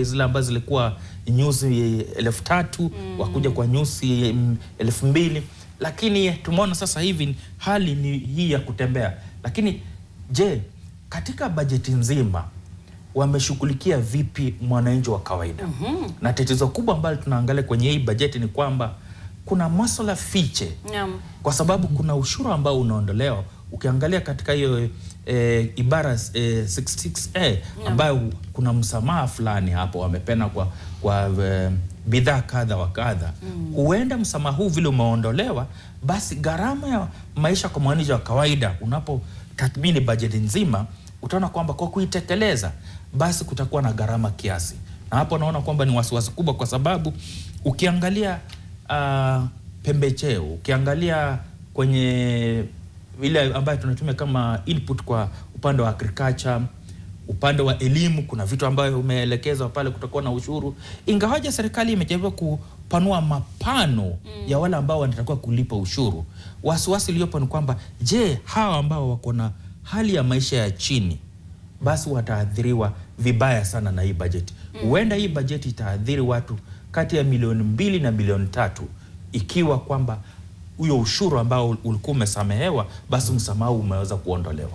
zile ambazo zilikuwa nyuzi 3,000 wakuja kwa nyuzi 2,000, lakini tumeona sasa hivi hali ni hii ya kutembea. Lakini je, katika bajeti nzima wameshughulikia vipi mwananchi wa kawaida? Na tatizo kubwa ambalo tunaangalia kwenye hii bajeti ni kwamba kuna masuala fiche. Kwa sababu kuna ushuru ambao unaondolewa. Ukiangalia katika hiyo ibara 66A ambayo kuna msamaha fulani hapo wamepena kwa bidhaa kadha wa kadha. Huenda msamaha huu vile umeondolewa, basi gharama ya maisha kwa mwananchi wa kawaida unapotathmini bajeti nzima, utaona kwamba kwa kuitekeleza basi kutakuwa na gharama kiasi. Na hapo naona kwamba ni wasiwasi kubwa, kwa sababu ukiangalia pembejeo, ukiangalia kwenye ile ambayo tunatumia kama input kwa upande wa agriculture, upande wa elimu, kuna vitu ambayo umeelekezwa pale kutakuwa na ushuru. Ingawaje serikali imejaribu kupanua mapano ya wale ambao wanatakiwa kulipa ushuru, wasiwasi uliopo ni kwamba je, hawa ambao wako na hali ya maisha ya chini basi wataathiriwa vibaya sana na hii bajeti. Huenda hii bajeti itaathiri watu kati ya milioni 2 na milioni 3, ikiwa kwamba huyo ushuru ambao ulikuwa umesamehewa basi msamaha umeweza kuondolewa.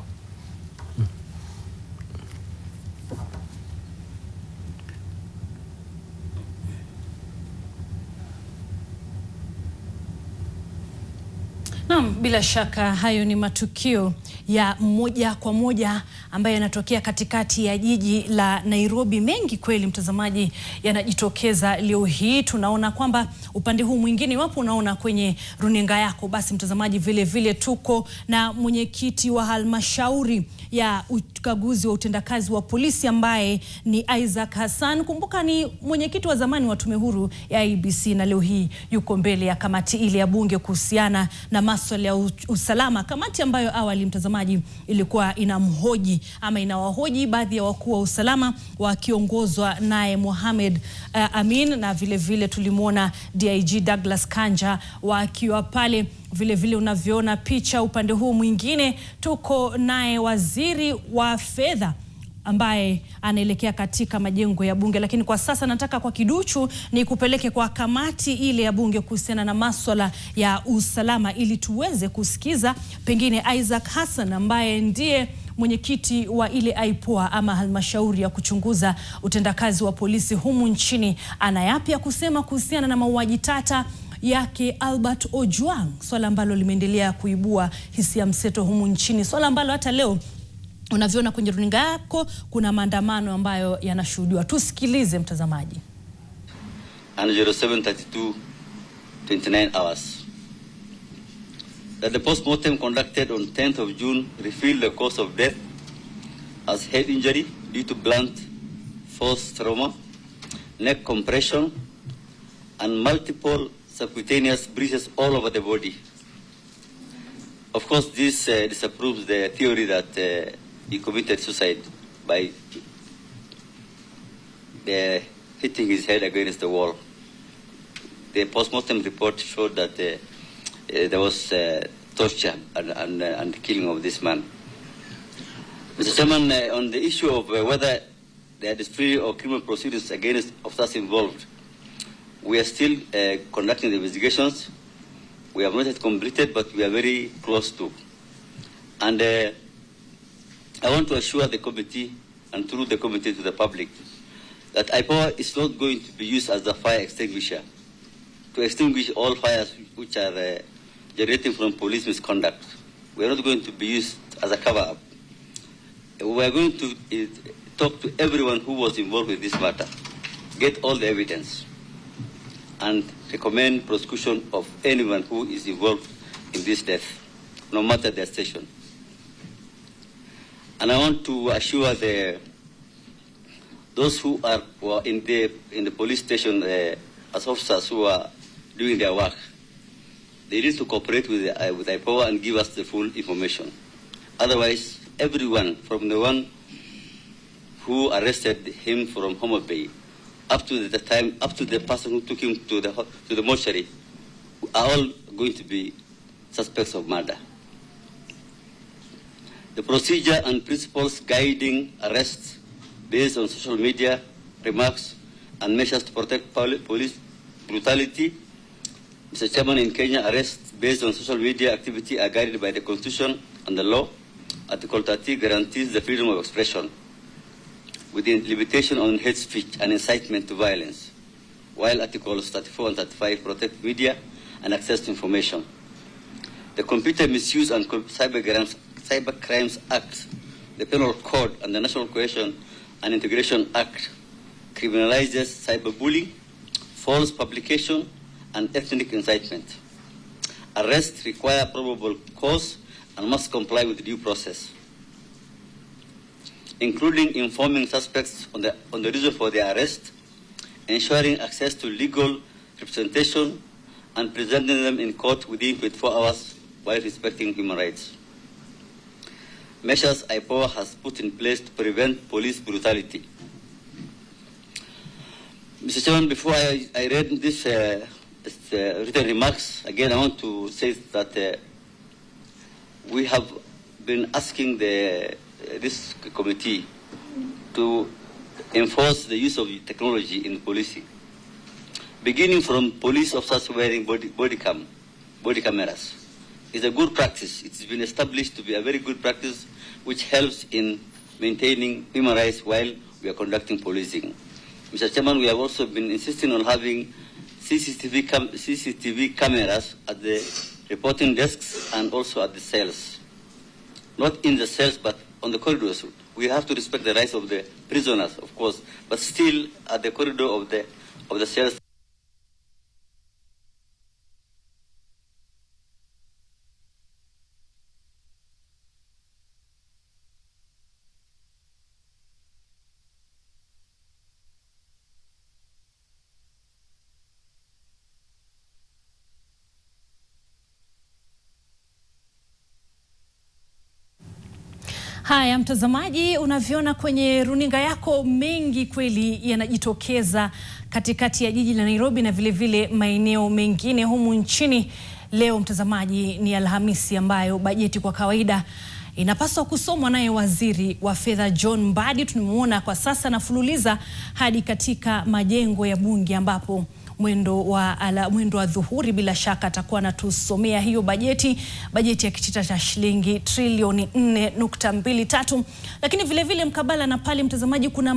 Naam, bila shaka hayo ni matukio ya moja kwa moja ambayo yanatokea katikati ya jiji la Nairobi. Mengi kweli mtazamaji yanajitokeza leo hii. Tunaona kwamba upande huu mwingine, wapo unaona kwenye runinga yako, basi mtazamaji, vile vile tuko na mwenyekiti wa halmashauri ya ukaguzi wa utendakazi wa polisi ambaye ni Isaac Hassan. Kumbuka ni mwenyekiti wa zamani wa tume huru ya IEBC, na leo hii yuko mbele ya kamati ile ya bunge kuhusiana na masuala ya usalama, kamati ambayo awali mtazamaji ilikuwa inamhoji ama inawahoji baadhi ya wakuu wa usalama wakiongozwa naye Mohamed Amin, na vile vile tulimuona DIG Douglas Kanja wakiwa pale. Vile vile unavyoona picha upande huu mwingine, tuko naye waziri wa fedha ambaye anaelekea katika majengo ya bunge. Lakini kwa sasa nataka kwa kiduchu ni kupeleke kwa kamati ile ya bunge kuhusiana na masuala ya usalama, ili tuweze kusikiza pengine Isaac Hassan ambaye ndiye mwenyekiti wa ile IPOA ama halmashauri ya kuchunguza utendakazi wa polisi humu nchini, ana yapi ya kusema kuhusiana na mauaji tata yake Albert Ojwang, swala ambalo limeendelea kuibua hisia mseto humu nchini, swala ambalo hata leo unavyoona kwenye runinga yako kuna maandamano ambayo yanashuhudiwa. Tusikilize mtazamaji. 07:32:29 hours. That the postmortem conducted on 10th of June revealed the cause of death as head injury due to blunt force trauma, neck compression, and multiple subcutaneous bruises all over the body. Of course, this disapproves the theory that he committed suicide by hitting his head against the wall. The postmortem report showed that there was torture and killing of this man. Mr. Chairman, on the issue of whether there is free or criminal proceedings against officers involved, we are still conducting the investigations. We have not yet completed, but we are very close to. And I want to assure the committee, and through the committee to the public, that IPOA is not going to be used as a fire extinguisher to extinguish all fires which are generating from police misconduct. We are not going to be used as a cover-up. We are going to talk to everyone who was involved with this matter, get all the evidence, and recommend prosecution of anyone who is involved in this death, no matter their station. And I want to assure those who are in the police station as officers who are doing their work, they need to cooperate with IPOA and give us the full information. Otherwise, everyone, from the one who arrested him from Homa Bay up to the person who took him to the mortuary, are all going to be suspects of murder. The procedure and principles guiding arrests based on social media remarks, and measures to protect police brutality. Mr. Chairman, in Kenya, arrests based on social media activity are guided by the Constitution and the law. Article 30 guarantees the freedom of expression with the limitation on hate speech and incitement to violence, while Articles 34 and 35 protect media and access to information. The Computer Misuse and Cyber Crimes Act, the Penal Code, and the National Cohesion and Integration Act criminalizes cyberbullying, false publication, and ethnic incitement. Arrests require probable cause and must comply with due process, including informing suspects on the reason for their arrest, ensuring access to legal representation, and presenting them in court within 24 hours while respecting human rights. Measures IPOA has put in place to prevent police brutality. Mr. Chairman, before I read this written remarks, again I want to say that we have been asking this committee to enforce the use of technology in policing, beginning from police officers wearing body cameras. It's a good practice. It's been established to be a very good practice which helps in maintaining human rights while we are conducting policing. Mr. Chairman, we have also been insisting on having CCTV cameras at the reporting desks and also at the cells. Not in the cells, but on the corridors. We have to respect the rights of the prisoners, of course, but still at the corridor of the cells. Haya mtazamaji, unavyoona kwenye runinga yako, mengi kweli yanajitokeza katikati ya jiji la Nairobi na vile vile maeneo mengine humu nchini. Leo mtazamaji, ni Alhamisi ambayo bajeti kwa kawaida inapaswa kusomwa naye waziri wa fedha John Mbadi. Tunamuona kwa sasa anafululiza hadi katika majengo ya bunge ambapo mwendo wa dhuhuri bila shaka atakuwa anatusomea hiyo bajeti ya kitita cha shilingi trilioni 4.23. Lakini vile vile mkabala na pale mtazamaji, kuna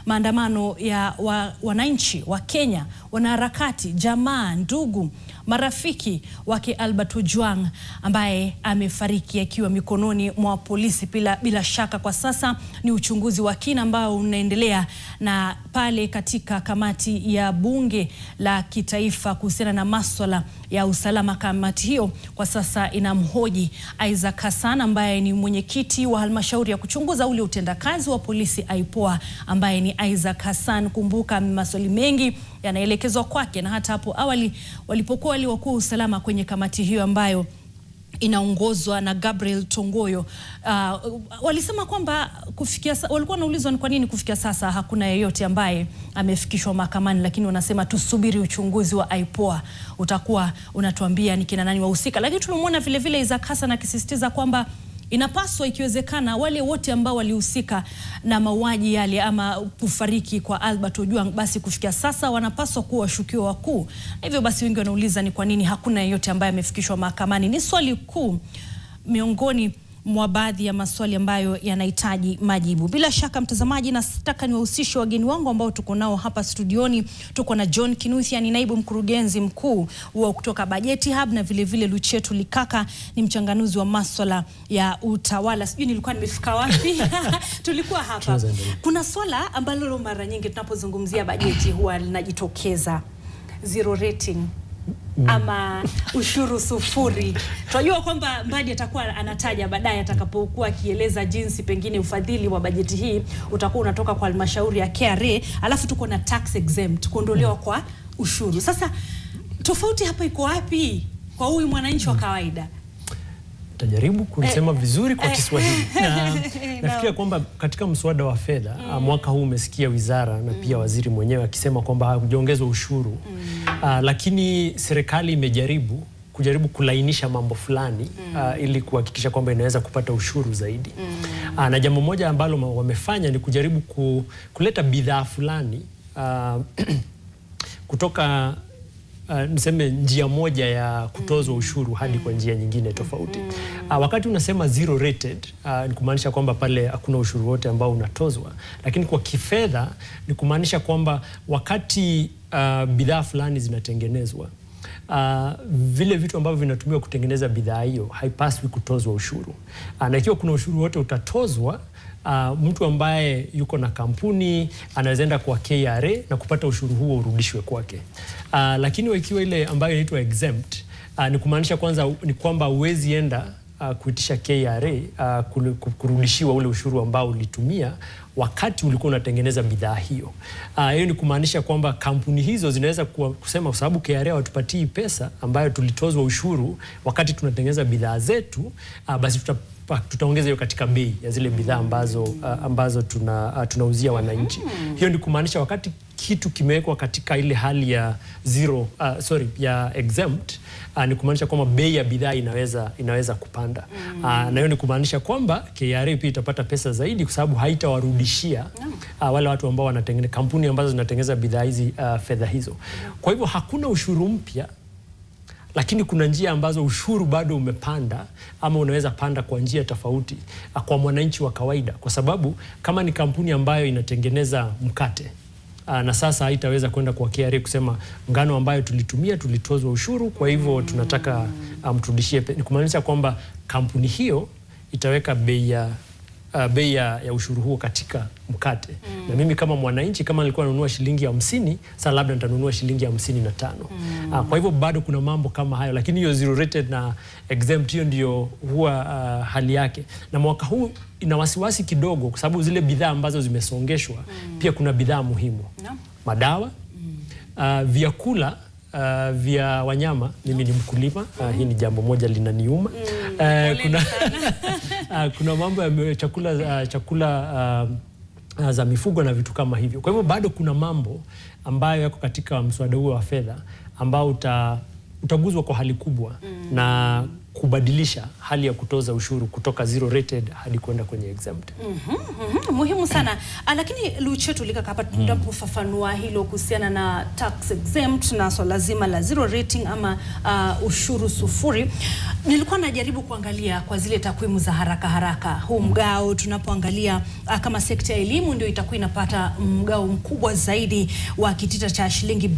maandamano ya wananchi wa Kenya, wanaharakati, jamaa, ndugu, marafiki wake Albert Ojwang ambaye amefariki akiwa mikononi mwa polisi. Bila shaka kwa sasa ni uchunguzi wa kina ambao unaendelea na pale katika kamati ya bunge la kitaifa kuhusiana na masuala ya usalama. Kamati hiyo kwa sasa inamhoji Isaac Hassan ambaye ni mwenyekiti wa halmashauri ya kuchunguza ule utendakazi wa polisi IPOA, ambaye ni Isaac Hassan. Kumbuka maswali mengi yanaelekezwa kwake, na hata hapo awali walipokuwa wakuu usalama kwenye kamati hiyo ambayo inaongozwa na Gabriel Tongoyo, walisema kwamba walikuwa wanaulizwa ni kwa nini kufikia sasa hakuna yeyote ambaye amefikishwa mahakamani, lakini wanasema tusubiri uchunguzi wa IPOA utakuwa unatuambia ni kina nani wahusika. Lakini tumemwona vile vile Isaac Hassan akisisitiza kwamba inapaswa ikiwezekana wale wote ambao walihusika na mauaji yale ama kufariki kwa Albert Ojwang, basi kufikia sasa wanapaswa kuwa washukiwa wakuu. Hivyo basi wengi wanauliza ni kwa nini hakuna yeyote ambaye amefikishwa mahakamani. Ni swali kuu miongoni mwa baadhi ya maswali ambayo yanahitaji majibu. Bila shaka mtazamaji, nataka niwahusishe wageni wangu ambao tuko nao hapa studioni. Tuko na John Kinuthia, ni naibu mkurugenzi mkuu wa kutoka Budget Hub, na vile vile Luchetu Likaka ni mchanganuzi wa masuala ya utawala. Sijui nilikuwa nimefika wapi. Tulikuwa hapa. Kuna swala ambalo mara nyingi tunapozungumzia bajeti huwa linajitokeza, zero rating ama ushuru sufuri. Tunajua kwamba Mbadi atakuwa anataja baadaye atakapokuwa akieleza jinsi pengine ufadhili wa bajeti hii utakuwa unatoka kwa halmashauri ya KRA, alafu tuko na tax exempt, kuondolewa kwa ushuru. Sasa tofauti hapa iko wapi kwa huyu mwananchi wa kawaida? Tajaribu kusema vizuri kwa Kiswahili. Nafikiria kwamba katika mswada wa fedha mwaka huu umesikia wizara na pia waziri mwenyewe akisema kwamba hakujaongezwa ushuru. Lakini serikali imejaribu kulainisha mambo fulani ili kuhakikisha kwamba inaweza kupata ushuru zaidi. Na jambo moja ambalo wamefanya ni kujaribu kuleta bidhaa fulani kutoka niseme njia moja ya kutozwa ushuru hadi kwa njia nyingine tofauti. Wakati unasema zero rated, ni kumaanisha kwamba pale hakuna ushuru wote ambao unatozwa, lakini kwa kifedha ni kumaanisha kwamba wakati bidhaa fulani zinatengenezwa, vile vitu ambavyo vinatumiwa kutengeneza bidhaa hiyo haipaswi kutozwa ushuru. Na ikiwa kuna ushuru wote utatozwa, mtu ambaye yuko na kampuni anaweza enda kwa KRA na kupata ushuru huo urudishwe kwake. Lakini ikiwa ile ambayo inaitwa exempt, ni kumaanisha kwanza ni kwamba uwezi enda kuitisha KRA kurudishiwa ule ushuru ambao ulitumia wakati ulikuwa unatengeneza bidhaa hiyo. Hiyo ni kumaanisha kwamba kampuni hizo zinaweza kusema kwa sababu KRA watupatii pesa ambayo tulitozwa ushuru wakati tunatengeneza bidhaa zetu, basi tutaongeza hiyo katika bei ya zile bidhaa ambazo tunauzia wananchi. Hiyo ni kumaanisha wakati kitu kimewekwa katika ile hali ya ya exempt, ni kumaanisha kwamba bei ya bidhaa inaweza kupanda. Na hiyo ni kumaanisha kwamba KRA pia itapata pesa zaidi kwa sababu haitawarudishia wale watu ambao wanatengeneza, kampuni ambazo zinatengeneza bidhaa hizi, fedha hizo. Kwa hivyo hakuna ushuru mpya, lakini kuna njia ambazo ushuru bado umepanda ama unaweza panda kwa njia tofauti kwa mwananchi wa kawaida, kwa sababu kama ni kampuni ambayo inatengeneza mkate na sasa haitaweza kwenda kwa KRA kusema ngano ambayo tulitozwa ushuru, kwa hivyo tunataka mturudishie. Ni kumaanisha kwamba kampuni hiyo itaweka bei ya ushuru huo katika mkate. Na mimi kama mwananchi, kama nilikuwa nanunua shilingi 50, sasa labda nitanunua shilingi 55. Kwa hivyo bado kuna mambo kama hayo, lakini hiyo zero rated na exempt, hiyo ndio huwa hali yake. Na mwaka huu ina wasiwasi kidogo kwa sababu zile bidhaa ambazo zimesongeshwa, pia kuna bidhaa muhimu. Madawa, vyakula vya wanyama. Mimi ni mkulima, hii ni jambo moja linaniuma. Kuna mambo ya chakula za mifugo na vitu kama hivyo. Kwa hivyo bado kuna mambo ambayo yako katika mswada huo wa fedha ambao utaguzwa kwa hali kubwa na kubadilisha hali ya kutoza ushuru kutoka zero rated hadi kwenda kwenye exempt. Muhimu sana. Lakini Luchetu Likaka hapa tunapofafanua hilo kuhusiana na tax exempt na swala zima la zero rating ama ushuru sufuri, nilikuwa najaribu kuangalia kwa zile takwimu za haraka huu mgao. Tunapoangalia kama sekta ya elimu ndio itakuwa inapata mgao mkubwa zaidi wa kitita cha shilingi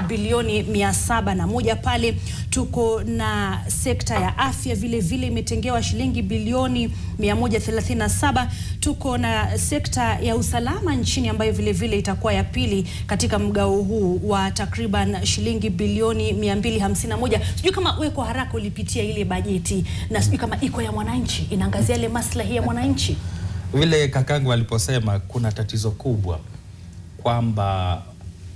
bilioni 701 pale. Tuko na sekta ya afya vile imetengewa shilingi bilioni 137. Tuko na sekta ya usalama nchini ambayo vile itakuwa ya pili katika mgao huu wa takriban shilingi bilioni 251. Sijui kama wewe kwa haraka ulipitia ile bajeti na sijui kama iko ya mwananchi, inaangazia ile maslahi ya mwananchi. Vile kakangu aliposema, kuna tatizo kubwa kwamba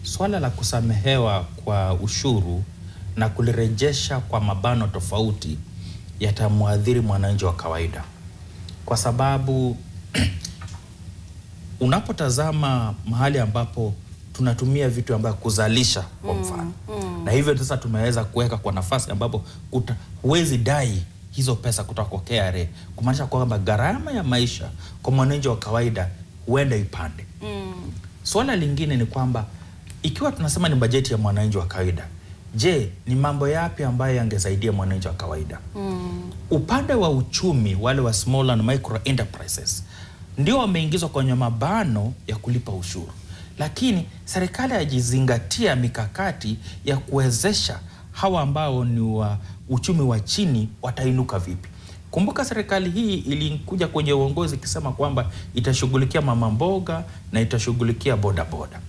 swala la kusamehewa kwa ushuru na kulirejesha kwa mabano tofauti yatamwadhiri mwananchi wa kawaida, kwa sababu unapotazama mahali ambapo tunatumia vitu ambavyo kuzalisha kwa mfano, na hivyo sasa tumeweza kuweka kwa nafasi ambapo huwezi dai hizo pesa kutoka kwa KRA, kumaanisha kwamba gharama ya maisha kwa mwananchi wa kawaida huenda ipande. Swala lingine ni kwamba ikiwa tunasema ni bajeti ya mwananchi wa kawaida, je, ni mambo yapi ambayo yangesaidia mwananchi wa kawaida? Upande wa uchumi, wale wa small and micro enterprises ndio wameingizwa kwenye mabano ya kulipa ushuru, lakini serikali hajizingatia mikakati ya kuwezesha hawa ambao ni wa uchumi wa chini watainuka vipi. Kumbuka serikali hii ilikuja kwenye uongozi ikisema kwamba itashughulikia mama mboga na itashughulikia bodaboda.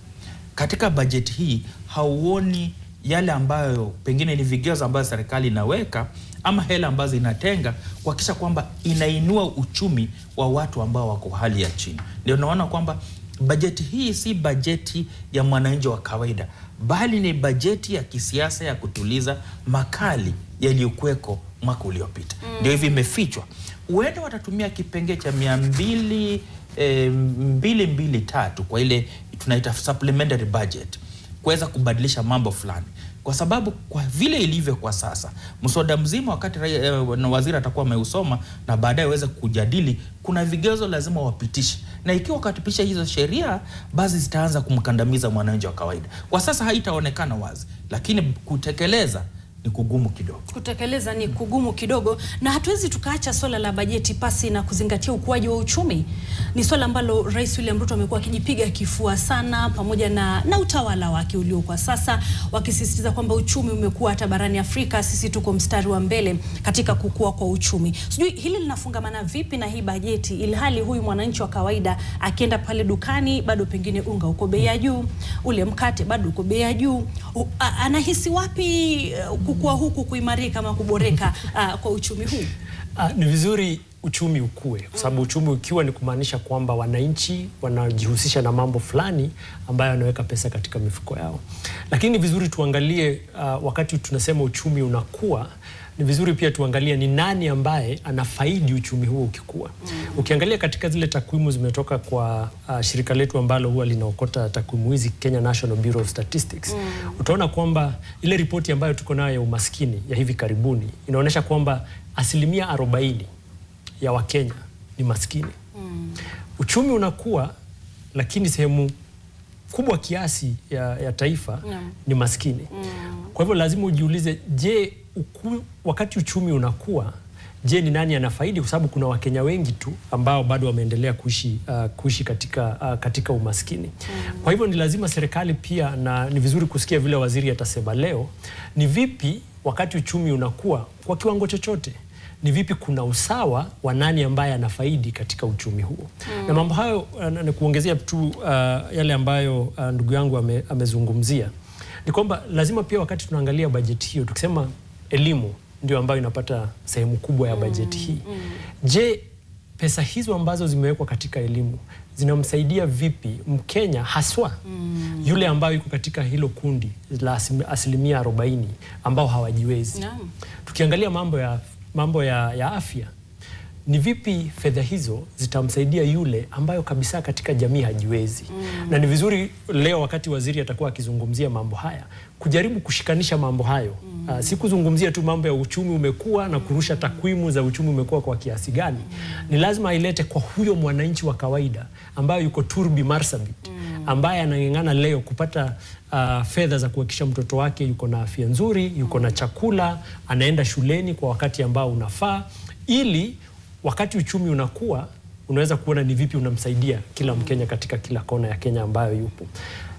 Katika bajeti hii hauoni yale ambayo pengine ni vigezo ambayo serikali inaweka ama hela ambazo inatenga kuhakikisha kwamba inainua uchumi wa watu ambao wako hali ya chini. Ndio naona kwamba bajeti hii si bajeti ya mwananchi wa kawaida, bali ni bajeti ya kisiasa ya kutuliza makali yaliyokuweko mwaka uliopita. Ndio hivi imefichwa. Huenda watatumia kipengee cha 223 kwa ile tunaita supplementary budget kuweza kubadilisha mambo fulani. kwa sababu kwa vile ilivyo kwa sasa, mswada mzima wakati waziri atakuwa ameusoma na baadaye aweze kujadili, kuna vigezo lazima wapitishe, na ikiwa wakapitisha hizo sheria, basi zitaanza kumkandamiza mwananchi wa kawaida. Kwa sasa haitaonekana wazi, lakini kutekeleza ni kugumu kidogo. Kutekeleza ni kugumu kidogo, na hatuwezi tukaacha swala la bajeti pasi na kuzingatia ukuaji wa uchumi. Ni swala ambalo Rais William Ruto amekuwa akijipiga kifua sana, pamoja na utawala wake ulio kwa sasa, wakisisitiza kwamba uchumi umekuwa hata barani Afrika sisi tuko mstari wa mbele katika kukua kwa uchumi. Sijui hili linafungamana vipi na hii bajeti, ilhali huyu mwananchi wa kawaida akienda pale dukani bado pengine unga uko bei ya juu, ule mkate bado uko bei ya juu. Anahisi wapi kukua huku kuimarika ama kuboreka kwa uchumi huu? Ni vizuri uchumi ukue, kwa sababu uchumi ukiwa ni kumaanisha kwamba wananchi wanajihusisha na mambo fulani ambayo wanaweka pesa katika mifuko yao. Lakini ni vizuri tuangalie, wakati tunasema uchumi unakuwa, ni vizuri pia tuangalie ni nani ambaye anafaidi uchumi huo ukikua. Ukiangalia katika zile takwimu zimetoka kwa shirika letu ambalo huwa linaokota takwimu hizi, Kenya National Bureau of Statistics, utaona kwamba ile ripoti ambayo tuko nayo ya umaskini ya hivi karibuni inaonyesha kwamba 40% ya Wakenya ni maskini. Uchumi unakuwa, lakini sehemu kubwa kiasi ya taifa ni maskini. Kwa hivyo lazima ujiulize, je, wakati uchumi unakuwa, je, ni nani anafaidi? Kwa sababu kuna Wakenya wengi tu ambao bado wameendelea kuishi katika umaskini. Kwa hivyo ni lazima serikali pia, na ni vizuri kusikia vile waziri atasema leo, ni vipi wakati uchumi unakuwa kwa kiwango chochote, ni vipi kuna usawa wa nani ambaye anafaidi katika uchumi huo. Na mambo hayo na kuongezea tu yale ambayo ndugu yangu amezungumzia, ni kwamba lazima pia wakati tunaangalia bajeti hiyo, tukisema elimu ndio ambayo inapata sehemu kubwa ya bajeti hii. Je, pesa hizo ambazo zimewekwa katika elimu zinamsaidia vipi Mkenya, haswa yule ambayo yuko katika hilo kundi la 40% ambao hawajiwezi? Tukiangalia mambo ya afya, ni vipi fedha hizo zitamsaidia yule ambayo kabisa katika jamii hajiwezi? Na ni vizuri leo wakati waziri atakuwa akizungumzia mambo haya, kujaribu kushikanisha mambo hayo. Si kuzungumzia tu mambo ya uchumi umekuwa na kurusha takwimu za uchumi umekuwa kwa kiasi gani. Ni lazima ailete kwa huyo mwananchi wa kawaida ambayo yuko Turbi Marsabit, ambaye anang'ang'ana leo kupata fedha za kuhakikisha mtoto wake yuko na afya nzuri, yuko na chakula, anaenda shuleni kwa wakati ambao unafaa, ili wakati uchumi unakuwa, unaweza kuona ni vipi unamsaidia kila Mkenya katika kila kona ya Kenya ambayo yupo.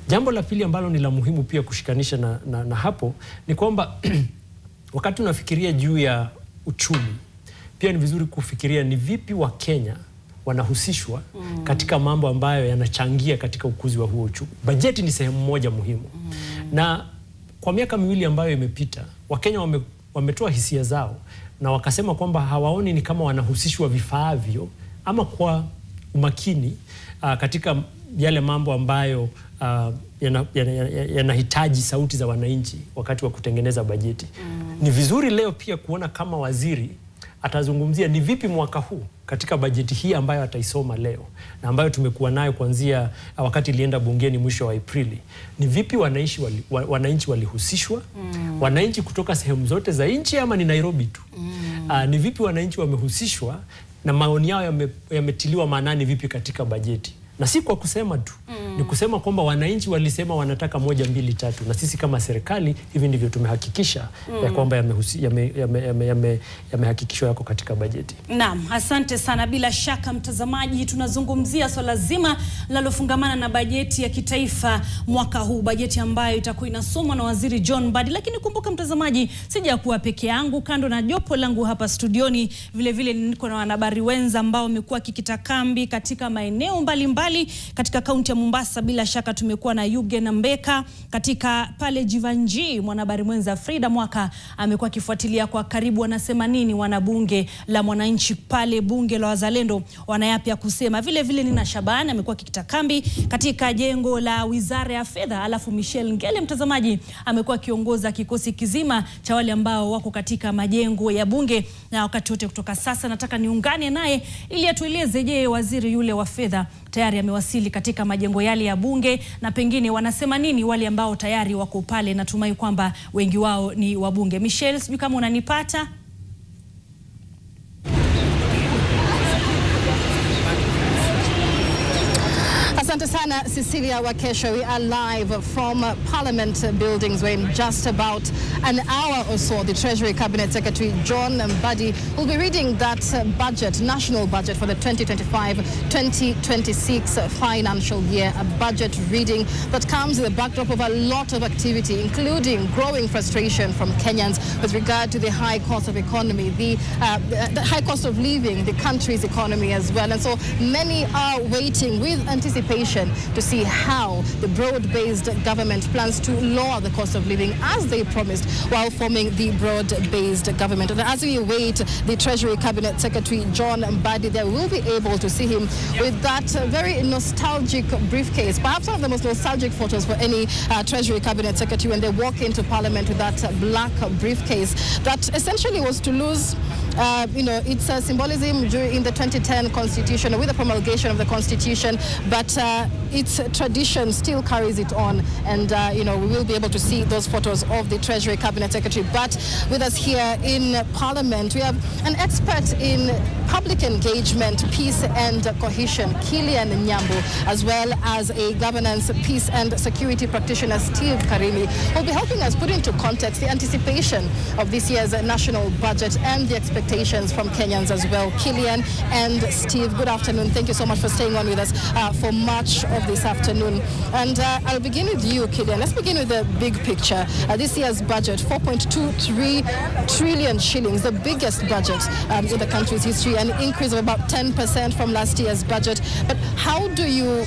Jambo la pili ambalo ni la muhimu pia kushikanisha na hapo, ni kwamba wakati unafikiria juu ya uchumi, pia ni vizuri kufikiria ni vipi Wakenya wanahusishwa katika mambo ambayo yanachangia katika ukuzi wa huo uchumi. Bajeti ni sehemu moja muhimu. Na kwa miaka miwili ambayo imepita, Wakenya wametoa hisia zao na wakasema kwamba hawaoni ni kama wanahusishwa vifaavyo ama kwa umakini katika yale mambo ambayo yanahitaji sauti za wananchi wakati wa kutengeneza bajeti. Ni vizuri leo pia kuona kama waziri atazungumzia ni vipi mwaka huu katika bajeti hii ambayo ataisoma leo na ambayo tumekuwa nayo kuanzia wakati ilienda bungeni mwisho wa Aprili, ni vipi wananchi walihusishwa, wananchi kutoka sehemu zote za nchi ama ni Nairobi tu? Ni vipi wananchi wamehusishwa na maoni yao yametiliwa maanani vipi katika bajeti? Na si kwa kusema tu, ni kusema kwamba wananchi walisema wanataka 1, 2, 3, na sisi kama serikali hivi ndivyo tumehakikisha ya kwamba yamehakikishwa yako katika bajeti. Naam, asante sana. Bila shaka mtazamaji, tunazungumzia swala zima linalofungamana na bajeti ya kitaifa mwaka huu, bajeti ambayo itakuwa inasomwa na Waziri John Mbadi. Lakini kumbuka mtazamaji, sijakuwa peke yangu, kando na jopo langu hapa studioni, vile vile niko na wanahabari wenza ambao wamekuwa kikita kambi katika maeneo mbalimbali katika kaunti ya Mombasa. Bila shaka tumekuwa na Yuge na Mbeka katika pale Jivanji. Mwanahabari mwenza Frida Mwaka amekuwa akifuatilia kwa karibu wanasema nini wanabunge la mwananchi pale bunge la Wazalendo, wanayapi ya kusema. Vile vile Nina Shabani amekuwa kikita kambi katika jengo la Wizara ya Fedha, alafu Michelle Ngele mtazamaji amekuwa kiongoza kikosi kizima cha wale ambao wako katika majengo ya bunge. Na wakati wote kutoka sasa nataka niungane naye ili atueleze, je, waziri yule wa fedha tayari amewasili katika majengo yale yale ya bunge, na pengine wanasema nini wale ambao tayari wako pale. Natumai kwamba wengi wao ni wabunge. Michelle, sijui kama unanipata? Asante sana Cecilia Wakesha. We are live from Parliament buildings, where in just about an hour or so the Treasury Cabinet Secretary John Mbadi will be reading that budget, national budget for the 2025-2026 financial year. A budget reading that comes with a backdrop of a lot of activity, including growing frustration from Kenyans with regard to the high cost of economy, the high cost of living, the country's economy as well. And so many are waiting with anticipation to see how the broad-based government plans to lower the cost of living, as they promised while forming the broad-based government. And as we await the Treasury Cabinet Secretary John Mbadi, there will be able to see him with that very nostalgic briefcase, perhaps one of the most nostalgic photos for any Treasury Cabinet Secretary, when they walk into Parliament with that black briefcase that essentially was to lose its symbolism in the 2010 Constitution, with the promulgation of the Constitution, but its tradition still carries it on. And, we will be able to see those photos of the Treasury Cabinet Secretary. But with us here in Parliament, we have an expert in public engagement, peace and cohesion, Trillion Nyambu, as well as a governance, peace and security practitioner, Steve Karimi, who will be helping us put into context the anticipation of this year's national budget and the expectations from Kenyans as well. Trillion and Steve, good afternoon. Thank you so much for staying on with us for much of this afternoon. And I'll begin with you, Trillion. Let's begin with the big picture. This year's budget, 4.23 trillion shillings, the biggest budget in the country's history, an increase of about 10% from last year's budget. But how do you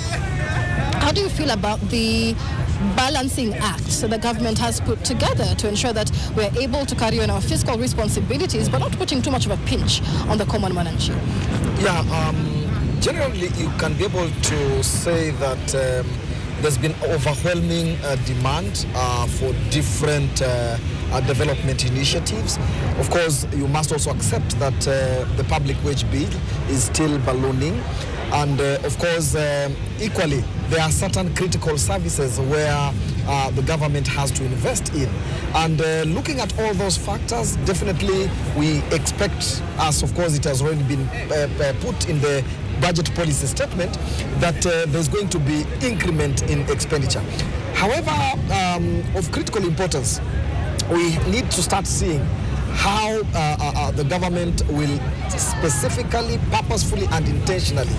feel about the balancing act the government has put together to ensure that we're able to carry on our fiscal responsibilities, but not putting too much of a pinch on the common man? Yeah, generally you can be able to say that there's been overwhelming demand for different development initiatives. Of course, you must also accept that the public wage bill is still ballooning. And of course, equally, there are certain critical services where the government has to invest in. And looking at all those factors, definitely we expect, as of course it has already been put in the budget policy statement, that there's going to be increment in expenditure. However, of critical importance, we need to start seeing how the government will specifically, purposefully and intentionally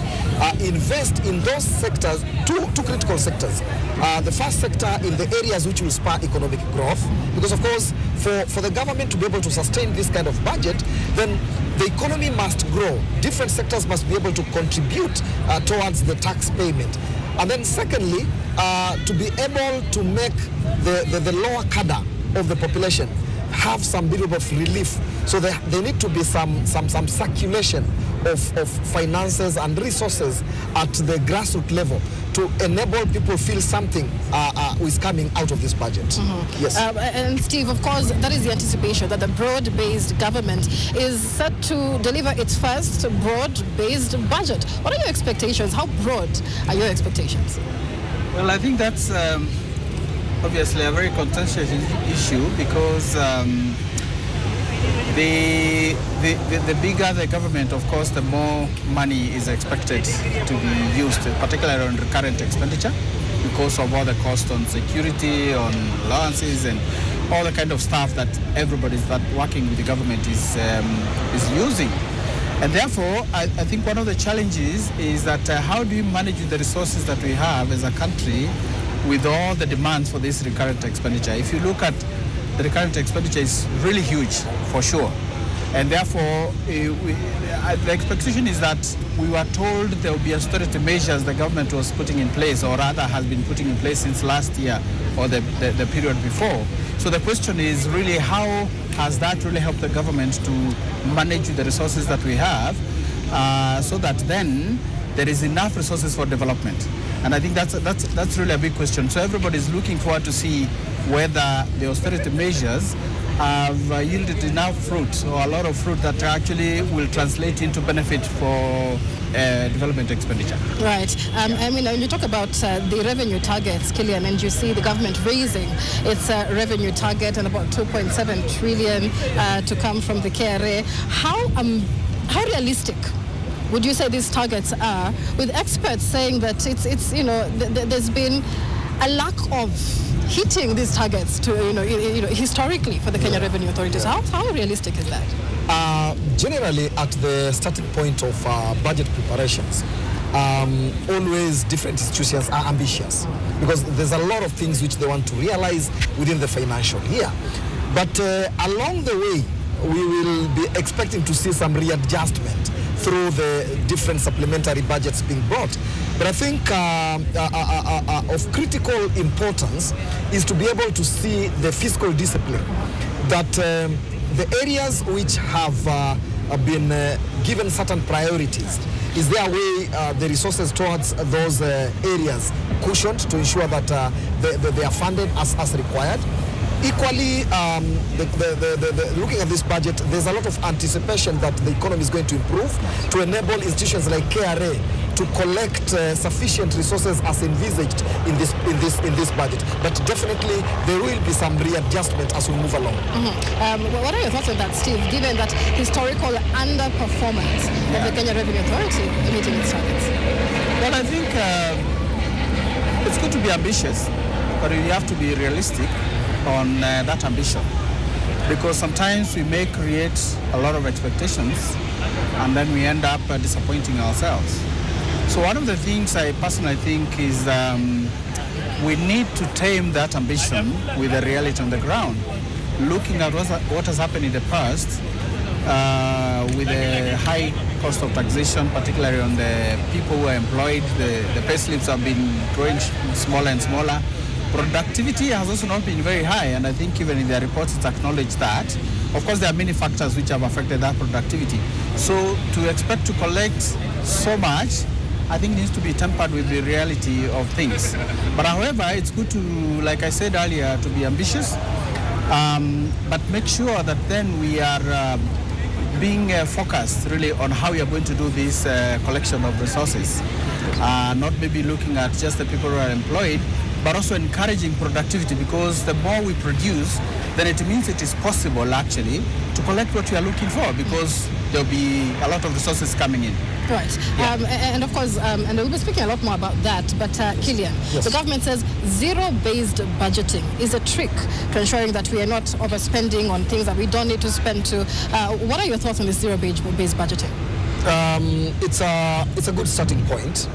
invest in those sectors, two critical sectors. The first sector in the areas which will spur economic growth, because of course for the government to be able to sustain this kind of budget, then the economy must grow. Different sectors must be able to contribute towards the tax payment. And then secondly, to be able to make the lower cadre of the population have some bit of relief. So there need to be some circulation of finances and resources at the grassroots level to enable people feel something is coming out of this budget. Mm-hmm. Yes. And Steve, of course, that is the anticipation that the broad-based government is set to deliver its first broad-based budget. What are your expectations? How broad are your expectations? Well, I think that's obviously a very contentious issue, because the bigger the government, of course, the more money is expected to be used, particularly on recurrent expenditure, because of all the cost on security, on allowances, and all the kind of stuff that everybody that working with the government is using. And therefore, I think one of the challenges is that how do you manage the resources that we have as a country with all the demands for this recurrent expenditure? If you look at the recurrent expenditure, is really huge, for sure. And therefore, the expectation is that we were told there will be austerity measures the government was putting in place, or rather has been putting in place since last year or the period before. So the question is really, how has that really helped the government to manage the resources that we have, so that then there is enough resources for development? And I think that's really a big question. So everybody is looking forward to see whether the austerity measures have yielded enough fruit, or a lot of fruit, that actually will translate into benefit for development expenditure. Right. I mean, when you talk about the revenue targets, Killian, and you see the government raising its revenue target and about 2.7 trillion to come from the KRA, how realistic would you say these targets are, with experts saying that it's you know, there's been a lack of hitting these targets to historically for the Kenya Revenue Authorities? How realistic is that? Generally, at the starting point of budget preparations, always different institutions are ambitious because there's a lot of things which they want to realize within the financial year. But along the way, we will be expecting to see some readjustment through the different supplementary budgets being brought. But I think of critical importance is to be able to see the fiscal discipline, that the areas which have been given certain priorities, is there a way the resources towards those areas cushioned to ensure that they are funded as required? Equally, looking at this budget, there's a lot of anticipation that the economy is going to improve to enable institutions like KRA to collect sufficient resources as envisaged in this budget. But definitely, there will be some readjustment as we move along. What are your thoughts on that, Steve, given that historical underperformance of the Kenya Revenue Authority meeting its targets? Well, I think it's good to be ambitious, but you have to be realistic on that ambition, because sometimes we may create a lot of expectations and then we end up disappointing ourselves. So one of the things I personally think is we need to tame that ambition with the reality on the ground, looking at what has happened in the past with a high cost of taxation, particularly on the people who are employed. The pay slips have been growing smaller and smaller. Productivity has also not been very high, and I think even in their reports it's acknowledged that. Of course, there are many factors which have affected that productivity. So to expect to collect so much, I think needs to be tempered with the reality of things. But however, it's good to, like I said earlier, to be ambitious, but make sure that then we are being focused really on how we are going to do this collection of resources. Not maybe looking at just the people who are employed, but also encouraging productivity, because the more we produce, then it means it is possible actually to collect what we are looking for, because there will be a lot of resources coming in. Right. Yeah. And of course, and we'll be speaking a lot more about that, but Killian, yes. The government says zero-based budgeting is a trick to ensuring that we are not overspending on things that we don't need to spend to. What are your thoughts on this zero-based budgeting? It's a good starting point.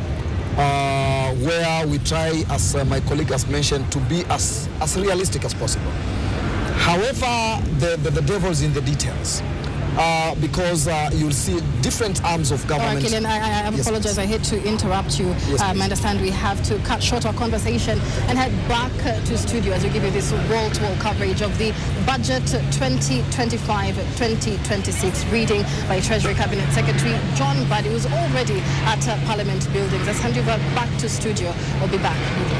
Where we try, as my colleague has mentioned, to be as realistic as possible. However, the devil's in the details. Because you'll see different arms of government. All right, Killian, I apologize. Please. I hate to interrupt you. Yes, I understand we have to cut short our conversation and head back to studio as we give you this wall-to-wall coverage of the budget 2025-2026 reading by Treasury Cabinet Secretary John Buddy, who's already at Parliament buildings. Let's hand you back to studio. We'll be back with you.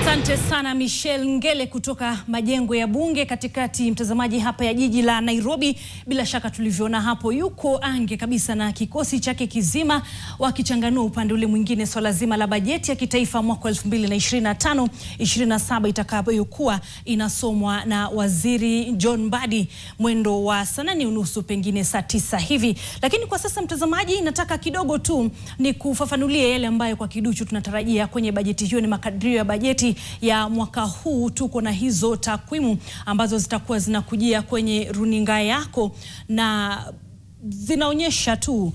Asante sana Michelle Ngele kutoka majengo ya bunge katikati, mtazamaji, hapa ya jiji la Nairobi. Bila shaka tulivyoona hapo, yuko ange kabisa na kikosi chake kizima wakichanganua upande ule mwingine swala zima la bajeti ya kitaifa mwaka 2025-27 itakayokuwa inasomwa na Waziri John Buddy mwendo wa saa 8:30 pengine saa 9 hivi. Lakini kwa sasa mtazamaji, nataka kidogo tu ni kufafanulia yale ambayo kwa kiduchu tunatarajia kwenye bajeti hiyo. Ni makadirio ya bajeti ya mwaka huu. Tuko na hizo takwimu ambazo zitakuwa zinakujia kwenye runinga yako na zinaonyesha tu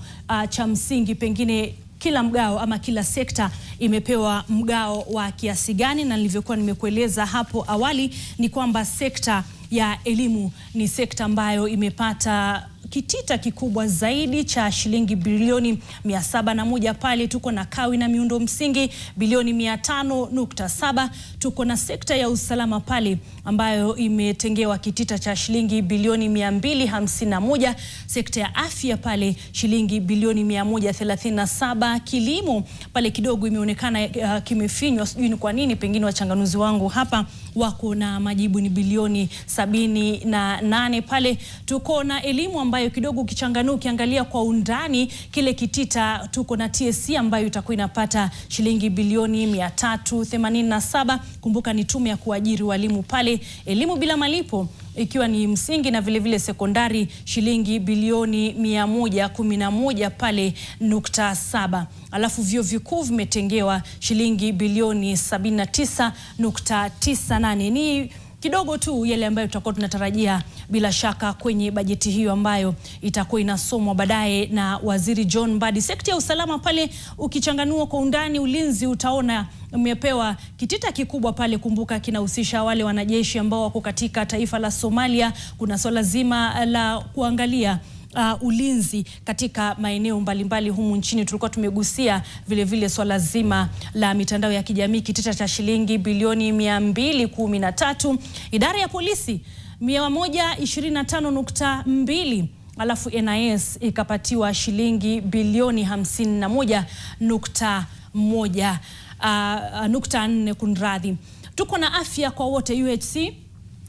cha msingi pengine kila mgao ama kila sekta imepewa mgao wa kiasi gani, na nilivyokuwa nimekueleza hapo awali ni kwamba sekta ya elimu ni sekta ambayo imepata kitita kikubwa zaidi cha shilingi bilioni 701 pale. Tuko na kawi na miundo msingi bilioni 500.7. Tuko na sekta ya usalama pale ambayo imetengewa kitita cha shilingi bilioni 251. Sekta ya afya pale shilingi bilioni 137. Kilimo pale kidogo imeonekana kimefinywa, sijui ni kwa nini, pengine wachanganuzi wangu hapa wako na majibu. Ni bilioni 78 pale. Tuko na elimu ambayo kidogo ukichanganua ukiangalia kwa undani kile kitita, tuko na TSC ambayo itakuwa inapata shilingi bilioni 387. Kumbuka ni tume ya kuajiri walimu pale. Elimu bila malipo ikiwa ni msingi na vile vile sekondari shilingi bilioni 111 pale .7. Alafu vyuo vikuu vimetengewa shilingi bilioni 79.98. Ni kidogo tu yale ambayo tutakuwa tunatarajia bila shaka kwenye bajeti hiyo ambayo itakuwa inasomwa baadaye na Waziri John Mbadi. Sekta ya usalama pale ukichanganua kwa undani, ulinzi utaona umepewa kitita kikubwa pale. Kumbuka kinahusisha wale wanajeshi ambao wako katika taifa la Somalia. Kuna swala zima la kuangalia ulinzi katika maeneo mbalimbali humu nchini. Tulikuwa tumegusia vile vile swala zima la mitandao ya kijamii, kitita cha shilingi bilioni 213. Idara ya polisi 125.2. Alafu NIS ikapatiwa shilingi bilioni 51.4 kunradhi. Tuko na afya kwa wote UHC.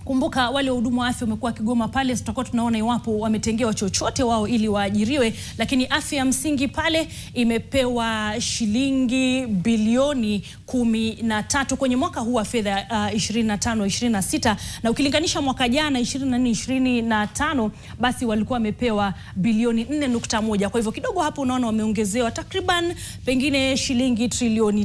Kumbuka wale wahudumu wa afya wamekuwa kigoma pale, tutakuwa tunaona iwapo wametengewa chochote wao ili waajiriwe, lakini afya ya msingi pale imepewa shilingi bilioni 13 kwenye mwaka huu wa fedha 25-26, na ukilinganisha mwaka jana 24-25 basi walikuwa wamepewa bilioni 4.1. Kwa hivyo kidogo hapo unaona wameongezewa takriban pengine shilingi bilioni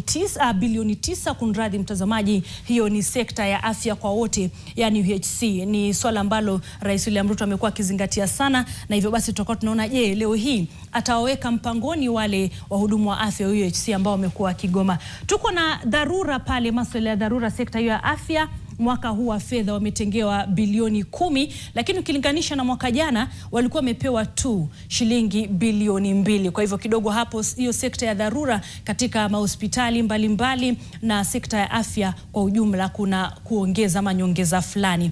9 kunradhi mtazamaji. Hiyo ni sekta ya afya kwa wote, yani UHC. Ni swala ambalo Rais William Ruto amekuwa akizingatia sana, na hivyo basi tutakuwa tunaona je, leo hii atawaweka mpangoni wale wahudumu wa afya UHC ambao wamekuwa kigoma. Tuko na dharura pale, masuala ya dharura, sekta hiyo ya afya mwaka huu wa fedha wametengewa bilioni 10, lakini ukilinganisha na mwaka jana walikuwa wamepewa tu shilingi bilioni 2. Kwa hivyo kidogo hapo hiyo sekta ya dharura katika mahospitali mbalimbali na sekta ya afya kwa ujumla kuna kuongeza manyongeza fulani.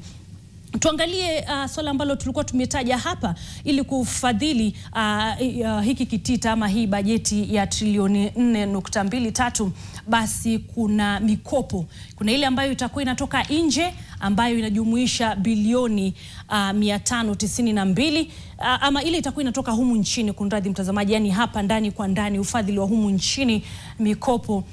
Tuangalie swala ambalo tulikuwa tumetaja hapa ili kufadhili hiki kitita ama hii bajeti ya trilioni 4.23. Basi kuna mikopo, kuna ile ambayo itakuwa inatoka nje ambayo inajumuisha bilioni 592, ama ile itakuwa inatoka humu nchini kunradhi mtazamaji, yani hapa ndani kwa ndani ufadhili wa humu nchini mikopo,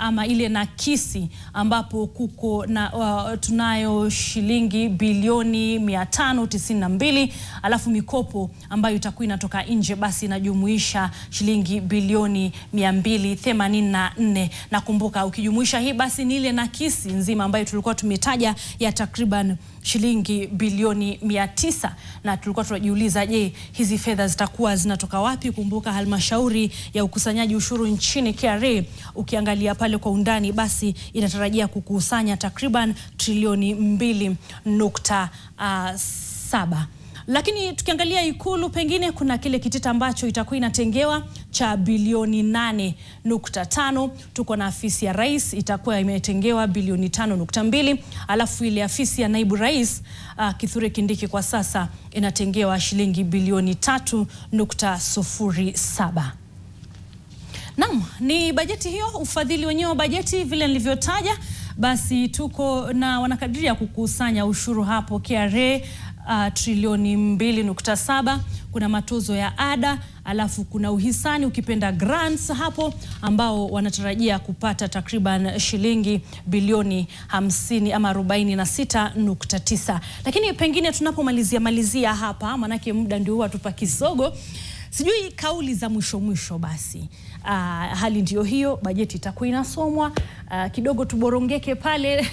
ama ile nakisi ambapo kuko na tunayo shilingi bilioni 592, alafu mikopo ambayo itakuwa inatoka nje basi inajumuisha shilingi bilioni 284. Na kumbuka ukijumuisha hii basi ni ile nakisi nzima ambayo tulikuwa tumetaja ya takriban shilingi bilioni 900, na tulikuwa tunajiuliza je, hizi fedha zitakuwa zinatoka wapi? Kumbuka halmashauri ya ukusanyaji ushuru nchini KRA ukiangalia pale kwa undani basi inatarajia kukusanya takriban trilioni 2.7. Lakini tukiangalia Ikulu pengine kuna kile kitita ambacho itakuwa inatengewa cha bilioni 8.5. Tuko na afisi ya rais itakuwa imetengewa bilioni 5.2. Alafu ile afisi ya naibu rais Kithure Kindiki kwa sasa inatengewa shilingi bilioni 3.07. Naam, ni bajeti hiyo, ufadhili wenyewe wa bajeti vile nilivyotaja. Basi tuko na wanakadiria kukusanya ushuru hapo KRA trilioni 2.7. Kuna matozo ya ada, alafu kuna uhisani ukipenda grants hapo ambao wanatarajia kupata takriban shilingi bilioni 50 ama 46.9. Lakini pengine tunapomalizia hapa, manake muda ndio huwa tupa kisogo, sijui kauli za mwisho basi. Hali ndio hiyo, bajeti itakuwa inasomwa, kidogo tuborongeke pale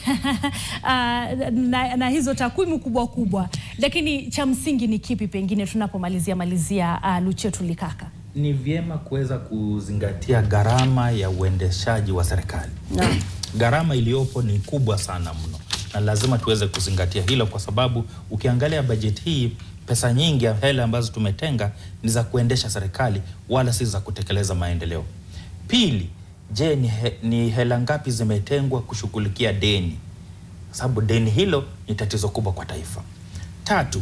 na hizo takwimu kubwa, lakini cha msingi ni kipi pengine tunapomalizia Luchetu Likaka? Ni vyema kuweza kuzingatia gharama ya uendeshaji wa serikali. Gharama iliyopo ni kubwa sana mno, na lazima tuweze kuzingatia hilo, kwa sababu ukiangalia bajeti hii pesa nyingi ya hela ambazo tumetenga ni za kuendesha serikali wala si za kutekeleza maendeleo. Pili, je, ni hela ngapi zimetengwa kushughulikia deni? Sababu deni hilo ni tatizo kubwa kwa taifa. Tatu,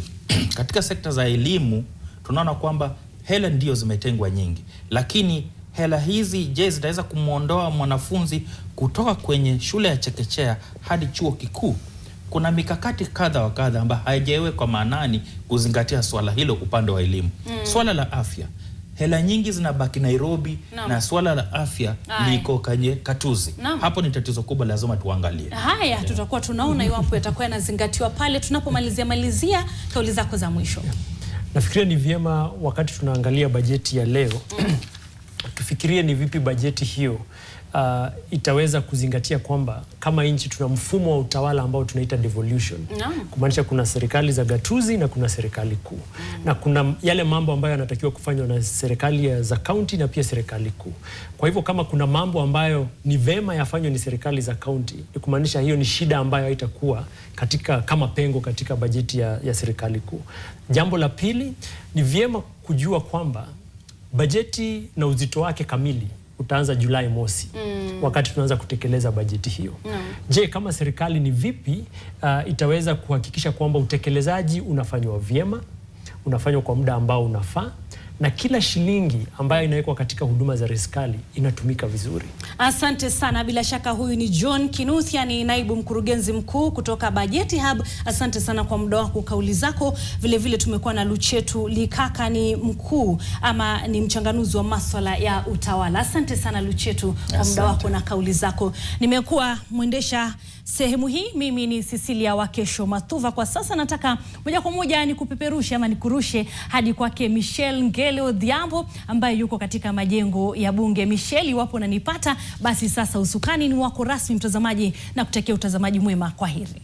katika sekta za elimu tunaona kwamba hela ndio zimetengwa nyingi, lakini hela hizi je, zitaweza kumuondoa mwanafunzi kutoka kwenye shule ya chekechea hadi chuo kikuu? Kuna mikakati kadha wa kadha ambayo haijawekwa maanani kuzingatia swala hilo upande wa elimu. Swala la afya, hela nyingi zinabaki Nairobi na swala la afya liko kwenye katuzi. Hapo ni tatizo kubwa, lazima tuangalie. Haya, tutakuwa tunaona iwapo yatakuwa yanazingatiwa pale tunapomalizia kauli zako za mwisho. Nafikiria ni vyema wakati tunaangalia bajeti ya leo tufikirie ni vipi bajeti hiyo itaweza kuzingatia kwamba kama nchi tuna mfumo wa utawala ambao tunaita devolution. Kumaanisha kuna serikali za gatuzi na kuna serikali kuu. Na kuna yale mambo ambayo yanatakiwa kufanywa na serikali za county na pia serikali kuu. Kwa hivyo kama kuna mambo ambayo ni vema yafanywe ni serikali za county, ni kumaanisha hiyo ni shida ambayo haitakuwa katika kama pengo katika bajeti ya serikali kuu. Jambo la pili, ni vyema kujua kwamba bajeti na uzito wake kamili utaanza Julai mosi wakati tunaanza kutekeleza bajeti hiyo. Je, kama serikali ni vipi itaweza kuhakikisha kwamba utekelezaji unafanywa vyema, unafanywa kwa muda ambao unafaa, na kila shilingi ambayo inawekwa katika huduma za serikali inatumika vizuri. Asante sana. Bila shaka huyu ni John Kinuthia, ni naibu mkurugenzi mkuu kutoka Budget Hub. Asante sana kwa muda wako, kauli zako. Vile vile tumekuwa na Luchetu Likaka, ni mkuu ama ni mchanganuzi wa masuala ya utawala. Asante sana Luchetu kwa muda wako na kauli zako. Nimekuwa mwendesha sehemu hii, mimi ni Cecilia Wakesho Mathuva. Kwa sasa nataka moja kwa moja nikupeperushe ama nikurushe hadi kwake Michelle Ngele Odhiambo ambaye yuko katika majengo ya bunge. Michelle, iwapo unanipata, basi sasa usukani ni wako rasmi mtazamaji, na kutakia utazamaji mwema. Kwaheri.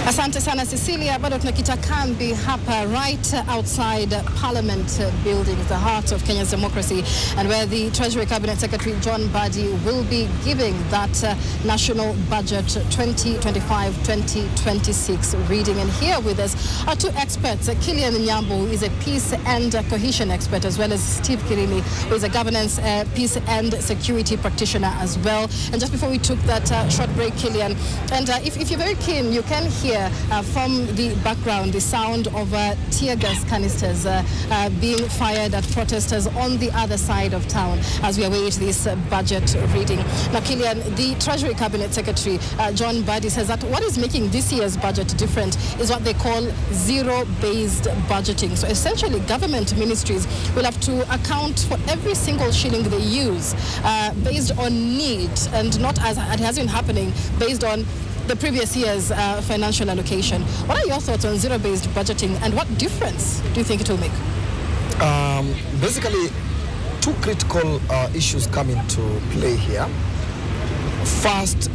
Asante sana Cecilia, bado tunakita kambi hapa right outside Parliament building, the heart of Kenya's democracy, and where the Treasury Cabinet Secretary John Mbadi will be giving that national budget 2025-2026 reading. And here with us are two experts, Killian Nyambo, who is a peace and cohesion expert, as well as Steve Kirimi, who is a governance, peace and security practitioner as well. And just before we took that short break, Killian, and if you're very keen, you can hear from the background the sound of tear gas canisters being fired at protesters on the other side of town as we await this budget reading. Now, Killian, the Treasury Cabinet Secretary John Mbadi says that what is making this year's budget different is what they call zero-based budgeting. So essentially, government ministries will have to account for every single shilling they use based on need, and not as it has been happening based on the previous year's financial allocation. What are your thoughts on zero-based budgeting, and what difference do you think it will make? Basically, two critical issues come into play here. First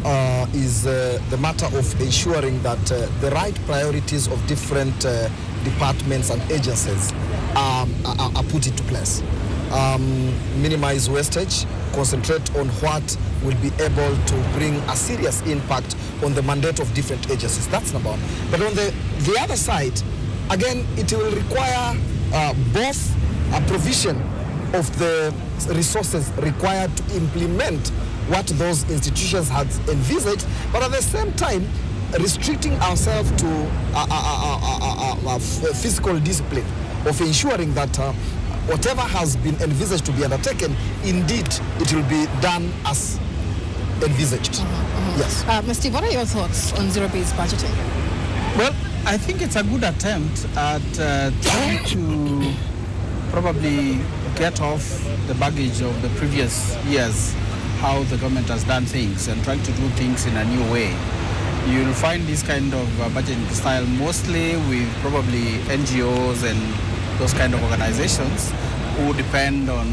is the matter of ensuring that the right priorities of different departments and agencies are put into place. Minimize wastage, concentrate on what will be able to bring a serious impact on the mandate of different agencies. That's number one. But on the other side, again, it will require both a provision of the resources required to implement what those institutions had envisaged, but at the same time, restricting ourselves to fiscal discipline of ensuring that whatever has been envisaged to be undertaken, indeed, it will be done as envisaged. Yes. Mr. Steve, what are your thoughts on zero-based budgeting? Well, I think it's a good attempt at trying to probably get off the baggage of the previous years, how the government has done things, and trying to do things in a new way. You'll find this kind of budgeting style mostly with probably NGOs and those kind of organizations who depend on,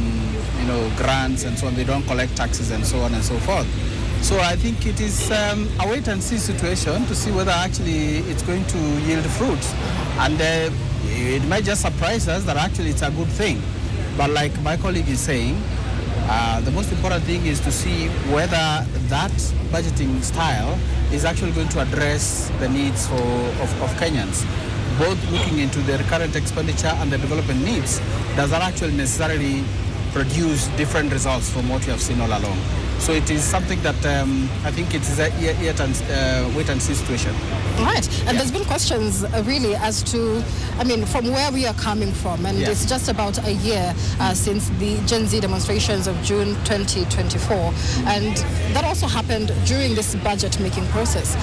grants and so on. They don't collect taxes and so on and so forth. So I think it is a wait and see situation to see whether actually it's going to yield fruit. And it might just surprise us that actually it's a good thing. But like my colleague is saying, The most important thing is to see whether that budgeting style is actually going to address the needs of Kenyans, both looking into their current expenditure and the development needs. Does that actually necessarily produce different results from what we have seen all along? So it is something that I think it is a wait and see situation. Right, and there's been questions really as to, I mean, from where we are coming from, and it's just about a year since the Gen Z demonstrations of June 2024, and that also happened during this budget making process.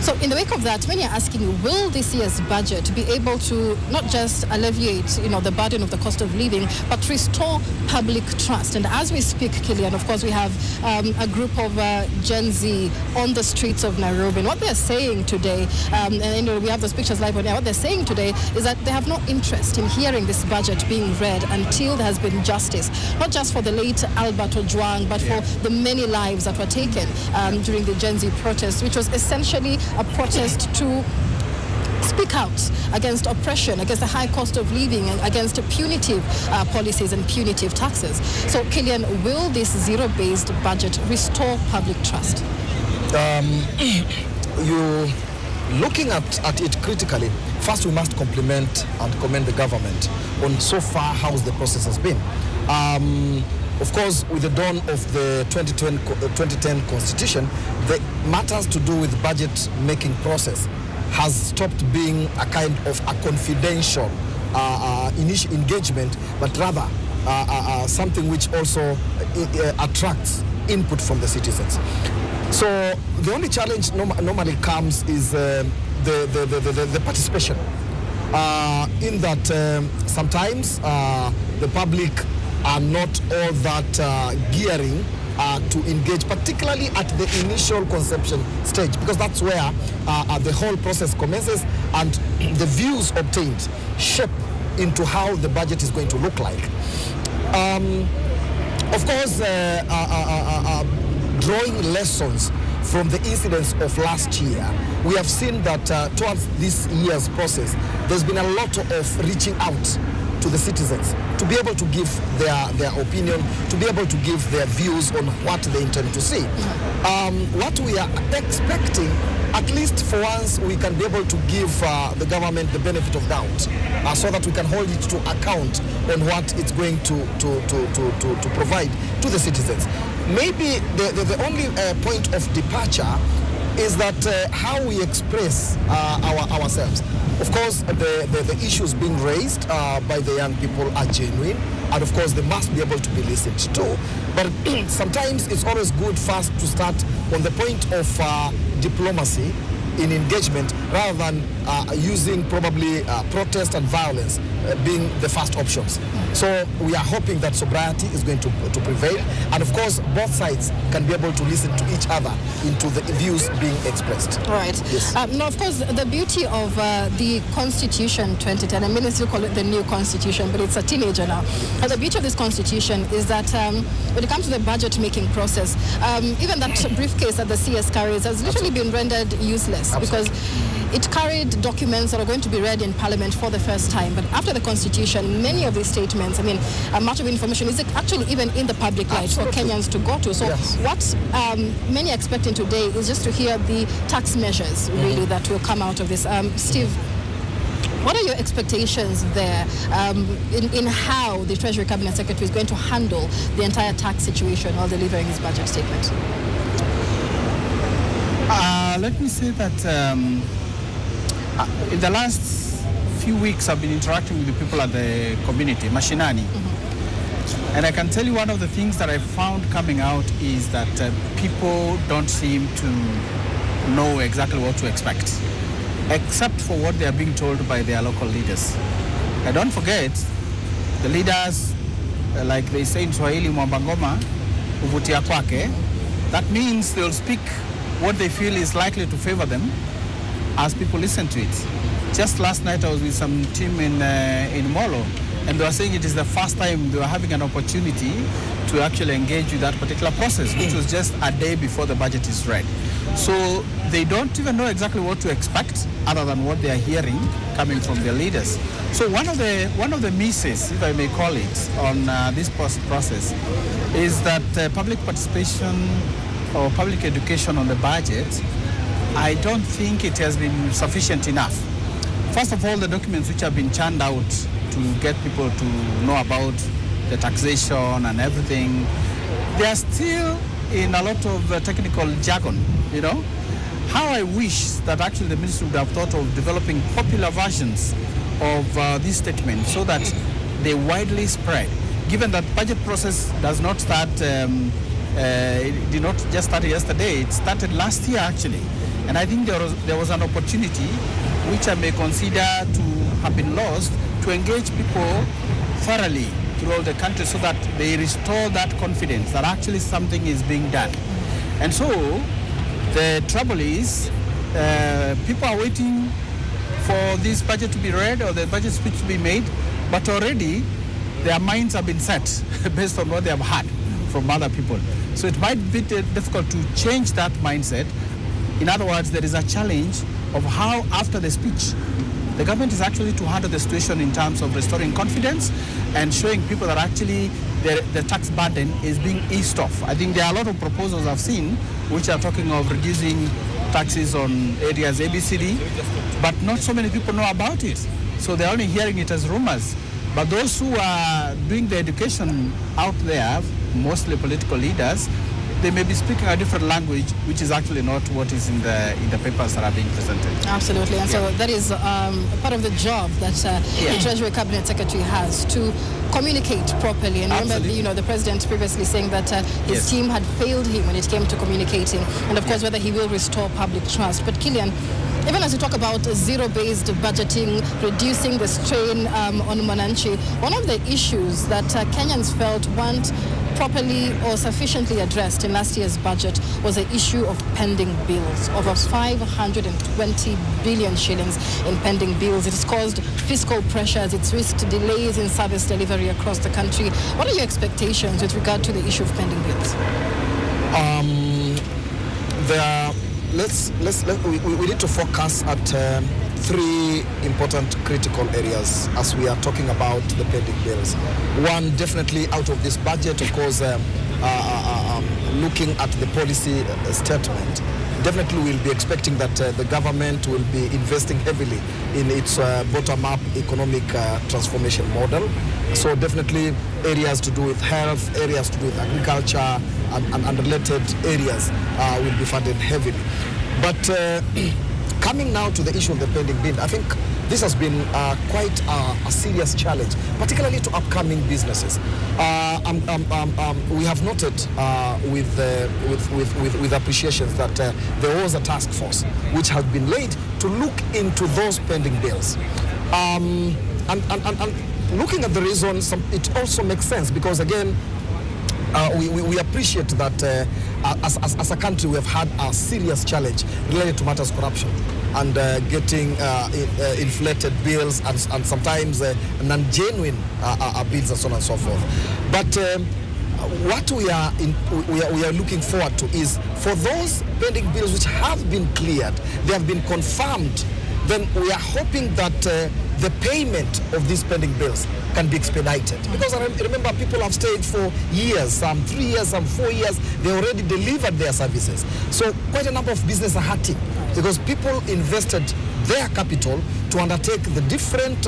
So in the wake of that, many are asking, will this year's budget be able to not just alleviate, the burden of the cost of living, but restore public trust? And as we speak, Killian, of course, we have a group of Gen Z on the streets of Nairobi. And what they're saying today, and we have those pictures live on air, what they're saying today is that they have no interest in hearing this budget being read until there has been justice, not just for the late Albert Ojwang, but for the many lives that were taken during the Gen Z protest, which was essentially a protest to speak out against oppression, against the high cost of living, and against punitive policies and punitive taxes. So, Killian, will this zero-based budget restore public trust? You looking at it critically, first we must compliment and commend the government on so far how the process has been. Of course, with the dawn of the 2010 Constitution, the matters to do with budget making process has stopped being a kind of a confidential initial engagement, but rather something which also attracts input from the citizens. So the only challenge normally comes is the participation, in that sometimes the public are not all that gearing to engage, particularly at the initial conception stage, because that's where the whole process commences and the views obtained shape into how the budget is going to look like. Of course, drawing lessons from the incidents of last year, we have seen that towards this year's process, there's been a lot of reaching out to the citizens to be able to give their opinion, to be able to give their views on what they intend to see. What we are expecting, at least for once, we can be able to give the government the benefit of doubt, so that we can hold it to account on what it's going to provide to the citizens. Maybe the only point of departure is that how we express ourselves. Of course, the issues being raised by the young people are genuine, and of course they must be able to be listened to. But sometimes it's always good first to start on the point of diplomacy in engagement, rather than using probably protest and violence being the first options. So we are hoping that sobriety is going to prevail, and of course both sides can be able to listen to each other into the views being expressed. Right. Yes. Now, of course, the beauty of the Constitution 2010, I mean, they still call it the new Constitution, but it's a teenager now. And the beauty of this Constitution is that when it comes to the budget-making process, even that briefcase that the CS carries has literally been rendered useless. Absolutely. Because it carried documents that are going to be read in Parliament for the first time. But after the Constitution, many of these statements, I mean, much of information is actually even in the public light for Kenyans to go to. So what many are expecting today is just to hear the tax measures, really, that will come out of this. Steve, what are your expectations there in how the Treasury Cabinet Secretary is going to handle the entire tax situation while delivering his budget statement? Let me say that in the last few weeks I've been interacting with the people at the community, Mashinani. And I can tell you one of the things that I found coming out is that people don't seem to know exactly what to expect, except for what they are being told by their local leaders. And don't forget, the leaders, like they say in Swahili, mwambangoma uvutia kwake, that means they'll speak what they feel is likely to favor them as people listen to it. Just last night I was with some team in Molo, And they were saying it is the first time they were having an opportunity to actually engage with that particular process, which was just a day before the budget is read. So they don't even know exactly what to expect other than what they are hearing coming from their leaders. So one of the misses, if I may call it, on this process is that public participation or public education on the budget, I don't think it has been sufficient enough. First of all, the documents which have been churned out to get people to know about the taxation and everything, they are still in a lot of technical jargon, you know. How I wish that actually the ministry would have thought of developing popular versions of these statements so that they widely spread. Given that budget process does not start, it did not just start yesterday, it started last year actually. And I think there was an opportunity which I may consider to have been lost to engage people thoroughly throughout the country so that they restore that confidence that actually something is being done. And so the trouble is people are waiting for this budget to be read or the budget speech to be made, but already their minds have been set based on what they have heard from other people. So it might be difficult to change that mindset. In other words, there is a challenge of how after the speech the government is actually to handle the situation in terms of restoring confidence and showing people that actually the tax burden is being eased off. I think there are a lot of proposals I've seen which are talking of reducing taxes on areas ABCD, but not so many people know about it. So they're only hearing it as rumors. But those who are doing the education out there, mostly political leaders, they may be speaking a different language, which is actually not what is in the papers that are being presented. Absolutely, and so that is part of the job that the Treasury Cabinet Secretary has to communicate properly. And remember, you know, the President previously saying that his team had failed him when it came to communicating, and of course whether he will restore public trust. But Killian, even as we talk about zero-based budgeting, reducing the strain on Mwananchi, one of the issues that Kenyans felt weren't properly or sufficiently addressed in last year's budget was the issue of pending bills. Over 520 billion shillings in pending bills. It has caused fiscal pressures. It's risked delays in service delivery across the country. What are your expectations with regard to the issue of pending bills? We need to focus at three important critical areas as we are talking about the pending bills. One, definitely out of this budget, of course, looking at the policy statement, definitely we'll be expecting that the government will be investing heavily in its bottom-up economic transformation model. So definitely areas to do with health, areas to do with agriculture and related areas will be funded heavily. But coming now to the issue of the pending bill, I think this has been quite a serious challenge, particularly to upcoming businesses. We have noted with appreciations that there was a task force which has been laid to look into those pending bills. And looking at the reasons, it also makes sense because, again, we appreciate that as a country we have had a serious challenge related to matters of corruption and getting inflated bills and sometimes non-genuine bills and so on and so forth. But what we are looking forward to is for those pending bills which have been cleared, they have been confirmed, then we are hoping that the payment of these pending bills can be expedited. Because I remember people have stayed for years, some 3 years, some 4 years, they already delivered their services. So quite a number of businesses are hurting because people invested their capital to undertake the different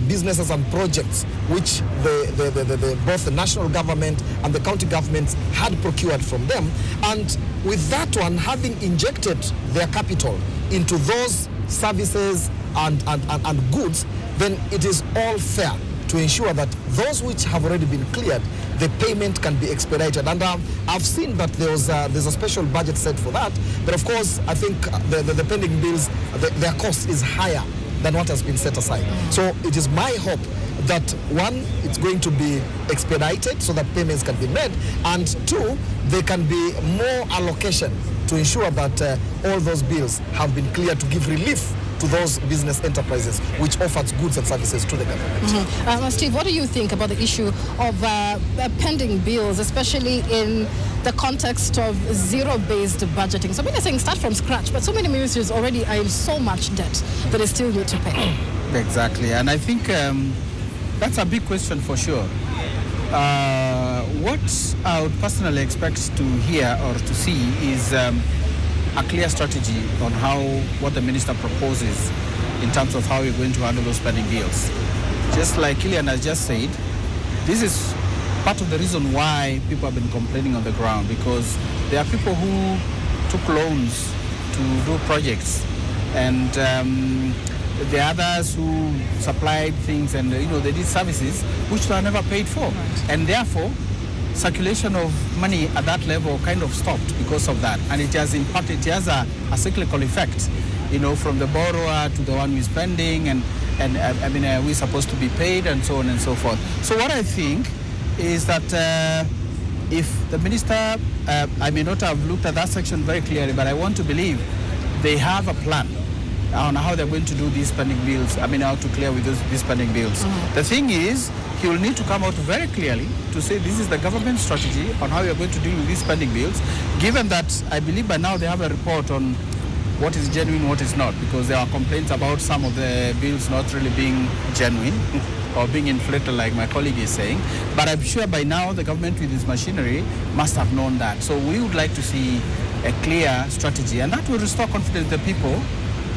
businesses and projects which both the national government and the county governments had procured from them. And with that one, having injected their capital into those services and goods, then it is all fair to ensure that those which have already been cleared, the payment can be expedited. And I've seen that there's a special budget set for that. But of course, I think the pending bills, their cost is higher than what has been set aside. So it is my hope that, one, it's going to be expedited so that payments can be made, and two, there can be more allocation to ensure that all those bills have been cleared to give relief to those business enterprises which offers goods and services to the government. Steve, what do you think about the issue of pending bills, especially in the context of zero-based budgeting? So many are saying start from scratch, but so many ministries already are in so much debt that they still need to pay. Exactly, and I think that's a big question for sure. What I would personally expect to hear or to see is a clear strategy on what the minister proposes in terms of how you're going to handle those pending bills. Just like Killian has just said, this is part of the reason why people have been complaining on the ground, because there are people who took loans to do projects, and the others who supplied things and they did services which they are never paid for. Right. And therefore, circulation of money at that level kind of stopped because of that. And it has impacted, it has a cyclical effect, from the borrower to the one who is spending, and we're supposed to be paid and so on and so forth. So what I think is that if the minister, I may not have looked at that section very clearly, but I want to believe they have a plan on how they're going to do these spending bills, how to clear with these spending bills. The thing is, he will need to come out very clearly to say this is the government strategy on how you're going to deal with these spending bills, given that I believe by now they have a report on what is genuine, what is not, because there are complaints about some of the bills not really being genuine or being inflated, like my colleague is saying. But I'm sure by now the government with its machinery must have known that. So we would like to see a clear strategy, and that will restore confidence in the people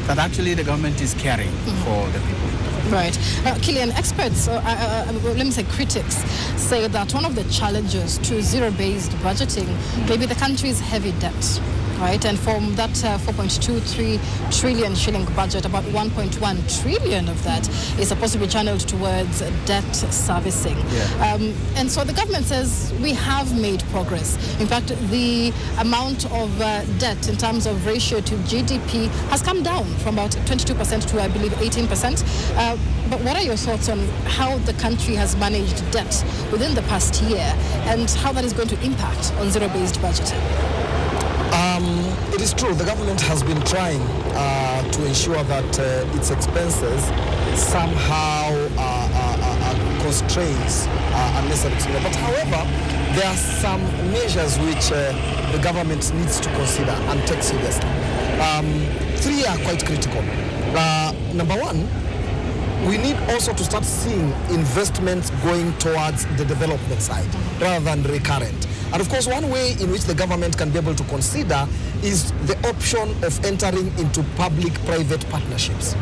that actually the government is caring for the people. Right. Killian, experts, let me say critics, say that one of the challenges to zero-based budgeting may be the country's heavy debt. Right, and from that 4.23 trillion shilling budget, about 1.1 trillion of that is supposed to be channeled towards debt servicing. Yeah. And so the government says we have made progress. In fact, the amount of debt in terms of ratio to GDP has come down from about 22% to, I believe, 18%. But what are your thoughts on how the country has managed debt within the past year and how that is going to impact on zero-based budgeting? It is true, the government has been trying to ensure that its expenses somehow constrains unnecessary expenses. But however, there are some measures which the government needs to consider and take seriously. Three are quite critical. Number one, we need also to start seeing investments going towards the development side rather than recurrent. And of course, one way in which the government can be able to consider is the option of entering into public-private partnerships.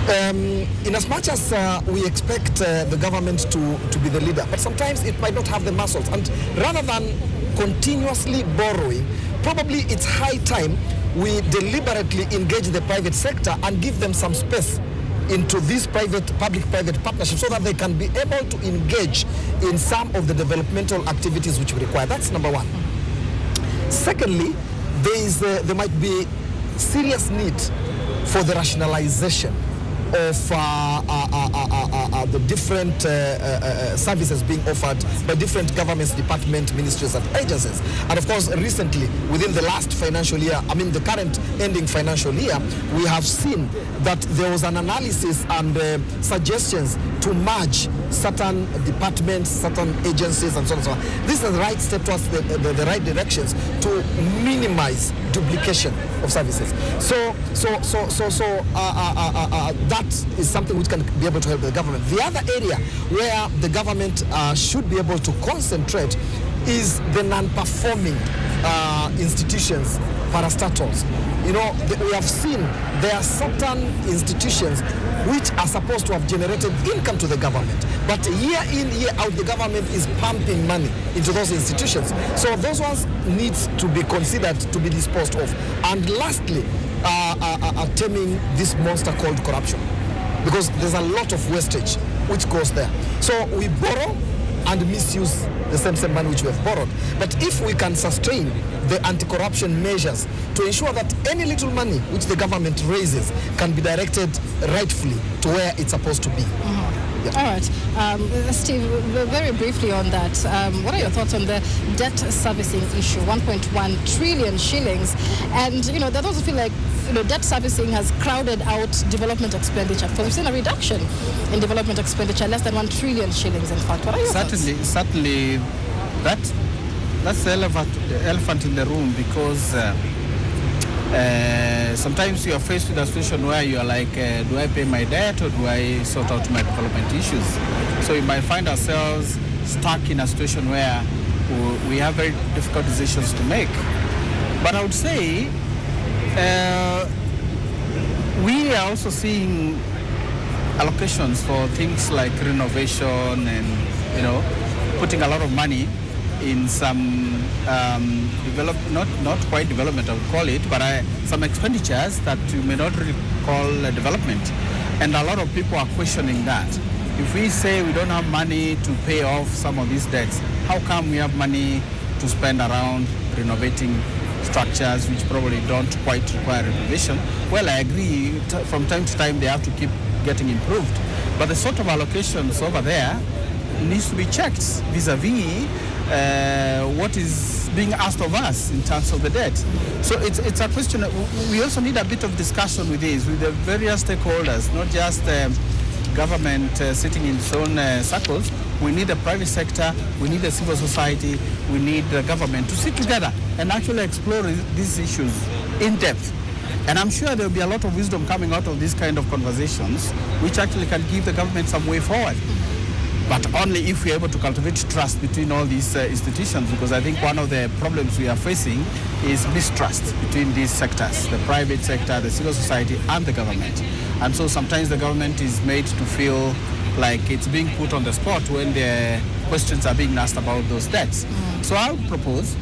In as much as we expect the government to be the leader, but sometimes it might not have the muscles. And rather than continuously borrowing, probably it's high time we deliberately engage the private sector and give them some space into these public-private partnerships so that they can be able to engage in some of the developmental activities which we require. That's number one. Secondly, there might be serious need for the rationalization of the different services being offered by different governments, departments, ministries and agencies. And of course, recently, within the last financial year, the current ending financial year, we have seen that there was an analysis and suggestions to merge certain departments, certain agencies and so on and so on. This is the right step towards the right directions to minimize duplication of services. So that is something which can be able to help the government. The other area where the government should be able to concentrate is the non-performing institutions, parastatals. We have seen there are certain institutions which are supposed to have generated income to the government, but year in, year out, the government is pumping money into those institutions. So those ones need to be considered to be disposed of. And lastly, taming this monster called corruption, because there's a lot of wastage which goes there. So we borrow and misuse the same money which we have borrowed. But if we can sustain the anti-corruption measures to ensure that any little money which the government raises can be directed rightfully to where it's supposed to be, Yeah. All right. Steve, very briefly on that, what are your thoughts on the debt servicing issue, 1.1 trillion shillings? And, there are those who feel like, debt servicing has crowded out development expenditure, because we've seen a reduction in development expenditure, less than 1 trillion shillings, in fact. What are your thoughts? Certainly, that's the elephant in the room, because sometimes you are faced with a situation where you are like, do I pay my debt or do I sort out my development issues? So we might find ourselves stuck in a situation where we have very difficult decisions to make. But I would say we are also seeing allocations for things like renovation and, putting a lot of money in some not quite development, I would call it, but some expenditures that you may not really call development. And a lot of people are questioning that. If we say we don't have money to pay off some of these debts, how come we have money to spend around renovating structures which probably don't quite require renovation? Well, I agree, from time to time they have to keep getting improved. But the sort of allocations over there needs to be checked vis-a-vis what is being asked of us in terms of the debt. So it's a question. We also need a bit of discussion with this, with the various stakeholders, not just government sitting in its own circles. We need the private sector, we need the civil society, we need the government to sit together and actually explore these issues in depth. And I'm sure there will be a lot of wisdom coming out of these kind of conversations, which actually can give the government some way forward. But only if we're able to cultivate trust between all these institutions, because I think one of the problems we are facing is mistrust between these sectors, the private sector, the civil society, and the government. And so sometimes the government is made to feel like it's being put on the spot when the questions are being asked about those debts. So I would propose,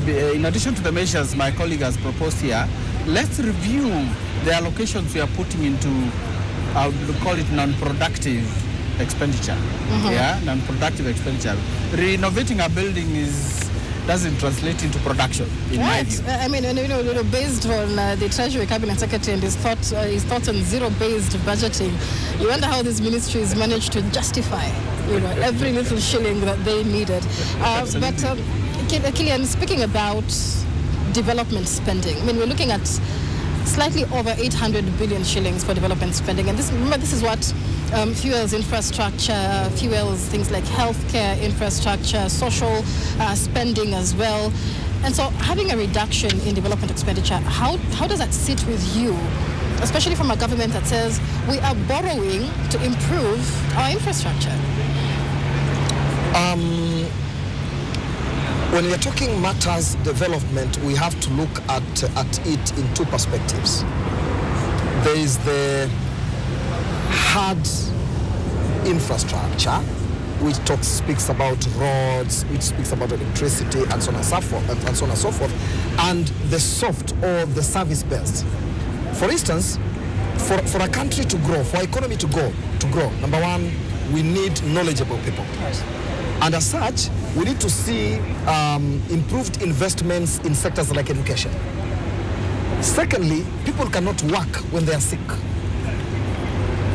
in addition to the measures my colleague has proposed here, let's review the allocations we are putting into, I would call it non-productive expenditure. Non-productive expenditure. Renovating a building doesn't translate into production, in my view. I mean, based on the Treasury Cabinet Secretary and his thoughts on zero-based budgeting, you wonder how these ministries managed to justify, every little shilling that they needed. But Killian, speaking about development spending, I mean, we're looking at slightly over 800 billion shillings for development spending. And this is what fuels infrastructure, fuels things like healthcare infrastructure, social spending as well. And so having a reduction in development expenditure, how does that sit with you, especially from a government that says we are borrowing to improve our infrastructure? When we are talking matters development, we have to look at it in two perspectives. There is the hard infrastructure, which speaks about roads, which speaks about electricity, and so on and so forth, and the soft or the service-based. For instance, for a country to grow, for our economy to grow, number one, we need knowledgeable people. And as such, we need to see improved investments in sectors like education. Secondly, people cannot work when they are sick.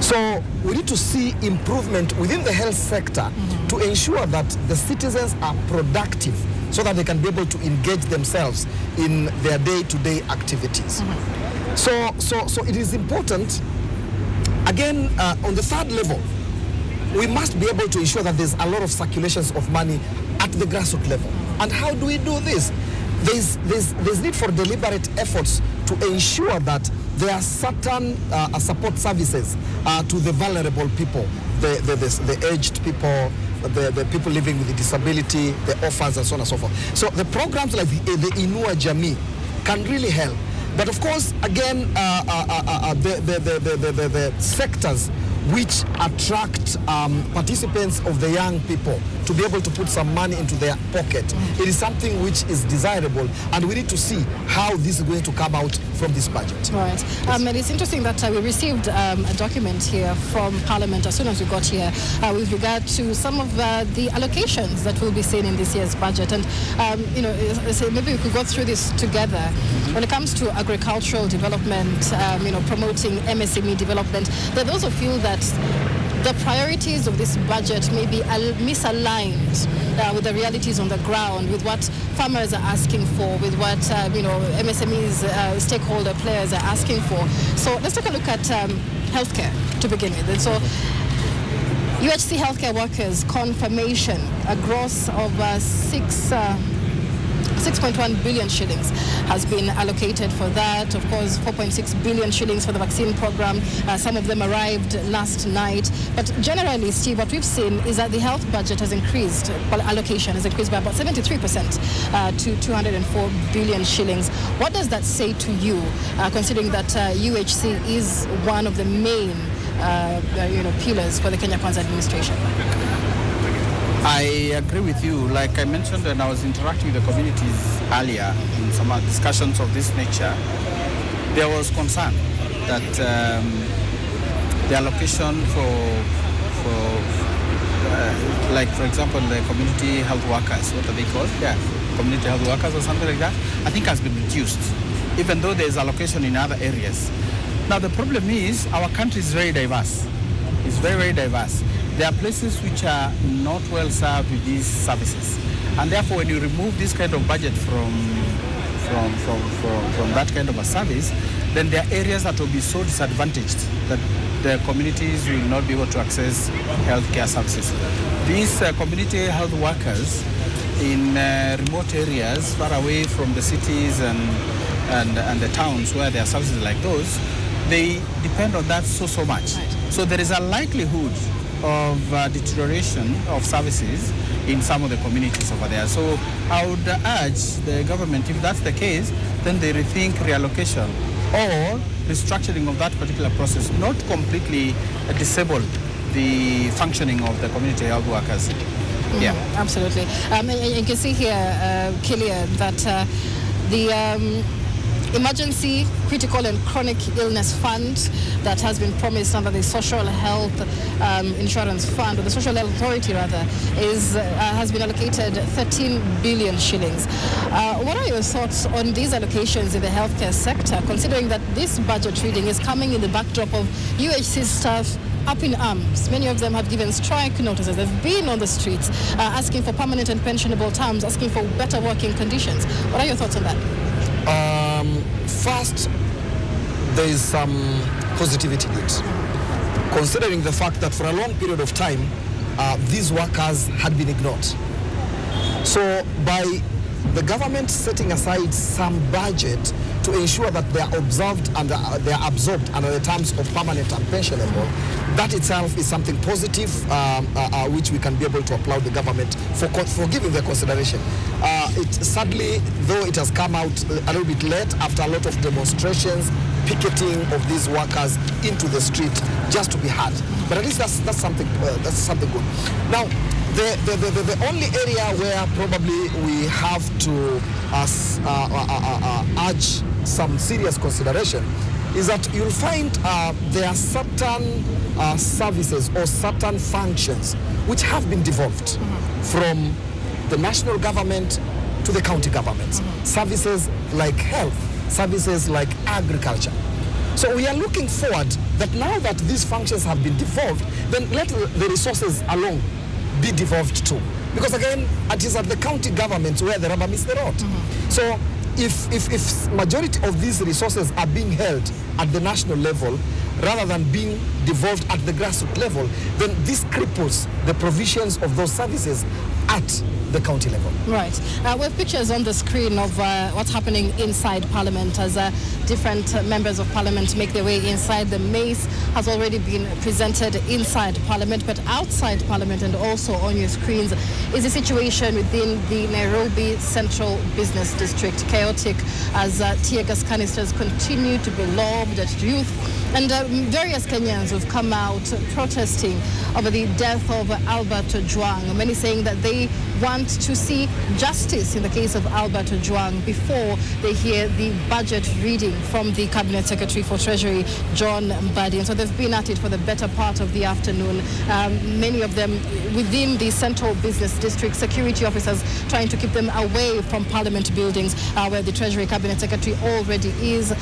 So we need to see improvement within the health sector to ensure that the citizens are productive so that they can be able to engage themselves in their day-to-day activities. So it is important, again, on the third level, we must be able to ensure that there's a lot of circulations of money at the grassroots level. And how do we do this? There's need for deliberate efforts to ensure that there are certain support services to the vulnerable people, the aged people, the people living with a disability, the orphans, and so on and so forth. So the programs like the Inua Jamii can really help. But of course, again, the sectors which attract participants of the young people to be able to put some money into their pocket. It is something which is desirable, and we need to see how this is going to come out from this budget. Right. Yes. And it's interesting that we received a document here from Parliament as soon as we got here with regard to some of the allocations that will be seen in this year's budget. And, so maybe we could go through this together. When it comes to agricultural development, promoting MSME development, there are those who feel that the priorities of this budget may be misaligned with the realities on the ground, with what farmers are asking for, with what MSMEs, stakeholder players are asking for. So let's take a look at healthcare to begin with. And so UHC healthcare workers confirmation, a gross of 6.1 billion shillings has been allocated for that. Of course, 4.6 billion shillings for the vaccine program. Some of them arrived last night. But generally, Steve, what we've seen is that the health budget has increased, well, allocation has increased by about 73% to 204 billion shillings. What does that say to you, considering that UHC is one of the main pillars for the Kenya Kwanza administration? I agree with you. Like I mentioned when I was interacting with the communities earlier in some discussions of this nature, there was concern that the allocation for example, the community health workers, what are they called? Yeah, community health workers or something like that, I think has been reduced, even though there's allocation in other areas. Now the problem is our country is very diverse. It's very, very diverse. There are places which are not well served with these services, and therefore, when you remove this kind of budget from that kind of a service, then there are areas that will be so disadvantaged that the communities will not be able to access healthcare services. These community health workers in remote areas, far away from the cities and the towns where there are services like those, they depend on that so much. Right. So there is a likelihood of deterioration of services in some of the communities over there. So I would urge the government, if that's the case, then they rethink reallocation or restructuring of that particular process, not completely disable the functioning of the community health workers. Yeah, absolutely. You can see here, Killian, that the emergency, critical and chronic illness fund that has been promised under the social health insurance fund, or the social health authority rather, has been allocated 13 billion shillings. What are your thoughts on these allocations in the healthcare sector, considering that this budget reading is coming in the backdrop of UHC staff up in arms? Many of them have given strike notices. They've been on the streets asking for permanent and pensionable terms, asking for better working conditions. What are your thoughts on that? First, there is some positivity in it, considering the fact that for a long period of time, these workers had been ignored. So by the government setting aside some budget to ensure that they are observed and they are absorbed under the terms of permanent and pensionable, that itself is something positive which we can be able to applaud the government for giving the consideration. Sadly, though it has come out a little bit late after a lot of demonstrations, picketing of these workers into the street just to be heard. But at least that's something good. Now, the only area where probably we have to urge some serious consideration is that you'll find there are certain services or certain functions which have been devolved from the national government to the county governments. Services like health, services like agriculture. So we are looking forward that now that these functions have been devolved, then let the resources alone be devolved too. Because again, it is at the county governments where the rubber meets the road. So if majority of these resources are being held at the national level rather than being devolved at the grassroots level, then this cripples the provisions of those services at the county level. Right. We have pictures on the screen of what's happening inside Parliament as different members of Parliament make their way inside. The mace has already been presented inside Parliament, but outside Parliament and also on your screens is the situation within the Nairobi Central Business District. Chaotic as tear gas canisters continue to be lobbed at youth. And various Kenyans have come out protesting over the death of Albert Ojwang. Many saying that they want to see justice in the case of Albert Ojwang before they hear the budget reading from the Cabinet Secretary for Treasury, John Mbadi. And so they've been at it for the better part of the afternoon. Many of them within the Central Business District, security officers trying to keep them away from Parliament buildings where the Treasury Cabinet Secretary already is.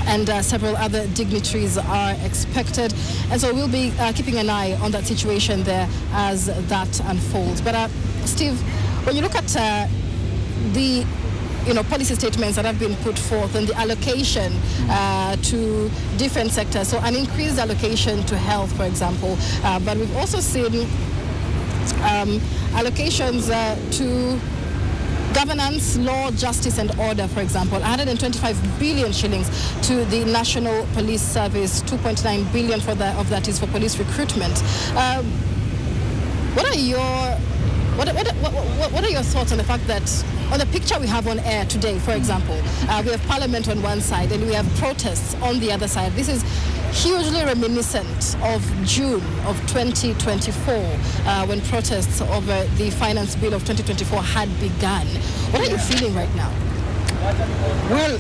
and several other dignitaries are expected. And so we'll be keeping an eye on that situation there as that unfolds. But Steve, when you look at the policy statements that have been put forth and the allocation to different sectors, so an increased allocation to health, for example, but we've also seen allocations to governance, law, justice and order, for example, 125 billion shillings to the National Police Service, 2.9 billion of that is for police recruitment. What are your thoughts on the fact that on the picture we have on air today, for example, we have Parliament on one side and we have protests on the other side. This is hugely reminiscent of June of 2024 when protests over the finance bill of 2024 had begun. What are you feeling right now? Well,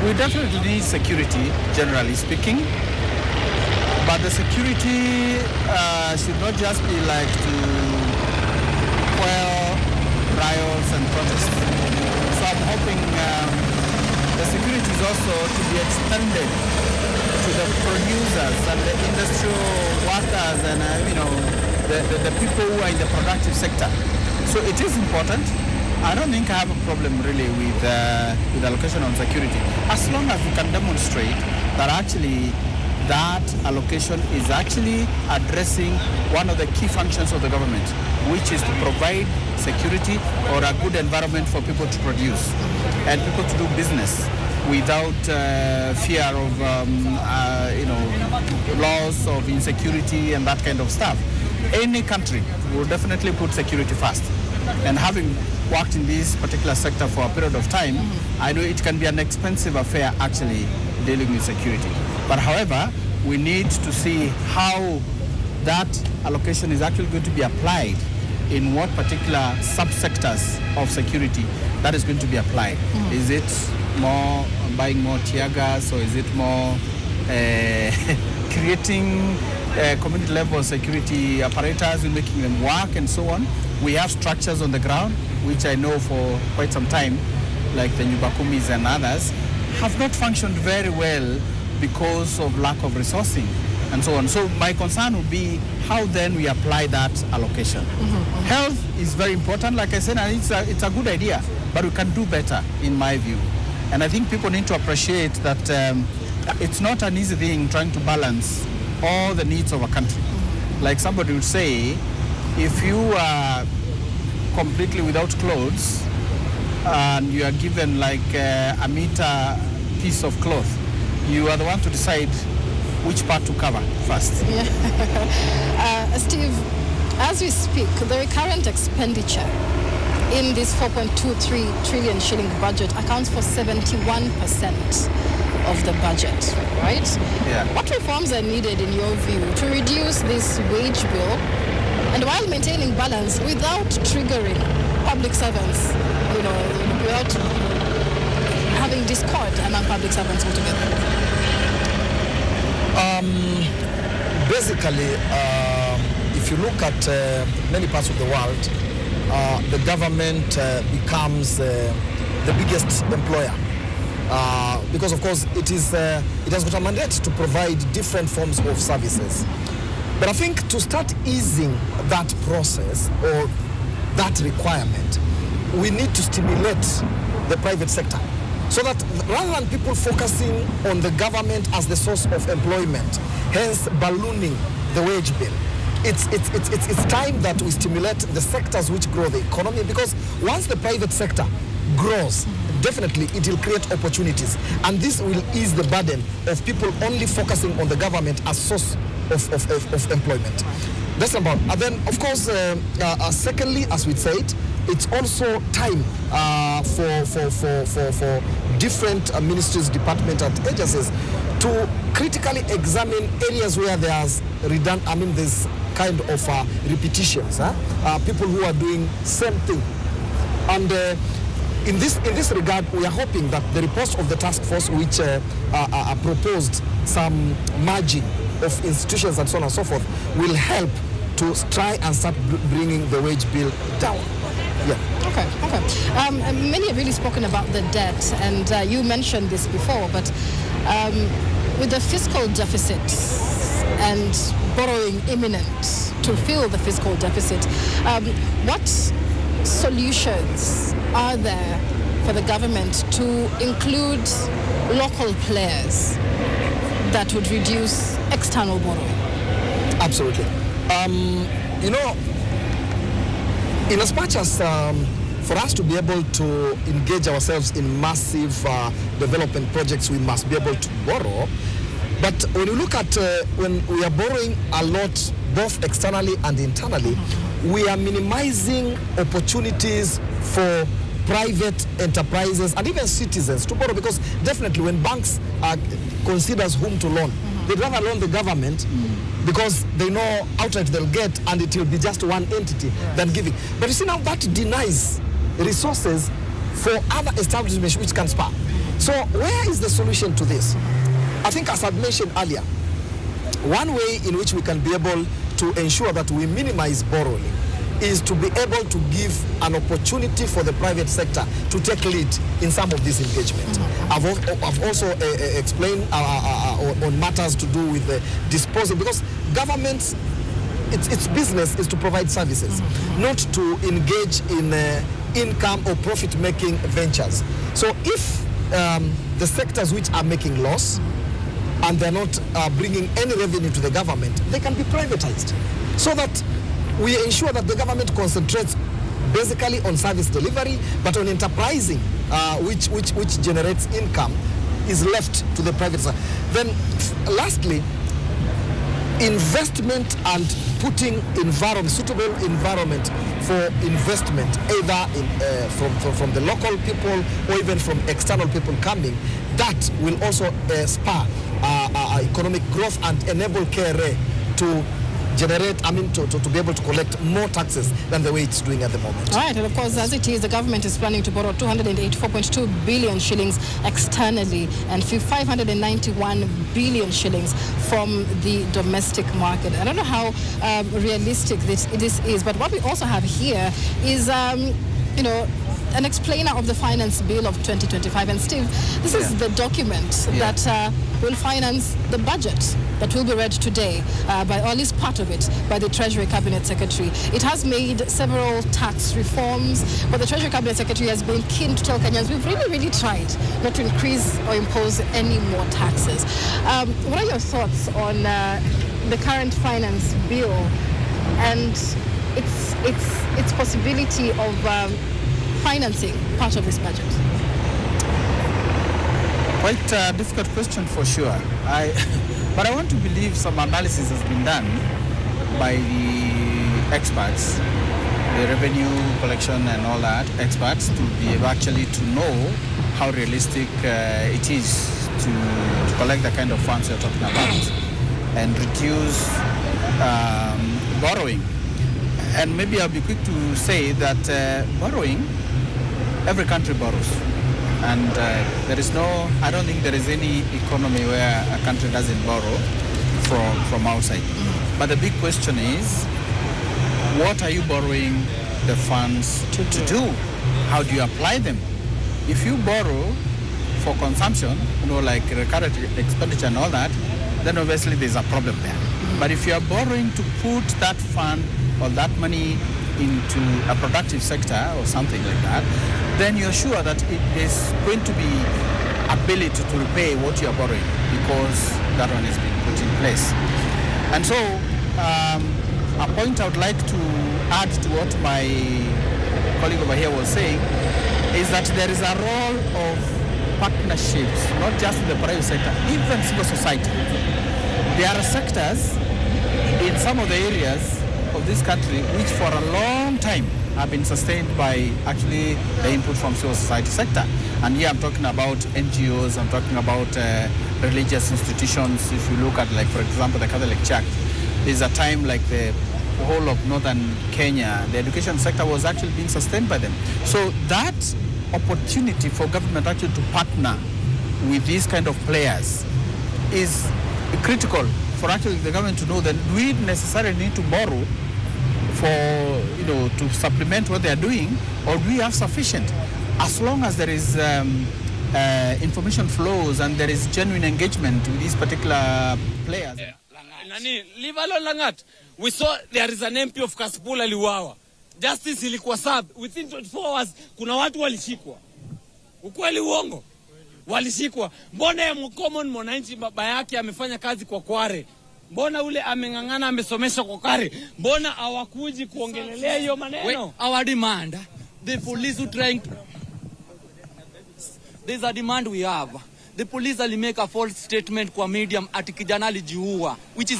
we definitely need security, generally speaking. But the security should not just be like to quell riots and protests. So I'm hoping the security is also to be extended to the producers and the industrial workers and the people who are in the productive sector. So it is important. I don't think I have a problem really with allocation on security, as long as we can demonstrate that actually that allocation is actually addressing one of the key functions of the government, which is to provide security or a good environment for people to produce and people to do business without fear of loss of insecurity and that kind of stuff. Any country will definitely put security first. And having worked in this particular sector for a period of time, I know it can be an expensive affair actually dealing with security. But however, we need to see how that allocation is actually going to be applied, in what particular subsectors of security that is going to be applied. Is it more buying more tear gas, or is it more creating community level security apparatus and making them work and so on? We have structures on the ground, which I know for quite some time, like the Nyubakumis and others, have not functioned very well because of lack of resourcing and so on. So my concern would be how then we apply that allocation. Health is very important, like I said, and it's a good idea, but we can do better in my view. And I think people need to appreciate that it's not an easy thing trying to balance all the needs of a country. Like somebody would say, if you are completely without clothes and you are given like a meter piece of cloth, you are the one to decide which part to cover first. Yeah. Steve, as we speak, the recurrent expenditure in this 4.23 trillion shilling budget accounts for 71% of the budget, right? Yeah. What reforms are needed in your view to reduce this wage bill, and while maintaining balance without triggering public servants, without having discord among public servants altogether? Basically, if you look at many parts of the world, the government becomes the biggest employer. Because of course it has got a mandate to provide different forms of services. But I think to start easing that process or that requirement, we need to stimulate the private sector, so that rather than people focusing on the government as the source of employment, hence ballooning the wage bill, it's time that we stimulate the sectors which grow the economy, because once the private sector grows, definitely it will create opportunities, and this will ease the burden of people only focusing on the government as source of employment. That's about. And then, of course, secondly, as we said, it's also time for different ministries, departments, and agencies to critically examine areas where there's there's kind of repetitions, people who are doing same thing. And in this regard, we are hoping that the report of the task force, which proposed some merging of institutions and so on and so forth, will help to try and start bringing the wage bill down. Yeah. Okay. Many have really spoken about the debt, and you mentioned this before, but with the fiscal deficit and borrowing imminent to fill the fiscal deficit, what solutions are there for the government to include local players that would reduce external borrowing? Absolutely. You know, in as much as for us to be able to engage ourselves in massive development projects, we must be able to borrow. But when you look at when we are borrowing a lot, both externally and internally, we are minimizing opportunities for private enterprises and even citizens to borrow, because definitely when banks considers whom to loan, they'd rather loan the government because they know outright they'll get, and it will be just one entity than giving. But you see, now that denies resources for other establishments which can spur. So where is the solution to this? I think, as I mentioned earlier, one way in which we can be able to ensure that we minimize borrowing is to be able to give an opportunity for the private sector to take lead in some of these engagements. I've also explained on matters to do with the disposal, because governments, its business is to provide services, not to engage in income or profit-making ventures. So if the sectors which are making loss and they're not bringing any revenue to the government, they can be privatized, so that we ensure that the government concentrates basically on service delivery, but on enterprising, which generates income, is left to the private sector. Then, lastly, investment and putting suitable environment for investment, either from the local people or even from external people coming, that will also spur economic growth and enable KRA to generate, to be able to collect more taxes than the way it's doing at the moment. Right, and of course, as it is, the government is planning to borrow 284.2 billion shillings externally and 591 billion shillings from the domestic market. I don't know how realistic this is, but what we also have here is, an explainer of the finance bill of 2025. And Steve, this is the document that will finance the budget that will be read today, or at least part of it, by the Treasury Cabinet Secretary. It has made several tax reforms, but the Treasury Cabinet Secretary has been keen to tell Kenyans, we've really tried not to increase or impose any more taxes. What are your thoughts on the current finance bill and its possibility of financing part of this budget? Quite a difficult question for sure. But I want to believe some analysis has been done by the experts, the revenue collection and all that, experts, to be able actually to know how realistic it is to collect the kind of funds you're talking about and reduce borrowing. And maybe I'll be quick to say that borrowing, every country borrows. And I don't think there is any economy where a country doesn't borrow from outside. But the big question is, what are you borrowing the funds to do? How do you apply them? If you borrow for consumption, like recurrent expenditure and all that, then obviously there's a problem there. But if you are borrowing to put that fund or that money into a productive sector or something like that, then you're sure that there's going to be ability to repay what you're borrowing, because that one has been put in place. And so a point I would like to add to what my colleague over here was saying is that there is a role of partnerships, not just in the private sector, even civil society. There are sectors in some of the areas of this country which for a long time have been sustained by actually the input from civil society sector. And here I'm talking about NGOs, I'm talking about religious institutions. If you look at, like, for example, the Catholic Church, there's a time like the whole of northern Kenya, the education sector was actually being sustained by them. So that opportunity for government actually to partner with these kind of players is critical for actually the government to know that we necessarily need to borrow for to supplement what they are doing, or do we have sufficient? As long as there is information flows and there is genuine engagement with these particular players. Leave alone Langat. We saw there is an MP of Kasipul aliuawa. Justice ilikuwa served within 24 hours. Kuna watu walishikwa. Ukweli uongo? Walishikwa. Mbona ya common mwananchi baba yake amefanya kazi kwa Kware? Mbona ule ameng'ang'ana amesomesha kwa Kware? Mbona hawakuji kuongelelea hiyo maneno? Our demand, the police are trying to... There's a demand we have. The police will make a false statement kwa medium ati kijana alijiua, which is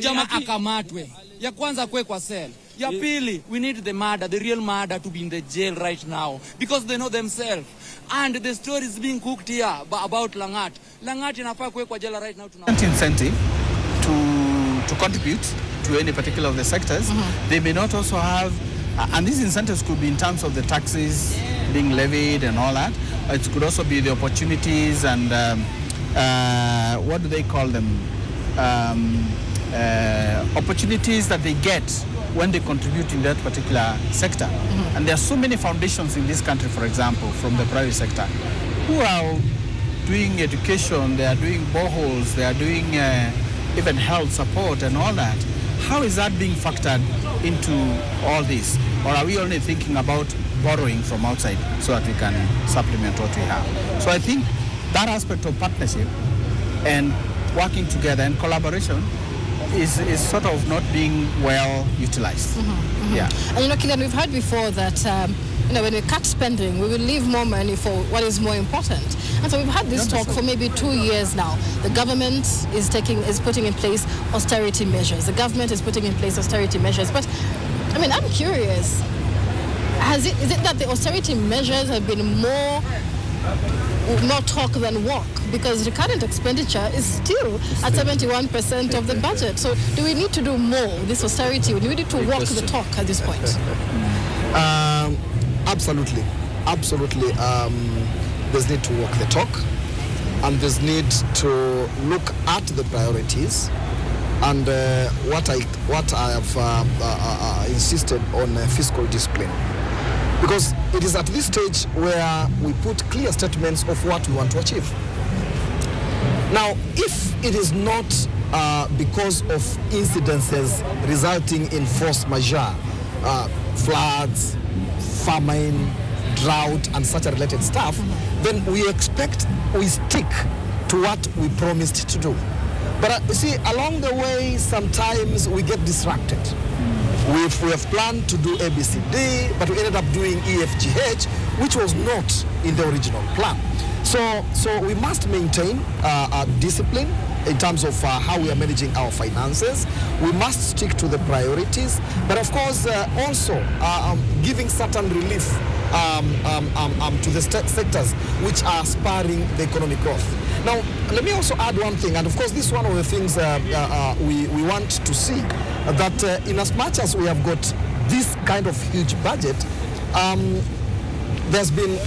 jamaa akamatwe. Ya kwanza kwe kwa cell. Ya pili, we need the murder, the real murder, to be in the jail right now because they know themselves. And the story is being cooked here about Langat. Langat inafaa kwe kwa jela right now. Incentive to contribute to any particular of the sectors. They may not also have, and these incentives could be in terms of the taxes being levied and all that. It could also be the opportunities and what do they call them? Opportunities that they get when they contribute in that particular sector. And there are so many foundations in this country, for example, from the private sector, who are doing education, they are doing boreholes, they are doing even health support and all that. How is that being factored into all this? Or are we only thinking about borrowing from outside so that we can supplement what we have? So I think that aspect of partnership and working together and collaboration is sort of not being well utilized. Yeah. And Killian, we've heard before that when we cut spending, we will leave more money for what is more important. And so we've had this talk for maybe 2 years now. The government is putting in place austerity measures. The government is putting in place austerity measures. But I'm curious. Is it that the austerity measures have been more talk than walk? Because the current expenditure is still at 71% of the budget. So do we need to do more, this austerity? Do we need to walk the talk at this point? Absolutely. Absolutely. There's need to walk the talk. And there's need to look at the priorities. And what I have insisted on fiscal discipline. Because it is at this stage where we put clear statements of what we want to achieve. Now, if it is not because of incidences resulting in force majeure, floods, famine, drought, and such related stuff, then we stick to what we promised to do. But you see, along the way, sometimes we get distracted. We have planned to do ABCD, but we ended up doing EFGH, which was not in the original plan. So we must maintain discipline in terms of how we are managing our finances. We must stick to the priorities, but of course also giving certain relief to the sectors which are spurring the economic growth. Now, let me also add one thing, and of course this is one of the things we want to see, that in as much as we have got this kind of huge budget, there's been,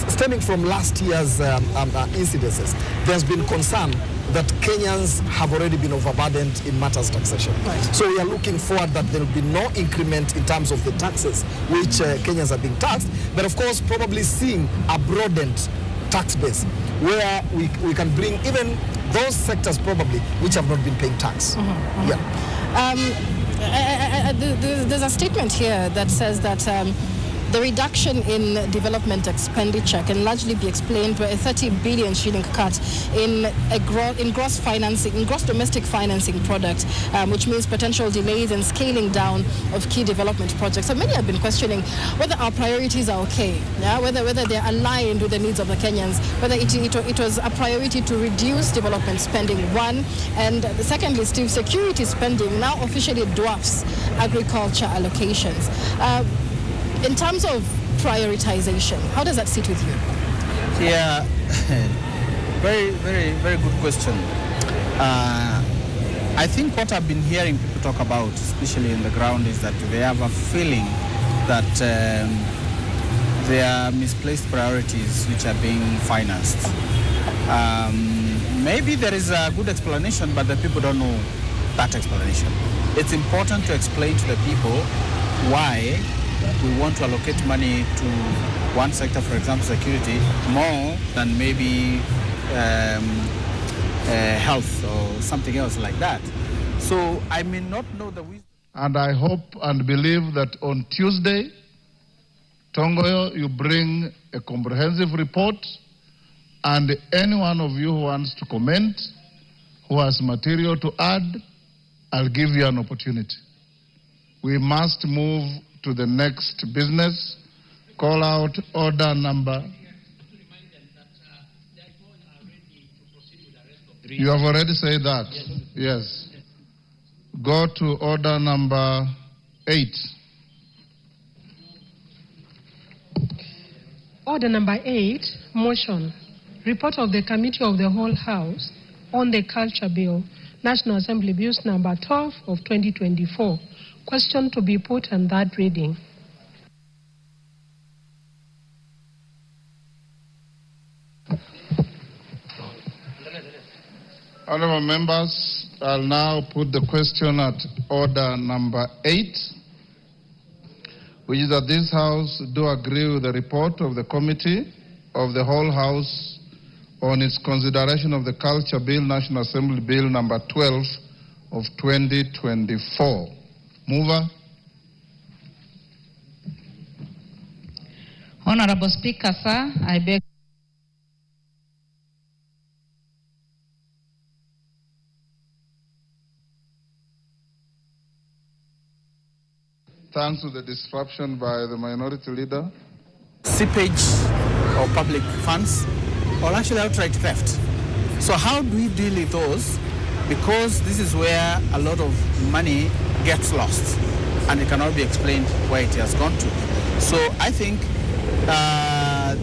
stemming from last year's incidences, there's been concern that Kenyans have already been overburdened in matters of taxation. Right. So we are looking forward that there will be no increment in terms of the taxes which Kenyans are being taxed, but of course probably seeing a broadened tax base where we can bring even those sectors probably which have not been paying tax. Yeah. There's a statement here that says that the reduction in development expenditure can largely be explained by a 30 billion shilling cut in gross domestic financing product, which means potential delays and scaling down of key development projects. So many have been questioning whether our priorities are okay, whether they're aligned with the needs of the Kenyans, whether it was a priority to reduce development spending, one, and secondly, still security spending now officially dwarfs agriculture allocations. In terms of prioritization, how does that sit with you? Yeah, very, very, very good question. I think what I've been hearing people talk about, especially in the ground, is that they have a feeling that there are misplaced priorities which are being financed. Maybe there is a good explanation, but the people don't know that explanation. It's important to explain to the people why we want to allocate money to one sector, for example, security, more than maybe health or something else like that. So I may not know the wisdom. And I hope and believe that on Tuesday, Tongoyo, you bring a comprehensive report, and any one of you who wants to comment, who has material to add, I'll give you an opportunity. We must move to the next business. Call out order number. You have already said that. Yes. Go to order number 8. Order number 8, motion. Report of the Committee of the Whole House on the Culture Bill, National Assembly Bills number 12 of 2024. Question to be put on that reading. Honourable members, I'll now put the question at order number 8, which is that this House do agree with the report of the Committee of the Whole House on its consideration of the Culture Bill, National Assembly Bill number 12 of 2024. Mover. Honorable Speaker, sir, I beg. Thanks to the disruption by the minority leader. Seepage of public funds, or actually outright theft. So how do we deal with those? Because this is where a lot of money gets lost, and it cannot be explained where it has gone to. So I think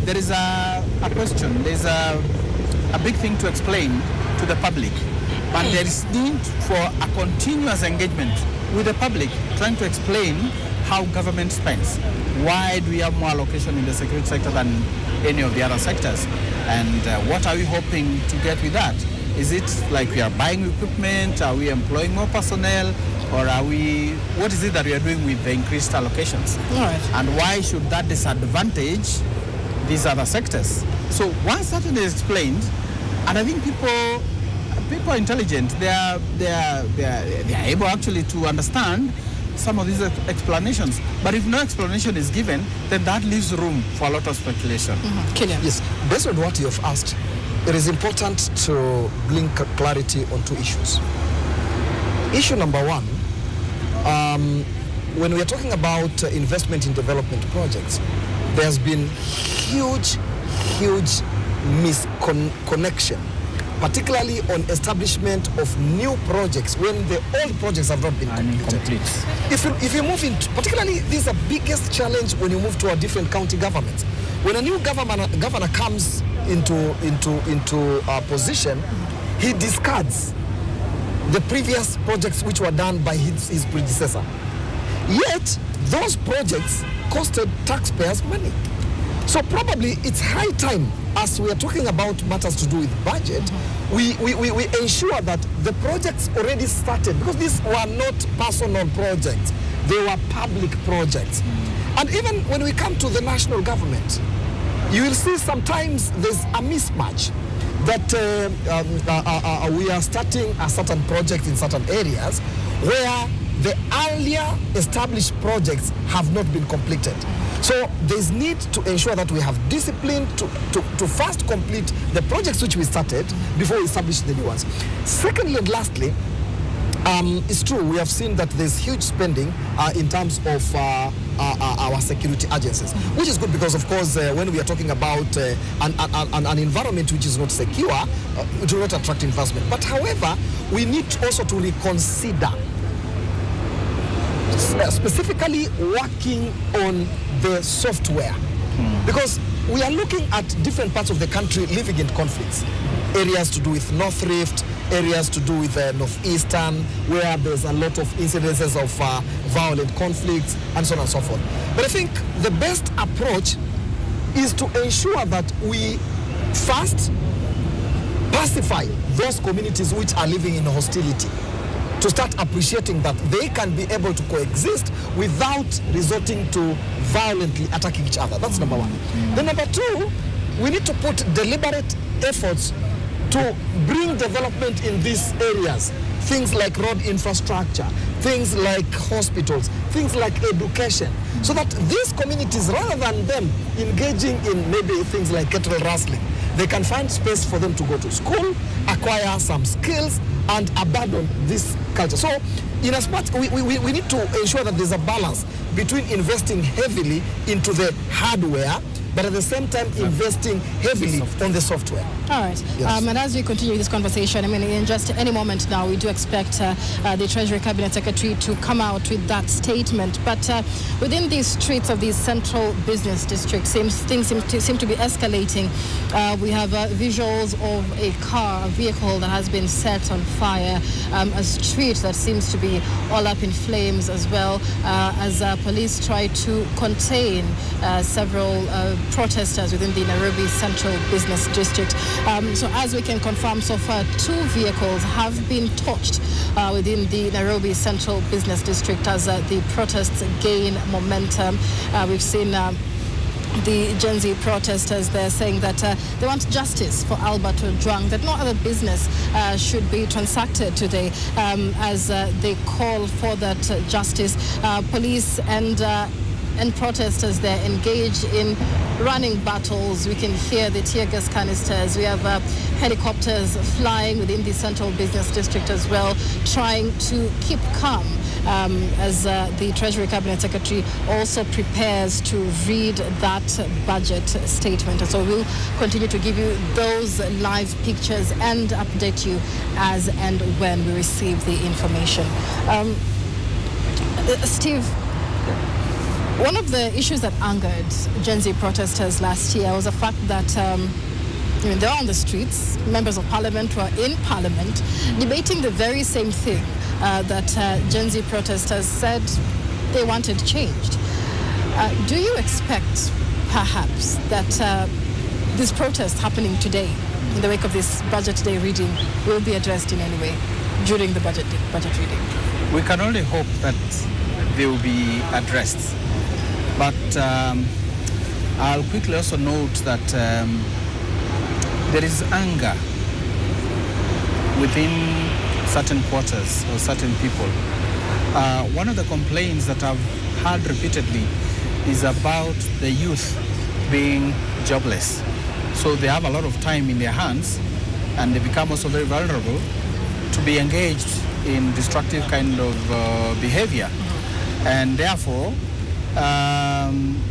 there is a question, there's a big thing to explain to the public, and there is need for a continuous engagement with the public, trying to explain how government spends. Why do we have more allocation in the security sector than any of the other sectors? And what are we hoping to get with that? Is it like we are buying equipment? Are we employing more personnel? Or are we, what is it that we are doing with the increased allocations? All right. And why should that disadvantage these other sectors? So once that is explained, and I think people are intelligent, they are able actually to understand some of these explanations. But if no explanation is given, then that leaves room for a lot of speculation. Kenya. Yes, based on what you have asked, it is important to bring clarity on two issues. Issue number one, when we are talking about investment in development projects, there's been huge misconnection, particularly on establishment of new projects when the old projects have not been completed. If you move into, particularly this is the biggest challenge when you move to a different county government. When a new governor comes into a position, he discards the previous projects which were done by his predecessor. Yet those projects costed taxpayers money. So probably it's high time, as we are talking about matters to do with budget, we ensure that the projects already started, because these were not personal projects, they were public projects. And even when we come to the national government, you will see sometimes there's a mismatch that we are starting a certain project in certain areas where the earlier established projects have not been completed. So there's need to ensure that we have discipline to first complete the projects which we started before we establish the new ones. Secondly and lastly, it's true, we have seen that there's huge spending in terms of our security agencies, which is good because, of course, when we are talking about an environment which is not secure, it will not attract investment. But however, we need also to reconsider specifically working on the software, because we are looking at different parts of the country living in conflicts, areas to do with North Rift, areas to do with Northeastern, where there's a lot of incidences of violent conflicts and so on and so forth. But I think the best approach is to ensure that we first pacify those communities which are living in hostility. to start appreciating that they can be able to coexist without resorting to violently attacking each other. That's number one. Then number two, we need to put deliberate efforts to bring development in these areas. Things like road infrastructure, things like hospitals, things like education, so that these communities, rather than them engaging in maybe things like cattle rustling, they can find space for them to go to school, acquire some skills, and abandon this culture. So, in as much, we need to ensure that there's a balance between investing heavily into the hardware, but at the same time investing heavily on the software. All right. Yes. And as we continue this conversation, I mean, in just any moment now, we do expect the Treasury Cabinet Secretary to come out with that statement. But within these streets of these central business districts, things seem to be escalating. We have visuals of a vehicle that has been set on fire, a street that seems to be all up in flames as well, as police try to contain several protesters within the Nairobi Central Business District. So as we can confirm so far, 2 vehicles have been touched within the Nairobi Central Business District as the protests gain momentum. We've seen the Gen Z protesters there saying that they want justice for Albert Ojwang, that no other business should be transacted today, as they call for that justice. Police and protesters there engaged in running battles. We can hear the tear gas canisters. We have helicopters flying within the Central Business District as well, trying to keep calm as the Treasury Cabinet Secretary also prepares to read that budget statement. And so we'll continue to give you those live pictures and update you as and when we receive the information. Steve, one of the issues that angered Gen Z protesters last year was the fact that they're on the streets, members of Parliament were in Parliament, debating the very same thing that Gen Z protesters said they wanted changed. Do you expect, perhaps, that this protest happening today, in the wake of this budget day reading, will be addressed in any way during the budget reading? We can only hope that they will be addressed. But I'll quickly also note that there is anger within certain quarters or certain people. One of the complaints that I've heard repeatedly is about the youth being jobless. So they have a lot of time in their hands and they become also very vulnerable to be engaged in destructive kind of behavior. And therefore,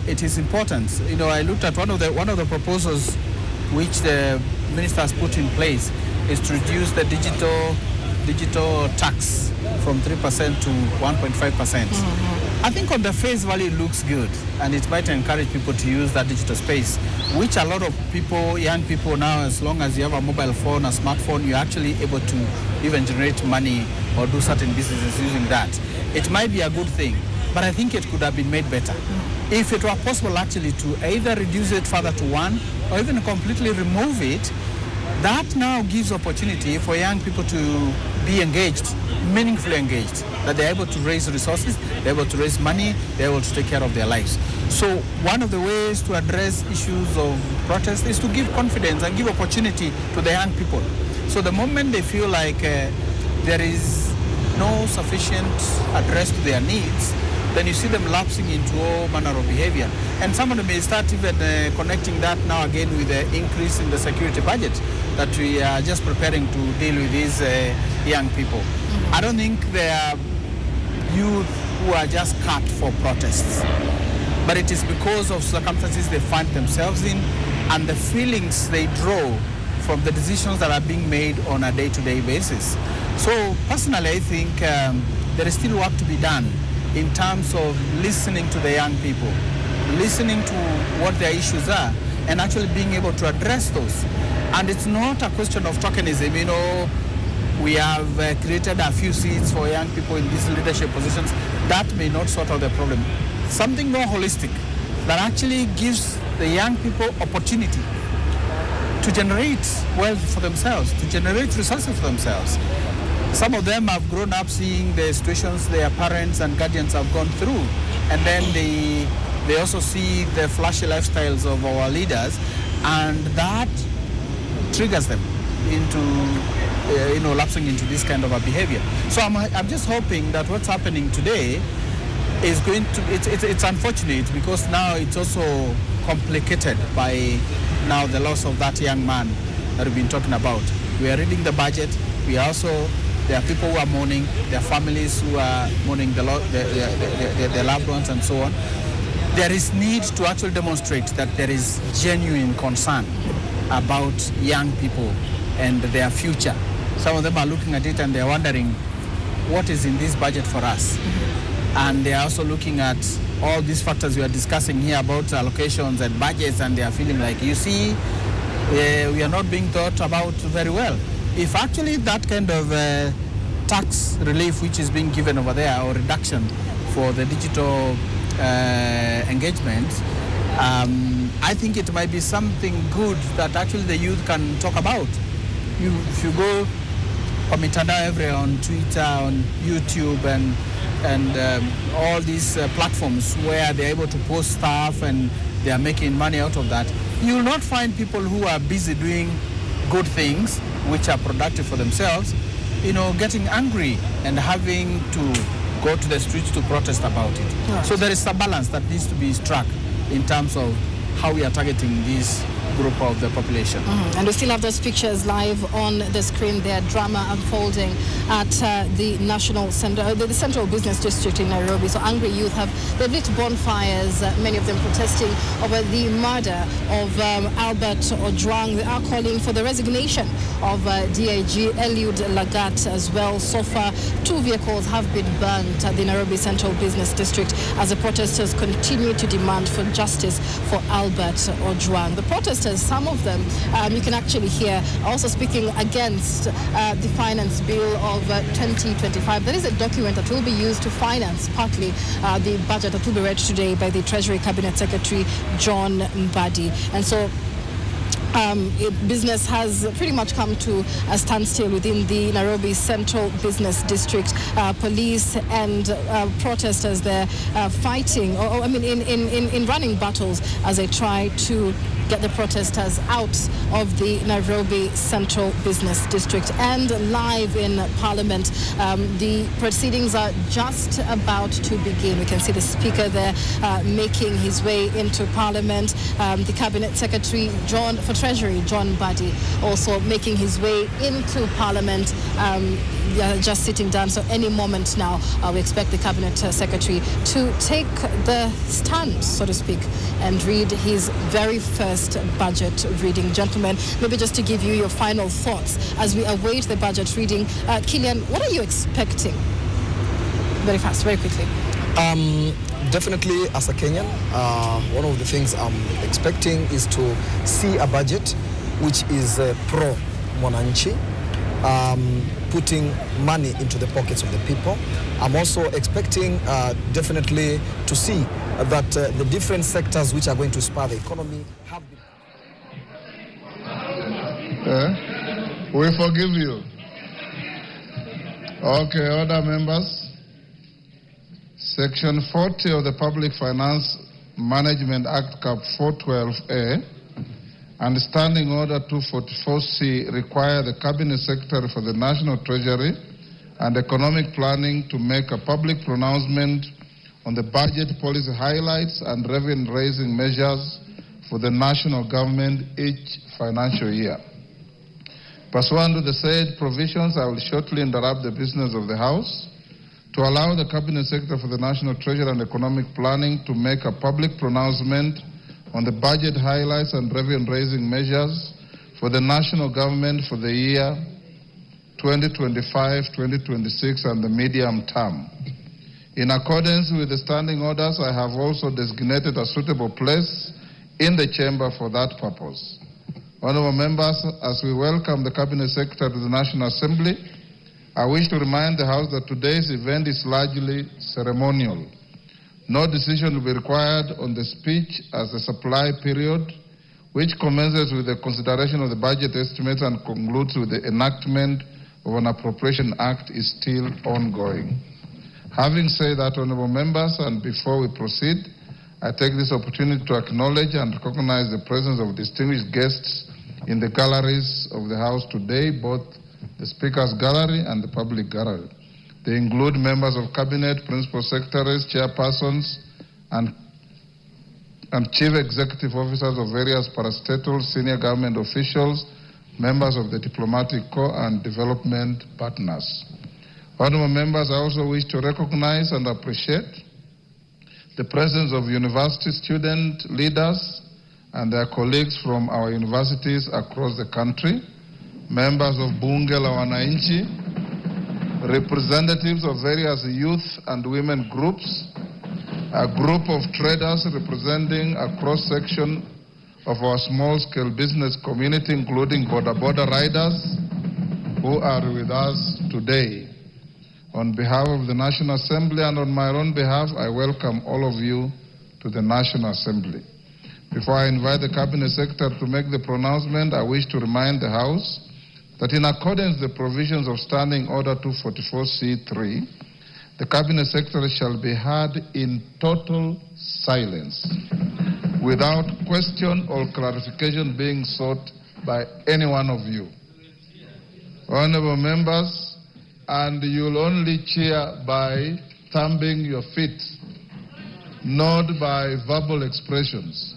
it is important. I looked at one of the proposals which the minister has put in place is to reduce the digital tax from 3% to 1.5%. I think on the face value it looks good, and it might encourage people to use that digital space, which a lot of people, young people now, as long as you have a mobile phone, a smartphone, you're actually able to even generate money or do certain businesses using that. It might be a good thing, but I think it could have been made better. If it were possible actually to either reduce it further to 1 or even completely remove it, that now gives opportunity for young people to be engaged, meaningfully engaged, that they're able to raise resources, they're able to raise money, they're able to take care of their lives. So one of the ways to address issues of protest is to give confidence and give opportunity to the young people. So the moment they feel like there is no sufficient address to their needs, then you see them lapsing into all manner of behavior. And some of them may start even connecting that now again with the increase in the security budget that we are just preparing to deal with these young people. I don't think they are youth who are just cut for protests, but it is because of circumstances they find themselves in and the feelings they draw from the decisions that are being made on a day-to-day basis. So personally, I think there is still work to be done in terms of listening to the young people, listening to what their issues are, and actually being able to address those. And it's not a question of tokenism. We have created a few seats for young people in these leadership positions. That may not sort out the problem. Something more holistic that actually gives the young people opportunity to generate wealth for themselves, to generate resources for themselves. some of them have grown up seeing the situations their parents and guardians have gone through. And then they also see the flashy lifestyles of our leaders, and that triggers them into lapsing into this kind of a behavior. So I'm just hoping that what's happening today is going to, it's unfortunate because now it's also complicated by now the loss of that young man that we've been talking about. We are reading the budget. We are also, there are people who are mourning, there are families who are mourning their loved ones and so on. There is need to actually demonstrate that there is genuine concern about young people and their future. Some of them are looking at it and they're wondering, what is in this budget for us? And they're also looking at all these factors we are discussing here about allocations and budgets, and they are feeling like, you see, we are not being thought about very well. If actually that kind of tax relief which is being given over there, or reduction for the digital engagement, I think it might be something good that actually the youth can talk about. If you go on mitandao everywhere, on Twitter, on YouTube, and all these platforms where they're able to post stuff and they are making money out of that, you will not find people who are busy doing good things which are productive for themselves, getting angry and having to go to the streets to protest about it. Right. So there is a balance that needs to be struck in terms of how we are targeting this group of the population. And we still have those pictures live on the screen there, drama unfolding at the the Central Business District in Nairobi. So angry youth they've lit bonfires, many of them protesting over the murder of Albert Ojwang. They are calling for the resignation of DIG Eliud Lagat as well. So far, 2 vehicles have been burnt at the Nairobi Central Business District as the protesters continue to demand for justice for Albert Ojwang. The protesters, some of them, you can actually hear, also speaking against the finance bill of 2025. There is a document that will be used to finance partly the budget that will be read today by the Treasury Cabinet Secretary John Mbadi. And so business has pretty much come to a standstill within the Nairobi Central Business District. Police and protesters there fighting, in running battles as they try to get the protesters out of the Nairobi Central Business District. And live in Parliament, the proceedings are just about to begin. We can see the Speaker there making his way into Parliament. The Cabinet Secretary for Treasury, John Mbadi, also making his way into Parliament, just sitting down. So any moment now, we expect the Cabinet Secretary to take the stand, so to speak, and read his very first budget reading. Gentlemen, maybe just to give you your final thoughts as we await the budget reading. Killian, what are you expecting? Very fast, very quickly. Definitely, as a Kenyan, one of the things I'm expecting is to see a budget which is pro-Mwananchi, putting money into the pockets of the people. I'm also expecting definitely to see that the different sectors which are going to spur the economy have been... We forgive you. Okay, other members. Section 40 of the Public Finance Management Act, Cap 412A, and Standing Order 244C require the Cabinet Secretary for the National Treasury and Economic Planning to make a public pronouncement on the budget policy highlights and revenue-raising measures for the national government each financial year. Pursuant to the said provisions, I will shortly interrupt the business of the House to allow the Cabinet Secretary for the National Treasury and Economic Planning to make a public pronouncement on the budget highlights and revenue-raising measures for the national government for the year 2025-2026 and the medium term. In accordance with the standing orders, I have also designated a suitable place in the chamber for that purpose. Honourable members, as we welcome the Cabinet Secretary to the National Assembly, I wish to remind the House that today's event is largely ceremonial. No decision will be required on the speech as the supply period, which commences with the consideration of the budget estimates and concludes with the enactment of an Appropriation Act is still ongoing. Having said that, honorable members, and before we proceed, I take this opportunity to acknowledge and recognize the presence of distinguished guests in the galleries of the House today, both the Speaker's Gallery and the Public Gallery. They include members of Cabinet, Principal Secretaries, Chairpersons, and Chief Executive Officers of various parastatal senior government officials, members of the Diplomatic Corps, and development partners. Honorable members, I also wish to recognize and appreciate the presence of university student leaders and their colleagues from our universities across the country, members of Bunge la Wananchi, representatives of various youth and women groups, a group of traders representing a cross-section of our small-scale business community, including border riders who are with us today. On behalf of the National Assembly and on my own behalf, I welcome all of you to the National Assembly. Before I invite the Cabinet Secretary to make the pronouncement, I wish to remind the House that in accordance with the provisions of Standing Order 244C3, the Cabinet Secretary shall be heard in total silence, without question or clarification being sought by any one of you. Honorable members, and you'll only cheer by thumping your feet, not by verbal expressions.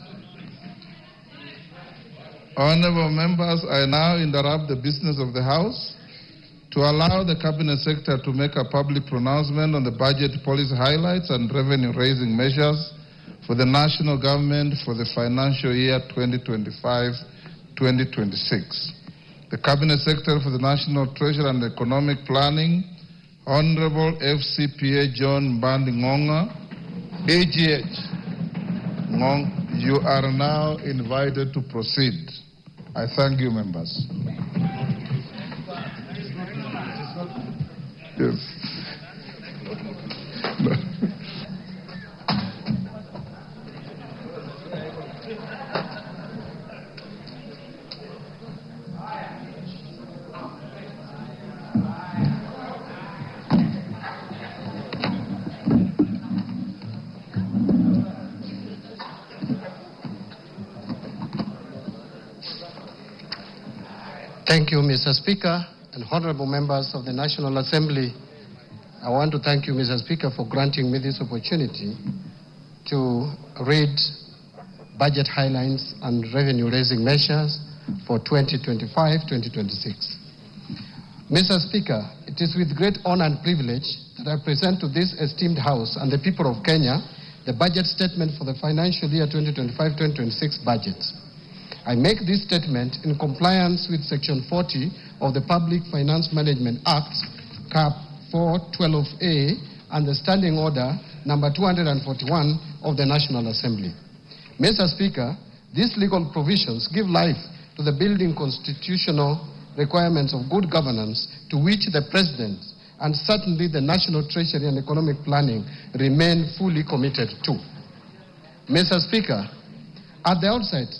Honorable members, I now interrupt the business of the House to allow the Cabinet Secretary to make a public pronouncement on the budget policy highlights and revenue-raising measures for the national government for the financial year 2025-2026. The Cabinet Secretary for the National Treasury and Economic Planning, Honorable FCPA John Mbandi Ngonga, AGH. You are now invited to proceed. I thank you, members. Yes. No. Thank you, Mr. Speaker, and honorable members of the National Assembly. I want to thank you, Mr. Speaker, for granting me this opportunity to read budget highlights and revenue-raising measures for 2025-2026. Mr. Speaker, it is with great honor and privilege that I present to this esteemed House and the people of Kenya the budget statement for the financial year 2025-2026 budget. I make this statement in compliance with Section 40 of the Public Finance Management Act, Cap 412A, and the Standing Order number 241 of the National Assembly. Mr. Speaker, these legal provisions give life to the building constitutional requirements of good governance to which the President and certainly the National Treasury and Economic Planning remain fully committed to. Mr. Speaker, at the outset,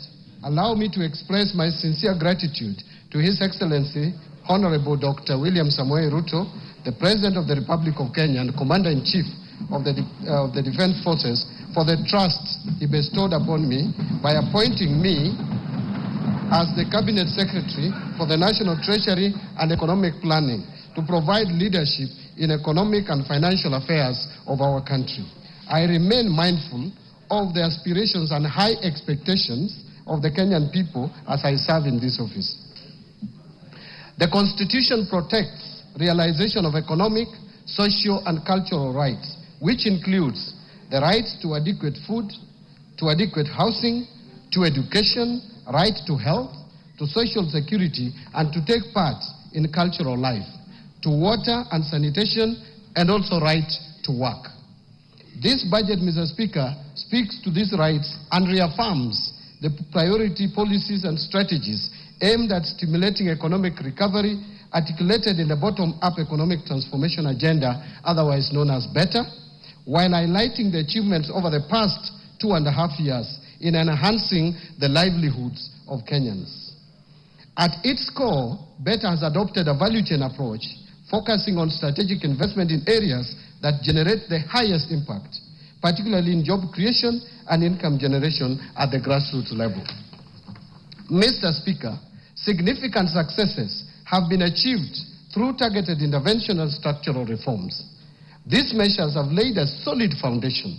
allow me to express my sincere gratitude to His Excellency, Honorable Dr. William Samoei Ruto, the President of the Republic of Kenya and Commander-in-Chief of the Defense Forces, for the trust he bestowed upon me by appointing me as the Cabinet Secretary for the National Treasury and Economic Planning to provide leadership in economic and financial affairs of our country. I remain mindful of the aspirations and high expectations of the Kenyan people as I serve in this office. The Constitution protects realization of economic, social, and cultural rights, which includes the rights to adequate food, to adequate housing, to education, right to health, to social security, and to take part in cultural life, to water and sanitation, and also right to work. This budget, Mr. Speaker, speaks to these rights and reaffirms the priority policies and strategies aimed at stimulating economic recovery articulated in the bottom-up economic transformation agenda, otherwise known as BETTER, while highlighting the achievements over the past 2.5 years in enhancing the livelihoods of Kenyans. At its core, BETA has adopted a value chain approach, focusing on strategic investment in areas that generate the highest impact, particularly in job creation and income generation at the grassroots level. Mr. Speaker, significant successes have been achieved through targeted intervention and structural reforms. These measures have laid a solid foundation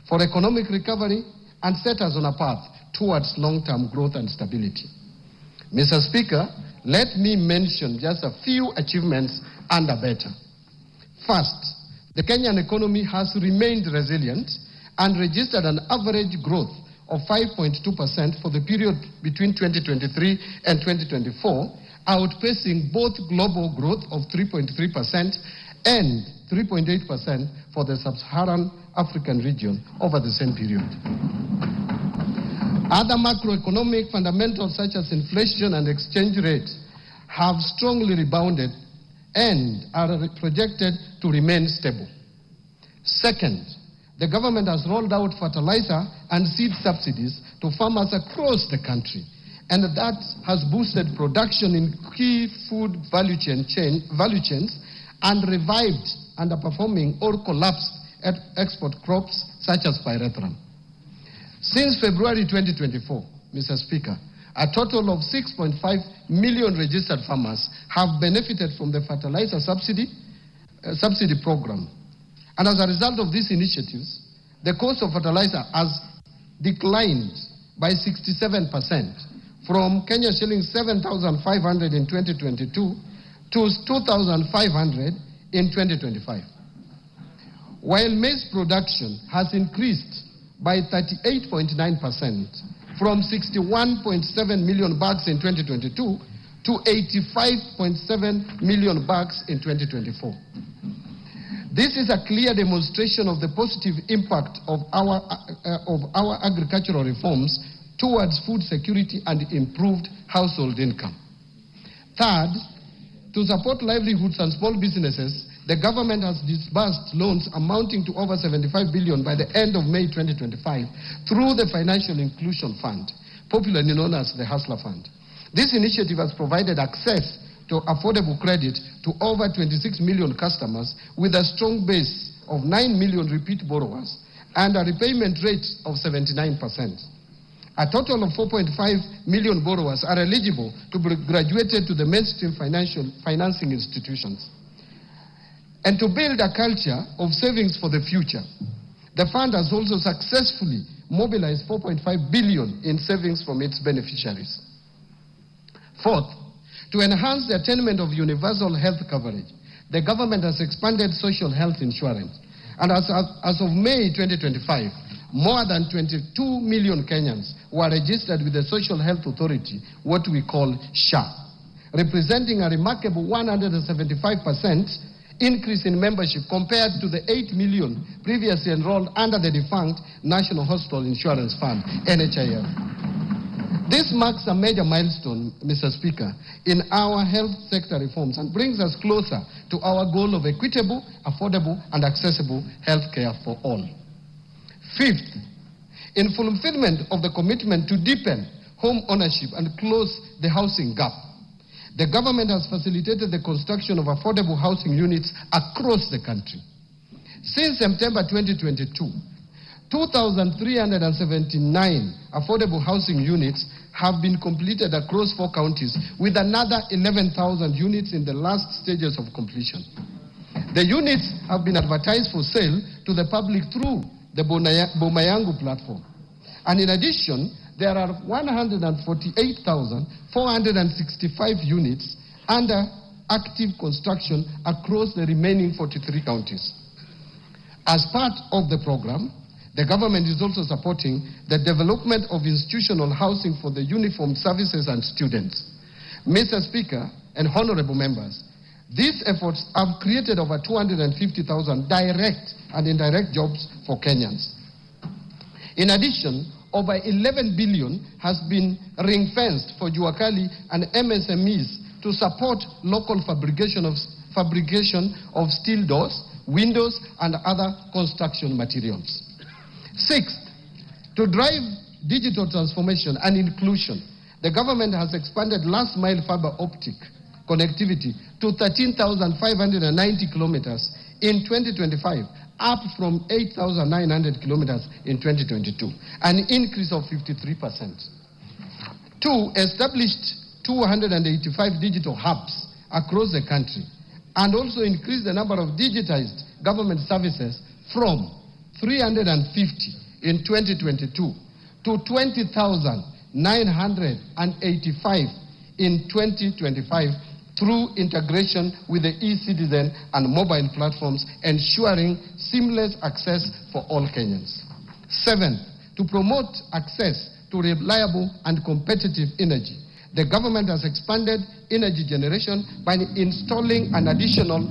for economic recovery and set us on a path towards long-term growth and stability. Mr. Speaker, let me mention just a few achievements under BETA. First, the Kenyan economy has remained resilient and registered an average growth of 5.2% for the period between 2023 and 2024, outpacing both global growth of 3.3% and 3.8% for the sub-Saharan African region over the same period. Other macroeconomic fundamentals such as inflation and exchange rates have strongly rebounded and are projected to remain stable. Second, the government has rolled out fertilizer and seed subsidies to farmers across the country, and that has boosted production in key food value chains and revived underperforming or collapsed export crops such as pyrethrum. Since February 2024, Mr. Speaker, a total of 6.5 million registered farmers have benefited from the fertilizer subsidy program. And as a result of these initiatives, the cost of fertilizer has declined by 67% from Kenya shilling 7,500 in 2022 to 2,500 in 2025. While maize production has increased by 38.9% from 61.7 million bags in 2022 to 85.7 million bags in 2024. This is a clear demonstration of the positive impact of our agricultural reforms towards food security and improved household income. Third, to support livelihoods and small businesses, the government has disbursed loans amounting to over 75 billion by the end of May 2025 through the Financial Inclusion Fund, popularly known as the Hustler Fund. This initiative has provided access to affordable credit to over 26 million customers with a strong base of 9 million repeat borrowers and a repayment rate of 79%. A total of 4.5 million borrowers are eligible to be graduated to the mainstream financing institutions. And to build a culture of savings for the future, the fund has also successfully mobilized 4.5 billion in savings from its beneficiaries. Fourth, to enhance the attainment of universal health coverage, the government has expanded social health insurance. And as of May 2025, more than 22 million Kenyans were registered with the Social Health Authority, what we call SHA, representing a remarkable 175% increase in membership compared to the 8 million previously enrolled under the defunct National Hospital Insurance Fund, NHIF. This marks a major milestone, Mr. Speaker, in our health sector reforms and brings us closer to our goal of equitable, affordable, and accessible health care for all. Fifth, in fulfillment of the commitment to deepen home ownership and close the housing gap, the government has facilitated the construction of affordable housing units across the country. Since September 2022, 2,379 affordable housing units have been completed across 4 counties, with another 11,000 units in the last stages of completion. The units have been advertised for sale to the public through the Bomayangu platform. And in addition, there are 148,465 units under active construction across the remaining 43 counties. As part of the program, the government is also supporting the development of institutional housing for the uniformed services and students. Mr. Speaker and honorable members, these efforts have created over 250,000 direct and indirect jobs for Kenyans. In addition, over 11 billion has been ring-fenced for Juakali and MSMEs to support local fabrication of steel doors, windows, and other construction materials. Sixth, to drive digital transformation and inclusion, The government has expanded last mile fiber optic connectivity to 13,590 kilometers in 2025, up from 8,900 kilometers in 2022, an increase of 53%. 2, established 285 digital hubs across the country, and also increased the number of digitized government services from 350 in 2022 to 20,985 in 2025 through integration with the e-citizen and mobile platforms, ensuring seamless access for all Kenyans. 7, to promote access to reliable and competitive energy. The government has expanded energy generation by installing an additional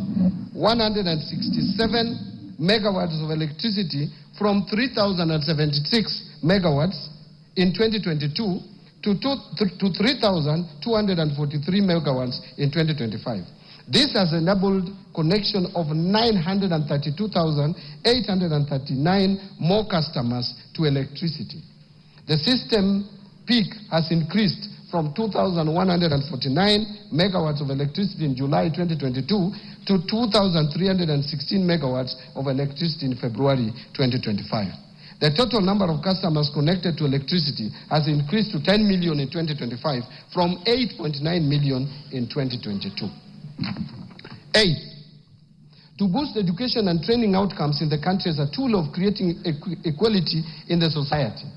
167 megawatts of electricity from 3,076 megawatts in 2022 to 3,243 megawatts in 2025. This has enabled connection of 932,839 more customers to electricity. The system peak has increased from 2,149 megawatts of electricity in July 2022 to 2,316 megawatts of electricity in February 2025. The total number of customers connected to electricity has increased to 10 million in 2025 from 8.9 million in 2022. 8. To boost education and training outcomes in the country as a tool of creating equality in the society.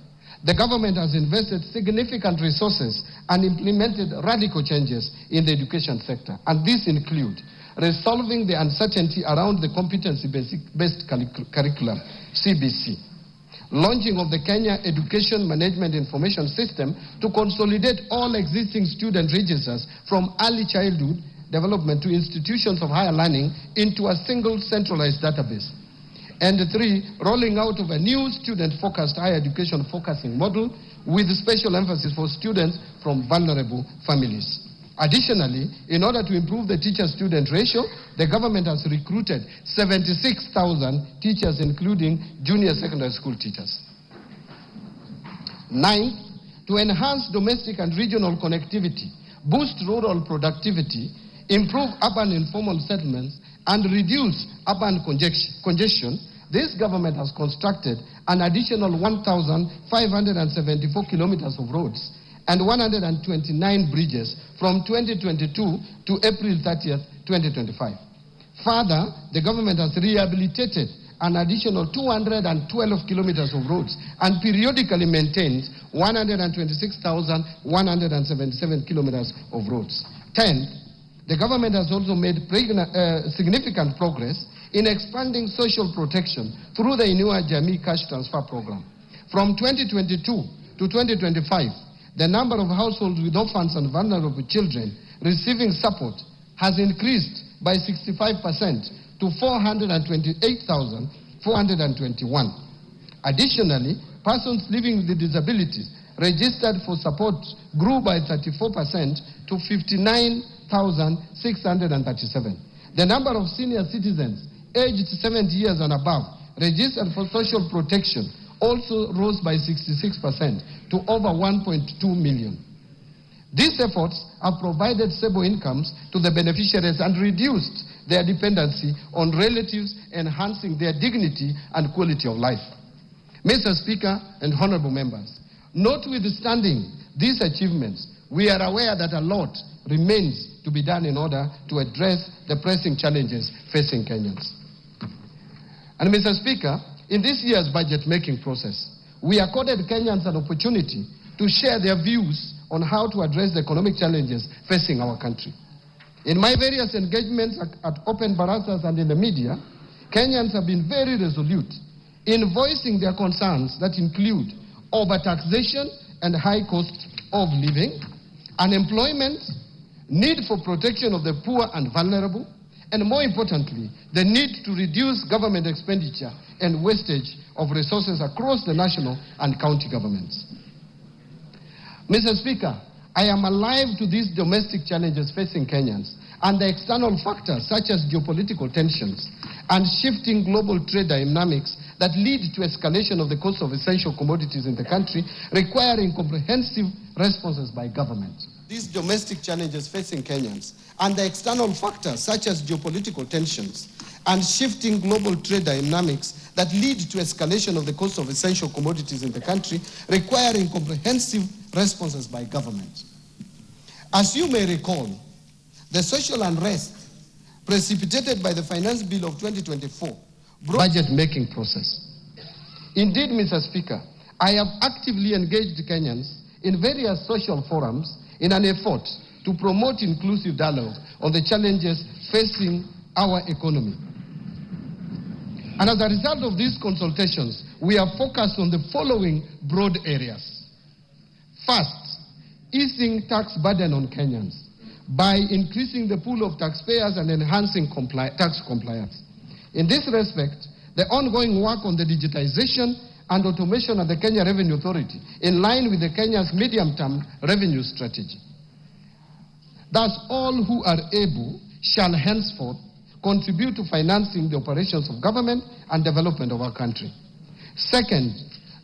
The government has invested significant resources and implemented radical changes in the education sector, and these include resolving the uncertainty around the competency-based curriculum, CBC, launching of the Kenya Education Management Information System to consolidate all existing student registers from early childhood development to institutions of higher learning into a single centralized database. And 3, rolling out of a new student-focused higher education focusing model with special emphasis for students from vulnerable families. Additionally, in order to improve the teacher-student ratio, the government has recruited 76,000 teachers, including junior secondary school teachers. 9, to enhance domestic and regional connectivity, boost rural productivity, improve urban informal settlements, and reduce urban congestion, this government has constructed an additional 1,574 kilometers of roads and 129 bridges from 2022 to April 30th, 2025. Further, the government has rehabilitated an additional 212 kilometers of roads and periodically maintains 126,177 kilometers of roads. 10. The government has also made significant progress in expanding social protection through the Inua Jamii Cash Transfer Program. From 2022 to 2025, the number of households with orphans and vulnerable children receiving support has increased by 65% to 428,421. Additionally, persons living with disabilities registered for support grew by 34% to 59,637. The number of senior citizens aged 70 years and above registered for social protection also rose by 66% to over 1.2 million. These efforts have provided stable incomes to the beneficiaries and reduced their dependency on relatives, enhancing their dignity and quality of life. Mr. Speaker and honorable members, notwithstanding these achievements, we are aware that a lot remains to be done in order to address the pressing challenges facing Kenyans. And Mr. Speaker, in this year's budget-making process, we accorded Kenyans an opportunity to share their views on how to address the economic challenges facing our country. In my various engagements at open barazas and in the media, Kenyans have been very resolute in voicing their concerns that include overtaxation and high cost of living, unemployment, need for protection of the poor and vulnerable, and more importantly, the need to reduce government expenditure and wastage of resources across the national and county governments. Mr. Speaker, I am alive to these domestic challenges facing Kenyans and the external factors such as geopolitical tensions and shifting global trade dynamics that lead to escalation of the cost of essential commodities in the country, requiring comprehensive responses by government. These domestic challenges facing Kenyans and the external factors such as geopolitical tensions and shifting global trade dynamics that lead to escalation of the cost of essential commodities in the country, requiring comprehensive responses by government. As you may recall, the social unrest precipitated by the Finance Bill of 2024 budget-making process. Indeed, Mr. Speaker, I have actively engaged Kenyans in various social forums in an effort to promote inclusive dialogue on the challenges facing our economy. And as a result of these consultations, we have focused on the following broad areas. First, easing tax burden on Kenyans by increasing the pool of taxpayers and enhancing tax compliance. In this respect, the ongoing work on the digitization and automation of the Kenya Revenue Authority, in line with the Kenya's medium-term revenue strategy. Thus, all who are able shall henceforth contribute to financing the operations of government and development of our country. Second,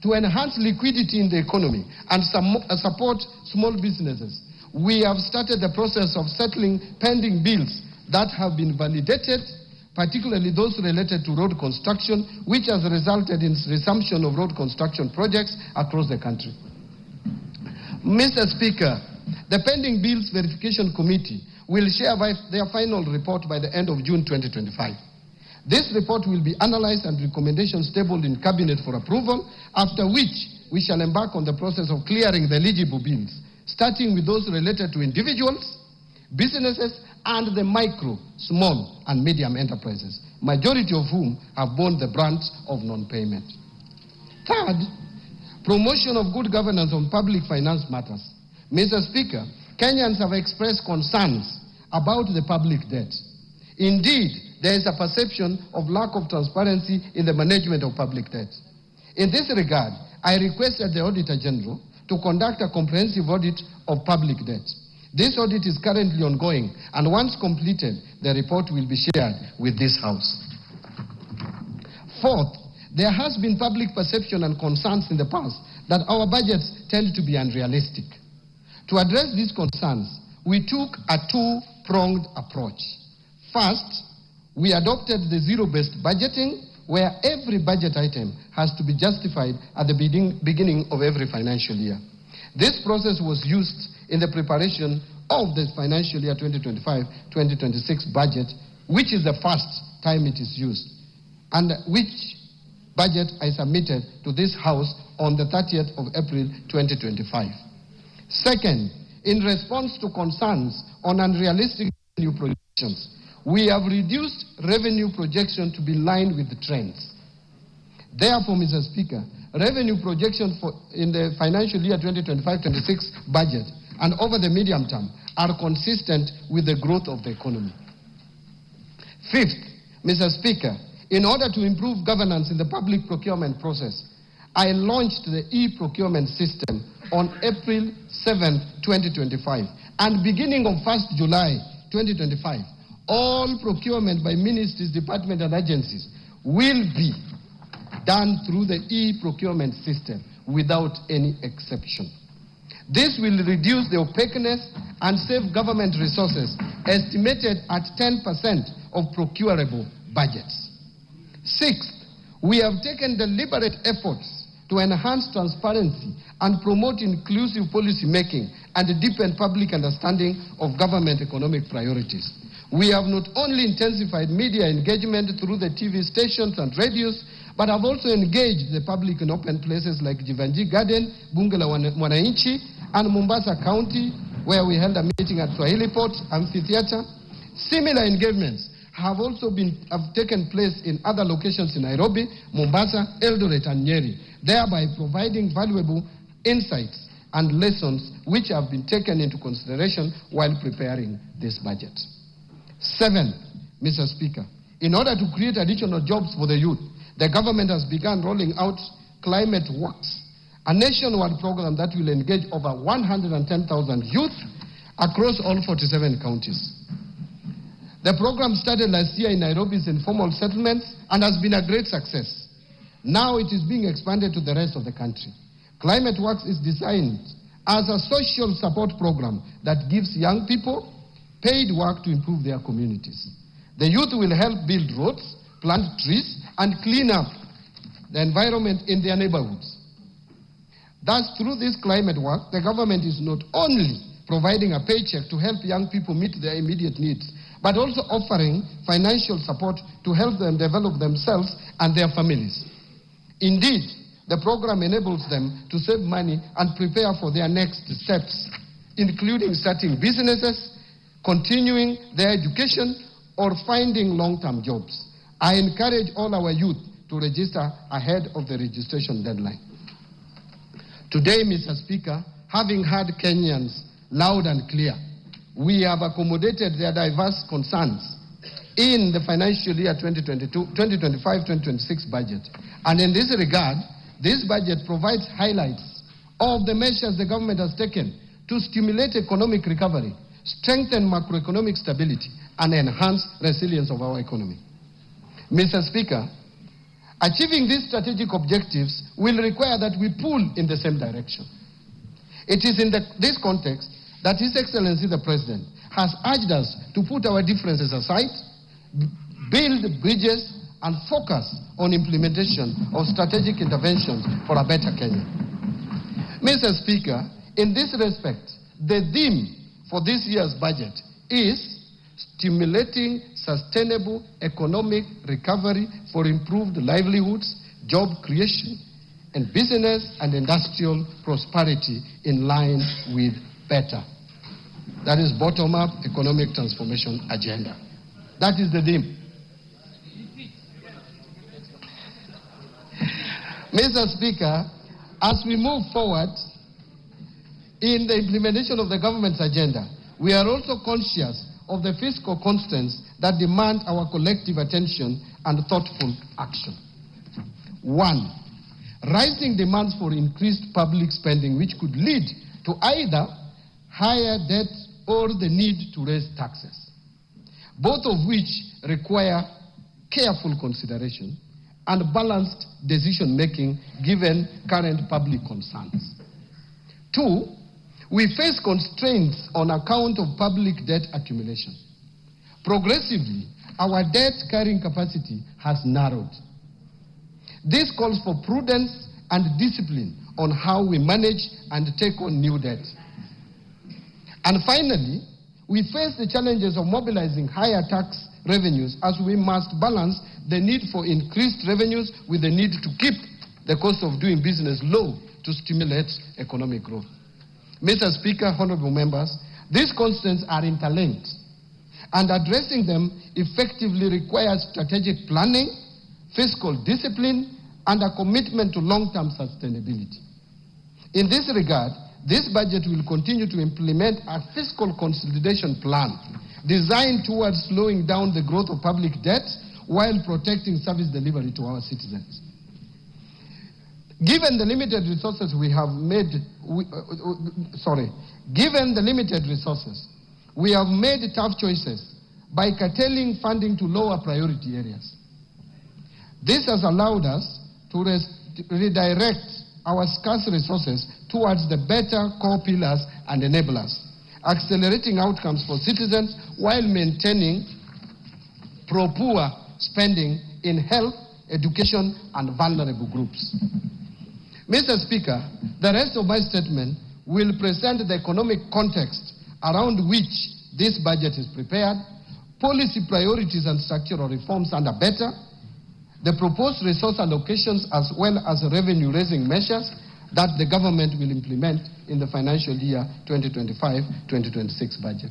to enhance liquidity in the economy and support small businesses, we have started the process of settling pending bills that have been validated, particularly those related to road construction, which has resulted in resumption of road construction projects across the country. Mr. Speaker, the pending bills verification committee will share their final report by the end of June 2025. This report will be analyzed and recommendations tabled in Cabinet for approval, after which we shall embark on the process of clearing the eligible bills, starting with those related to individuals, businesses, and the micro, small, and medium enterprises, majority of whom have borne the brunt of non-payment. Third, promotion of good governance on public finance matters. Mr. Speaker, Kenyans have expressed concerns about the public debt. Indeed, there is a perception of lack of transparency in the management of public debt. In this regard, I requested the Auditor General to conduct a comprehensive audit of public debt. This audit is currently ongoing, and once completed, the report will be shared with this House. Fourth, there has been public perception and concerns in the past that our budgets tend to be unrealistic. To address these concerns, we took a two-pronged approach. First, we adopted the zero-based budgeting, where every budget item has to be justified at the beginning of every financial year. This process was used in the preparation of the financial year 2025-2026 budget, which is the first time it is used, and which budget I submitted to this House on the 30th of April 2025. Second, in response to concerns on unrealistic revenue projections, we have reduced revenue projection to be in line with the trends. Therefore, Mr. Speaker, revenue projections in the financial year 2025-26 budget and over the medium term are consistent with the growth of the economy. Fifth, Mr. Speaker, in order to improve governance in the public procurement process, I launched the e-procurement system on April 7, 2025, and beginning of 1st July 2025, all procurement by ministries, departments, and agencies will be done through the e-procurement system without any exception. This will reduce the opaqueness and save government resources, estimated at 10% of procurable budgets. Sixth, we have taken deliberate efforts to enhance transparency and promote inclusive policy making and deepen public understanding of government economic priorities. We have not only intensified media engagement through the TV stations and radios, but have also engaged the public in open places like Jivanji Garden, Bunge la Mwananchi, and Mombasa County, where we held a meeting at Swahili Port Amphitheatre. Similar engagements have also taken place in other locations in Nairobi, Mombasa, Eldoret, and Nyeri, thereby providing valuable insights and lessons which have been taken into consideration while preparing this budget. Seventh, Mr. Speaker, in order to create additional jobs for the youth, the government has begun rolling out Climate Works, a nationwide program that will engage over 110,000 youth across all 47 counties. The program started last year in Nairobi's informal settlements and has been a great success. Now it is being expanded to the rest of the country. Climate Works is designed as a social support program that gives young people paid work to improve their communities. The youth will help build roads, plant trees, and clean up the environment in their neighborhoods. Thus, through this climate work, the government is not only providing a paycheck to help young people meet their immediate needs, but also offering financial support to help them develop themselves and their families. Indeed, the program enables them to save money and prepare for their next steps, including starting businesses, continuing their education, or finding long-term jobs. I encourage all our youth to register ahead of the registration deadline. Today, Mr. Speaker, having heard Kenyans loud and clear, we have accommodated their diverse concerns in the financial year 2025-2026 budget. And in this regard, this budget provides highlights of the measures the government has taken to stimulate economic recovery, strengthen macroeconomic stability, and enhance resilience of our economy. Mr. Speaker, achieving these strategic objectives will require that we pull in the same direction. It is in this context that His Excellency the President has urged us to put our differences aside, build bridges, and focus on implementation of strategic interventions for a better Kenya. Mr. Speaker, in this respect, the theme for this year's budget is stimulating sustainable economic recovery for improved livelihoods, job creation, and business and industrial prosperity in line with better. That is bottom-up economic transformation agenda. That is the theme. Mr. Speaker, as we move forward in the implementation of the government's agenda, we are also conscious of the fiscal constraints that demand our collective attention and thoughtful action. 1, rising demands for increased public spending, which could lead to either higher debt or the need to raise taxes, both of which require careful consideration and balanced decision-making given current public concerns. 2, we face constraints on account of public debt accumulation. Progressively, our debt carrying capacity has narrowed. This calls for prudence and discipline on how we manage and take on new debt. And finally, we face the challenges of mobilizing higher tax revenues as we must balance the need for increased revenues with the need to keep the cost of doing business low to stimulate economic growth. Mr. Speaker, honorable members, these constraints are interlinked, and addressing them effectively requires strategic planning, fiscal discipline, and a commitment to long-term sustainability. In this regard, this budget will continue to implement a fiscal consolidation plan designed towards slowing down the growth of public debt while protecting service delivery to our citizens. Given the limited resources we have made tough choices by curtailing funding to lower priority areas. This has allowed us to redirect our scarce resources towards the better core pillars and enablers, accelerating outcomes for citizens while maintaining pro-poor spending in health, education, and vulnerable groups. Mr. Speaker, the rest of my statement will present the economic context around which this budget is prepared, policy priorities and structural reforms under better, the proposed resource allocations as well as revenue-raising measures that the government will implement in the financial year 2025-2026 budget.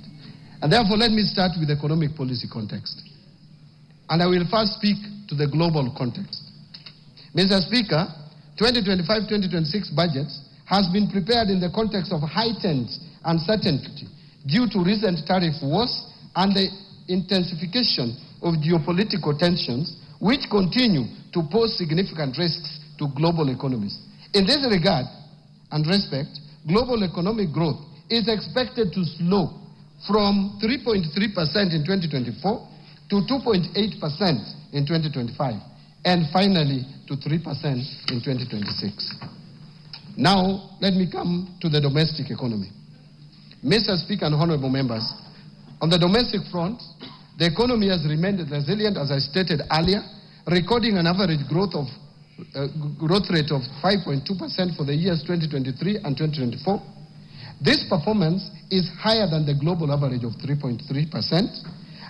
And therefore, let me start with the economic policy context. And I will first speak to the global context. Mr. Speaker, 2025-2026 budget has been prepared in the context of heightened uncertainty due to recent tariff wars and the intensification of geopolitical tensions, which continue to pose significant risks to global economies. In this regard and respect, global economic growth is expected to slow from 3.3% in 2024 to 2.8% in 2025, and finally to 3% in 2026. Now, let me come to the domestic economy. Mr. Speaker and honorable members, on the domestic front, the economy has remained resilient, as I stated earlier, recording an average growth rate of 5.2% for the years 2023 and 2024. This performance is higher than the global average of 3.3%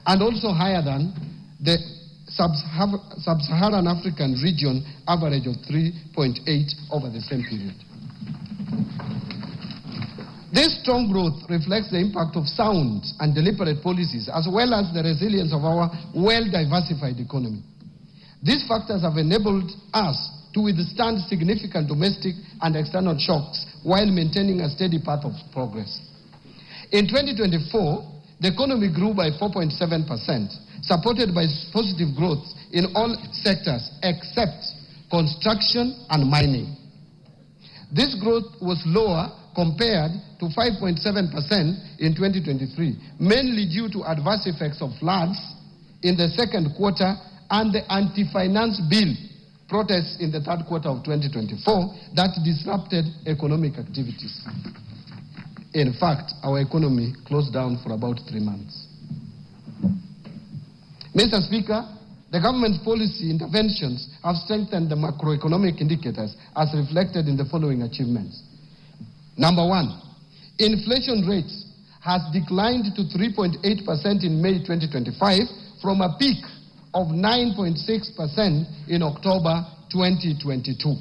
and also higher than the sub-Saharan African region average of 3.8 over the same period. This strong growth reflects the impact of sound and deliberate policies, as well as the resilience of our well-diversified economy. These factors have enabled us to withstand significant domestic and external shocks while maintaining a steady path of progress. In 2024, the economy grew by 4.7%, supported by positive growth in all sectors except construction and mining. This growth was lower compared to 5.7% in 2023, mainly due to adverse effects of floods in the second quarter and the anti-finance bill protests in the third quarter of 2024 that disrupted economic activities. In fact, our economy closed down for about 3 months. Mr. Speaker, the government's policy interventions have strengthened the macroeconomic indicators as reflected in the following achievements. Number one, inflation rates has declined to 3.8% in May 2025 from a peak of 9.6% in October 2022.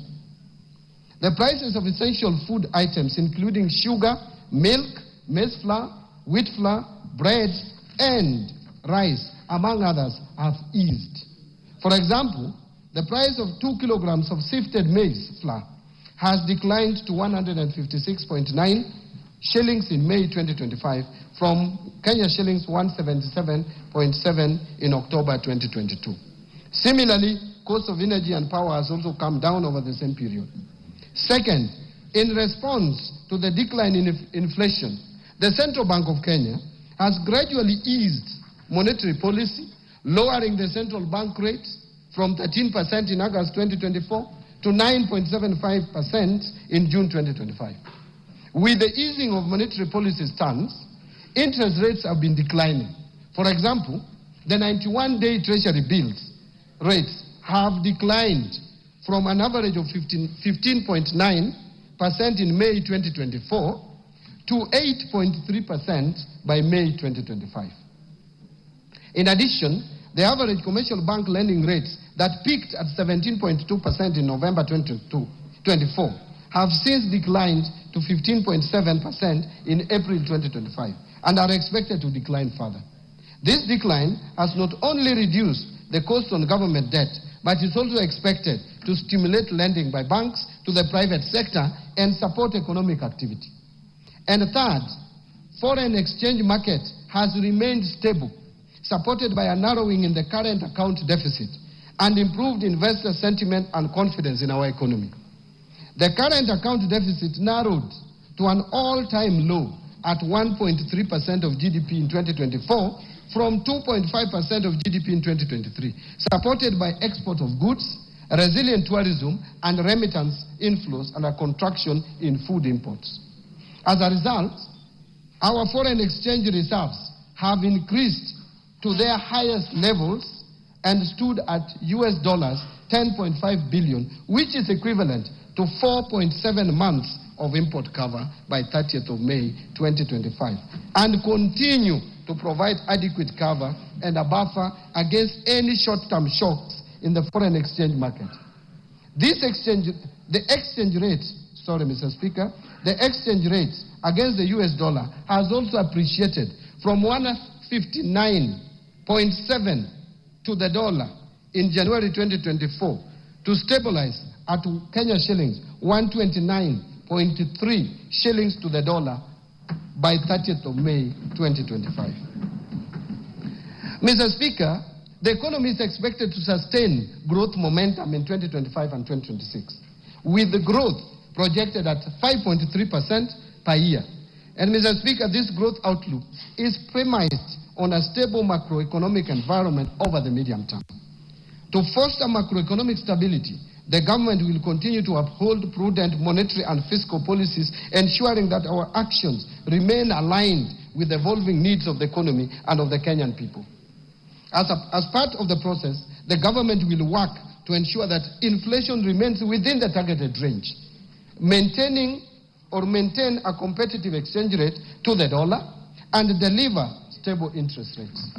The prices of essential food items including sugar, milk, maize flour, wheat flour, bread, and rice, among others, have eased. For example, the price of 2 kilograms of sifted maize flour has declined to 156.9 shillings in May 2025 from Kenya shillings 177.7 in October 2022. Similarly, cost of energy and power has also come down over the same period. Second, in response to the decline in inflation, the Central Bank of Kenya has gradually eased monetary policy, lowering the central bank rate from 13% in August 2024 to 9.75% in June 2025. With the easing of monetary policy stance, interest rates have been declining. For example, the 91-day treasury bills rates have declined from an average of 15.9% in May 2024 to 8.3% by May 2025. In addition, the average commercial bank lending rates that peaked at 17.2% in November 2024 have since declined to 15.7% in April 2025 and are expected to decline further. This decline has not only reduced the cost on government debt, but is also expected to stimulate lending by banks to the private sector and support economic activity. And third, foreign exchange market has remained stable, supported by a narrowing in the current account deficit and improved investor sentiment and confidence in our economy. The current account deficit narrowed to an all-time low at 1.3% of GDP in 2024 from 2.5% of GDP in 2023, supported by export of goods, resilient tourism, and remittance inflows and a contraction in food imports. As a result, our foreign exchange reserves have increased to their highest levels and stood at US dollars 10.5 billion, which is equivalent to 4.7 months of import cover by 30th of May 2025, and continue to provide adequate cover and a buffer against any short-term shocks in the foreign exchange market. The exchange rate against the US dollar has also appreciated from 159.7 to the dollar in January 2024 to stabilize at Kenya shillings 129.3 shillings to the dollar by 30th of May 2025. Mr. Speaker, the economy is expected to sustain growth momentum in 2025 and 2026, with the growth projected at 5.3% per year. And Mr. Speaker, this growth outlook is premised on a stable macroeconomic environment over the medium term. To foster macroeconomic stability, the government will continue to uphold prudent monetary and fiscal policies, ensuring that our actions remain aligned with the evolving needs of the economy and of the Kenyan people. As part of the process, the government will work to ensure that inflation remains within the targeted range, maintain a competitive exchange rate to the dollar, and deliver stable interest rates.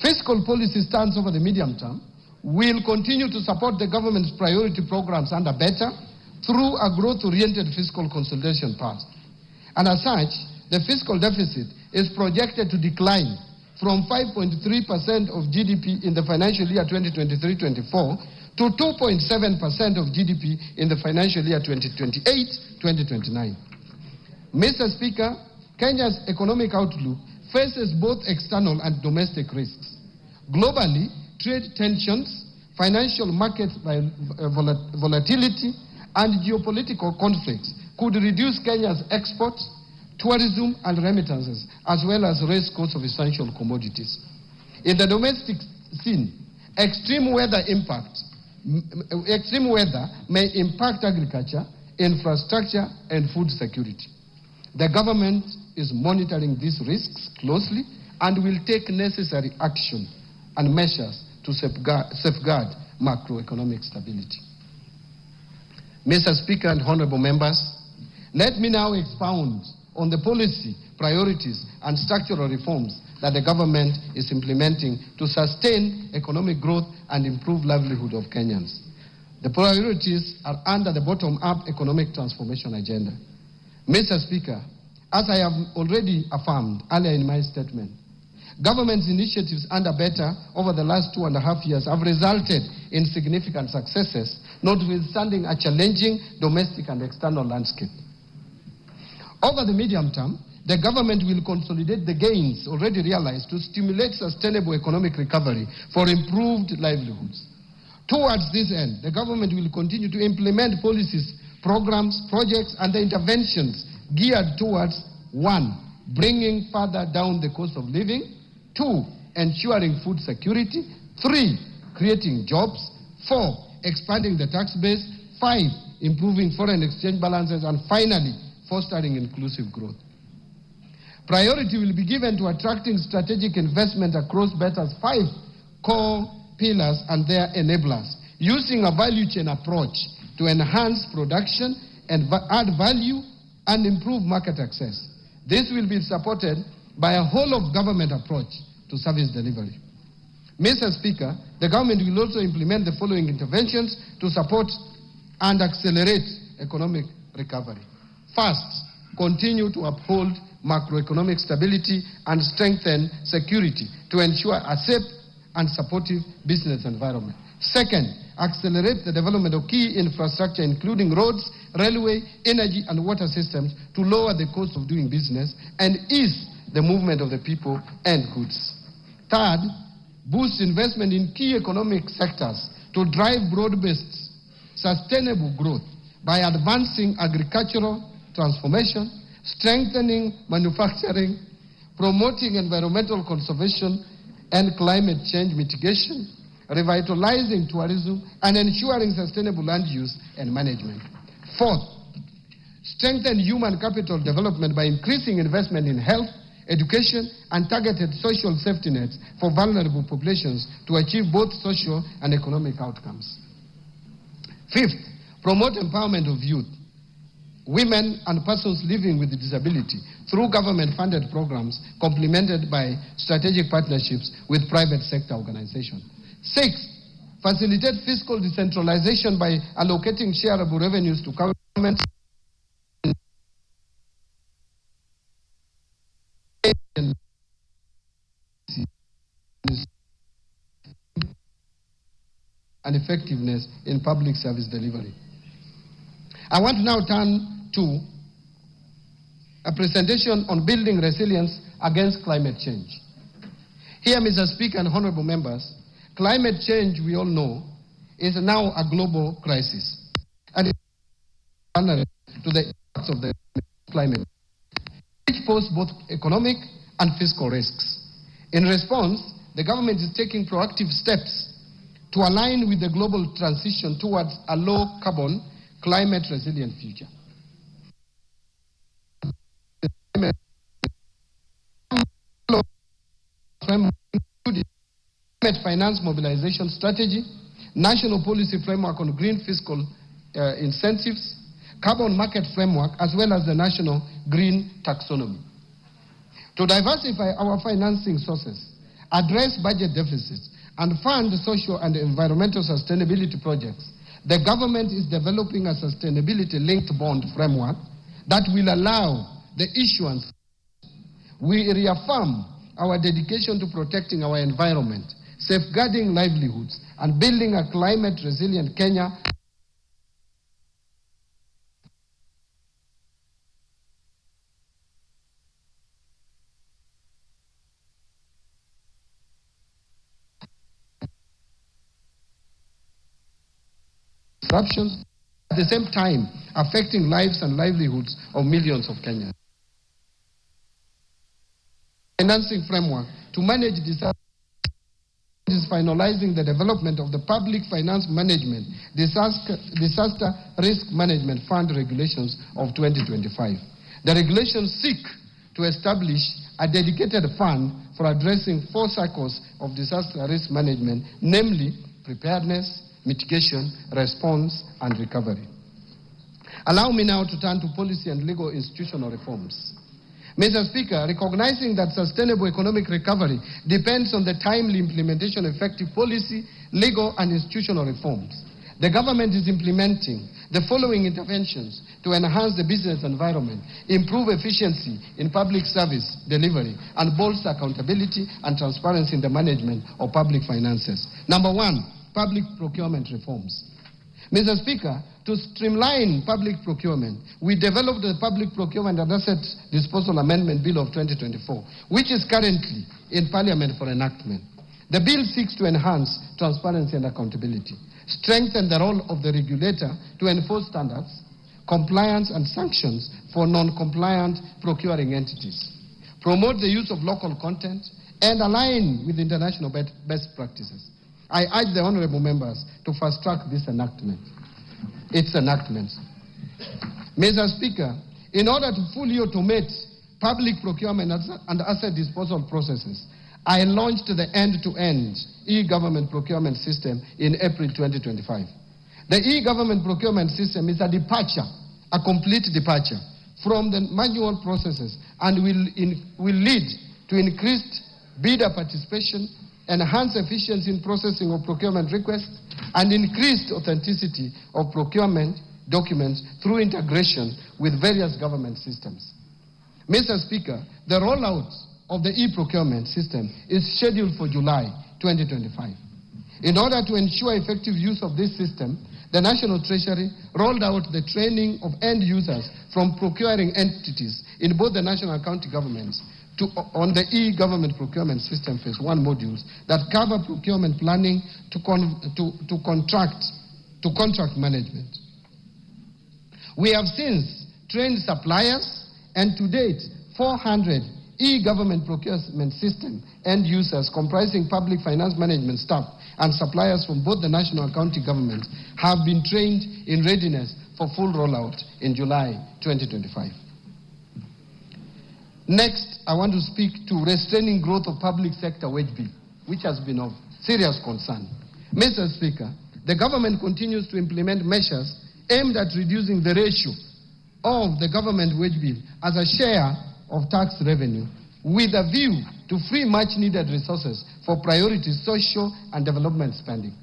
Fiscal policy stance over the medium term will continue to support the government's priority programs under better through a growth-oriented fiscal consolidation path. And as such, the fiscal deficit is projected to decline from 5.3% of GDP in the financial year 2023-24 to 2.7% of GDP in the financial year 2028-2029. Mr. Speaker, Kenya's economic outlook faces both external and domestic risks. Globally, trade tensions, financial market volatility, and geopolitical conflicts could reduce Kenya's exports, tourism, and remittances, as well as raise costs of essential commodities. In the domestic scene, extreme weather may impact agriculture, infrastructure, and food security. The government is monitoring these risks closely and will take necessary action and measures to safeguard macroeconomic stability. Mr. Speaker and honorable members, let me now expound on the policy, priorities, and structural reforms that the government is implementing to sustain economic growth and improve livelihood of Kenyans. The priorities are under the bottom-up economic transformation agenda. Mr. Speaker, as I have already affirmed earlier in my statement, government's initiatives under Better over the last 2.5 years have resulted in significant successes, notwithstanding a challenging domestic and external landscape. Over the medium term, the government will consolidate the gains already realized to stimulate sustainable economic recovery for improved livelihoods. Towards this end, the government will continue to implement policies, programs, projects, and the interventions geared towards 1. Bringing further down the cost of living, 2. Ensuring food security, 3. Creating jobs, 4. Expanding the tax base, 5. Improving foreign exchange balances, and finally, fostering inclusive growth. Priority will be given to attracting strategic investment across Better's 5 core pillars and their enablers, using a value chain approach to enhance production and add value and improve market access. This will be supported by a whole-of-government approach to service delivery. Mr. Speaker, the government will also implement the following interventions to support and accelerate economic recovery. First, continue to uphold macroeconomic stability and strengthen security to ensure a safe and supportive business environment. Second, accelerate the development of key infrastructure, including roads, railway, energy, and water systems to lower the cost of doing business and ease the movement of the people and goods. Third, boost investment in key economic sectors to drive broad-based, sustainable growth by advancing agricultural transformation, strengthening manufacturing, promoting environmental conservation and climate change mitigation, revitalizing tourism, and ensuring sustainable land use and management. Fourth, strengthen human capital development by increasing investment in health, education, and targeted social safety nets for vulnerable populations to achieve both social and economic outcomes. Fifth, promote empowerment of youth, women, and persons living with disability through government-funded programs complemented by strategic partnerships with private sector organizations. Sixth, facilitate fiscal decentralization by allocating shareable revenues to governments and effectiveness in public service delivery. I want to now turn to a presentation on building resilience against climate change. Here, Mr. Speaker and honorable members, climate change, we all know, is now a global crisis, and it's vulnerable to the impacts of the climate, which pose both economic and fiscal risks. In response, the government is taking proactive steps to align with the global transition towards a low-carbon, climate-resilient future. Including climate finance mobilization strategy, national policy framework on green fiscal incentives, carbon market framework, as well as the national green taxonomy. To diversify our financing sources, address budget deficits, and fund social and environmental sustainability projects, the government is developing a sustainability-linked bond framework that will allow the issuance. We reaffirm our dedication to protecting our environment, safeguarding livelihoods, and building a climate-resilient Kenya. Disruptions, at the same time affecting lives and livelihoods of millions of Kenyans. Financing framework to manage disaster is finalizing the development of the Public Finance Management Disaster Risk Management Fund regulations of 2025. The regulations seek to establish a dedicated fund for addressing 4 cycles of disaster risk management, namely preparedness, mitigation, response, and recovery. Allow me now to turn to policy and legal institutional reforms. Mr. Speaker, recognizing that sustainable economic recovery depends on the timely implementation of effective policy, legal, and institutional reforms, the government is implementing the following interventions to enhance the business environment, improve efficiency in public service delivery, and bolster accountability and transparency in the management of public finances. Number 1, public procurement reforms. Mr. Speaker, to streamline public procurement, we developed the Public Procurement and Asset Disposal Amendment Bill of 2024, which is currently in Parliament for enactment. The bill seeks to enhance transparency and accountability, strengthen the role of the regulator to enforce standards, compliance and sanctions for non-compliant procuring entities, promote the use of local content, and align with international best practices. I urge the honorable members to fast-track this enactment. Its enactment. Mr. Speaker, in order to fully automate public procurement and asset disposal processes, I launched the end-to-end e-government procurement system in April 2025. The e-government procurement system is a departure, a complete departure from the manual processes, and will lead to increased bidder participation, enhance efficiency in processing of procurement requests, and increased authenticity of procurement documents through integration with various government systems. Mr. Speaker, the rollout of the e-procurement system is scheduled for July 2025. In order to ensure effective use of this system, the National Treasury rolled out the training of end users from procuring entities in both the national and county governments on the e-government procurement system phase 1 modules that cover procurement planning to contract management. We have since trained suppliers, and to date 400 e-government procurement system end users comprising public finance management staff and suppliers from both the national and county governments have been trained in readiness for full rollout in July 2025. Next, I want to speak to restraining growth of public sector wage bill, which has been of serious concern. Mr. Speaker, the government continues to implement measures aimed at reducing the ratio of the government wage bill as a share of tax revenue, with a view to free much-needed resources for priority social and development spending.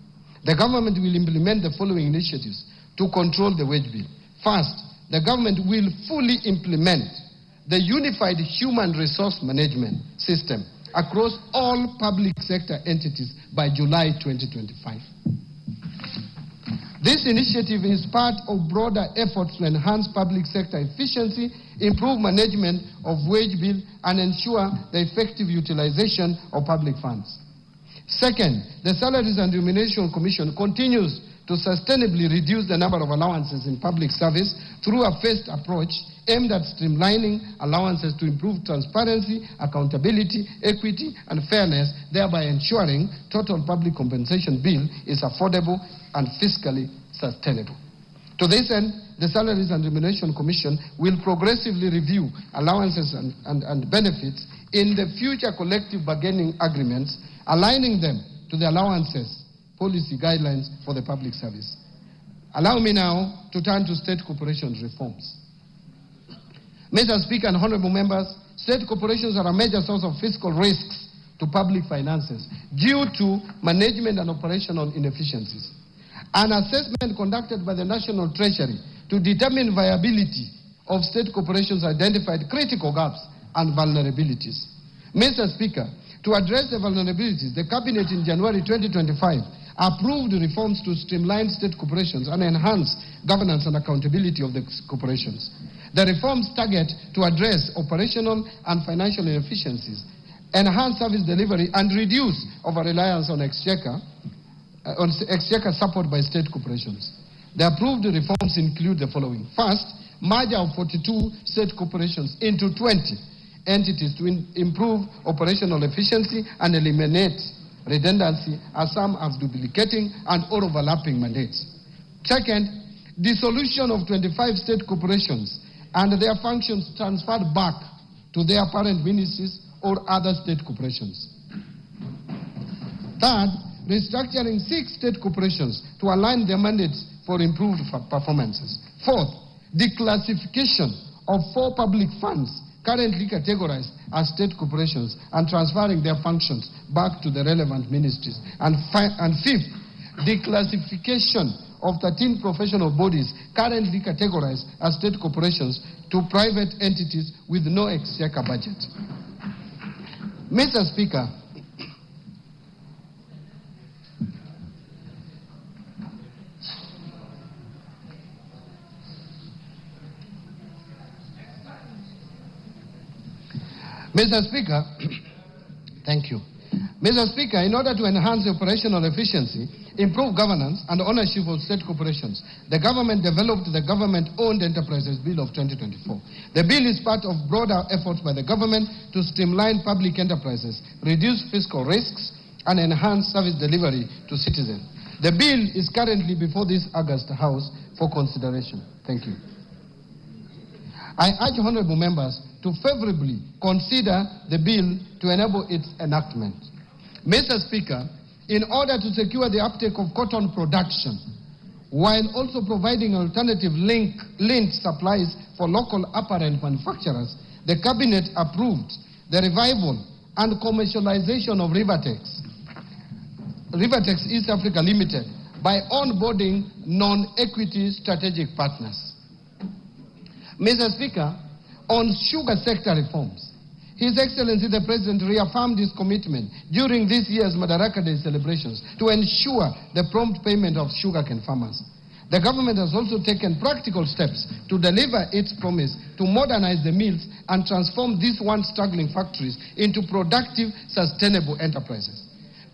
The government will implement the following initiatives to control the wage bill. First, the government will fully implement the unified human resource management system across all public sector entities by July 2025. This initiative is part of broader efforts to enhance public sector efficiency, improve management of wage bill, and ensure the effective utilization of public funds. Second, the Salaries and Remuneration Commission continues to sustainably reduce the number of allowances in public service through a phased approach aimed at streamlining allowances to improve transparency, accountability, equity, and fairness, thereby ensuring total public compensation bill is affordable and fiscally sustainable. To this end, the Salaries and Remuneration Commission will progressively review allowances and benefits in the future collective bargaining agreements, aligning them to the allowances policy guidelines for the public service. Allow me now to turn to state corporations reforms. Mr. Speaker and honorable members, state corporations are a major source of fiscal risks to public finances due to management and operational inefficiencies. An assessment conducted by the National Treasury to determine viability of state corporations identified critical gaps and vulnerabilities. Mr. Speaker, to address the vulnerabilities, the Cabinet in January 2025 approved reforms to streamline state corporations and enhance governance and accountability of the corporations. The reforms target to address operational and financial inefficiencies, enhance service delivery, and reduce over-reliance on exchequer support by state corporations. The approved reforms include the following. First, merger of 42 state corporations into 20 entities to improve operational efficiency and eliminate redundancy, as some have duplicating and or overlapping mandates. Second, dissolution of 25 state corporations and their functions transferred back to their parent ministries or other state corporations. Third, restructuring 6 state corporations to align their mandates for improved performances. Fourth, declassification of 4 public funds currently categorized as state corporations and transferring their functions back to the relevant ministries. And fifth, declassification of 13 professional bodies currently categorized as state corporations to private entities with no exchequer budget. Mr. Speaker, thank you. Mr. Speaker, in order to enhance operational efficiency, improve governance and ownership of state corporations, the government developed the Government-Owned Enterprises Bill of 2024. The bill is part of broader efforts by the government to streamline public enterprises, reduce fiscal risks, and enhance service delivery to citizens. The bill is currently before this August House for consideration. Thank you. I urge honorable members to favorably consider the bill to enable its enactment. Mr. Speaker, in order to secure the uptake of cotton production, while also providing alternative linked supplies for local apparel manufacturers, the Cabinet approved the revival and commercialization of Rivertex East Africa Limited by onboarding non-equity strategic partners. Mr. Speaker, on sugar sector reforms, His Excellency the President reaffirmed his commitment during this year's Madaraka Day celebrations to ensure the prompt payment of sugarcane farmers. The government has also taken practical steps to deliver its promise to modernize the mills and transform these once struggling factories into productive, sustainable enterprises.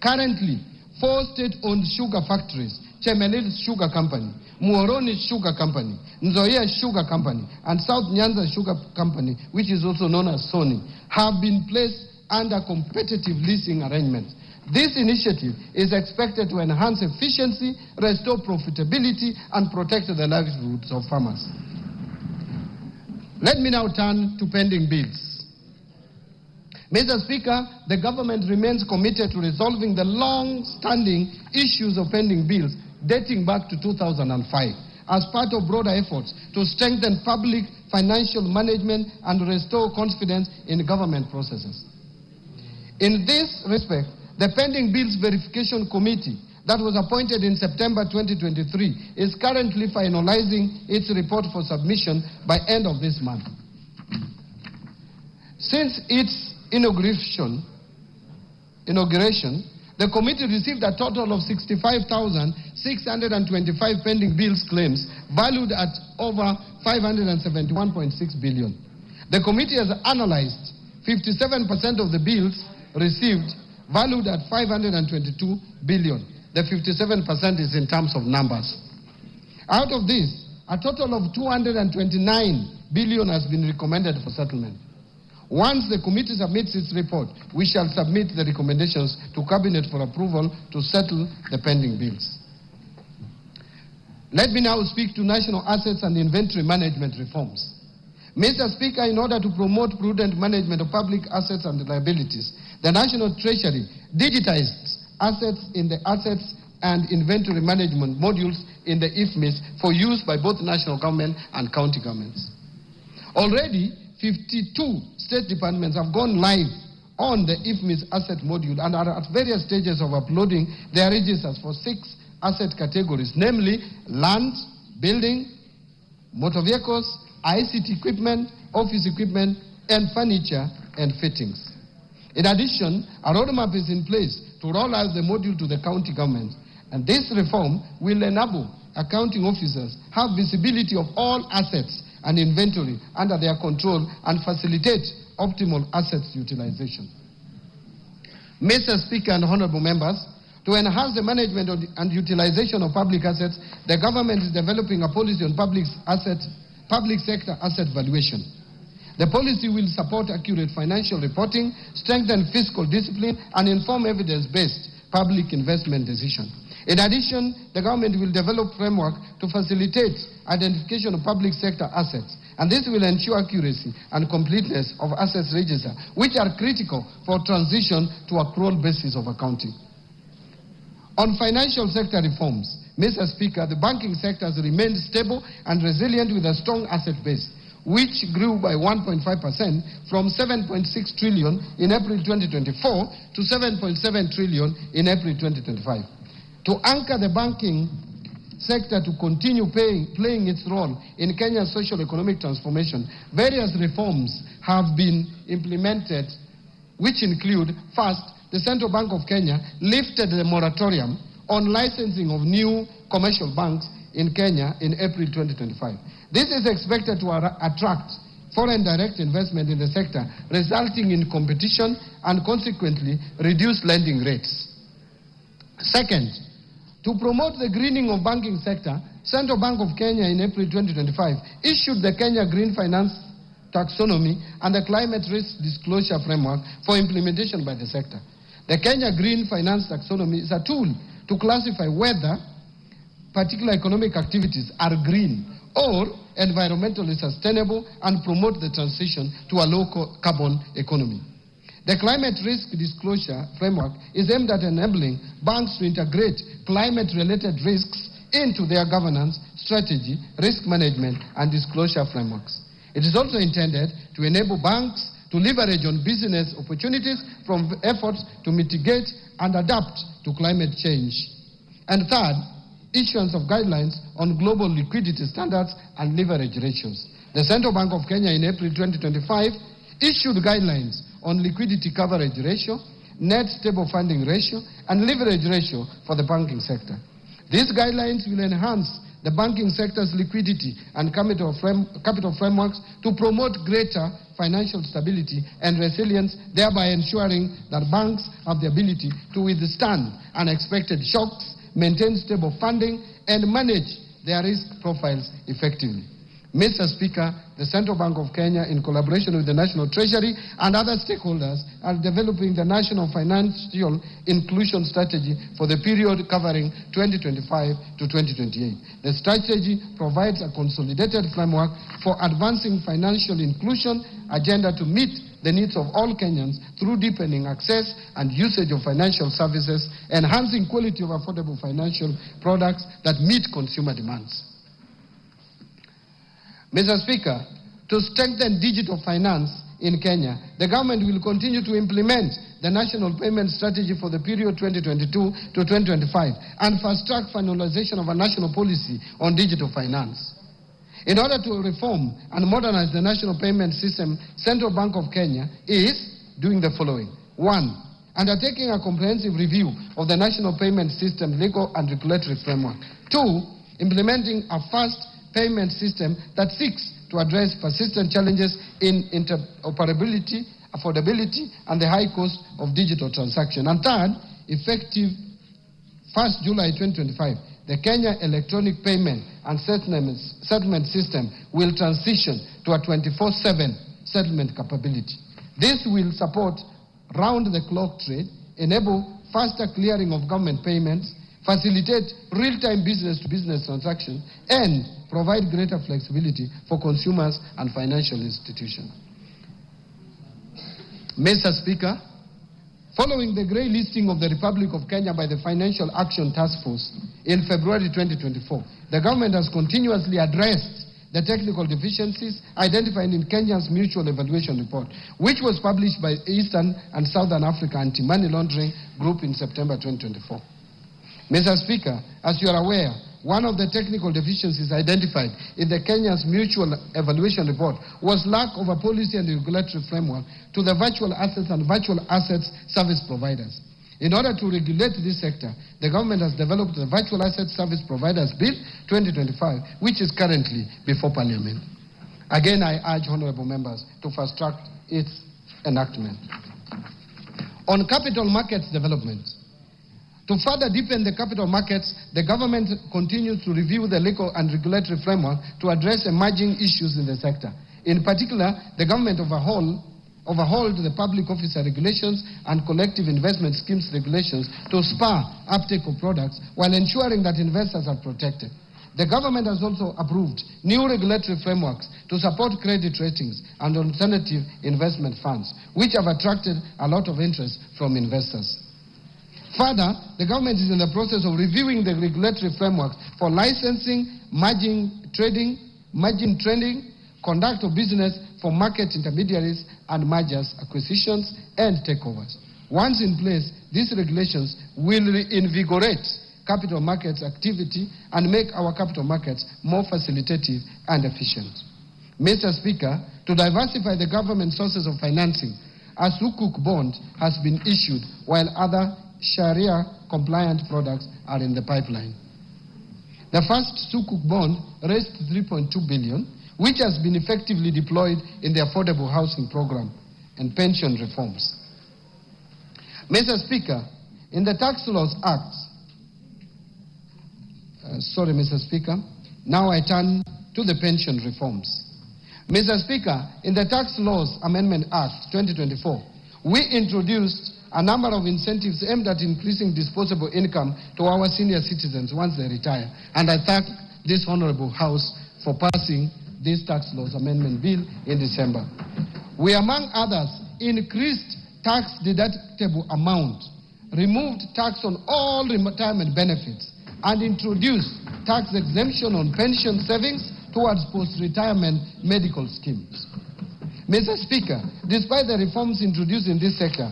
Currently, 4 state-owned sugar factories, Chemelil Sugar Company, Muhoroni Sugar Company, Nzoia Sugar Company, and South Nyanza Sugar Company, which is also known as Sony, have been placed under competitive leasing arrangements. This initiative is expected to enhance efficiency, restore profitability, and protect the livelihoods of farmers. Let me now turn to pending bills. Mr. Speaker, the government remains committed to resolving the long-standing issues of pending bills dating back to 2005 as part of broader efforts to strengthen public financial management and restore confidence in government processes. In this respect, the Pending Bills Verification Committee that was appointed in September 2023 is currently finalizing its report for submission by end of this month. Since its inauguration, the committee received a total of 65,625 pending bills claims valued at over 571.6 billion. The committee has analyzed 57% of the bills received valued at 522 billion. The 57% is in terms of numbers. Out of this, a total of 229 billion has been recommended for settlement. Once the committee submits its report, we shall submit the recommendations to Cabinet for approval to settle the pending bills. Let me now speak to national assets and inventory management reforms. Mr. Speaker, in order to promote prudent management of public assets and liabilities, the National Treasury digitized assets in the assets and inventory management modules in the IFMIS for use by both national government and county governments. Already, 52 state departments have gone live on the IFMIS asset module and are at various stages of uploading their registers for 6 asset categories, namely land, building, motor vehicles, ICT equipment, office equipment, and furniture and fittings. In addition, a roadmap is in place to roll out the module to the county government, and this reform will enable accounting officers have visibility of all assets and inventory under their control and facilitate optimal assets utilization. Mr. Speaker and honorable members, to enhance the management and utilization of public assets, the government is developing a policy on public sector asset valuation. The policy will support accurate financial reporting, strengthen fiscal discipline, and inform evidence-based public investment decisions. In addition, the government will develop framework to facilitate identification of public sector assets, and this will ensure accuracy and completeness of assets register, which are critical for transition to accrual basis of accounting. On financial sector reforms, Mr. Speaker, the banking sector has remained stable and resilient with a strong asset base, which grew by 1.5% from 7.6 trillion in April 2024 to 7.7 trillion in April 2025. To anchor the banking sector to continue playing its role in Kenya's socio-economic transformation, various reforms have been implemented, which include, first, the Central Bank of Kenya lifted the moratorium on licensing of new commercial banks in Kenya in April 2025. This is expected to attract foreign direct investment in the sector, resulting in competition and consequently reduced lending rates. Second, to promote the greening of banking sector, Central Bank of Kenya in April 2025 issued the Kenya Green Finance Taxonomy and the Climate Risk Disclosure Framework for implementation by the sector. The Kenya Green Finance Taxonomy is a tool to classify whether particular economic activities are green or environmentally sustainable and promote the transition to a low carbon economy. The Climate Risk Disclosure Framework is aimed at enabling banks to integrate climate-related risks into their governance, strategy, risk management, and disclosure frameworks. It is also intended to enable banks to leverage on business opportunities from efforts to mitigate and adapt to climate change. And third, issuance of guidelines on global liquidity standards and leverage ratios. The Central Bank of Kenya in April 2025 issued guidelines on liquidity coverage ratio, net stable funding ratio, and leverage ratio for the banking sector. These guidelines will enhance the banking sector's liquidity and capital frameworks to promote greater financial stability and resilience, thereby ensuring that banks have the ability to withstand unexpected shocks, maintain stable funding, and manage their risk profiles effectively. Mr. Speaker, the Central Bank of Kenya, in collaboration with the National Treasury and other stakeholders, are developing the National Financial Inclusion Strategy for the period covering 2025 to 2028. The strategy provides a consolidated framework for advancing financial inclusion agenda to meet the needs of all Kenyans through deepening access and usage of financial services, enhancing quality of affordable financial products that meet consumer demands. Mr. Speaker, to strengthen digital finance in Kenya, the government will continue to implement the National Payment Strategy for the period 2022 to 2025 and fast-track finalization of a national policy on digital finance. In order to reform and modernize the national payment system, Central Bank of Kenya is doing the following. 1. Undertaking a comprehensive review of the national payment system legal and regulatory framework. 2. Implementing a fast payment system that seeks to address persistent challenges in interoperability, affordability, and the high cost of digital transaction. And third, effective 1st July 2025, the Kenya Electronic Payment and Settlement System will transition to a 24/7 settlement capability. This will support round-the-clock trade, enable faster clearing of government payments, facilitate real-time business-to-business transactions, and provide greater flexibility for consumers and financial institutions. Mr. Speaker, following the grey listing of the Republic of Kenya by the Financial Action Task Force in February 2024, the government has continuously addressed the technical deficiencies identified in Kenya's Mutual Evaluation Report, which was published by Eastern and Southern Africa Anti-Money Laundering Group in September 2024. Mr. Speaker, as you are aware, one of the technical deficiencies identified in the Kenya's Mutual Evaluation Report was lack of a policy and regulatory framework to the virtual assets and virtual assets service providers. In order to regulate this sector, the government has developed the Virtual Asset Service Providers Bill 2025, which is currently before Parliament. Again, I urge honorable members to fast-track its enactment. On capital markets development, to further deepen the capital markets, the government continues to review the legal and regulatory framework to address emerging issues in the sector. In particular, the government overhauled the public officer regulations and collective investment schemes regulations to spur uptake of products while ensuring that investors are protected. The government has also approved new regulatory frameworks to support credit ratings and alternative investment funds, which have attracted a lot of interest from investors. Further, the government is in the process of reviewing the regulatory framework for licensing, margin trading, conduct of business for market intermediaries and mergers, acquisitions, and takeovers. Once in place, these regulations will reinvigorate capital markets activity and make our capital markets more facilitative and efficient. Mr. Speaker, to diversify the government sources of financing, a Sukuk bond has been issued while other Sharia-compliant products are in the pipeline. The first Sukuk bond raised 3.2 billion, which has been effectively deployed in the affordable housing program and pension reforms. Mr. Speaker, in the Tax Laws Act, Mr. Speaker, now I turn to the pension reforms. Mr. Speaker, in the Tax Laws Amendment Act 2024, we introduced a number of incentives aimed at increasing disposable income to our senior citizens once they retire. And I thank this Honorable House for passing this Tax Laws Amendment Bill in December. We, among others, increased tax deductible amount, removed tax on all retirement benefits, and introduced tax exemption on pension savings towards post-retirement medical schemes. Mr. Speaker, despite the reforms introduced in this sector,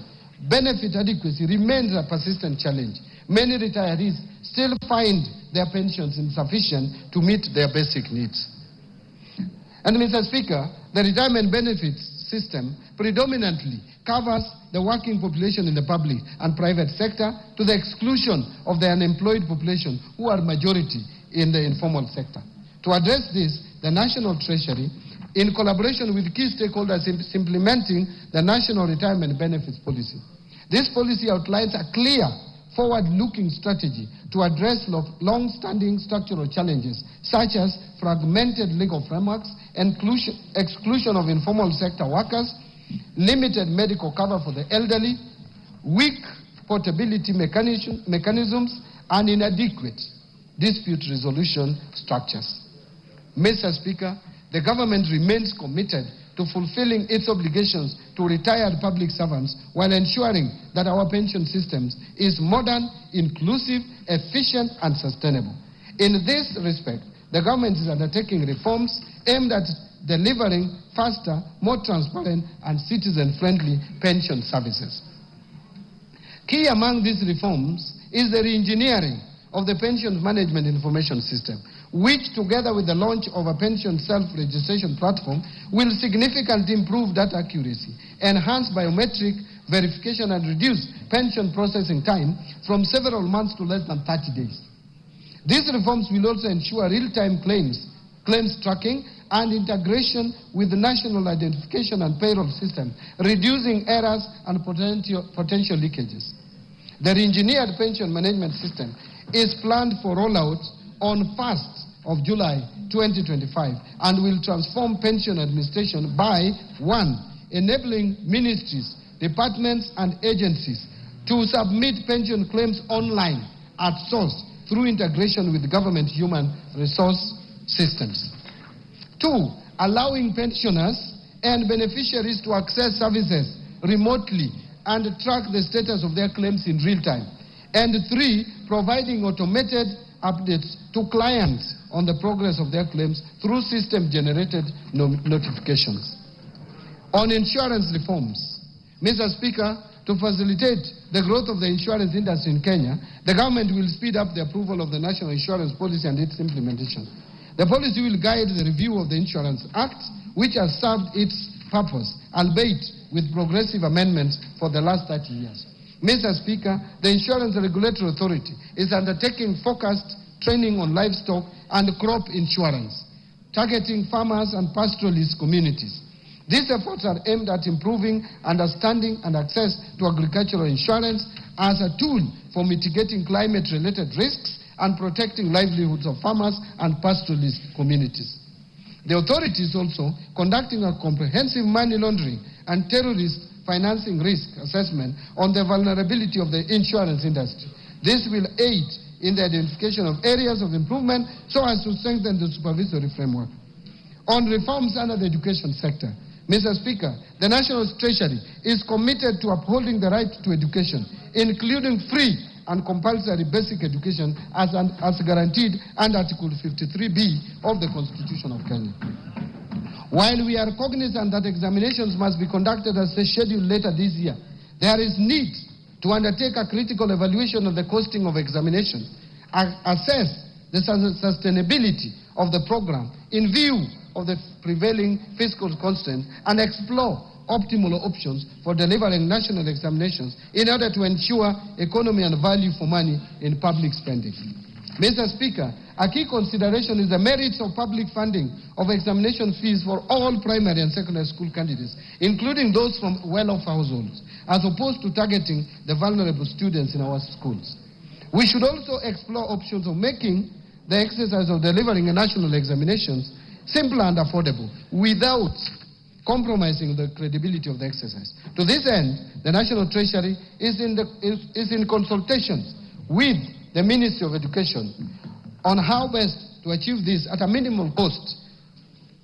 benefit adequacy remains a persistent challenge. Many retirees still find their pensions insufficient to meet their basic needs. And Mr. Speaker, the retirement benefits system predominantly covers the working population in the public and private sector to the exclusion of the unemployed population who are majority in the informal sector. To address this, the National Treasury, in collaboration with key stakeholders, is implementing the National Retirement Benefits Policy. This policy outlines a clear, forward-looking strategy to address long-standing structural challenges, such as fragmented legal frameworks, exclusion of informal sector workers, limited medical cover for the elderly, weak portability mechanisms, and inadequate dispute resolution structures. Mr. Speaker, the government remains committed to fulfilling its obligations to retired public servants while ensuring that our pension systems is modern, inclusive, efficient, and sustainable. In this respect, the government is undertaking reforms aimed at delivering faster, more transparent, and citizen-friendly pension services. Key among these reforms is the re-engineering of the Pensions Management Information System, which, together with the launch of a pension self-registration platform, will significantly improve data accuracy, enhance biometric verification, and reduce pension processing time from several months to less than 30 days. These reforms will also ensure real-time claims tracking and integration with the National Identification and Payroll System, reducing errors and potential leakages. The re-engineered pension management system is planned for rollout on 1st of July 2025 and will transform pension administration by 1. Enabling ministries, departments and agencies to submit pension claims online at source through integration with government human resource systems. 2. Allowing pensioners and beneficiaries to access services remotely and track the status of their claims in real time. And 3. Providing automated updates to clients on the progress of their claims through system-generated notifications. On insurance reforms, Mr. Speaker, to facilitate the growth of the insurance industry in Kenya, the government will speed up the approval of the National Insurance Policy and its implementation. The policy will guide the review of the Insurance Act, which has served its purpose, albeit with progressive amendments for the last 30 years. Mr. Speaker, the Insurance Regulatory Authority is undertaking focused training on livestock and crop insurance, targeting farmers and pastoralist communities. These efforts are aimed at improving understanding and access to agricultural insurance as a tool for mitigating climate-related risks and protecting livelihoods of farmers and pastoralist communities. The authority is also conducting a comprehensive money laundering and terrorist financing risk assessment on the vulnerability of the insurance industry. This will aid in the identification of areas of improvement so as to strengthen the supervisory framework. On reforms under the education sector, Mr. Speaker, the National Treasury is committed to upholding the right to education, including free and compulsory basic education as guaranteed under Article 53B of the Constitution of Kenya. While we are cognizant that examinations must be conducted as scheduled later this year, there is need to undertake a critical evaluation of the costing of examinations, assess the sustainability of the program in view of the prevailing fiscal constraints, and explore optimal options for delivering national examinations in order to ensure economy and value for money in public spending. Mr. Speaker, a key consideration is the merits of public funding of examination fees for all primary and secondary school candidates, including those from well-off households, as opposed to targeting the vulnerable students in our schools. We should also explore options of making the exercise of delivering national examinations simple and affordable without compromising the credibility of the exercise. To this end, the National Treasury is in consultations with the Ministry of Education on how best to achieve this at a minimal cost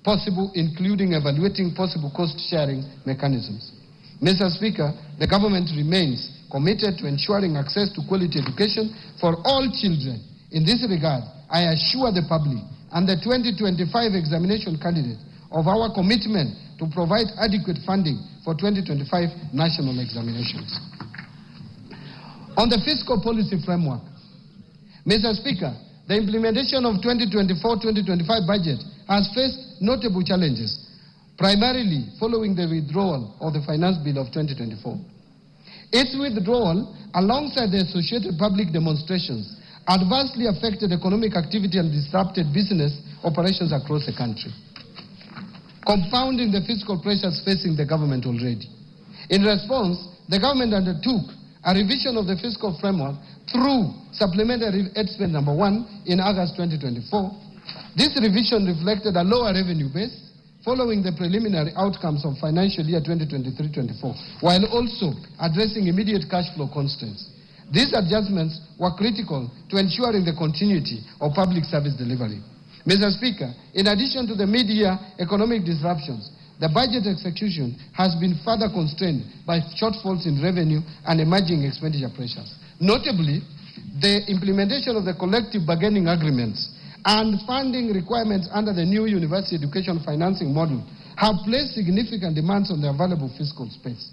possible, including evaluating possible cost-sharing mechanisms. Mr. Speaker, the government remains committed to ensuring access to quality education for all children. In this regard, I assure the public and the 2025 examination candidates of our commitment to provide adequate funding for 2025 national examinations. On the fiscal policy framework, Mr. Speaker, the implementation of 2024-2025 budget has faced notable challenges, primarily following the withdrawal of the Finance Bill of 2024. Its withdrawal, alongside the associated public demonstrations, adversely affected economic activity and disrupted business operations across the country, compounding the fiscal pressures facing the government already. In response, the government undertook a revision of the fiscal framework through Supplementary Expense number 1 in August 2024. This revision reflected a lower revenue base following the preliminary outcomes of financial year 2023-24, while also addressing immediate cash flow constraints. These adjustments were critical to ensuring the continuity of public service delivery. Mr. Speaker, in addition to the mid-year economic disruptions, the budget execution has been further constrained by shortfalls in revenue and emerging expenditure pressures. Notably, the implementation of the collective bargaining agreements and funding requirements under the new university education financing model have placed significant demands on the available fiscal space.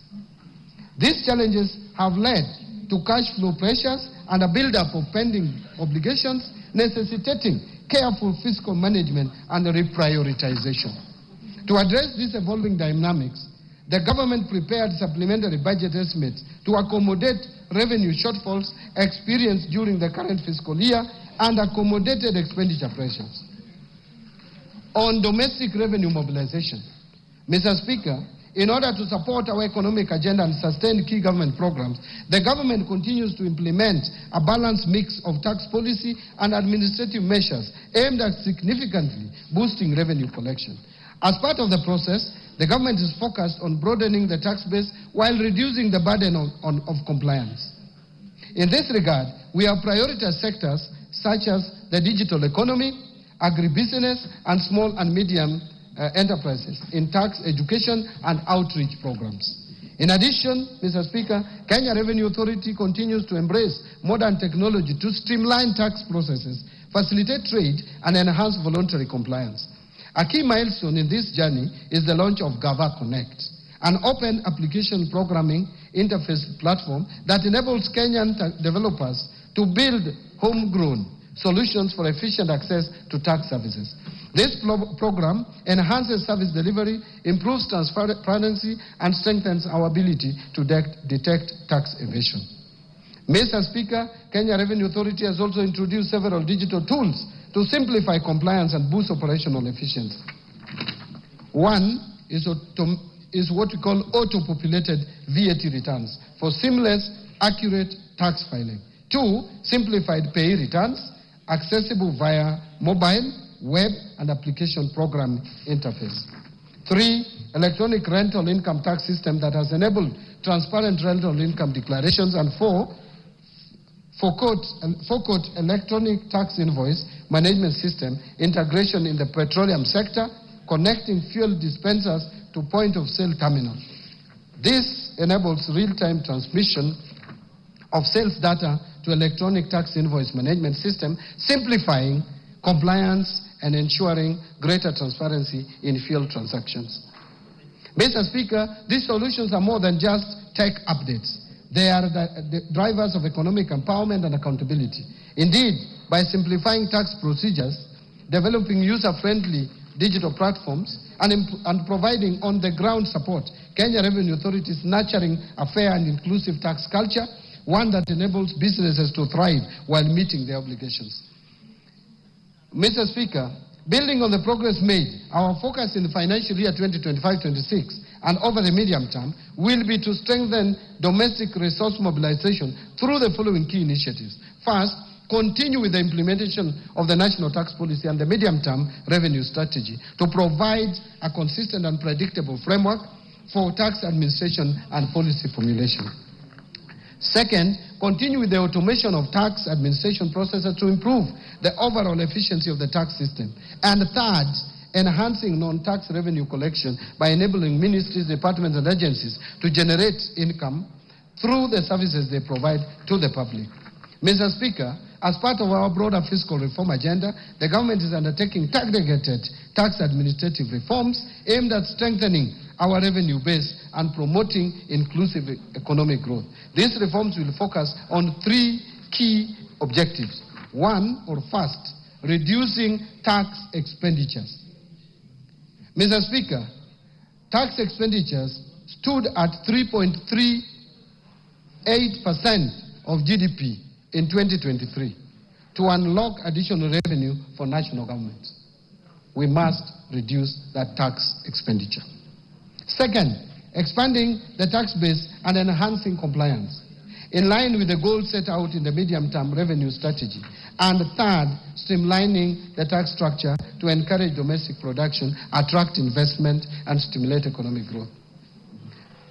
These challenges have led to cash flow pressures and a build-up of pending obligations, necessitating careful fiscal management and reprioritization. To address these evolving dynamics, the government prepared supplementary budget estimates to accommodate revenue shortfalls experienced during the current fiscal year and accommodated expenditure pressures. On domestic revenue mobilization, Mr. Speaker, In order to support our economic agenda and sustain key government programs, the government continues to implement a balanced mix of tax policy and administrative measures aimed at significantly boosting revenue collection. As part of the process, the government is focused on broadening the tax base while reducing the burden of compliance. In this regard, we have prioritized sectors such as the digital economy, agribusiness, and small and medium enterprises in tax education and outreach programs. In addition, Mr. Speaker, Kenya Revenue Authority continues to embrace modern technology to streamline tax processes, facilitate trade, and enhance voluntary compliance. A key milestone in this journey is the launch of Gava Connect, an open application programming interface platform that enables Kenyan developers to build homegrown solutions for efficient access to tax services. This program enhances service delivery, improves transparency, and strengthens our ability to detect tax evasion. Mr. Speaker, Kenya Revenue Authority has also introduced several digital tools to simplify compliance and boost operational efficiency. One is what we call auto-populated VAT returns for seamless, accurate tax filing. Two, simplified pay returns, accessible via mobile, web, and application program interface. Three, electronic rental income tax system that has enabled transparent rental income declarations. And four, forecourt electronic tax invoice management system integration in the petroleum sector, connecting fuel dispensers to point-of-sale terminals. This enables real-time transmission of sales data to electronic tax invoice management system, simplifying compliance and ensuring greater transparency in fuel transactions. Mr. Speaker, these solutions are more than just tech updates. They are the drivers of economic empowerment and accountability. Indeed, by simplifying tax procedures, developing user-friendly digital platforms, and providing on-the-ground support, Kenya Revenue Authority is nurturing a fair and inclusive tax culture, one that enables businesses to thrive while meeting their obligations. Mr. Speaker, building on the progress made, our focus in the financial year 2025-26 and over the medium term will be to strengthen domestic resource mobilization through the following key initiatives. First, continue with the implementation of the national tax policy and the medium-term revenue strategy to provide a consistent and predictable framework for tax administration and policy formulation. Second, continue with the automation of tax administration processes to improve the overall efficiency of the tax system. And third, enhancing non-tax revenue collection by enabling ministries, departments, and agencies to generate income through the services they provide to the public. Mr. Speaker, as part of our broader fiscal reform agenda, the government is undertaking targeted tax administrative reforms aimed at strengthening our revenue base and promoting inclusive economic growth. These reforms will focus on three key objectives. First, reducing tax expenditures. Mr. Speaker, tax expenditures stood at 3.38% of GDP in 2023. To unlock additional revenue for national government, we must reduce that tax expenditure. Second, expanding the tax base and enhancing compliance, in line with the goals set out in the medium-term revenue strategy. And third, streamlining the tax structure to encourage domestic production, attract investment, and stimulate economic growth.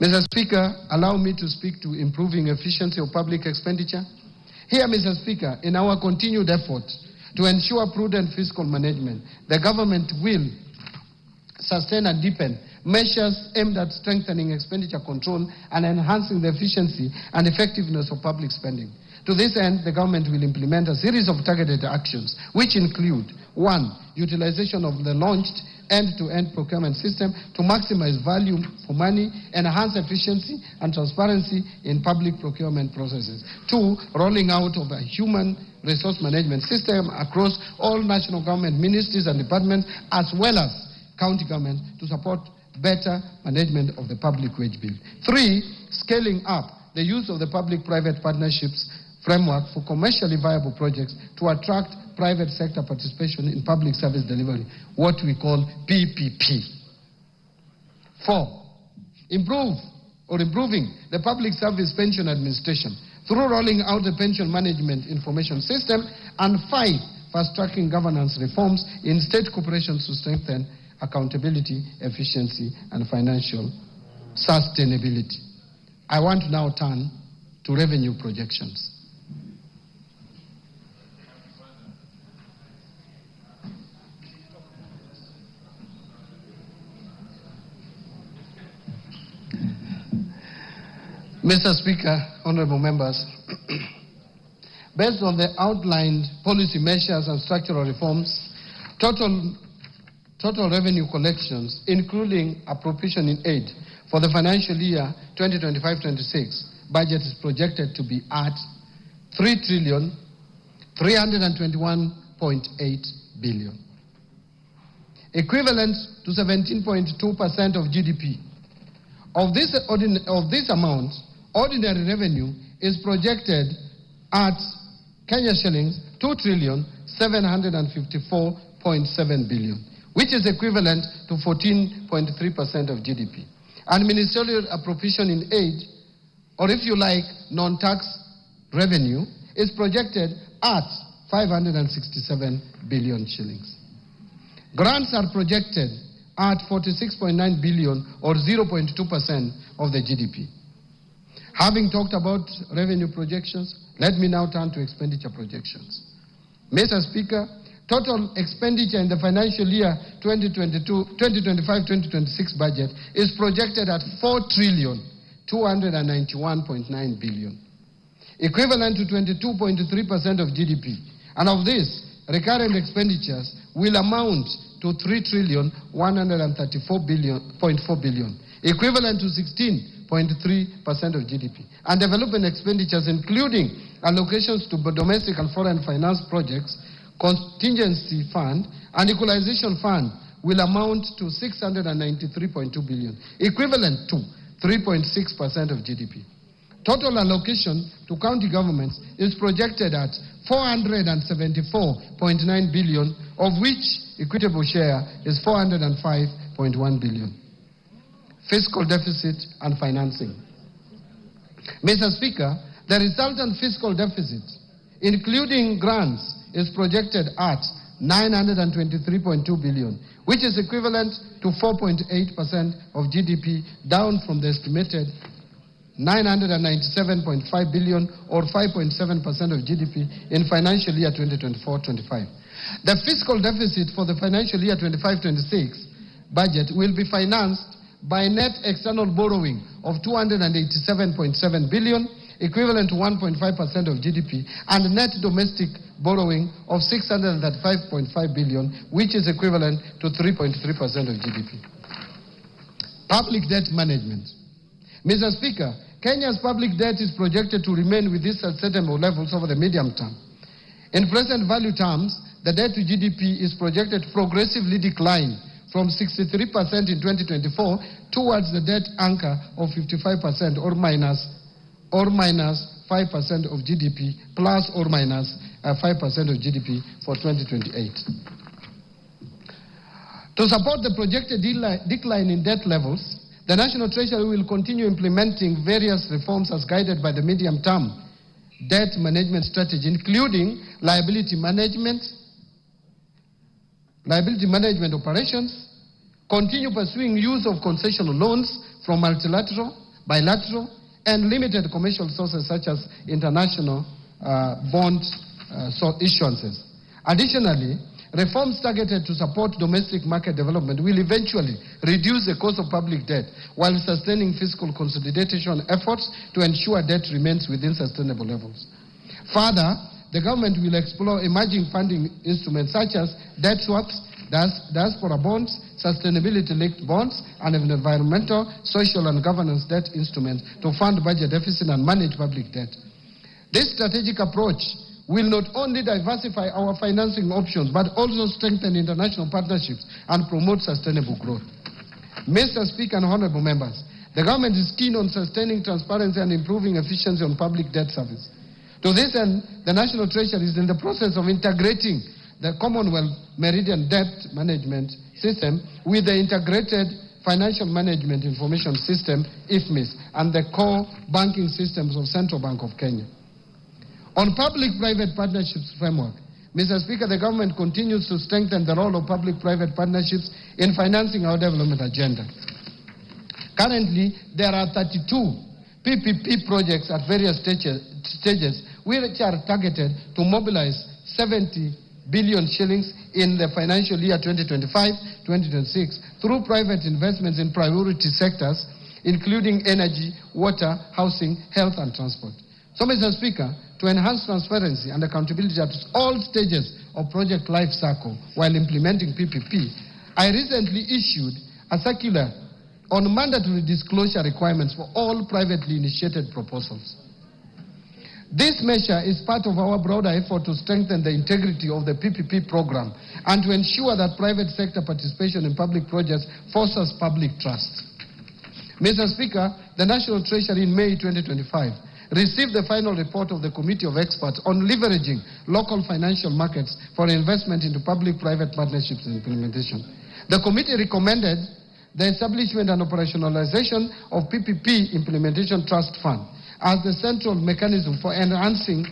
Mr. Speaker, allow me to speak to improving efficiency of public expenditure. Here, Mr. Speaker, in our continued effort to ensure prudent fiscal management, the government will sustain and deepen measures aimed at strengthening expenditure control and enhancing the efficiency and effectiveness of public spending. To this end, the government will implement a series of targeted actions, which include: 1, utilization of the launched end-to-end procurement system to maximize value for money, enhance efficiency and transparency in public procurement processes. 2, rolling out of a human resource management system across all national government ministries and departments, as well as county governments, to support better management of the public wage bill. 3, scaling up the use of the public-private partnerships framework for commercially viable projects to attract private sector participation in public service delivery, what we call PPP. 4, improving the public service pension administration through rolling out the pension management information system, and 5, fast-tracking governance reforms in state corporations to strengthen accountability, efficiency, and financial sustainability. I want to now turn to revenue projections. Mr. Speaker, honorable members, based on the outlined policy measures and structural reforms, total revenue collections, including appropriation in aid for the financial year 2025-26, budget is projected to be at 3,321.8 billion, equivalent to 17.2% of GDP. Of this amount, ordinary revenue is projected at Kenya shillings 2,754.7 billion, which is equivalent to 14.3% of GDP. And ministerial appropriation in aid, or if you like, non-tax revenue, is projected at 567 billion shillings. Grants are projected at 46.9 billion, or 0.2% of the GDP. Having talked about revenue projections, let me now turn to expenditure projections. Mr. Speaker, total expenditure in the financial year 2025-2026 budget is projected at 4,291.9 billion, equivalent to 22.3% of GDP. And of this, recurrent expenditures will amount to 3,134.4 billion, equivalent to 16.3% of GDP. And development expenditures, including allocations to domestic and foreign finance projects, contingency fund, and equalization fund, will amount to 693.2 billion, equivalent to 3.6% of GDP. Total allocation to county governments is projected at 474.9 billion, of which equitable share is 405.1 billion. Fiscal deficit and financing. Mr. Speaker, the resultant fiscal deficit, including grants, is projected at 923.2 billion, which is equivalent to 4.8% of GDP, down from the estimated 997.5 billion, or 5.7% of GDP in financial year 2024-25. The fiscal deficit for the financial year 25-26 budget will be financed by net external borrowing of 287.7 billion, equivalent to 1.5% of GDP, and net domestic borrowing of 635.5 billion, which is equivalent to 3.3% of GDP. Public debt management. Mr. Speaker, Kenya's public debt is projected to remain with these sustainable levels over the medium term. In present value terms, the debt to GDP is projected to progressively decline from 63% in 2024 towards the debt anchor of 55%, or minus 5% of GDP, plus or minus 5% of GDP for 2028. To support the projected decline in debt levels, the National Treasury will continue implementing various reforms as guided by the medium-term debt management strategy, including liability management operations, continue pursuing use of concessional loans from multilateral, bilateral, and limited commercial sources such as international bond issuances. Additionally, reforms targeted to support domestic market development will eventually reduce the cost of public debt while sustaining fiscal consolidation efforts to ensure debt remains within sustainable levels. Further, the government will explore emerging funding instruments such as debt swaps, diaspora bonds, sustainability-linked bonds, and environmental, social, and governance debt instruments to fund budget deficit and manage public debt. This strategic approach will not only diversify our financing options, but also strengthen international partnerships and promote sustainable growth. Mr. Speaker and honorable members, the government is keen on sustaining transparency and improving efficiency on public debt service. To this end, the National Treasury is in the process of integrating the Commonwealth Meridian Debt Management System with the integrated Financial Management Information System, IFMIS, and the core banking systems of Central Bank of Kenya. On public-private partnerships framework, Mr. Speaker, the government continues to strengthen the role of public-private partnerships in financing our development agenda. Currently, there are 32 PPP projects at various stages which are targeted to mobilize 70 billion shillings in the financial year 2025-2026 through private investments in priority sectors, including energy, water, housing, health, and transport. So, Mr. Speaker, to enhance transparency and accountability at all stages of project life cycle while implementing PPP, I recently issued a circular on mandatory disclosure requirements for all privately initiated proposals. This measure is part of our broader effort to strengthen the integrity of the PPP program and to ensure that private sector participation in public projects fosters public trust. Mr. Speaker, the National Treasury in May 2025 received the final report of the Committee of Experts on leveraging local financial markets for investment into public-private partnerships and implementation. The committee recommended the establishment and operationalization of PPP Implementation Trust Fund as the central mechanism for enhancing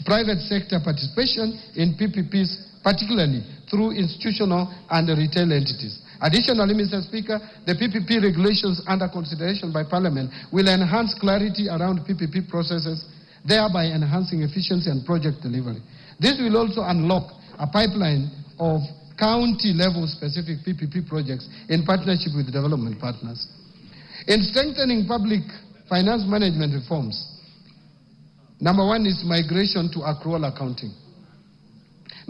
private sector participation in PPPs, particularly through institutional and retail entities. Additionally, Mr. Speaker, the PPP regulations under consideration by Parliament will enhance clarity around PPP processes, thereby enhancing efficiency and project delivery. This will also unlock a pipeline of county-level specific PPP projects in partnership with development partners. In strengthening public finance management reforms, number one is migration to accrual accounting.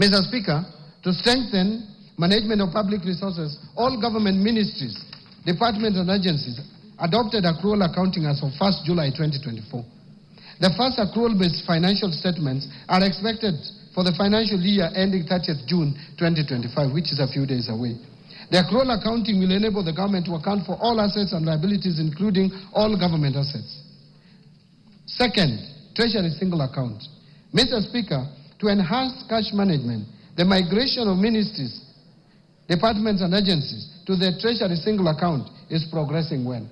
Mr. Speaker, to strengthen management of public resources, all government ministries, departments and agencies adopted accrual accounting as of 1st July 2024. The first accrual-based financial statements are expected for the financial year ending 30th June 2025, which is a few days away. The accrual accounting will enable the government to account for all assets and liabilities, including all government assets. Second, Treasury single account. Mr. Speaker, to enhance cash management, the migration of ministries, departments and agencies to the Treasury single account is progressing well.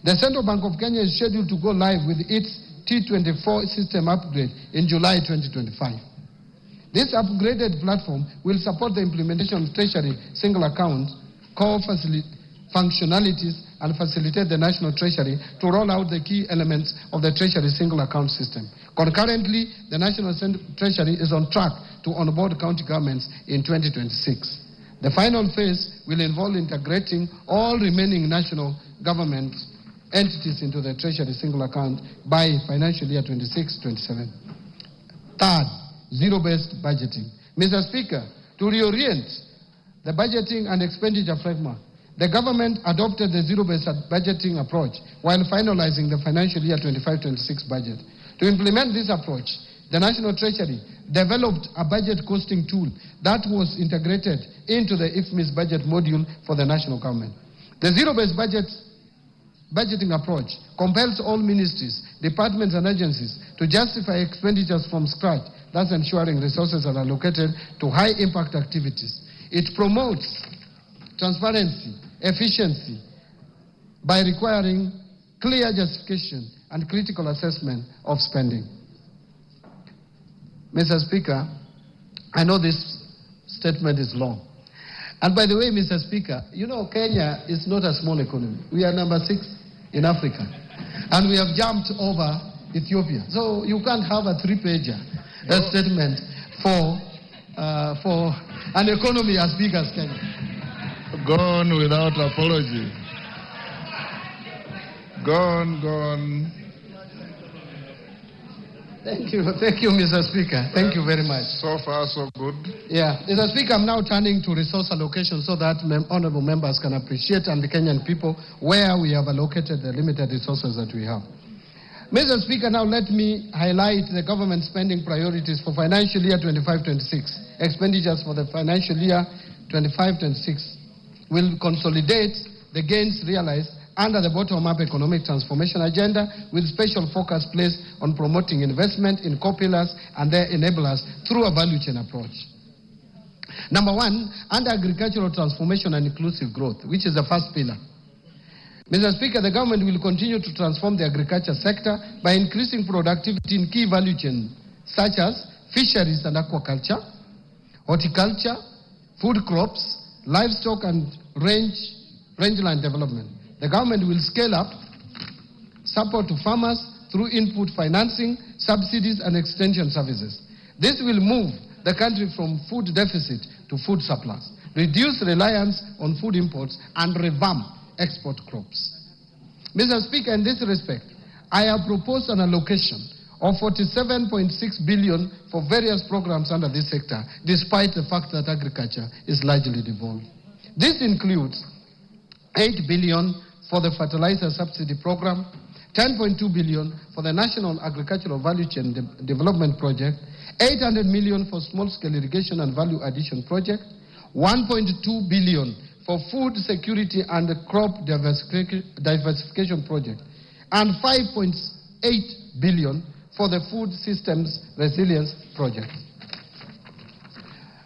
The Central Bank of Kenya is scheduled to go live with its T24 system upgrade in July 2025. This upgraded platform will support the implementation of Treasury single account core functionalities and facilitate the National Treasury to roll out the key elements of the Treasury single account system. Concurrently, the National Treasury is on track to onboard county governments in 2026. The final phase will involve integrating all remaining national government entities into the Treasury single account by financial year 26-27. Third, zero-based budgeting. Mr. Speaker, to reorient the budgeting and expenditure framework, the government adopted the zero-based budgeting approach while finalizing the financial year 25-26 budget. To implement this approach, the National Treasury developed a budget costing tool that was integrated into the IFMIS budget module for the national government. The zero-based budgeting approach compels all ministries, departments and agencies to justify expenditures from scratch, thus ensuring resources are allocated to high-impact activities. It promotes transparency, efficiency by requiring clear justification and critical assessment of spending. Mr. Speaker, I know this statement is long. And by the way, Mr. Speaker, you know Kenya is not a small economy. We are number 6 in Africa. And we have jumped over Ethiopia. So you can't have a 3-pager statement for an economy as big as Kenya. Gone without apology. Gone. Thank you, Mr. Speaker. Thank you very much. So far, so good. Yeah, Mr. Speaker, I'm now turning to resource allocation so that honorable members can appreciate and the Kenyan people where we have allocated the limited resources that we have. Mr. Speaker, now let me highlight the government spending priorities for financial year 25-26. Expenditures for the financial year 25-26 will consolidate the gains realized under the bottom-up economic transformation agenda with special focus placed on promoting investment in core pillars and their enablers through a value chain approach. Number one, under agricultural transformation and inclusive growth, which is the first pillar. Mr. Speaker, the government will continue to transform the agriculture sector by increasing productivity in key value chains such as fisheries and aquaculture, horticulture, food crops, livestock and rangeland development. The government will scale up support to farmers through input financing, subsidies and extension services. This will move the country from food deficit to food surplus, reduce reliance on food imports and revamp export crops. Mr. Speaker, in this respect, I have proposed an allocation of 47.6 billion for various programs under this sector, despite the fact that agriculture is largely devolved. This includes 8 billion for the fertilizer subsidy program, 10.2 billion for the National Agricultural Value Chain Development Project, 800 million for small-scale irrigation and value addition project, 1.2 billion for food security and crop diversification project, and 5.8 billion for the food systems resilience project.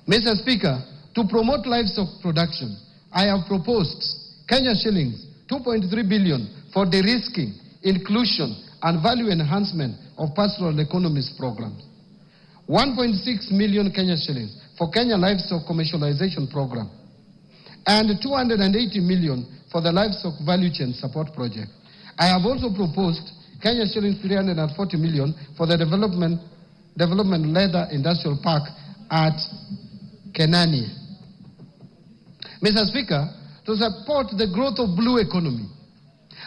Mr. Speaker, to promote livestock production, I have proposed Kenya shillings 2.3 billion for de-risking, inclusion and value enhancement of pastoral economies programs, 1.6 million Kenya shillings for Kenya livestock commercialization program, and 280 million for the livestock value chain support project. I have also proposed Kenya shillings 340 million for the development leather industrial park at Kenani. Mr. Speaker, to support the growth of blue economy,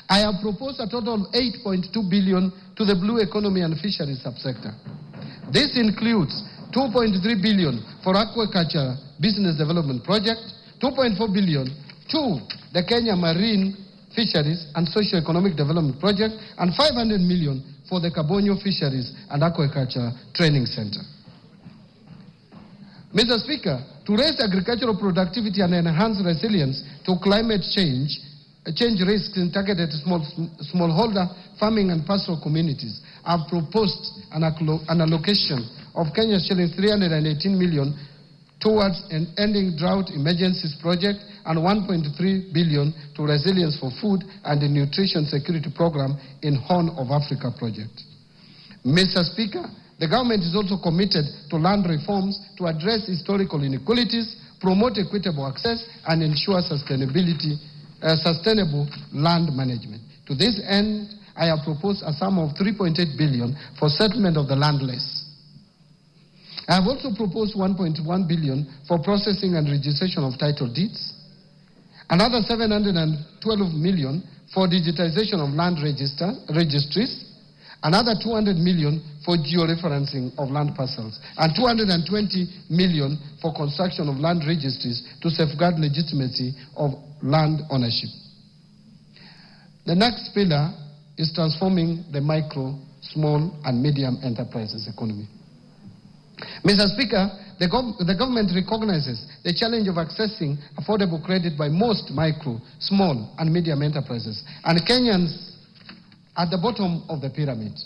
I have proposed a total of 8.2 billion to the blue economy and fisheries subsector. This includes 2.3 billion for aquaculture business development project, 2.4 billion to the Kenya Marine Fisheries and Socio-Economic Development Project, and 500 million for the Kabonyo Fisheries and Aquaculture Training Center. Mr. Speaker, to raise agricultural productivity and enhance resilience to climate change risks in targeted smallholder farming and pastoral communities, I've proposed an allocation of Kenya shillings 318 million towards an ending drought emergencies project and 1.3 billion to resilience for food and the nutrition security program in Horn of Africa project. Mr. Speaker, the government is also committed to land reforms to address historical inequalities, promote equitable access, and ensure sustainable land management. To this end, I have proposed a sum of 3.8 billion for settlement of the landless. I have also proposed 1.1 billion for processing and registration of title deeds, another 712 million for digitization of land registries, another 200 million for georeferencing of land parcels, and 220 million for construction of land registries to safeguard legitimacy of land ownership. The next pillar is transforming the micro, small, and medium enterprises economy. Mr. Speaker, the government recognizes the challenge of accessing affordable credit by most micro, small, and medium enterprises, and Kenyans at the bottom of the pyramid.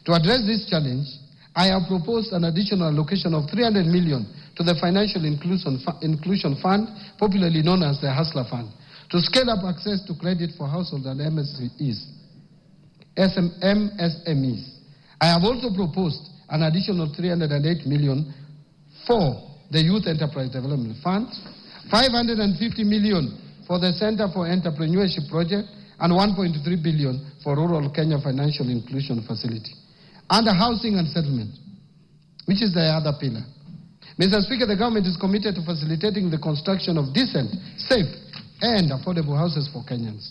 To address this challenge, I have proposed an additional allocation of 300 million to the Financial Inclusion Fund, popularly known as the Hustler Fund, to scale up access to credit for households and MSMEs. I have also proposed an additional 308 million for the Youth Enterprise Development Fund, 550 million for the Center for Entrepreneurship Project, and 1.3 billion for Rural Kenya Financial Inclusion Facility. Under housing and settlement, which is the other pillar, Mr. Speaker, the government is committed to facilitating the construction of decent, safe, and affordable houses for Kenyans.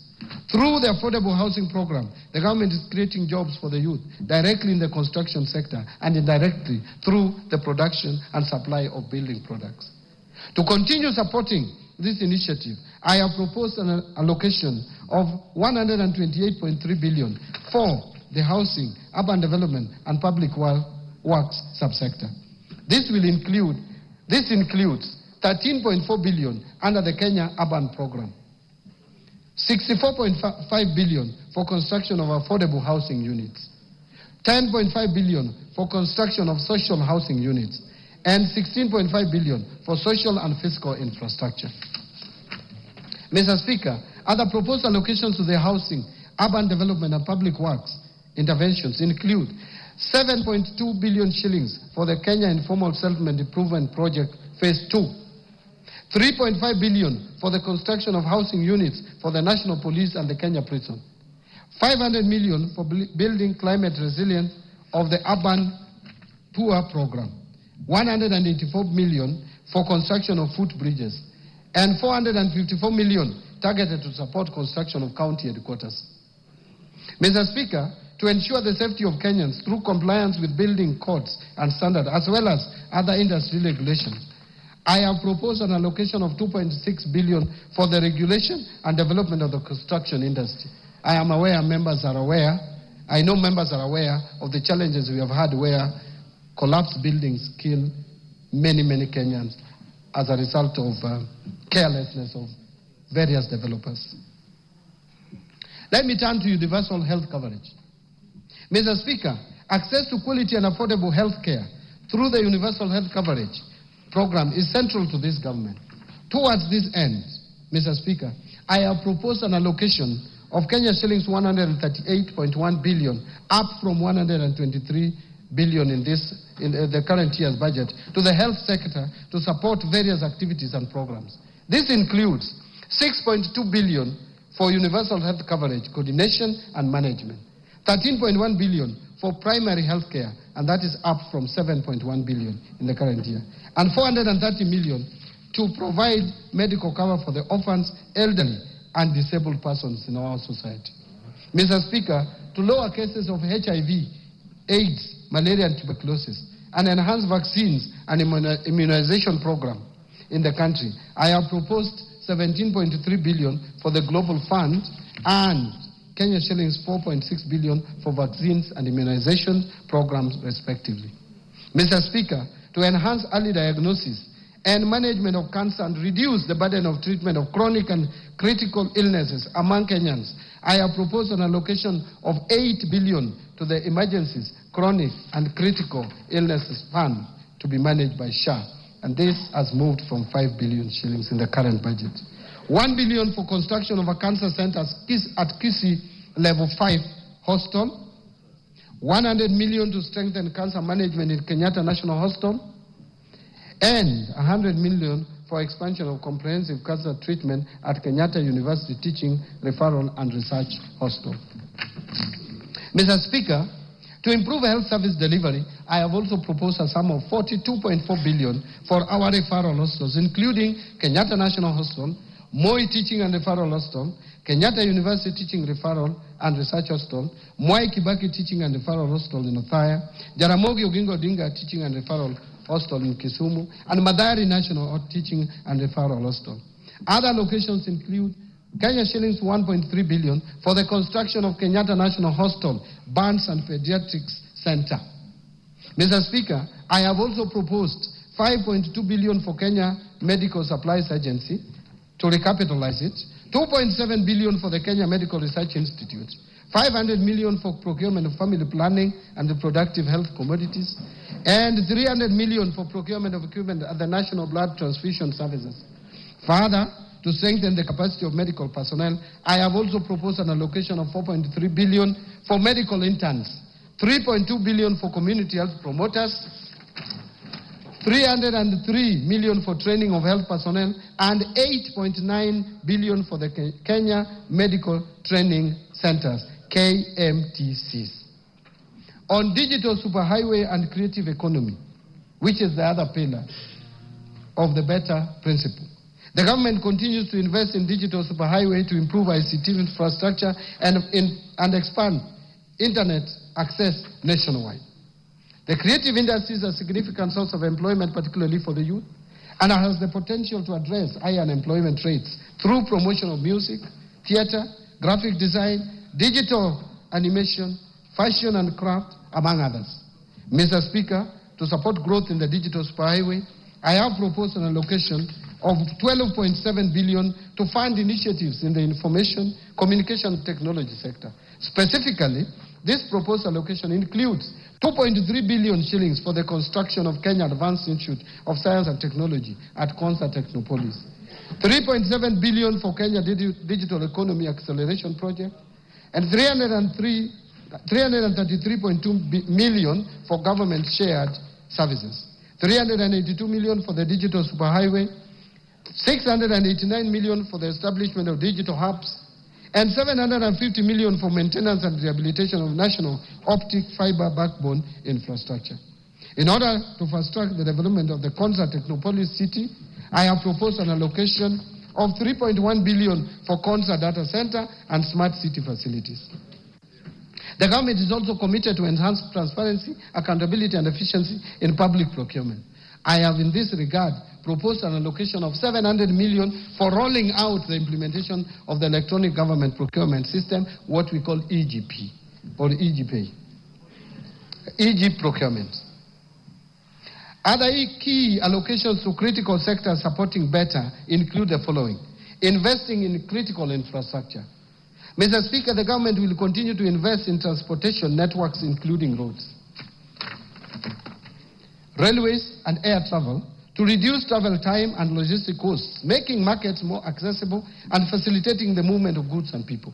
Through the affordable housing program, the government is creating jobs for the youth directly in the construction sector and indirectly through the production and supply of building products. To continue supporting this initiative, I have proposed an allocation of 128.3 billion for the housing, urban development, and public works subsector. This includes 13.4 billion under the Kenya Urban Program, 64.5 billion for construction of affordable housing units, 10.5 billion for construction of social housing units, and 16.5 billion for social and fiscal infrastructure. Mr. Speaker, other proposed allocations to the housing, urban development and public works interventions include 7.2 billion shillings for the Kenya Informal Settlement Improvement Project Phase 2, 3.5 billion for the construction of housing units for the National Police and the Kenya Prison, 500 million for building climate resilience of the urban poor program, 184 million for construction of footbridges, and 454 million targeted to support construction of county headquarters. Mr. Speaker, to ensure the safety of Kenyans through compliance with building codes and standards as well as other industry regulations, I have proposed an allocation of 2.6 billion for the regulation and development of the construction industry. I am aware members are aware, I know members are aware of the challenges we have had where collapsed buildings kill many Kenyans as a result of carelessness of various developers. Let me turn to universal health coverage. Mr. Speaker, access to quality and affordable health care through the universal health coverage program is central to this government. Towards this end, Mr. Speaker, I have proposed an allocation of Kenya shillings 138.1 billion, up from 123 billion in the current year's budget, to the health sector to support various activities and programs. This includes 6.2 billion for universal health coverage, coordination and management, 13.1 billion for primary health care, and that is up from 7.1 billion in the current year, and 430 million to provide medical cover for the orphans, elderly, and disabled persons in our society. Mr. Speaker, to lower cases of HIV, AIDS, malaria, and tuberculosis, and enhance vaccines and immunization program in the country, I have proposed 17.3 billion for the Global Fund and Kenya shillings 4.6 billion for vaccines and immunization programs, respectively. Mr. Speaker, to enhance early diagnosis and management of cancer and reduce the burden of treatment of chronic and critical illnesses among Kenyans, I have proposed an allocation of 8 billion to the Emergencies, Chronic and Critical Illnesses Fund to be managed by SHA, and this has moved from 5 billion shillings in the current budget. 1 billion for construction of a cancer center at Kisii Level 5 Hospital, 100 million to strengthen cancer management in Kenyatta National Hospital, and 100 million for expansion of comprehensive cancer treatment at Kenyatta University Teaching, Referral and Research Hospital. Mr. Speaker, to improve health service delivery, I have also proposed a sum of 42.4 billion for our referral hospitals, including Kenyatta National Hospital, Moi Teaching and Referral Hospital, Kenyatta University Teaching Referral and Research Hospital, Mwai Kibaki Teaching and Referral Hospital in Othaya, Jaramogi Oginga Odinga Teaching and Referral Hospital in Kisumu, and Mathare National Teaching and Referral Hospital. Other locations include Kenya shillings 1.3 billion for the construction of Kenyatta National Hospital, Burns and Pediatrics Center. Mr. Speaker, I have also proposed 5.2 billion for Kenya Medical Supplies Agency to recapitalize it, 2.7 billion for the Kenya Medical Research Institute, 500 million for procurement of family planning and reproductive health commodities, and 300 million for procurement of equipment at the National Blood Transfusion Services. Further, to strengthen the capacity of medical personnel, I have also proposed an allocation of 4.3 billion for medical interns, 3.2 billion for community health promoters, 303 million for training of health personnel, and 8.9 billion for the Kenya Medical Training Centers, KMTCs. On digital superhighway and creative economy, which is the other pillar of the better principle, the government continues to invest in digital superhighway to improve ICT infrastructure and expand internet access nationwide. The creative industry is a significant source of employment, particularly for the youth, and has the potential to address high unemployment rates through promotion of music, theater, graphic design, digital animation, fashion and craft, among others. Mr. Speaker, to support growth in the digital superhighway, I have proposed an allocation of 12.7 billion to fund initiatives in the information, communication technology sector. Specifically, this proposed allocation includes 2.3 billion shillings for the construction of Kenya Advanced Institute of Science and Technology at Konza Technopolis. 3.7 billion for Kenya Digital Economy Acceleration Project, and 333.2 million for government shared services. 382 million for the digital superhighway, 689 million for the establishment of digital hubs, and 750 million for maintenance and rehabilitation of national optic fiber backbone infrastructure. In order to fast-track the development of the Konza Technopolis city, I have proposed an allocation of 3.1 billion for Konza data center and smart city facilities. The government is also committed to enhance transparency, accountability, and efficiency in public procurement. I have, in this regard, proposed an allocation of 700 million for rolling out the implementation of the electronic government procurement system, what we call EGP, or EGP. EG procurement. Other key allocations to critical sectors supporting better include the following. Investing in critical infrastructure. Mr. Speaker, the government will continue to invest in transportation networks, including roads, railways, and air travel, to reduce travel time and logistic costs, making markets more accessible and facilitating the movement of goods and people.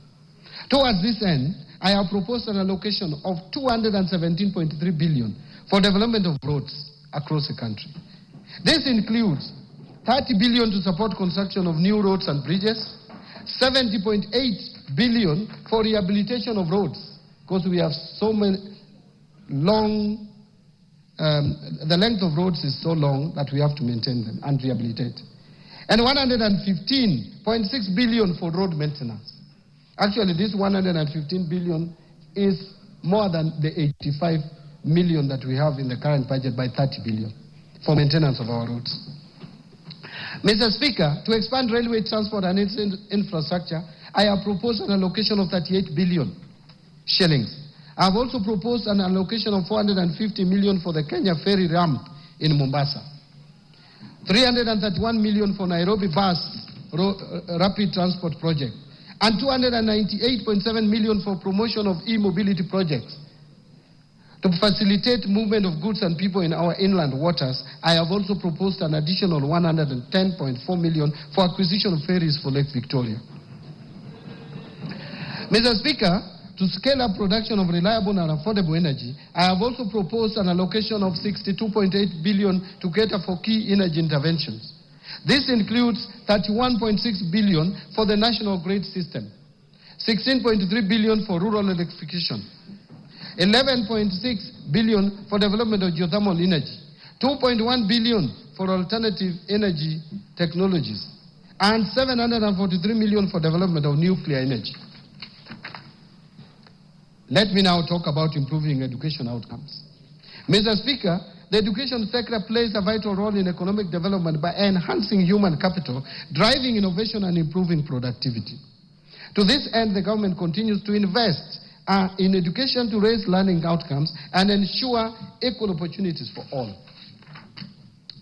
Towards this end, I have proposed an allocation of 217.3 billion for development of roads across the country. This includes 30 billion to support construction of new roads and bridges, 70.8 billion for rehabilitation of roads, because we have so many long, the length of roads is so long that we have to maintain them and rehabilitate. And 115.6 billion for road maintenance. Actually, this 115 billion is more than the 85 million that we have in the current budget by 30 billion for maintenance of our roads. Mr. Speaker, to expand railway transport and its infrastructure, I have proposed an allocation of 38 billion shillings. I have also proposed an allocation of 450 million for the Kenya ferry ramp in Mombasa, 331 million for Nairobi bus rapid transport project, and 298.7 million for promotion of e-mobility projects. To facilitate movement of goods and people in our inland waters, I have also proposed an additional 110.4 million for acquisition of ferries for Lake Victoria. Mr. Speaker, to scale up production of reliable and affordable energy, I have also proposed an allocation of 62.8 billion to cater for key energy interventions. This includes 31.6 billion for the national grid system, 16.3 billion for rural electrification, 11.6 billion for development of geothermal energy, 2.1 billion for alternative energy technologies, and 743 million for development of nuclear energy. Let me now talk about improving education outcomes. Mr. Speaker, the education sector plays a vital role in economic development by enhancing human capital, driving innovation, and improving productivity. To this end, the government continues to invest in education to raise learning outcomes and ensure equal opportunities for all.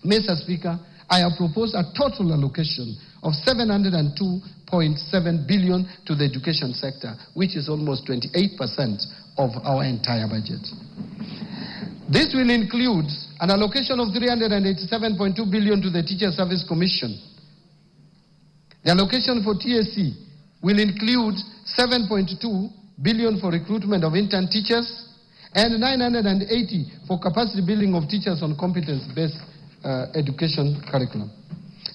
Mr. Speaker, I have proposed a total allocation of 702.7 billion to the education sector, which is almost 28% of our entire budget. This will include an allocation of 387.2 billion to the Teacher Service Commission. The allocation for TSC will include 7.2 billion for recruitment of intern teachers and 980 for capacity building of teachers on competence-based education curriculum.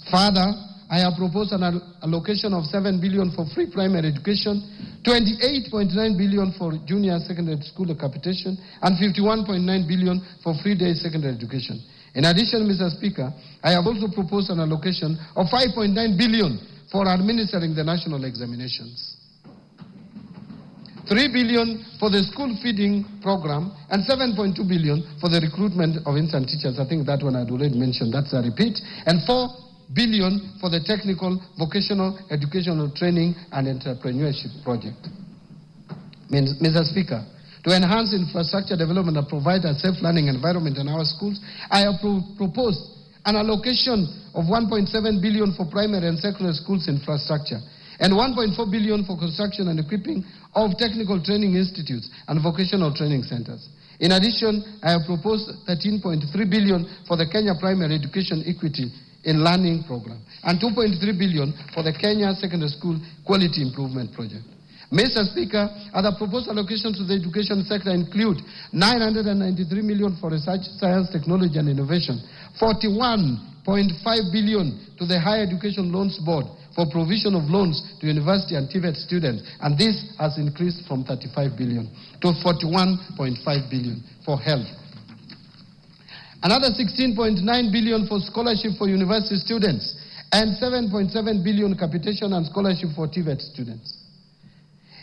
Further, I have proposed an allocation of 7 billion for free primary education, 28.9 billion for junior secondary school capitation, and 51.9 billion for free day secondary education. In addition, Mr. Speaker, I have also proposed an allocation of 5.9 billion for administering the national examinations, 3 billion for the school feeding program, and 7.2 billion for the recruitment of intern teachers. I think that one I'd already mentioned, that's a repeat, and 4 billion for the technical, vocational, educational training and entrepreneurship project. Mr. Speaker, to enhance infrastructure development and provide a safe learning environment in our schools, I have proposed an allocation of 1.7 billion for primary and secondary schools infrastructure, and 1.4 billion for construction and equipping of technical training institutes and vocational training centers. In addition, I have proposed 13.3 billion for the Kenya Primary Education Equity in Learning Program and 2.3 billion for the Kenya Secondary School Quality Improvement Project. Mr. Speaker, other proposed allocations to the education sector include 993 million for research, science, technology and innovation, 41.5 billion to the Higher Education Loans Board for provision of loans to university and TVET students, and this has increased from 35 billion to 41.5 billion for health. Another 16.9 billion for scholarship for university students and 7.7 billion capitation and scholarship for TVET students.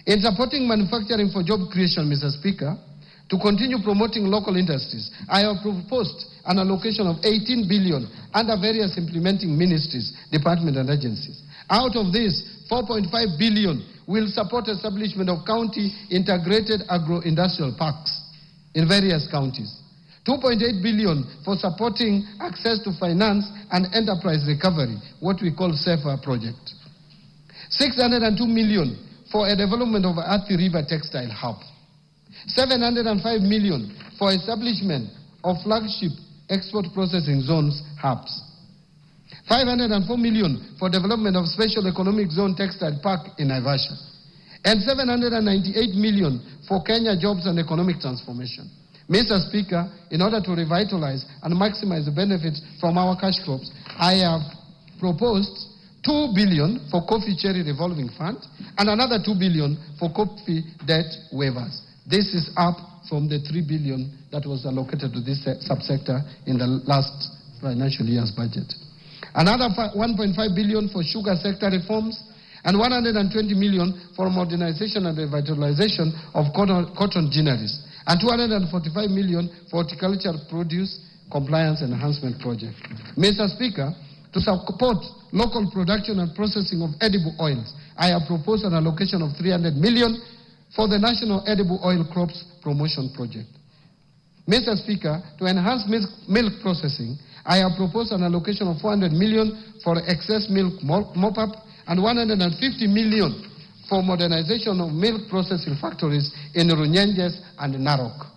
In supporting manufacturing for job creation, Mr. Speaker, to continue promoting local industries, I have proposed an allocation of 18 billion under various implementing ministries, departments and agencies. Out of this, 4.5 billion will support establishment of county integrated agro-industrial parks in various counties. 2.8 billion for supporting access to finance and enterprise recovery, what we call SAFER project. 602 million for a development of Athi River Textile Hub. 705 million for establishment of flagship export processing zones hubs. 504 million for development of special economic zone textile park in Naivasha. And 798 million for Kenya jobs and economic transformation. Mr. Speaker, in order to revitalize and maximize the benefits from our cash crops, I have proposed 2 billion for coffee cherry revolving fund and another 2 billion for coffee debt waivers. This is up from the 3 billion that was allocated to this subsector in the last financial year's budget. Another 1.5 billion for sugar sector reforms and 120 million for modernization and revitalization of cotton ginneries and 245 million for horticulture produce compliance enhancement project. Mr. Speaker, to support local production and processing of edible oils, I have proposed an allocation of 300 million for the National Edible Oil Crops Promotion Project. Mr. Speaker, to enhance milk processing, I have proposed an allocation of 400 million for excess milk mop-up and 150 million for modernization of milk processing factories in Runyenjes and Narok.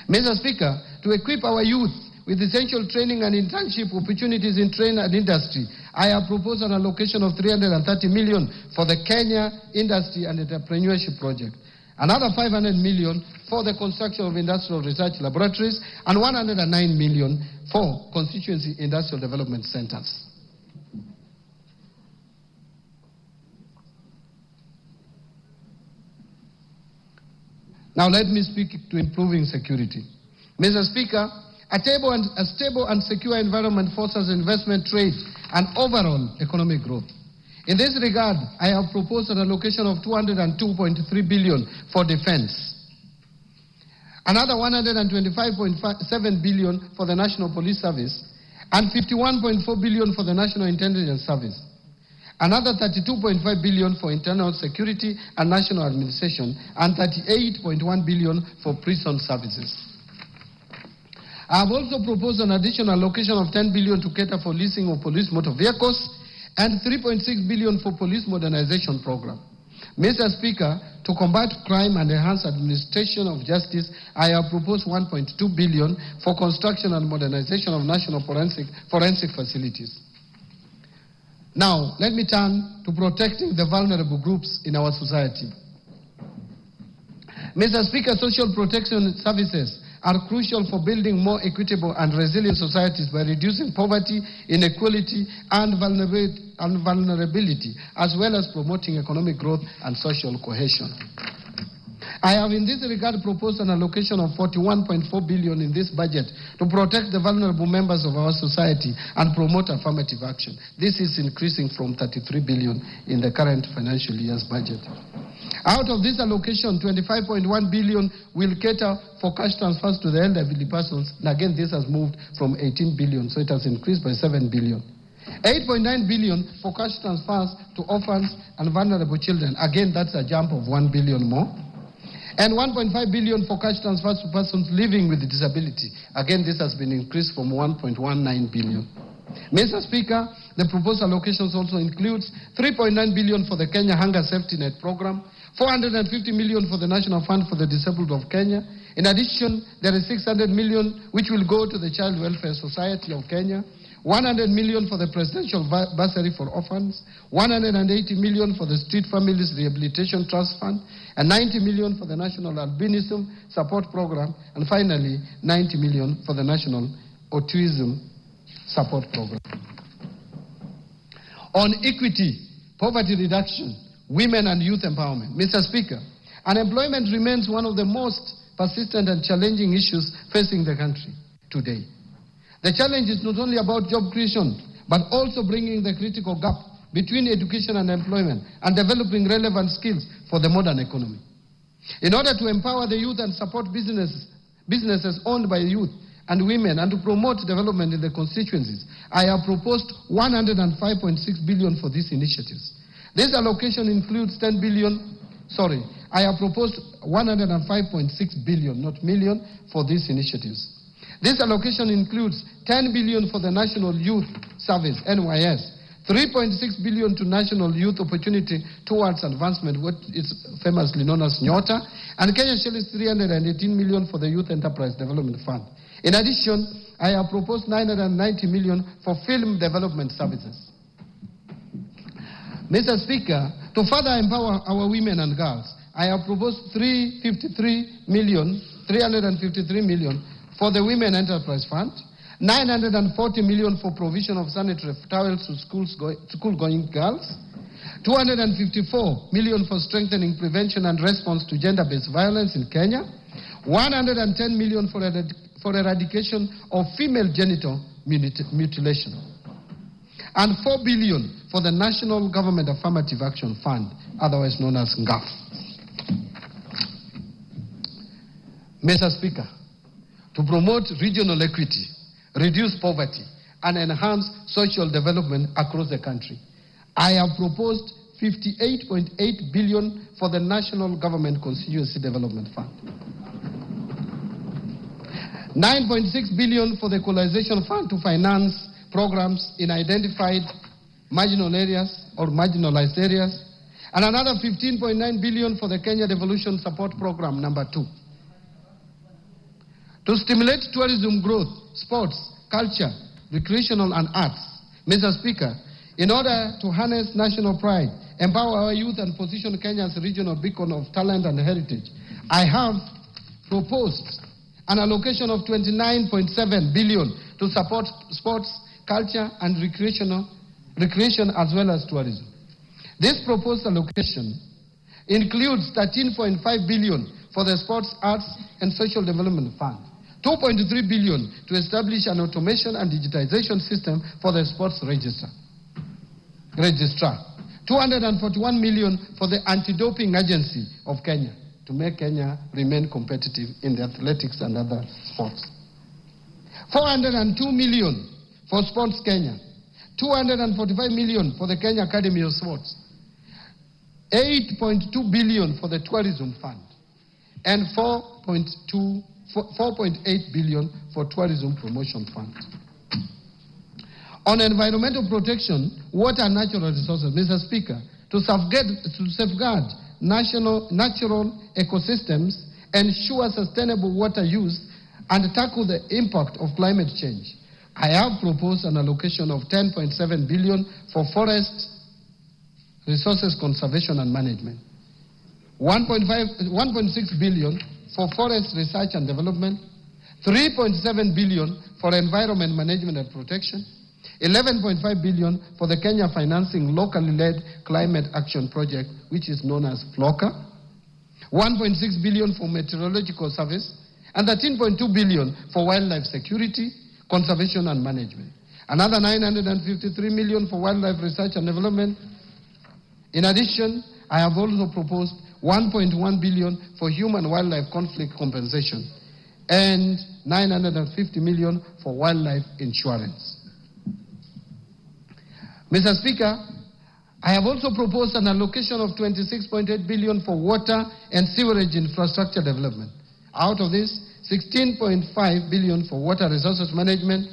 Mr. Speaker, to equip our youth with essential training and internship opportunities in trade and industry, I have proposed an allocation of 330 million for the Kenya Industry and Entrepreneurship Project. Another 500 million for the construction of industrial research laboratories and 109 million for constituency industrial development centers. Now let me speak to improving security. Mr. Speaker, a stable and secure environment fosters investment, trade, and overall economic growth. In this regard, I have proposed an allocation of 202.3 billion for defense. Another 125.7 billion for the National Police Service and 51.4 billion for the National Intelligence Service. Another 32.5 billion for internal security and national administration and 38.1 billion for prison services. I have also proposed an additional allocation of 10 billion to cater for leasing of police motor vehicles and 3.6 billion for police modernization program. Mr. Speaker, to combat crime and enhance administration of justice, I have proposed 1.2 billion for construction and modernization of national forensic facilities. Now, let me turn to protecting the vulnerable groups in our society. Mr. Speaker, social protection services are crucial for building more equitable and resilient societies by reducing poverty, inequality, and vulnerability, as well as promoting economic growth and social cohesion. I have in this regard proposed an allocation of 41.4 billion in this budget to protect the vulnerable members of our society and promote affirmative action. This is increasing from 33 billion in the current financial year's budget. Out of this allocation, 25.1 billion will cater for cash transfers to the elderly persons. And again, this has moved from 18 billion, so it has increased by 7 billion. 8.9 billion for cash transfers to orphans and vulnerable children. Again, that's a jump of 1 billion more. And 1.5 billion for cash transfers to persons living with disability. Again, this has been increased from 1.19 billion. Mr. Speaker, the proposed allocations also includes 3.9 billion for the Kenya Hunger Safety Net Program, 450 million for the National Fund for the Disabled of Kenya, In addition, there is 600 million which will go to the Child Welfare Society of Kenya, 100 million for the Presidential Bursary for Orphans, 180 million for the Street Families Rehabilitation Trust Fund, and 90 million for the National Albinism Support Program, and finally 90 million for the National Autism Support Program. On equity, poverty reduction, women and youth empowerment. Mr. Speaker, unemployment remains one of the most persistent and challenging issues facing the country today. The challenge is not only about job creation, but also bringing the critical gap between education and employment and developing relevant skills for the modern economy. In order to empower the youth and support businesses owned by youth and women and to promote development in the constituencies, I have proposed 105.6 billion for these initiatives. This allocation includes 10 billion, I have proposed 105.6 billion, not million, for these initiatives. This allocation includes 10 billion for the National Youth Service, NYS, 3.6 billion to National Youth Opportunity Towards Advancement, what is famously known as NYOTA, and Kenya shillings 318 million for the Youth Enterprise Development Fund. In addition, I have proposed 990 million for film development services. Mr. Speaker, to further empower our women and girls, I have proposed 353 million for the Women Enterprise Fund, 940 million for provision of sanitary towels to school-going girls, 254 million for strengthening prevention and response to gender-based violence in Kenya, 110 million for eradication of female genital mutilation, and 4 billion for the National Government Affirmative Action Fund, otherwise known as NGAF. Mr. Speaker, to promote regional equity, reduce poverty, and enhance social development across the country, I have proposed 58.8 billion for the National Government Constituency Development Fund, 9.6 billion for the Equalization Fund to finance programs in identified marginal areas or marginalized areas, and another 15.9 billion for the Kenya Devolution Support Program number 2. To stimulate tourism growth, sports, culture, recreational and arts, Mr. Speaker, in order to harness national pride, empower our youth and position Kenya as a regional beacon of talent and heritage, I have proposed an allocation of 29.7 billion to support sports, culture and recreation as well as tourism. This proposed allocation includes 13.5 billion for the Sports, Arts and Social Development Fund, 2.3 billion to establish an automation and digitization system for the sports registrar, 241 million for the Anti-Doping Agency of Kenya to make Kenya remain competitive in the athletics and other sports, 402 million for Sports Kenya, 245 million for the Kenya Academy of Sports, 8.2 billion for the Tourism Fund, and 4.8 billion for Tourism Promotion Fund. On environmental protection, water and natural resources, Mr. Speaker, to safeguard natural ecosystems, ensure sustainable water use, and tackle the impact of climate change, I have proposed an allocation of 10.7 billion for forest resources conservation and management, 1.6 billion for forest research and development, 3.7 billion for environment management and protection, 11.5 billion for the Kenya Financing Locally Led Climate Action Project, which is known as FLOCA, 1.6 billion for meteorological service, and 13.2 billion for wildlife security, conservation and management. Another 953 million for wildlife research and development. In addition, I have also proposed 1.1 billion for human-wildlife conflict compensation and 950 million for wildlife insurance. Mr. Speaker, I have also proposed an allocation of 26.8 billion for water and sewerage infrastructure development. Out of this, 16.5 billion for water resources management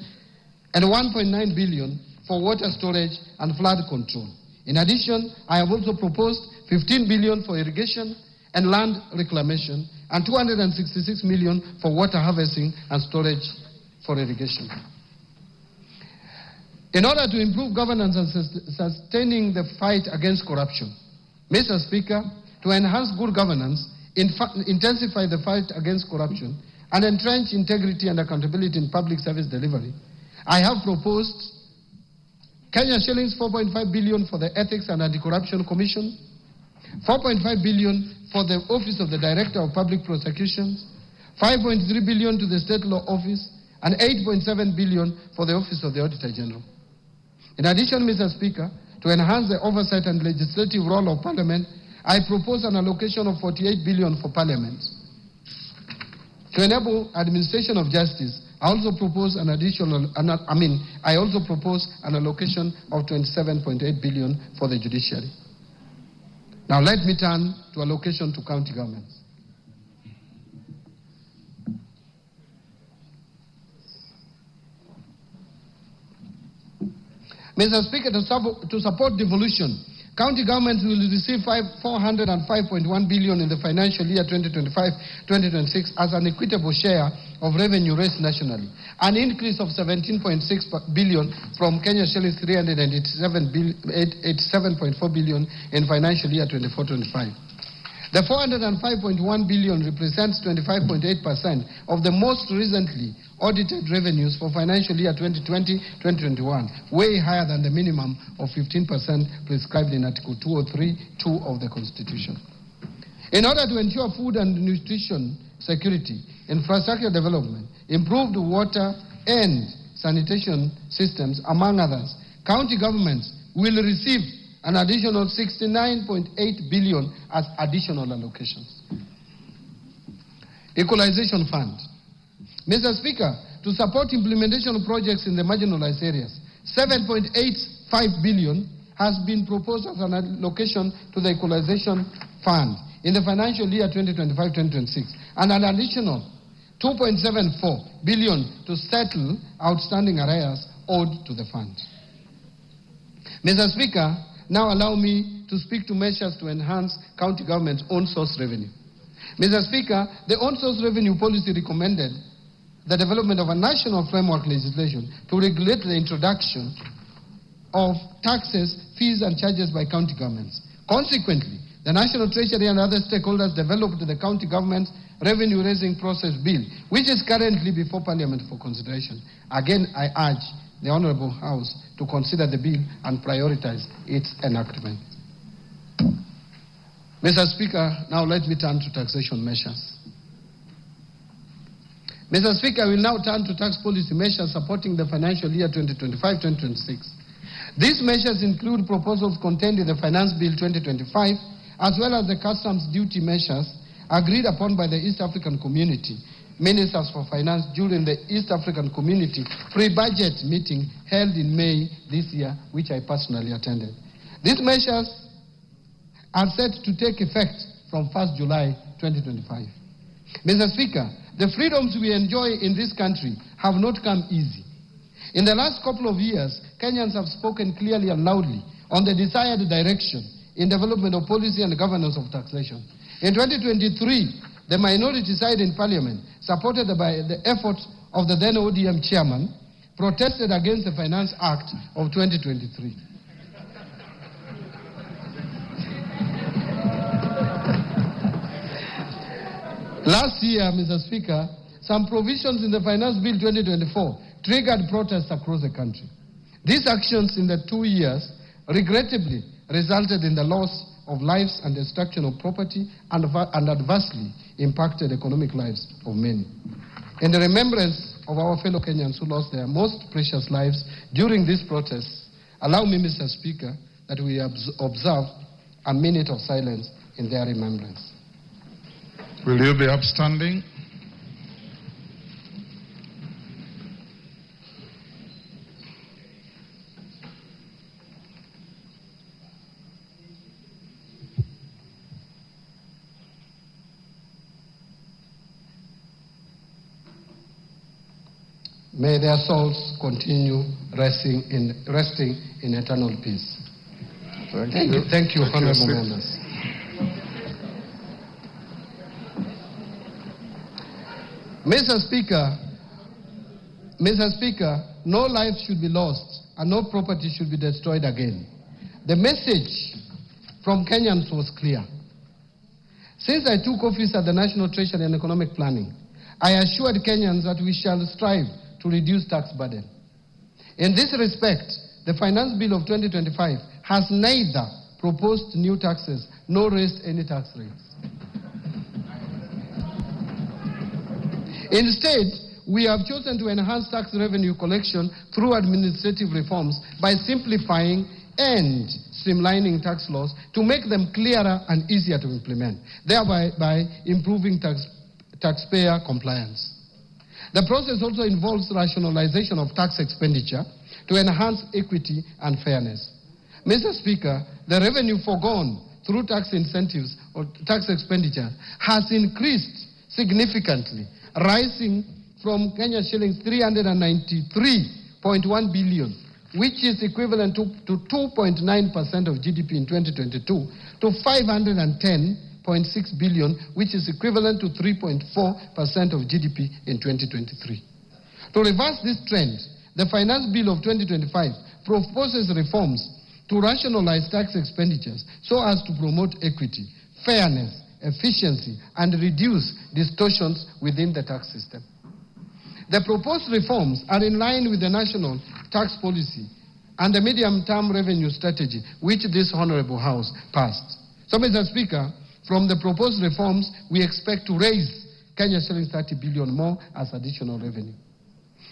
and 1.9 billion for water storage and flood control. In addition, I have also proposed 15 billion for irrigation and land reclamation and 266 million for water harvesting and storage for irrigation. In order to improve governance and sustaining the fight against corruption, Mr. Speaker, to enhance good governance, intensify the fight against corruption, and entrench integrity and accountability in public service delivery, I have proposed Kenya shillings 4.5 billion for the Ethics and Anti-Corruption Commission, 4.5 billion for the Office of the Director of Public Prosecutions, 5.3 billion to the State Law Office, and 8.7 billion for the Office of the Auditor General. In addition, Mr. Speaker, to enhance the oversight and legislative role of Parliament, I propose an allocation of 48 billion for Parliament. To enable administration of justice, I also propose an allocation of 27.8 billion for the judiciary. Now let me turn to allocation to county governments. Mr. Speaker, to support devolution, county governments will receive 405.1 billion in the financial year 2025-2026 as an equitable share of revenue raised nationally, an increase of 17.6 billion from Kenya shillings 387.4 billion in financial year 24-25. The 405.1 billion represents 25.8% of the most recently audited revenues for financial year 2020-2021, way higher than the minimum of 15% prescribed in Article 203(2) of the Constitution. In order to ensure food and nutrition security, infrastructure development, improved water and sanitation systems, among others, county governments will receive an additional 69.8 billion as additional allocations. Equalization Fund. Mr. Speaker, to support implementation of projects in the marginalized areas, 7.85 billion has been proposed as an allocation to the Equalization Fund in the financial year 2025-2026, and an additional 2.74 billion to settle outstanding arrears owed to the fund. Mr. Speaker, now allow me to speak to measures to enhance county government's own source revenue. Mr. Speaker, the own source revenue policy recommended the development of a national framework legislation to regulate the introduction of taxes, fees, and charges by county governments. Consequently, the National Treasury and other stakeholders developed the County Government Revenue Raising Process Bill, which is currently before Parliament for consideration. Again, I urge the Honourable House to consider the bill and prioritize its enactment. Mr. Speaker, now let me turn to taxation measures. Mr. Speaker, I will now turn to tax policy measures supporting the financial year 2025-2026. These measures include proposals contained in the Finance Bill 2025, as well as the customs duty measures agreed upon by the East African Community Ministers for Finance during the East African Community pre-budget meeting held in May this year, which I personally attended. These measures are set to take effect from 1st July 2025. Mr. Speaker, the freedoms we enjoy in this country have not come easy. In the last couple of years, Kenyans have spoken clearly and loudly on the desired direction in development of policy and governance of taxation. In 2023, the minority side in Parliament, supported by the efforts of the then ODM chairman, protested against the Finance Act of 2023. Last year, Mr. Speaker, some provisions in the Finance Bill 2024 triggered protests across the country. These actions in the 2 years regrettably resulted in the loss of lives and destruction of property and adversely impacted economic lives of many. In the remembrance of our fellow Kenyans who lost their most precious lives during these protests, allow me, Mr. Speaker, that we observe a minute of silence in their remembrance. Will you be upstanding? May their souls continue resting in eternal peace. Thank you, honorable members. Mr. Speaker, no life should be lost and no property should be destroyed again. The message from Kenyans was clear. Since I took office at the National Treasury and Economic Planning, I assured Kenyans that we shall strive to reduce tax burden. In this respect, the Finance Bill of 2025 has neither proposed new taxes nor raised any tax rates. Instead, we have chosen to enhance tax revenue collection through administrative reforms by simplifying and streamlining tax laws to make them clearer and easier to implement, thereby improving taxpayer compliance. The process also involves rationalization of tax expenditure to enhance equity and fairness. Mr. Speaker, the revenue foregone through tax incentives or tax expenditure has increased significantly, rising from Kenya shillings 393.1 billion, which is equivalent to 2.9% of GDP in 2022, to 510.6 billion, which is equivalent to 3.4% of GDP in 2023. To reverse this trend, the Finance Bill of 2025 proposes reforms to rationalize tax expenditures so as to promote equity, fairness, efficiency, and reduce distortions within the tax system. The proposed reforms are in line with the national tax policy and the medium-term revenue strategy, which this Honorable House passed. So, Mr. Speaker, from the proposed reforms, we expect to raise Kenya shillings 30 billion more as additional revenue.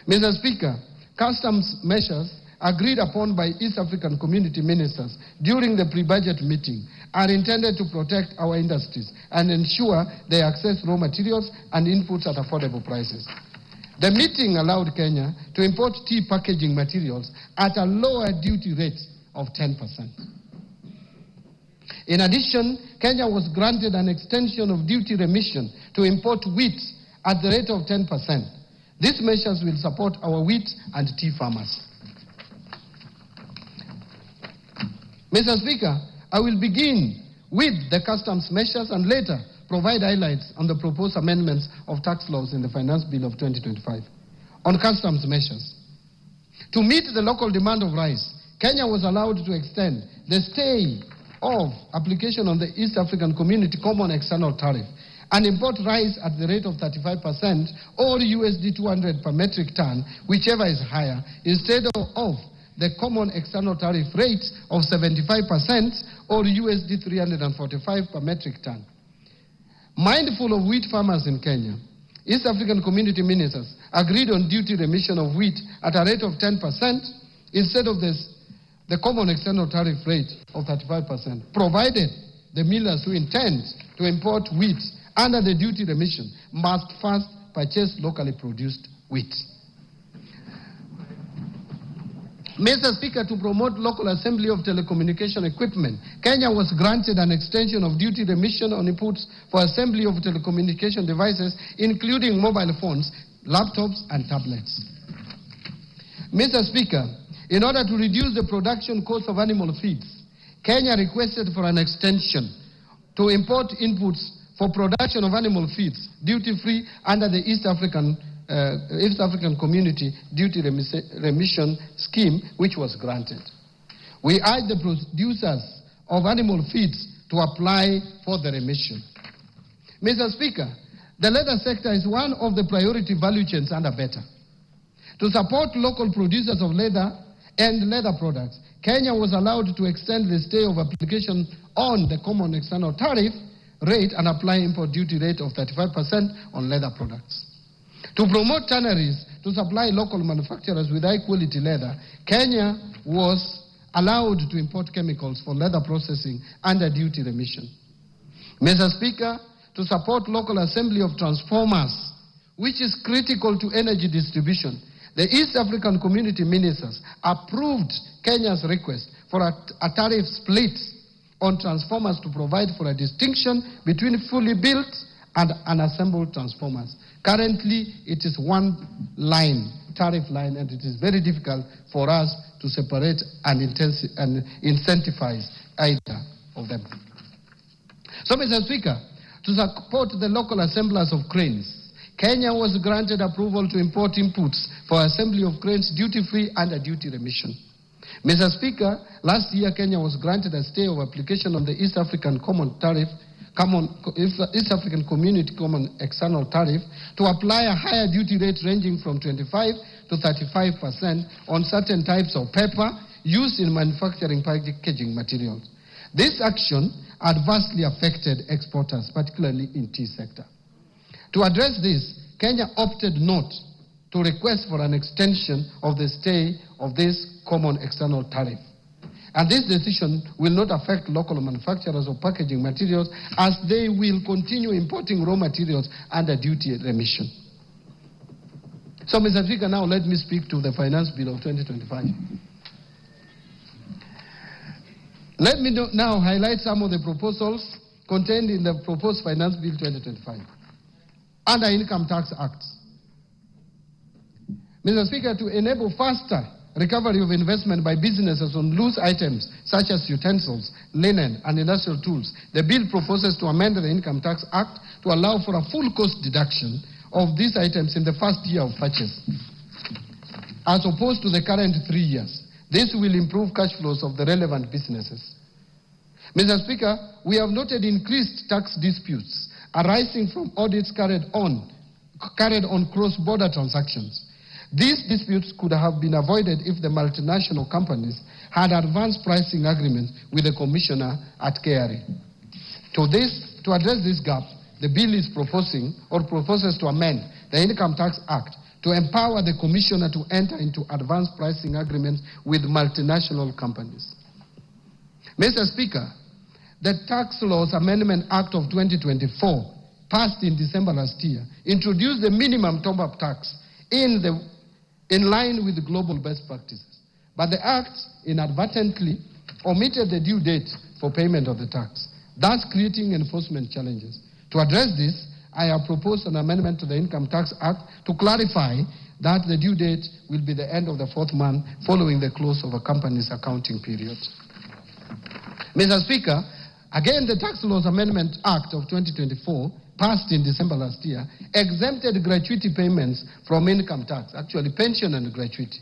Mr. Speaker, customs measures agreed upon by East African community ministers during the pre-budget meeting are intended to protect our industries and ensure they access raw materials and inputs at affordable prices. The meeting allowed Kenya to import tea packaging materials at a lower duty rate of 10%. In addition, Kenya was granted an extension of duty remission to import wheat at the rate of 10%. These measures will support our wheat and tea farmers. Mr. Speaker, I will begin with the customs measures and later provide highlights on the proposed amendments of tax laws in the Finance Bill of 2025. On customs measures, to meet the local demand of rice, Kenya was allowed to extend the stay of application on the East African Community Common External Tariff and import rice at the rate of 35% or USD 200 per metric ton, whichever is higher, instead of the common external tariff rate of 75% or USD 345 per metric ton. Mindful of wheat farmers in Kenya, East African community ministers agreed on duty remission of wheat at a rate of 10% instead of the common external tariff rate of 35%, provided the millers who intend to import wheat under the duty remission must first purchase locally produced wheat. Mr. Speaker, to promote local assembly of telecommunication equipment, Kenya was granted an extension of duty remission on inputs for assembly of telecommunication devices, including mobile phones, laptops, and tablets. Mr. Speaker, in order to reduce the production cost of animal feeds, Kenya requested for an extension to import inputs for production of animal feeds duty-free under the East African Community Duty Remission Scheme, which was granted. We urge the producers of animal feeds to apply for the remission. Mr. Speaker, the leather sector is one of the priority value chains under BETA. To support local producers of leather and leather products, Kenya was allowed to extend the stay of application on the common external tariff rate and apply import duty rate of 35% on leather products. To promote tanneries to supply local manufacturers with high-quality leather, Kenya was allowed to import chemicals for leather processing under duty remission. Mr. Speaker, to support local assembly of transformers, which is critical to energy distribution, the East African community ministers approved Kenya's request for a tariff split on transformers to provide for a distinction between fully built and unassembled transformers. Currently, it is one line, tariff line, and it is very difficult for us to separate and incentivize either of them. So, Mr. Speaker, to support the local assemblers of cranes, Kenya was granted approval to import inputs for assembly of cranes duty-free under duty remission. Mr. Speaker, last year Kenya was granted a stay of application on the East African East African Community Common External Tariff to apply a higher duty rate ranging from 25 to 35% on certain types of paper used in manufacturing packaging materials. This action adversely affected exporters, particularly in tea sector. To address this, Kenya opted not to request for an extension of the stay of this common external tariff. And this decision will not affect local manufacturers of packaging materials, as they will continue importing raw materials under duty remission. So, Mr. Speaker, now let me speak to the Finance Bill of 2025. Let me now highlight some of the proposals contained in the proposed Finance Bill 2025 under Income Tax Act. Mr. Speaker, to enable faster recovery of investment by businesses on loose items such as utensils, linen, and industrial tools, the bill proposes to amend the Income Tax Act to allow for a full cost deduction of these items in the first year of purchase, as opposed to the current 3 years. This will improve cash flows of the relevant businesses. Mr. Speaker, we have noted increased tax disputes arising from audits carried on cross-border transactions. These disputes could have been avoided if the multinational companies had advanced pricing agreements with the commissioner at KRA. To address this gap, the bill is proposes to amend the Income Tax Act to empower the commissioner to enter into advanced pricing agreements with multinational companies. Mr. Speaker, the Tax Laws Amendment Act of 2024, passed in December last year, introduced the minimum top-up tax in line with the global best practices. But the Act inadvertently omitted the due date for payment of the tax, thus creating enforcement challenges. To address this, I have proposed an amendment to the Income Tax Act to clarify that the due date will be the end of the 4th month following the close of a company's accounting period. Mr. Speaker, again, the Tax Laws Amendment Act of 2024, passed in December last year, exempted gratuity payments from income tax, actually pension and gratuity.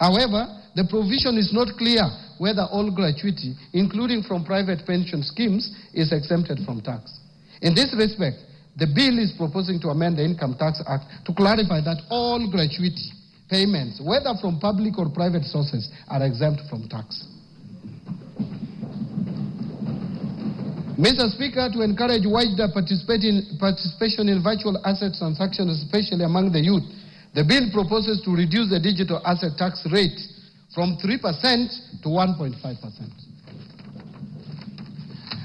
However, the provision is not clear whether all gratuity, including from private pension schemes, is exempted from tax. In this respect, the bill is proposing to amend the Income Tax Act to clarify that all gratuity payments, whether from public or private sources, are exempt from tax. Mr. Speaker, to encourage wider participation in virtual asset transactions, especially among the youth, the bill proposes to reduce the digital asset tax rate from 3% to 1.5%.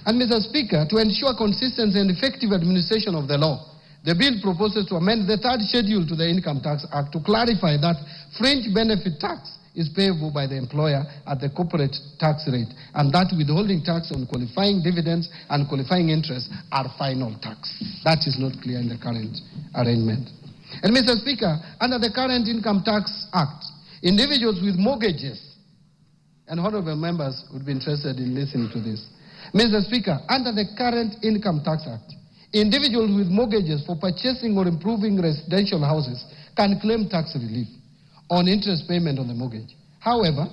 And Mr. Speaker, to ensure consistency and effective administration of the law, the bill proposes to amend the 3rd schedule to the Income Tax Act to clarify that fringe benefit tax is payable by the employer at the corporate tax rate, and that withholding tax on qualifying dividends and qualifying interest are final tax. That is not clear in the current arrangement. And Mr. Speaker, under the current Income Tax Act, individuals with mortgages, and honorable members would be interested in listening to this. Mr. Speaker, under the current Income Tax Act, individuals with mortgages for purchasing or improving residential houses can claim tax relief on interest payment on the mortgage. However,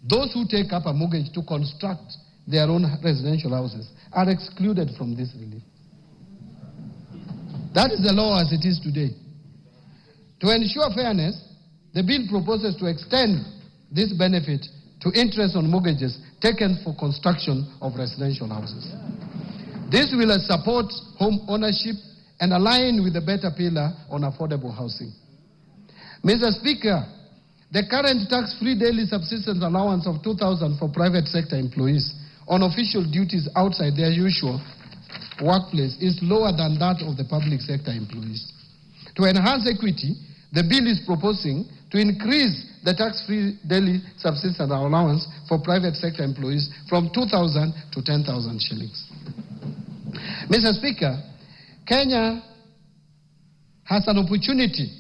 those who take up a mortgage to construct their own residential houses are excluded from this relief. That is the law as it is today. To ensure fairness, the bill proposes to extend this benefit to interest on mortgages taken for construction of residential houses. This will support home ownership and align with the better pillar on affordable housing. Mr. Speaker, the current tax-free daily subsistence allowance of $2,000 for private sector employees on official duties outside their usual workplace is lower than that of the public sector employees. To enhance equity, the bill is proposing to increase the tax-free daily subsistence allowance for private sector employees from 2,000 to 10,000 shillings. Mr. Speaker, Kenya has an opportunity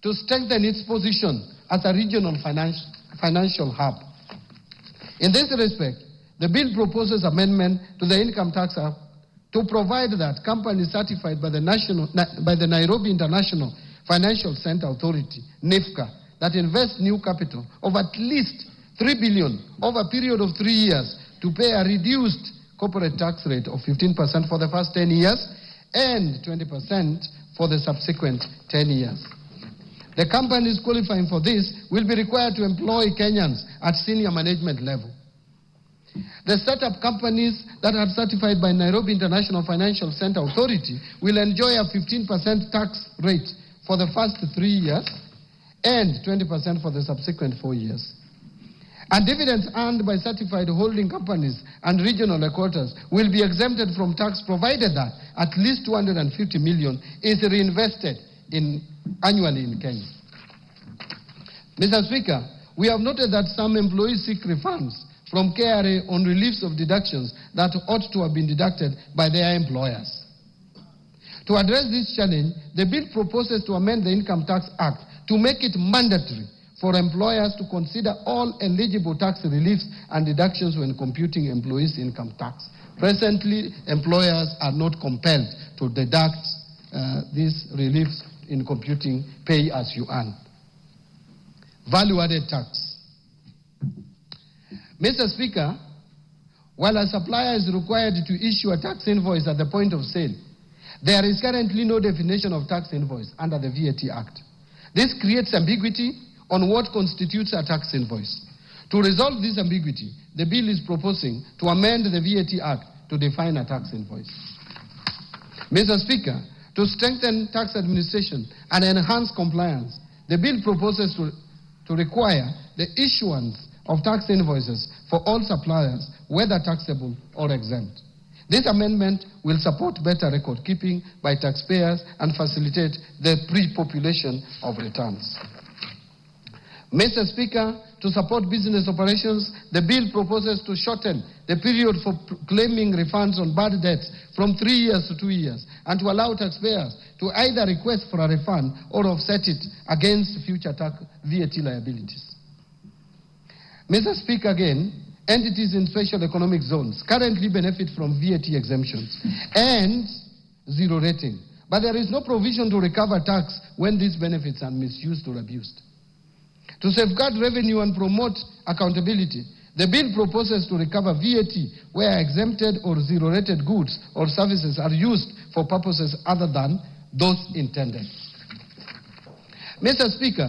to strengthen its position as a regional financial hub. In this respect, the bill proposes amendment to the Income Tax Act to provide that companies certified by the Nairobi International Financial Center Authority, NIFCA, that invest new capital of at least 3 billion over a period of 3 years to pay a reduced corporate tax rate of 15% for the first 10 years and 20% for the subsequent 10 years. The companies qualifying for this will be required to employ Kenyans at senior management level. The startup companies that are certified by Nairobi International Financial Center Authority will enjoy a 15% tax rate for the first 3 years and 20% for the subsequent 4 years. And dividends earned by certified holding companies and regional headquarters will be exempted from tax provided that at least 250 million is reinvested annually in Kenya. Mr. Speaker, we have noted that some employees seek refunds from KRA on reliefs of deductions that ought to have been deducted by their employers. To address this challenge, the bill proposes to amend the Income Tax Act to make it mandatory for employers to consider all eligible tax reliefs and deductions when computing employees' income tax. Presently, employers are not compelled to deduct these reliefs in computing pay as you earn. Value-added tax. Mr. Speaker, while a supplier is required to issue a tax invoice at the point of sale, there is currently no definition of tax invoice under the VAT Act. This creates ambiguity on what constitutes a tax invoice. To resolve this ambiguity, the bill is proposing to amend the VAT Act to define a tax invoice. Mr. Speaker, to strengthen tax administration and enhance compliance, the bill proposes to require the issuance of tax invoices for all suppliers, whether taxable or exempt. This amendment will support better record keeping by taxpayers and facilitate the pre-population of returns. Mr. Speaker, to support business operations, the bill proposes to shorten the period for claiming refunds on bad debts from 3 years to 2 years and to allow taxpayers to either request for a refund or offset it against future VAT liabilities. Mr. Speaker, again, entities in special economic zones currently benefit from VAT exemptions and zero rating, but there is no provision to recover tax when these benefits are misused or abused. To safeguard revenue and promote accountability, the bill proposes to recover VAT where exempted or zero-rated goods or services are used for purposes other than those intended. Mr. Speaker,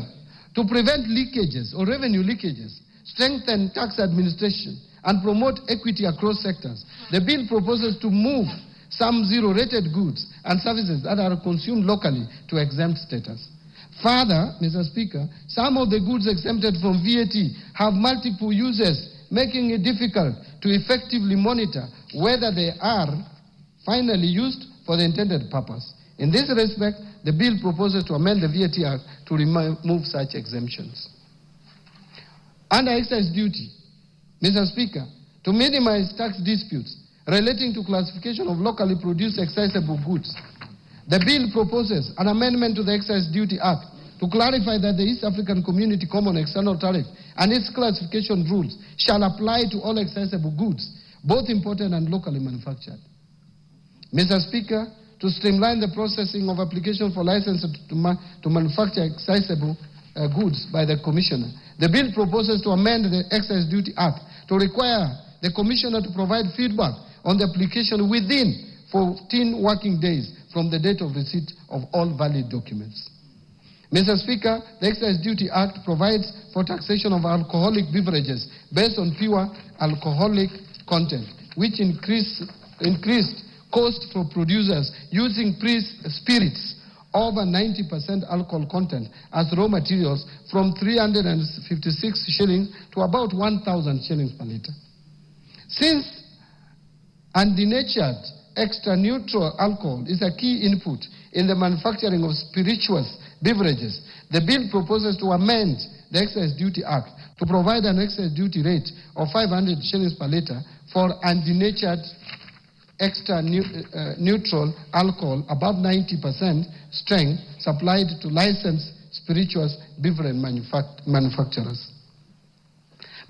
to prevent leakages or revenue leakages, strengthen tax administration, and promote equity across sectors, the bill proposes to move some zero-rated goods and services that are consumed locally to exempt status. Further, Mr. Speaker, some of the goods exempted from VAT have multiple uses, making it difficult to effectively monitor whether they are finally used for the intended purpose. In this respect, the bill proposes to amend the VAT Act to remove such exemptions. Under excise duty, Mr. Speaker, to minimize tax disputes relating to classification of locally produced accessible goods, the bill proposes an amendment to the Excise Duty Act to clarify that the East African Community Common External Tariff and its classification rules shall apply to all accessible goods, both imported and locally manufactured. Mr. Speaker, to streamline the processing of applications for license to manufacture accessible goods by the Commissioner, the bill proposes to amend the Excise Duty Act to require the Commissioner to provide feedback on the application within 14 working days from the date of receipt of all valid documents. Mr. Speaker, the Excise Duty Act provides for taxation of alcoholic beverages based on pure alcoholic content, which increased cost for producers using spirits over 90% alcohol content as raw materials from 356 shillings to about 1,000 shillings per litre. Since undenatured extra neutral alcohol is a key input in the manufacturing of spirituous beverages, the bill proposes to amend the Excise Duty Act to provide an excise duty rate of 500 shillings per litre for undenatured extra neutral alcohol above 90% strength supplied to licensed spirituous beverage manufacturers.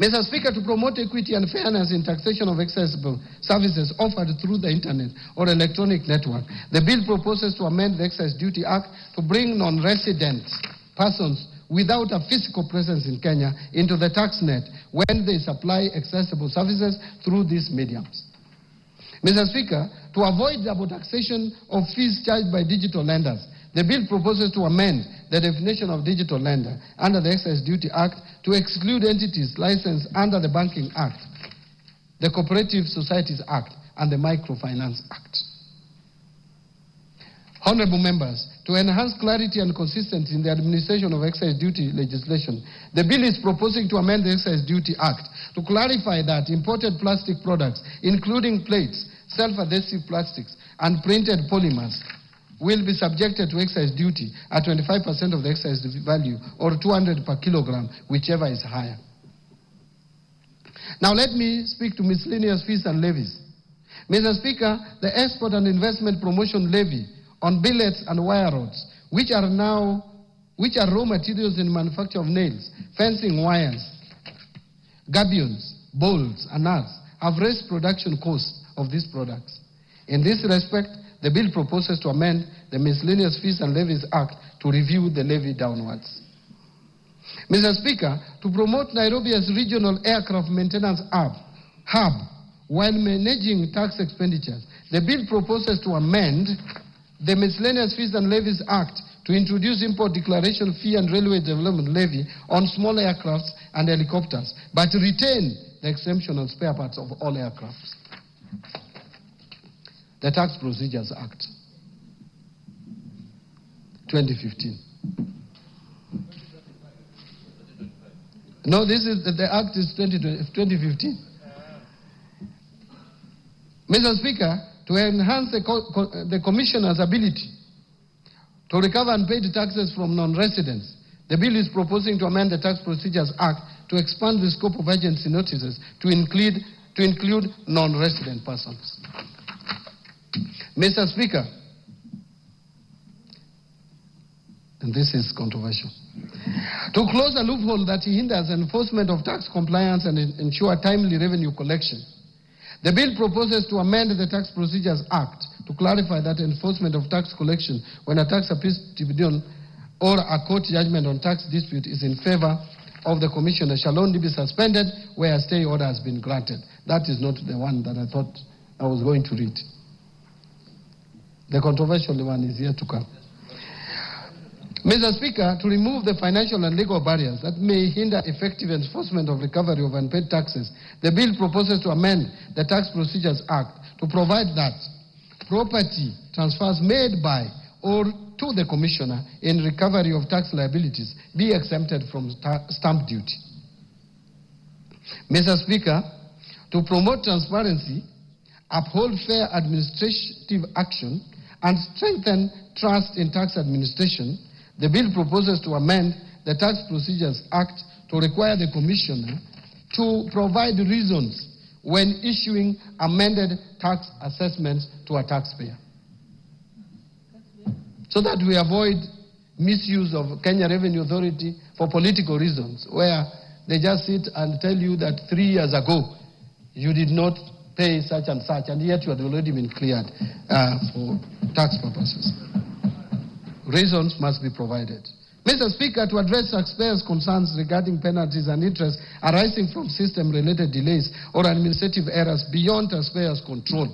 Mr. Speaker, to promote equity and fairness in taxation of accessible services offered through the internet or electronic network, the bill proposes to amend the Excise Duty Act to bring non-resident persons without a physical presence in Kenya into the tax net when they supply accessible services through these mediums. Mr. Speaker, to avoid double taxation of fees charged by digital lenders, the bill proposes to amend the definition of digital lender under the Excise Duty Act to exclude entities licensed under the Banking Act, the Cooperative Societies Act, and the Microfinance Act. Honorable members, to enhance clarity and consistency in the administration of excise duty legislation, the bill is proposing to amend the Excise Duty Act to clarify that imported plastic products, including plates, self-adhesive plastics, and printed polymers, will be subjected to excise duty at 25% of the excise value, or 200 per kilogram, whichever is higher. Now let me speak to miscellaneous fees and levies. Mr. Speaker, the Export and Investment Promotion Levy on billets and wire rods, which are raw materials in manufacture of nails, fencing wires, gabions, bolts, and nuts, have raised production costs of these products. In this respect, the bill proposes to amend the Miscellaneous Fees and Levies Act to review the levy downwards. Mr. Speaker, to promote Nairobi as regional aircraft maintenance hub while managing tax expenditures, the bill proposes to amend the Miscellaneous Fees and Levies Act to introduce import declaration fee and railway development levy on small aircrafts and helicopters, but retain the exemption on spare parts of all aircrafts. The Tax Procedures Act, 2015. No, the Act is 2015. Mr. Speaker, to enhance the Commissioner's ability to recover unpaid taxes from non-residents, the bill is proposing to amend the Tax Procedures Act to expand the scope of agency notices to include non-resident persons. Mr. Speaker, and this is controversial, to close a loophole that hinders enforcement of tax compliance and ensure timely revenue collection, the bill proposes to amend the Tax Procedures Act to clarify that enforcement of tax collection when a tax appeals to be done or a court judgment on tax dispute is in favor of the Commissioner shall only be suspended where a stay order has been granted. That is not the one that I thought I was going to read. The controversial one is yet to come. Mr. Speaker, to remove the financial and legal barriers that may hinder effective enforcement of recovery of unpaid taxes, the bill proposes to amend the Tax Procedures Act to provide that property transfers made by or to the Commissioner in recovery of tax liabilities be exempted from stamp duty. Mr. Speaker, to promote transparency, uphold fair administrative action, and strengthen trust in tax administration, the bill proposes to amend the Tax Procedures Act to require the Commissioner to provide reasons when issuing amended tax assessments to a taxpayer, so that we avoid misuse of Kenya Revenue Authority for political reasons, where they just sit and tell you that 3 years ago you did not pay such and such, and yet you had already been cleared for tax purposes. Reasons must be provided. Mr. Speaker, to address taxpayers' concerns regarding penalties and interest arising from system-related delays or administrative errors beyond taxpayers' control,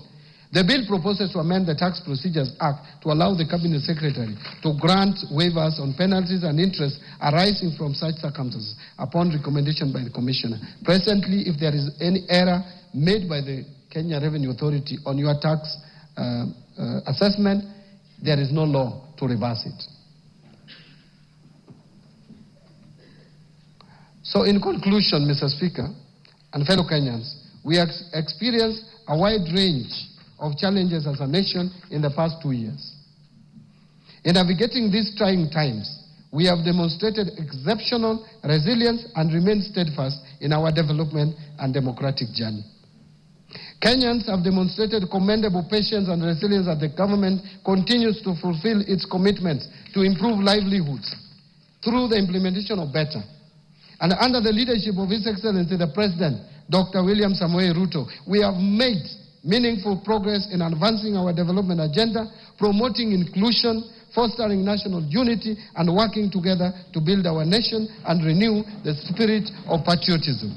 the bill proposes to amend the Tax Procedures Act to allow the Cabinet Secretary to grant waivers on penalties and interest arising from such circumstances upon recommendation by the Commissioner. Presently, if there is any error made by the Kenya Revenue Authority on your tax assessment, there is no law to reverse it. So in conclusion, Mr. Speaker and fellow Kenyans, we have experienced a wide range of challenges as a nation in the past 2 years. In navigating these trying times, we have demonstrated exceptional resilience and remained steadfast in our development and democratic journey. Kenyans have demonstrated commendable patience and resilience as the government continues to fulfill its commitments to improve livelihoods through the implementation of better And under the leadership of His Excellency the President, Dr. William Samoei Ruto, we have made meaningful progress in advancing our development agenda, promoting inclusion, fostering national unity, and working together to build our nation and renew the spirit of patriotism.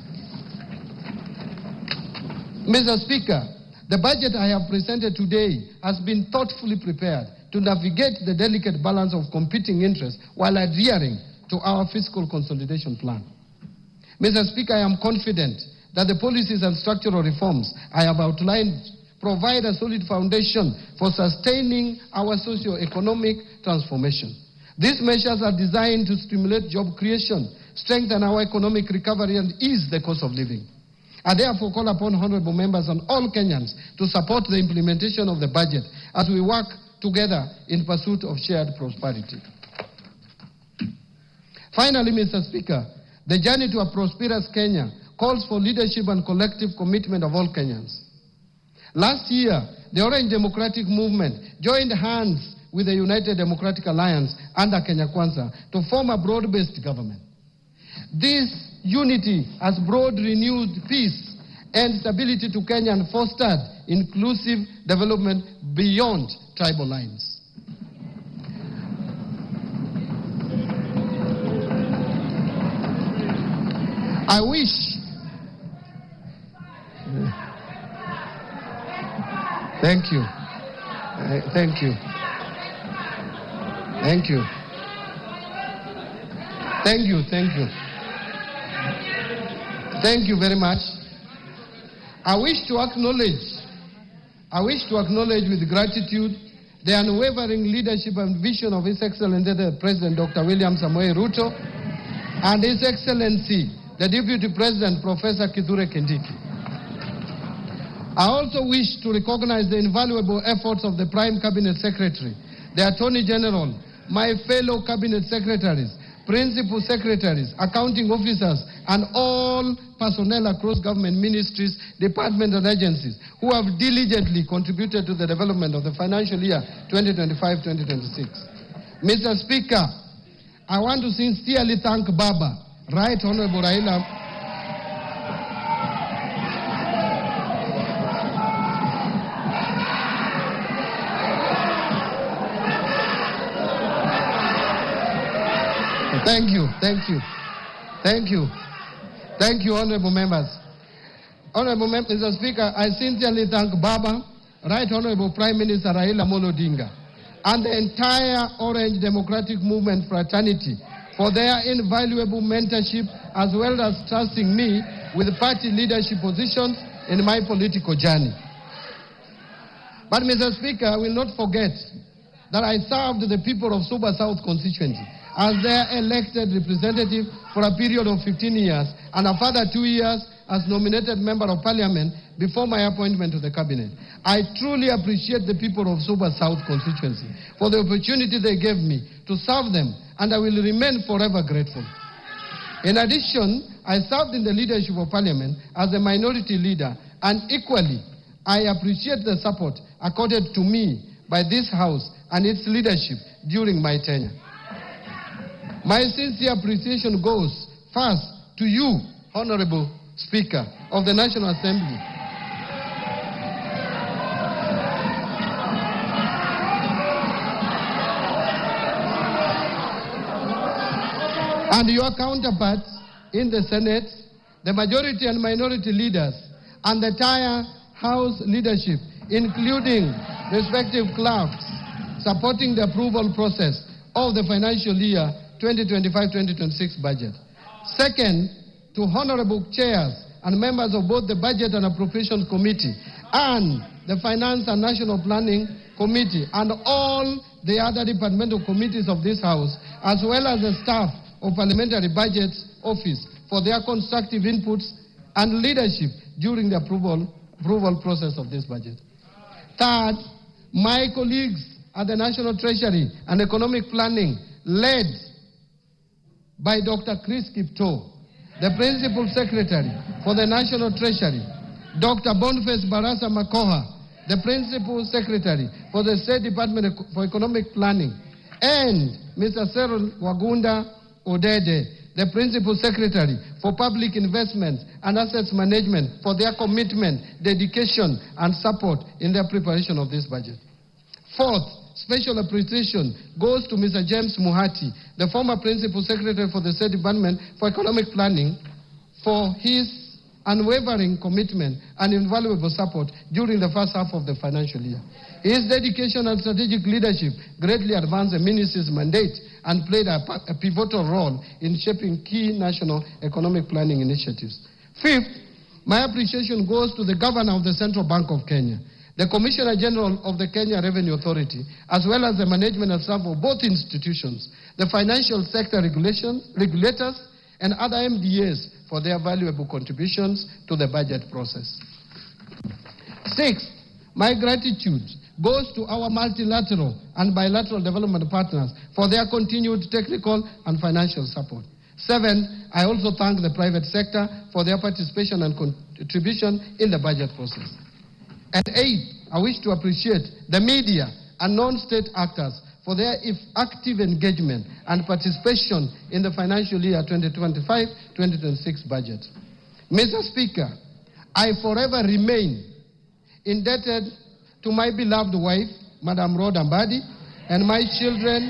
Mr. Speaker, the budget I have presented today has been thoughtfully prepared to navigate the delicate balance of competing interests while adhering to our fiscal consolidation plan. Mr. Speaker, I am confident that the policies and structural reforms I have outlined provide a solid foundation for sustaining our socio-economic transformation. These measures are designed to stimulate job creation, strengthen our economic recovery, and ease the cost of living. I therefore call upon honorable members and all Kenyans to support the implementation of the budget as we work together in pursuit of shared prosperity. Finally, Mr. Speaker, the journey to a prosperous Kenya calls for leadership and collective commitment of all Kenyans. Last year, the Orange Democratic Movement joined hands with the United Democratic Alliance under Kenya Kwanza to form a broad-based government. This unity has brought renewed peace and stability to Kenya and fostered inclusive development beyond tribal lines. I wish thank you. Thank you. Thank you. Thank you. Thank you. Thank you very much. I wish to acknowledge with gratitude the unwavering leadership and vision of His Excellency the President Dr. William Samoei Ruto and His Excellency the Deputy President Professor Kithure Kindiki. I also wish to recognize the invaluable efforts of the Prime Cabinet Secretary, the Attorney General, my fellow Cabinet Secretaries, Principal Secretaries, accounting officers, and all personnel across government ministries, departments, and agencies who have diligently contributed to the development of the financial year 2025-2026. Mr. Speaker, I want to sincerely thank Baba, Right Honorable Raila. Thank you, honorable members. Mr. Speaker, I sincerely thank Baba, Right Honorable Prime Minister Raila Amolo Odinga, and the entire Orange Democratic Movement fraternity for their invaluable mentorship as well as trusting me with party leadership positions in my political journey. But Mr. Speaker, I will not forget that I served the people of Suba South constituency as their elected representative for a period of 15 years and a further 2 years as nominated member of parliament before my appointment to the cabinet. I truly appreciate the people of Suba South constituency for the opportunity they gave me to serve them, and I will remain forever grateful. In addition, I served in the leadership of parliament as a minority leader, and equally, I appreciate the support accorded to me by this House and its leadership during my tenure. My sincere appreciation goes first to you, Honorable Speaker of the National Assembly, and your counterparts in the Senate, the majority and minority leaders, and the entire House leadership, including respective clerks, supporting the approval process of the financial year 2025-2026 budget. Second, to honorable chairs and members of both the Budget and Appropriations Committee and the Finance and National Planning Committee and all the other departmental committees of this House, as well as the staff of Parliamentary Budget Office for their constructive inputs and leadership during the approval process of this budget. Third, my colleagues at the National Treasury and Economic Planning, led by Dr. Chris Kipto, the Principal Secretary for the National Treasury, Dr. Boniface Barasa Makoha, the Principal Secretary for the State Department for Economic Planning, and Mr. Cyril Wagunda Odede, the Principal Secretary for Public Investment and Assets Management for their commitment, dedication, and support in their preparation of this budget. Fourth, special appreciation goes to Mr. James Muhati, the former Principal Secretary for the State Department for Economic Planning, for his unwavering commitment and invaluable support during the first half of the financial year. His dedication and strategic leadership greatly advanced the ministry's mandate and played a pivotal role in shaping key national economic planning initiatives. Fifth, my appreciation goes to the Governor of the Central Bank of Kenya, the Commissioner General of the Kenya Revenue Authority, as well as the management and staff of both institutions, the financial sector regulators, and other MDAs for their valuable contributions to the budget process. Sixth, my gratitude goes to our multilateral and bilateral development partners for their continued technical and financial support. Seventh, I also thank the private sector for their participation and contribution in the budget process. And eighth, I wish to appreciate the media and non-state actors for their active engagement and participation in the financial year 2025-2026 budget. Mr. Speaker, I forever remain indebted to my beloved wife, Madam Rhoda Mbadi, and my children,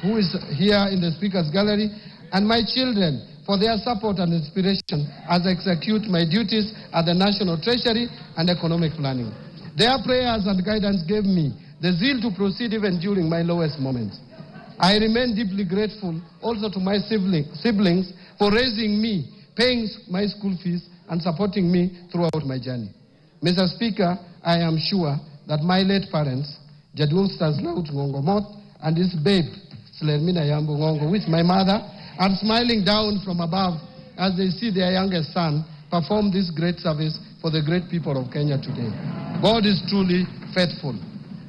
who is here in the Speaker's Gallery, and my children for their support and inspiration as I execute my duties at the National Treasury and Economic Planning. Their prayers and guidance gave me the zeal to proceed even during my lowest moments. I remain deeply grateful also to my siblings for raising me, paying my school fees, and supporting me throughout my journey. Mr. Speaker, I am sure that my late parents, Jadwul Staslaut Ngongomoth and his babe, Slermina Yambo Ngongo, with my mother, are smiling down from above as they see their youngest son perform this great service for the great people of Kenya today. God is truly faithful.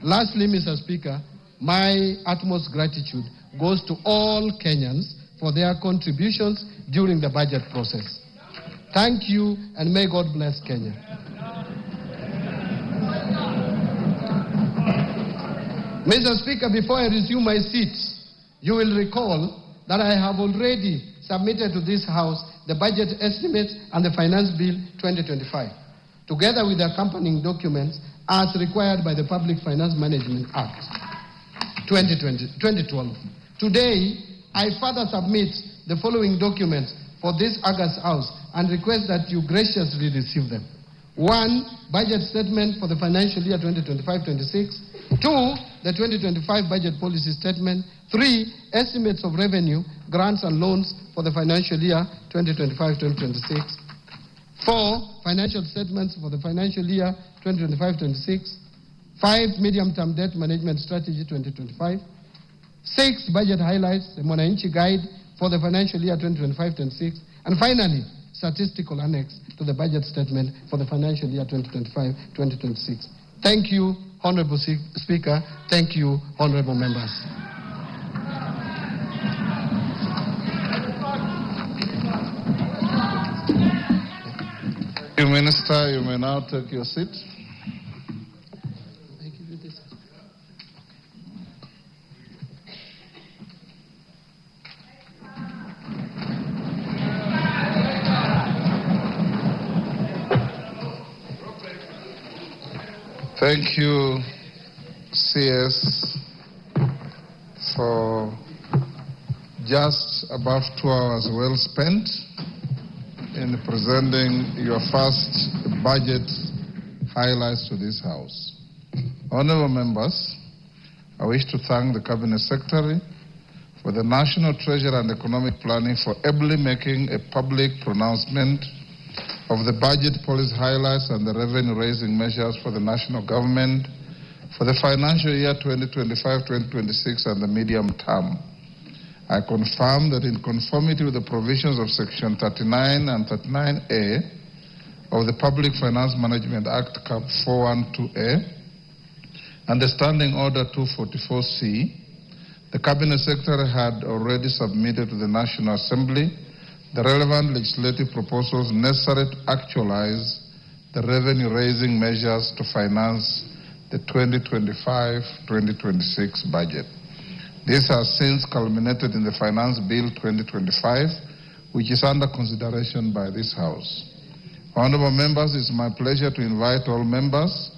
Lastly, Mr. Speaker, my utmost gratitude goes to all Kenyans for their contributions during the budget process. Thank you, and may God bless Kenya. Mr. Speaker, before I resume my seat, you will recall that I have already submitted to this House the budget estimate and the Finance Bill 2025, together with the accompanying documents as required by the Public Finance Management Act 2012. Today, I further submit the following documents for this August House and request that you graciously receive them. 1. Budget statement for the financial year 2025-26. 2. The 2025 budget policy statement. 3. Estimates of revenue, grants and loans for the financial year 2025-2026. 4. Financial statements for the financial year 2025-26. 5. Medium-term debt management strategy 2025. 6. Budget highlights, the Mwananchi guide for the financial year 2025-26. And finally, statistical annex to the budget statement for the financial year 2025-2026. Thank you, Honorable Speaker. Thank you, honorable members. Minister, you may now take your seat. Thank you, CS, for just above 2 hours well spent in presenting your first budget highlights to this House. Honorable members, I wish to thank the Cabinet Secretary for the National Treasury and Economic Planning for ably making a public pronouncement of the budget policy highlights and the revenue-raising measures for the national government for the financial year 2025-2026 and the medium term. I confirm that in conformity with the provisions of Section 39 and 39A of the Public Finance Management Act, Cap 412A, and the Standing Order 244C, the Cabinet Secretary had already submitted to the National Assembly the relevant legislative proposals necessary to actualize the revenue-raising measures to finance the 2025-2026 budget. This has since culminated in the Finance Bill 2025, which is under consideration by this House. Honorable members, it's my pleasure to invite all members,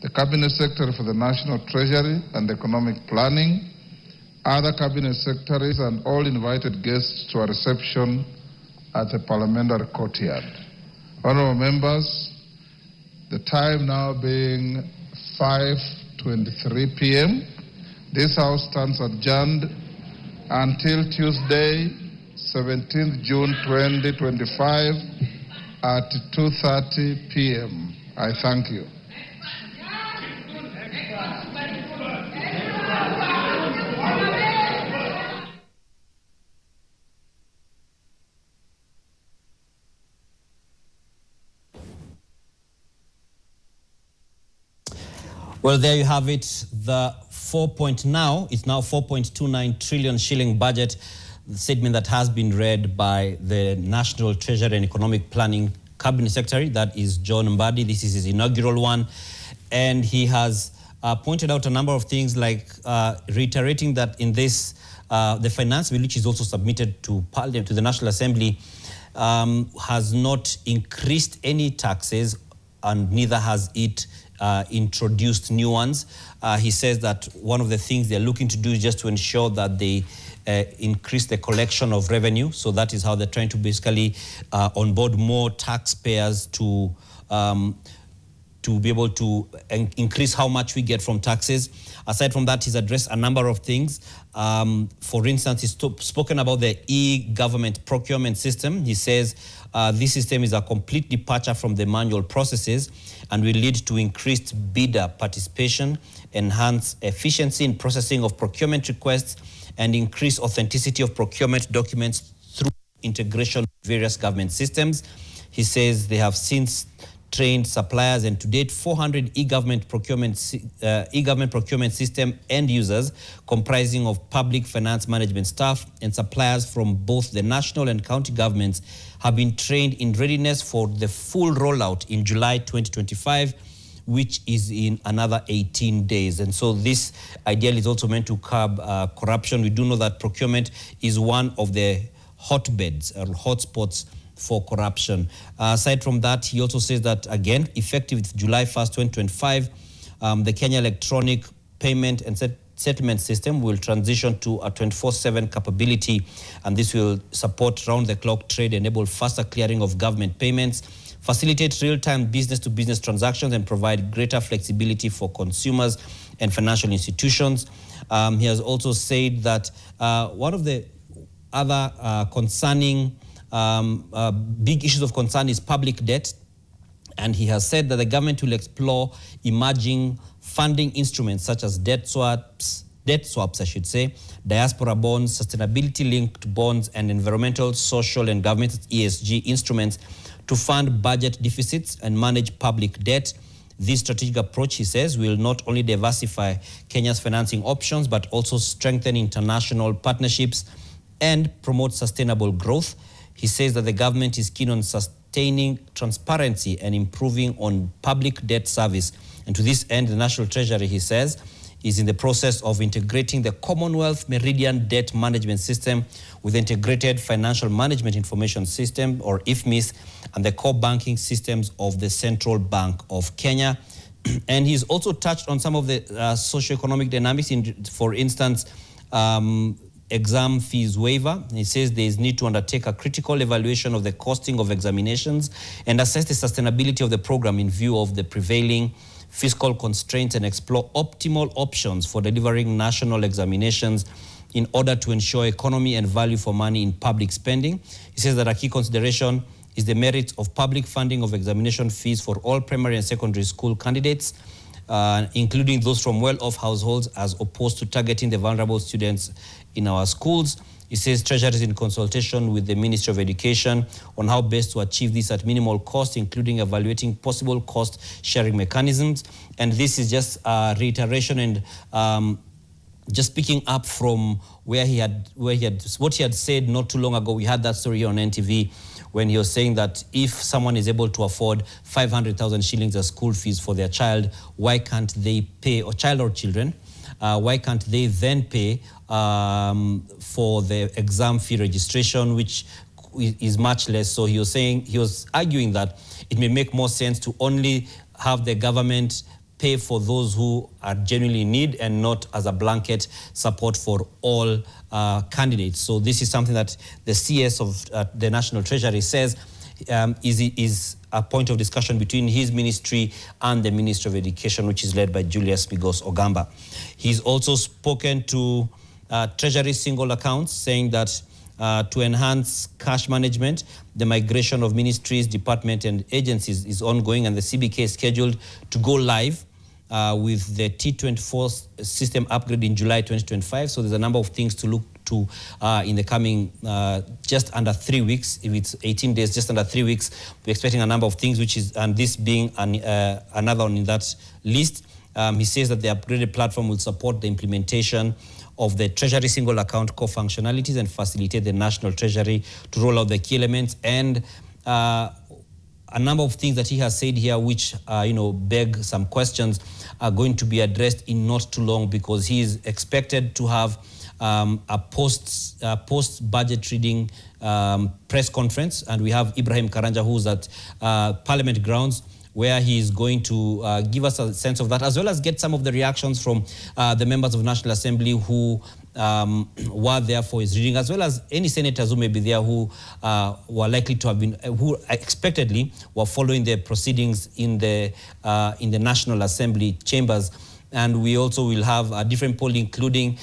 the Cabinet Secretary for the National Treasury and Economic Planning, other Cabinet Secretaries and all invited guests to a reception at the Parliamentary courtyard. Honorable members, the time now being 5:23 p.m., this House stands adjourned until Tuesday, 17th June 2025 at 2:30 p.m. I thank you. Well, there you have it. The it's now 4.29 trillion shilling budget, the statement that has been read by the National Treasury and Economic Planning Cabinet Secretary, that is John Mbadi. This is his inaugural one. And he has pointed out a number of things, like reiterating that in this, the finance bill, which is also submitted to Parliament, to the National Assembly, has not increased any taxes, and neither has it introduced new ones. He says that one of the things they're looking to do is just to ensure that they increase the collection of revenue. So that is how they're trying to basically onboard more taxpayers to be able to increase how much we get from taxes. Aside from that, he's addressed a number of things. For instance, he's spoken about the e-government procurement system. He says this system is a complete departure from the manual processes and will lead to increased bidder participation, enhance efficiency in processing of procurement requests, and increase authenticity of procurement documents through integration of various government systems. He says they have since trained suppliers, and to date 400 e-government procurement system end users comprising of public finance management staff and suppliers from both the national and county governments have been trained in readiness for the full rollout in July 2025, which is in another 18 days. And so this ideally is also meant to curb corruption. We do know that procurement is one of the hotbeds or hotspots for corruption. Aside from that, he also says that, again, effective July 1st, 2025, the Kenya Electronic Payment and Settlement System will transition to a 24/7 capability, and this will support round-the-clock trade, enable faster clearing of government payments, facilitate real-time business-to-business transactions, and provide greater flexibility for consumers and financial institutions. He has also said that one of the other concerning big issues of concern is public debt, and he has said that the government will explore emerging funding instruments such as debt swaps, I should say, diaspora bonds, sustainability-linked bonds, and environmental, social, and government ESG instruments to fund budget deficits and manage public debt. This strategic approach, he says, will not only diversify Kenya's financing options, but also strengthen international partnerships and promote sustainable growth. He says that the government is keen on sustaining transparency and improving on public debt service. And to this end, the National Treasury, he says, is in the process of integrating the Commonwealth Meridian Debt Management System with the Integrated Financial Management Information System, or IFMIS, and the core banking systems of the Central Bank of Kenya. And he's also touched on some of the socioeconomic dynamics, for instance, exam fees waiver. He says there is need to undertake a critical evaluation of the costing of examinations and assess the sustainability of the program in view of the prevailing fiscal constraints and explore optimal options for delivering national examinations in order to ensure economy and value for money in public spending. He says that a key consideration is the merits of public funding of examination fees for all primary and secondary school candidates, including those from well-off households, as opposed to targeting the vulnerable students in our schools. He says Treasury is in consultation with the Ministry of Education on how best to achieve this at minimal cost, including evaluating possible cost-sharing mechanisms. And this is just a reiteration and just picking up from what he had said not too long ago. We had that story on NTV when he was saying that if someone is able to afford 500,000 shillings as school fees for their child, why can't they pay, or child or children, why can't they then pay for the exam fee registration, which is much less? So he was arguing that it may make more sense to only have the government pay for those who are genuinely in need and not as a blanket support for all candidates. So this is something that the CS of the National Treasury says is a point of discussion between his ministry and the Ministry of Education, which is led by Julius Migos Ogamba. He's also spoken to Treasury single accounts, saying that to enhance cash management, the migration of ministries, departments, and agencies is ongoing, and the CBK is scheduled to go live with the T24 system upgrade in July 2025. So there's a number of things to look to in the coming just under 3 weeks. If it's 18 days, just under 3 weeks, we're expecting a number of things, which is, and this being another one in that list. He says that the upgraded platform will support the implementation of the Treasury single account core functionalities and facilitate the National Treasury to roll out the key elements, and a number of things that he has said here, which beg some questions, are going to be addressed in not too long, because he is expected to have a post-budget reading press conference, and we have Ibrahim Karanja, who's at Parliament grounds, where he is going to give us a sense of that, as well as get some of the reactions from the members of National Assembly who were there for his reading, as well as any senators who may be there who were likely to have been, who expectedly were following the proceedings in the National Assembly chambers. And we also will have a different poll, including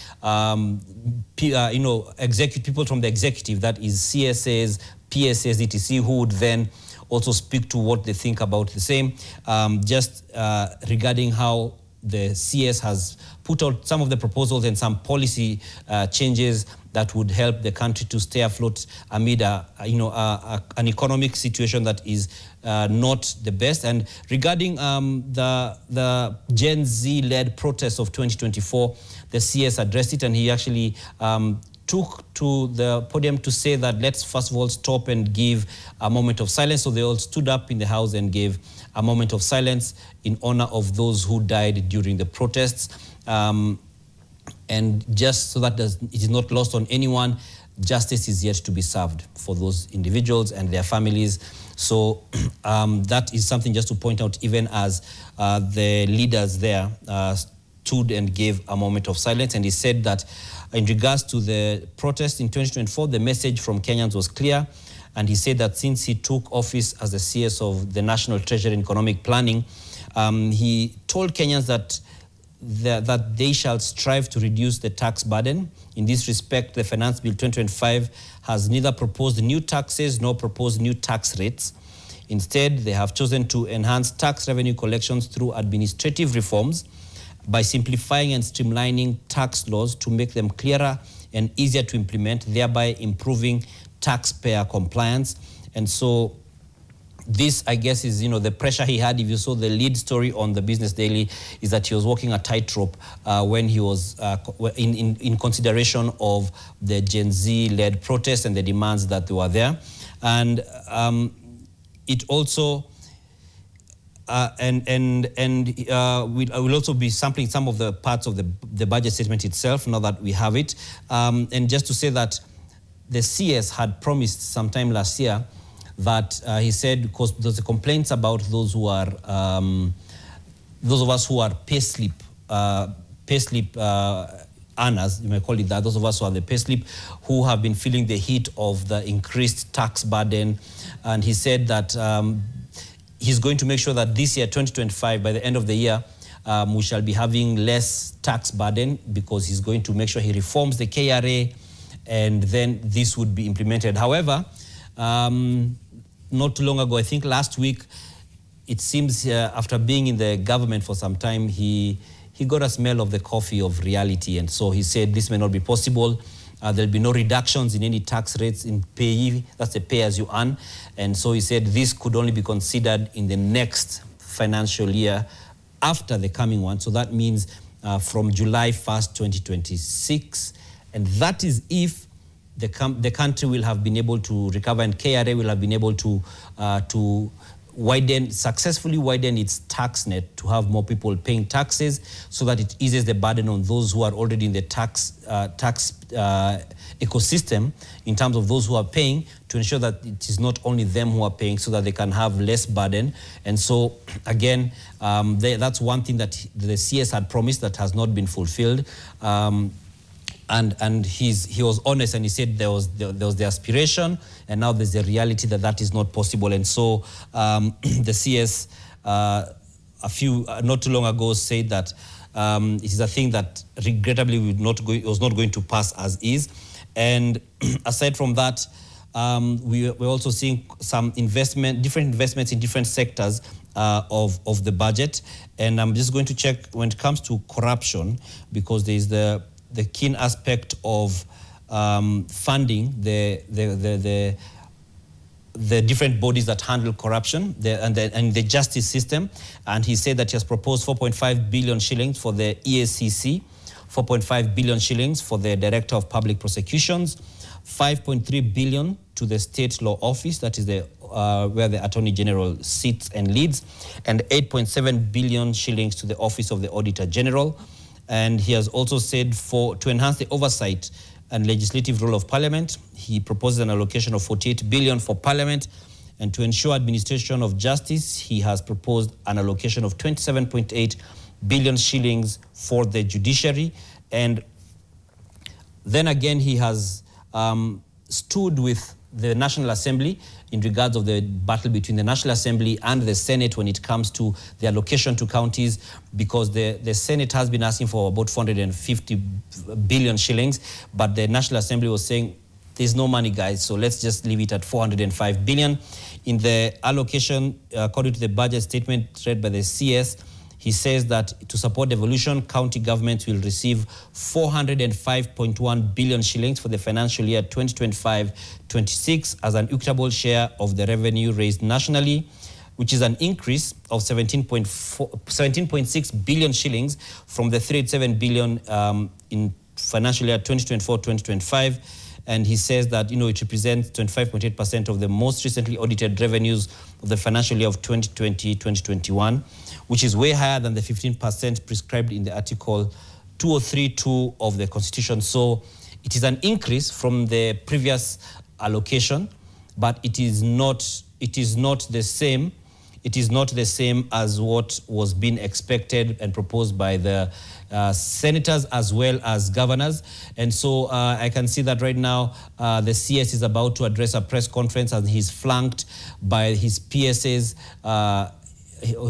people from the executive, that is CSAs, PSAs, etc., who would then also speak to what they think about the same, regarding how the CS has put out some of the proposals and some policy changes that would help the country to stay afloat amid an economic situation that is not the best. And regarding the Gen Z-led protests of 2024, the CS addressed it, and he actually took to the podium to say that let's first of all stop and give a moment of silence. So they all stood up in the House and gave a moment of silence in honor of those who died during the protests. And just so that it is not lost on anyone, justice is yet to be served for those individuals and their families. So that is something just to point out, even as the leaders there stood and gave a moment of silence. And he said that in regards to the protest in 2024, the message from Kenyans was clear. And he said that since he took office as the CS of the National Treasury and Economic Planning, he told Kenyans that they shall strive to reduce the tax burden. In this respect, the Finance Bill 2025 has neither proposed new taxes nor proposed new tax rates. Instead, they have chosen to enhance tax revenue collections through administrative reforms by simplifying and streamlining tax laws to make them clearer and easier to implement, thereby improving taxpayer compliance. And so this, I guess, is the pressure he had. If you saw the lead story on the Business Daily, is that he was walking a tightrope when he was in consideration of the Gen Z-led protests and the demands that were there. And it also will also be sampling some of the parts of the budget statement itself, now that we have it. And just to say that the CS had promised sometime last year that he said, because there's complaints about those who are, those of us who are payslip earners, you may call it that, those of us who are the payslip, who have been feeling the heat of the increased tax burden. And he said that he's going to make sure that this year, 2025, by the end of the year, we shall be having less tax burden, because he's going to make sure he reforms the KRA, and then this would be implemented. However, not too long ago, I think last week, it seems after being in the government for some time, he got a smell of the coffee of reality. And so he said this may not be possible. There'll be no reductions in any tax rates in payee, that's the pay as you earn. And so he said this could only be considered in the next financial year after the coming one. So that means from July 1st, 2026. And that is if the country will have been able to recover, and KRA will have been able to successfully widen its tax net to have more people paying taxes, so that it eases the burden on those who are already in the tax ecosystem, in terms of those who are paying, to ensure that it is not only them who are paying, so that they can have less burden. And so again, that's one thing that the CS had promised that has not been fulfilled. And he was honest, and he said there was the aspiration, and now there's the reality that is not possible. And so the CS not too long ago said that it is a thing that regrettably was not going to pass as is. And aside from that, we're also seeing some different investments in different sectors of the budget. And I'm just going to check when it comes to corruption, because there is the keen aspect of funding the different bodies that handle corruption and the justice system. And he said that he has proposed 4.5 billion shillings for the EACC, 4.5 billion shillings for the Director of Public Prosecutions, 5.3 billion to the State Law Office, that is where the Attorney General sits and leads, and 8.7 billion shillings to the Office of the Auditor General. And he has also said to enhance the oversight and legislative role of Parliament, he proposes an allocation of 48 billion for Parliament. And to ensure administration of justice, he has proposed an allocation of 27.8 billion shillings for the judiciary. And then again, he has stood with the National Assembly in regards of the battle between the National Assembly and the Senate when it comes to the allocation to counties, because the Senate has been asking for about 450 billion shillings, but the National Assembly was saying, there's no money, guys, so let's just leave it at 405 billion. In the allocation, according to the budget statement read by the CS, he says that to support devolution, county governments will receive 405.1 billion shillings for the financial year 2025-26 as an equitable share of the revenue raised nationally, which is an increase of 17.6 billion shillings from the 387 billion in financial year 2024-2025. And he says that, it represents 25.8% of the most recently audited revenues of the financial year of 2020-2021, which is way higher than the 15% prescribed in the Article 203(2) of the Constitution. So it is an increase from the previous allocation, but it is not the same. It is not the same as what was being expected and proposed by the senators as well as governors. And so I can see that right now the CS is about to address a press conference, and he's flanked by his PSAs.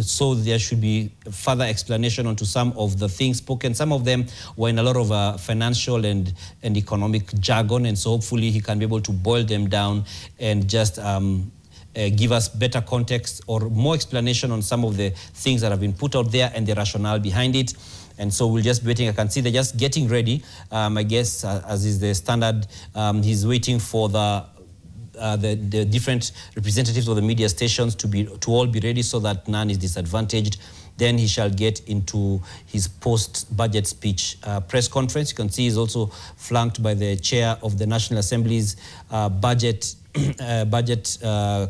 So there should be further explanation onto some of the things spoken. Some of them were in a lot of financial and economic jargon, and so hopefully he can be able to boil them down and just give us better context or more explanation on some of the things that have been put out there and the rationale behind it. And so we'll just be waiting. I can see they're just getting ready. I guess, as is the standard, he's waiting for the different representatives of the media stations to all be ready, so that none is disadvantaged. Then he shall get into his post-budget speech press conference. You can see he's also flanked by the chair of the National Assembly's budget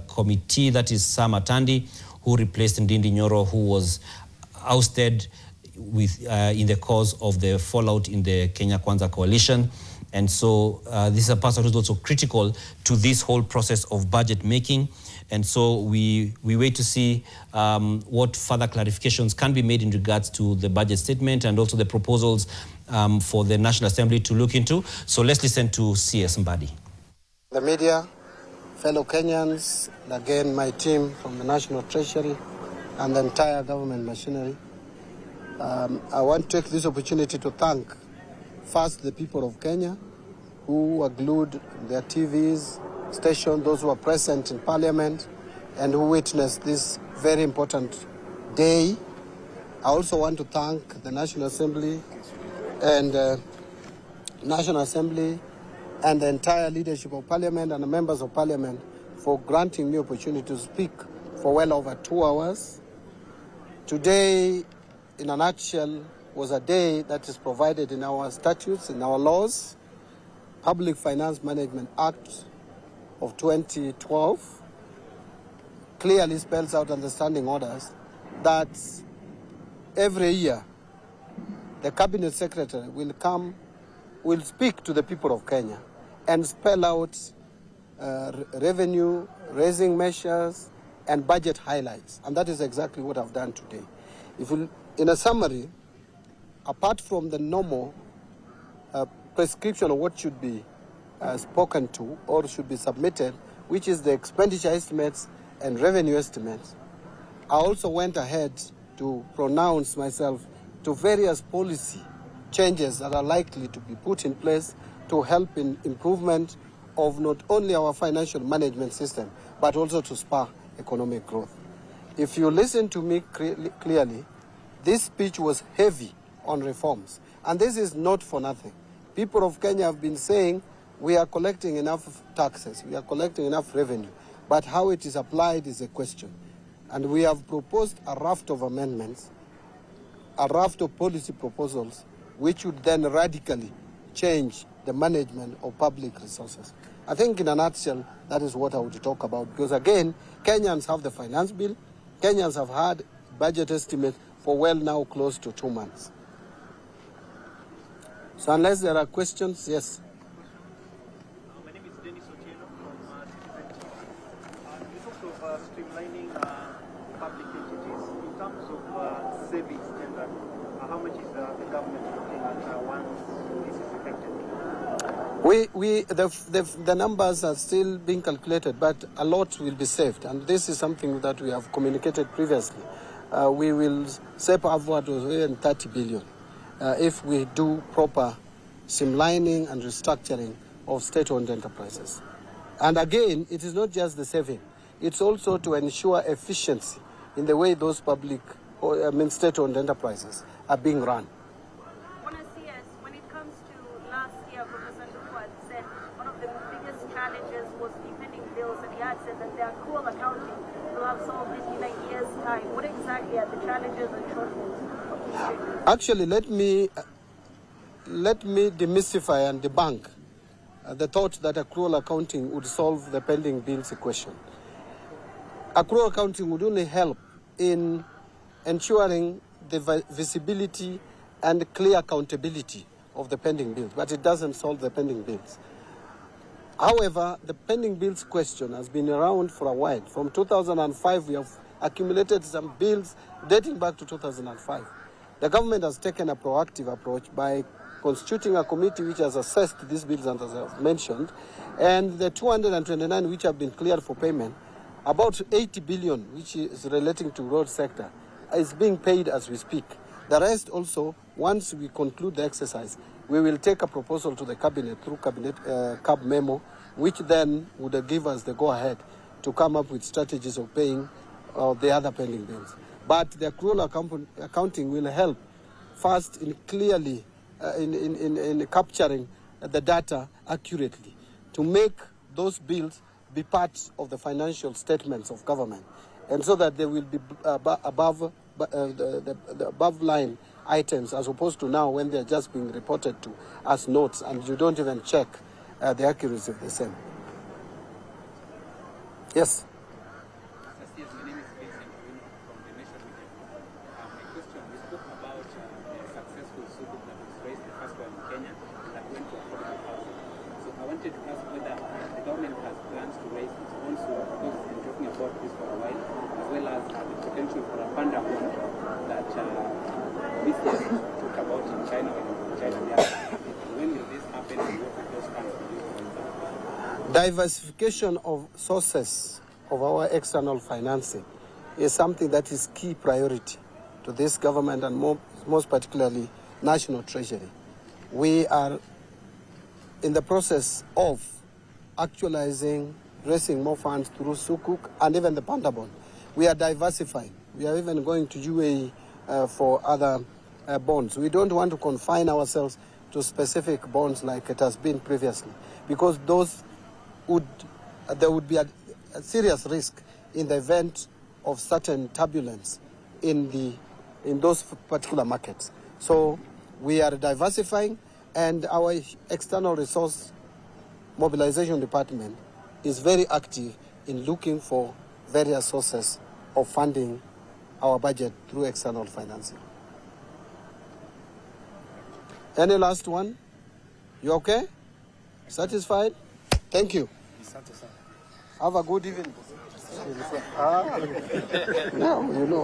committee, that is Sam Atandi, who replaced Ndindi Nyoro, who was ousted in the cause of the fallout in the Kenya Kwanza coalition. And so this is a person who's also critical to this whole process of budget making. And so we wait to see what further clarifications can be made in regards to the budget statement and also the proposals for the National Assembly to look into. So let's listen to CS Mbadi. The media, fellow Kenyans, and again my team from the National Treasury and the entire government machinery. I want to take this opportunity to thank first the people of Kenya who are glued their TVs, station, those who are present in Parliament and who witnessed this very important day. I also want to thank the National Assembly and the entire leadership of Parliament and the members of Parliament for granting me opportunity to speak for well over 2 hours. Today, in a nutshell, was a day that is provided in our statutes, in our laws, Public Finance Management Act of 2012, clearly spells out understanding orders that every year the Cabinet Secretary will speak to the people of Kenya and spell out revenue raising measures and budget highlights. And that is exactly what I've done today. In a summary, apart from the normal prescription of what should be spoken to or should be submitted, which is the expenditure estimates and revenue estimates, I also went ahead to pronounce myself to various policy changes that are likely to be put in place to help in improvement of not only our financial management system, but also to spur economic growth. If you listen to me clearly, this speech was heavy on reforms. And this is not for nothing. People of Kenya have been saying we are collecting enough taxes, we are collecting enough revenue, but how it is applied is a question. And we have proposed a raft of amendments, a raft of policy proposals, which would then radically change the management of public resources. I think in a nutshell, that is what I would talk about. Because again, Kenyans have the finance bill. Kenyans have had budget estimates for well now close to 2 months. So unless there are questions, yes. My name is Dennis Otieno from Citizen TV. You talked of streamlining public entities in terms of savings and how much is the government looking at once this is effective? The numbers are still being calculated, but a lot will be saved, and this is something that we have communicated previously. We will save upward of 30 billion if we do proper streamlining and restructuring of state-owned enterprises. And again, it is not just the saving; it's also to ensure efficiency in the way those public, state-owned enterprises are being run. When it comes to last year, Professor Nduku had said one of the biggest challenges was the pending bills, and he had said that the accrual accounting will have solved this in a year's time. What exactly are the challenges and shortfalls? Actually, let me demystify and debunk the thought that accrual accounting would solve the pending bills equation. Accrual accounting would only help in ensuring the visibility and clear accountability of the pending bills, but it doesn't solve the pending bills. However, the pending bills question has been around for a while. From 2005, we have accumulated some bills dating back to 2005. The government has taken a proactive approach by constituting a committee which has assessed these bills, and as I've mentioned, and the 229 which have been cleared for payment, about 80 billion, which is relating to road sector, is being paid as we speak. The rest also, once we conclude the exercise, we will take a proposal to the cabinet through CAB memo, which then would give us the go-ahead to come up with strategies of paying the other pending bills. But the accrual accounting will help first in clearly in capturing the data accurately to make those bills be part of the financial statements of government, and so that they will be above the above line items, as opposed to now when they're just being reported to as notes and you don't even check the accuracy of the same. Yes. Diversification of sources of our external financing is something that is key priority to this government, and most particularly National Treasury. We are in the process of actualizing, raising more funds through Sukuk and even the Panda bond. We are diversifying. We are even going to UAE for other bonds. We don't want to confine ourselves to specific bonds like it has been previously, because there would be a serious risk in the event of certain turbulence in those particular markets. So we are diversifying, and our external resource mobilization department is very active in looking for various sources of funding our budget through external financing. Any last one? You okay? Satisfied? Thank you. Have a good evening. Now, you know.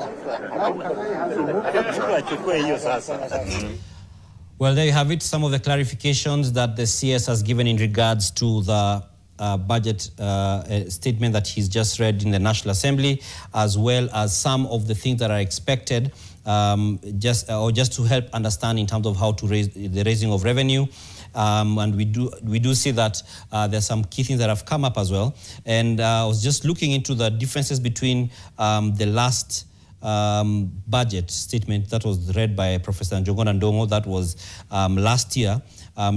Well, there you have it, some of the clarifications that the CS has given in regards to the budget statement that he's just read in the National Assembly, as well as some of the things that are expected just to help understand in terms of how to raise the raising of revenue. And we do see that there's some key things that have come up as well. And I was just looking into the differences between the last budget statement that was read by Professor Njogona Ndongo, that was last year,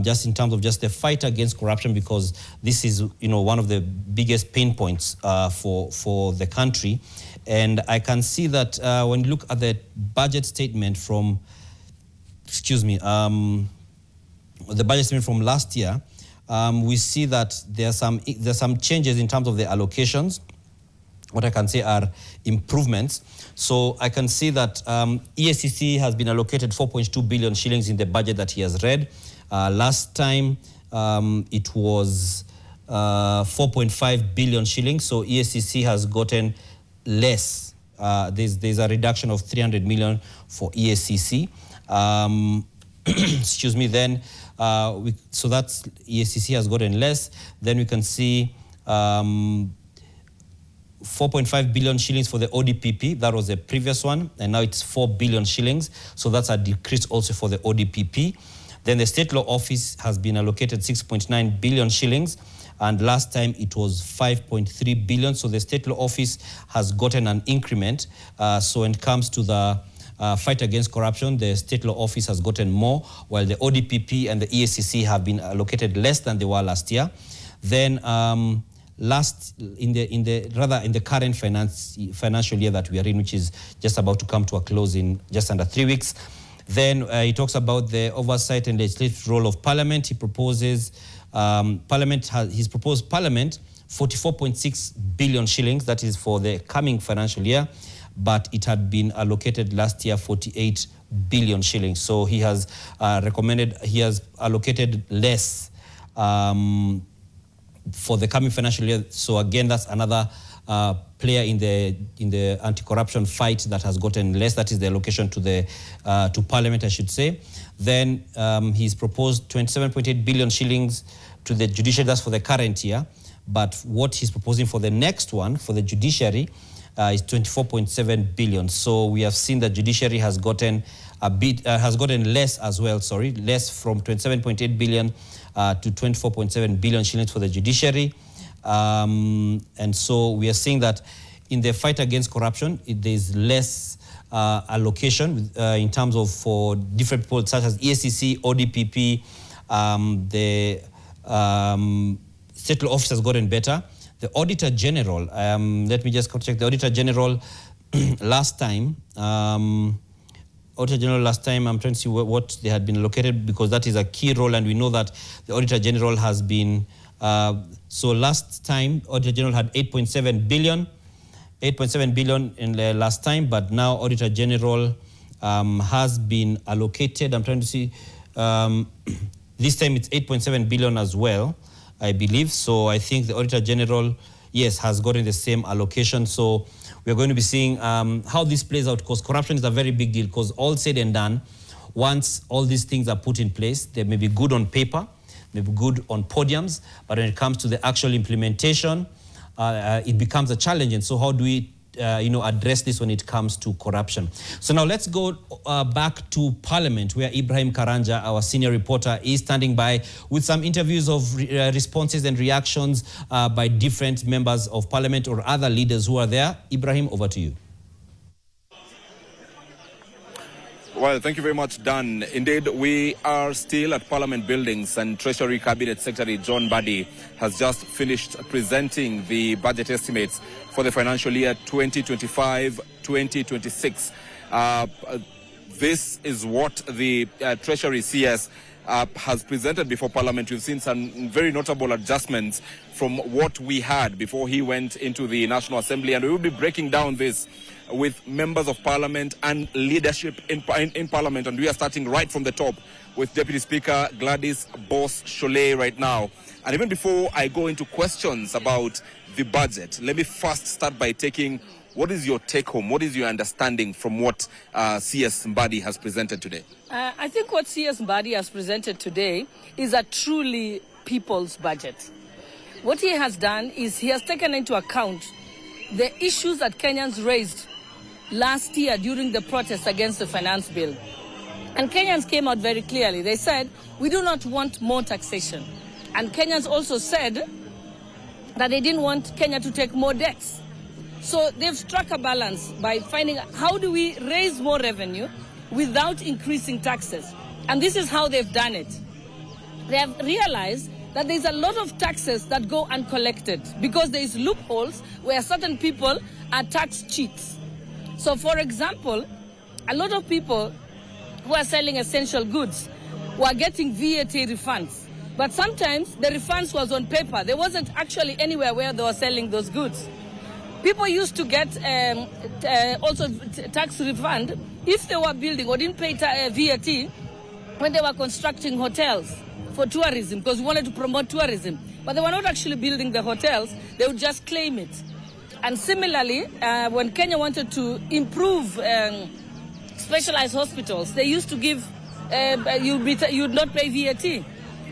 just in terms of just the fight against corruption, because this is, you know, one of the biggest pain points for the country. And I can see that when you look at the budget statement from, the budget statement from last year, we see that there's some changes in terms of the allocations. What I can say are improvements. So I can see that EACC has been allocated 4.2 billion shillings in the budget that he has read. Last time it was 4.5 billion shillings. So EACC has gotten less. There's a reduction of 300 million for EACC. Then so that's EACC has gotten less. Then we can see 4.5 billion shillings for the ODPP. That was the previous one, and now it's 4 billion shillings. So that's a decrease also for the ODPP. Then the State Law Office has been allocated 6.9 billion shillings, and last time it was 5.3 billion. So the State Law Office has gotten an increment. So when it comes to the fight against corruption, the State Law Office has gotten more, while the ODPP and the EACC have been allocated less than they were last year. Then in the current financial year that we are in, which is just about to come to a close in just under 3 weeks. Then he talks about the oversight and legislative role of Parliament. He proposes he's proposed Parliament 44.6 billion shillings. That is for the coming financial year, but it had been allocated last year 48 billion shillings. So he has allocated less for the coming financial year. So again, that's another player in the anti-corruption fight that has gotten less. That is the allocation to Parliament, I should say. Then he's proposed 27.8 billion shillings to the judiciary. That's for the current year. But what he's proposing for the next one, for the judiciary, is 24.7 billion. So we have seen that judiciary has gotten less as well. Less from 27.8 billion to 24.7 billion shillings for the judiciary. And so we are seeing that in the fight against corruption, there's less allocation in terms of for different people such as EACC, ODPP, the State Law Office has gotten better. The Auditor General, let me just check. The Auditor General last time, I'm trying to see what they had been allocated, because that is a key role, and we know that the Auditor General has been, so last time, Auditor General had 8.7 billion in the last time, but now Auditor General has been allocated, I'm trying to see, this time it's 8.7 billion as well, I believe. So I think the Auditor General, yes, has gotten the same allocation. So we're going to be seeing how this plays out, because corruption is a very big deal, because all said and done, once all these things are put in place, they may be good on paper, may be good on podiums, but when it comes to the actual implementation, it becomes a challenge. And so how do we address this when it comes to corruption? So now let's go back to Parliament, where Ibrahim Karanja, our senior reporter, is standing by with some interviews of responses and reactions by different members of Parliament or other leaders who are there. Ibrahim, over to you. Well, thank you very much, Dan. Indeed, we are still at Parliament buildings, and Treasury Cabinet Secretary John Buddy has just finished presenting the budget estimates for the financial year 2025-2026. This is what the Treasury CS has presented before Parliament, we've seen some very notable adjustments from what we had before he went into the National Assembly, and we will be breaking down this with members of Parliament and leadership in Parliament, and we are starting right from the top with Deputy Speaker Gladys Boss-Sholay right now. And even before I go into questions about the budget, let me first start by taking, what is your take home? What is your understanding from what CS Mbadi has presented today? I think what CS Mbadi has presented today is a truly people's budget. What he has done is he has taken into account the issues that Kenyans raised last year during the protests against the finance bill. And Kenyans came out very clearly. They said, we do not want more taxation. And Kenyans also said that they didn't want Kenya to take more debts. So they've struck a balance by finding how do we raise more revenue without increasing taxes. And this is how they've done it. They have realized that there's a lot of taxes that go uncollected because there's loopholes where certain people are tax cheats. So for example, a lot of people who are selling essential goods were getting VAT refunds. But sometimes the refunds was on paper. There wasn't actually anywhere where they were selling those goods. People used to get also tax refund if they were building or didn't pay VAT when they were constructing hotels for tourism, because we wanted to promote tourism. But they were not actually building the hotels. They would just claim it. And similarly, when Kenya wanted to improve specialized hospitals, they used to give, you would not pay VAT.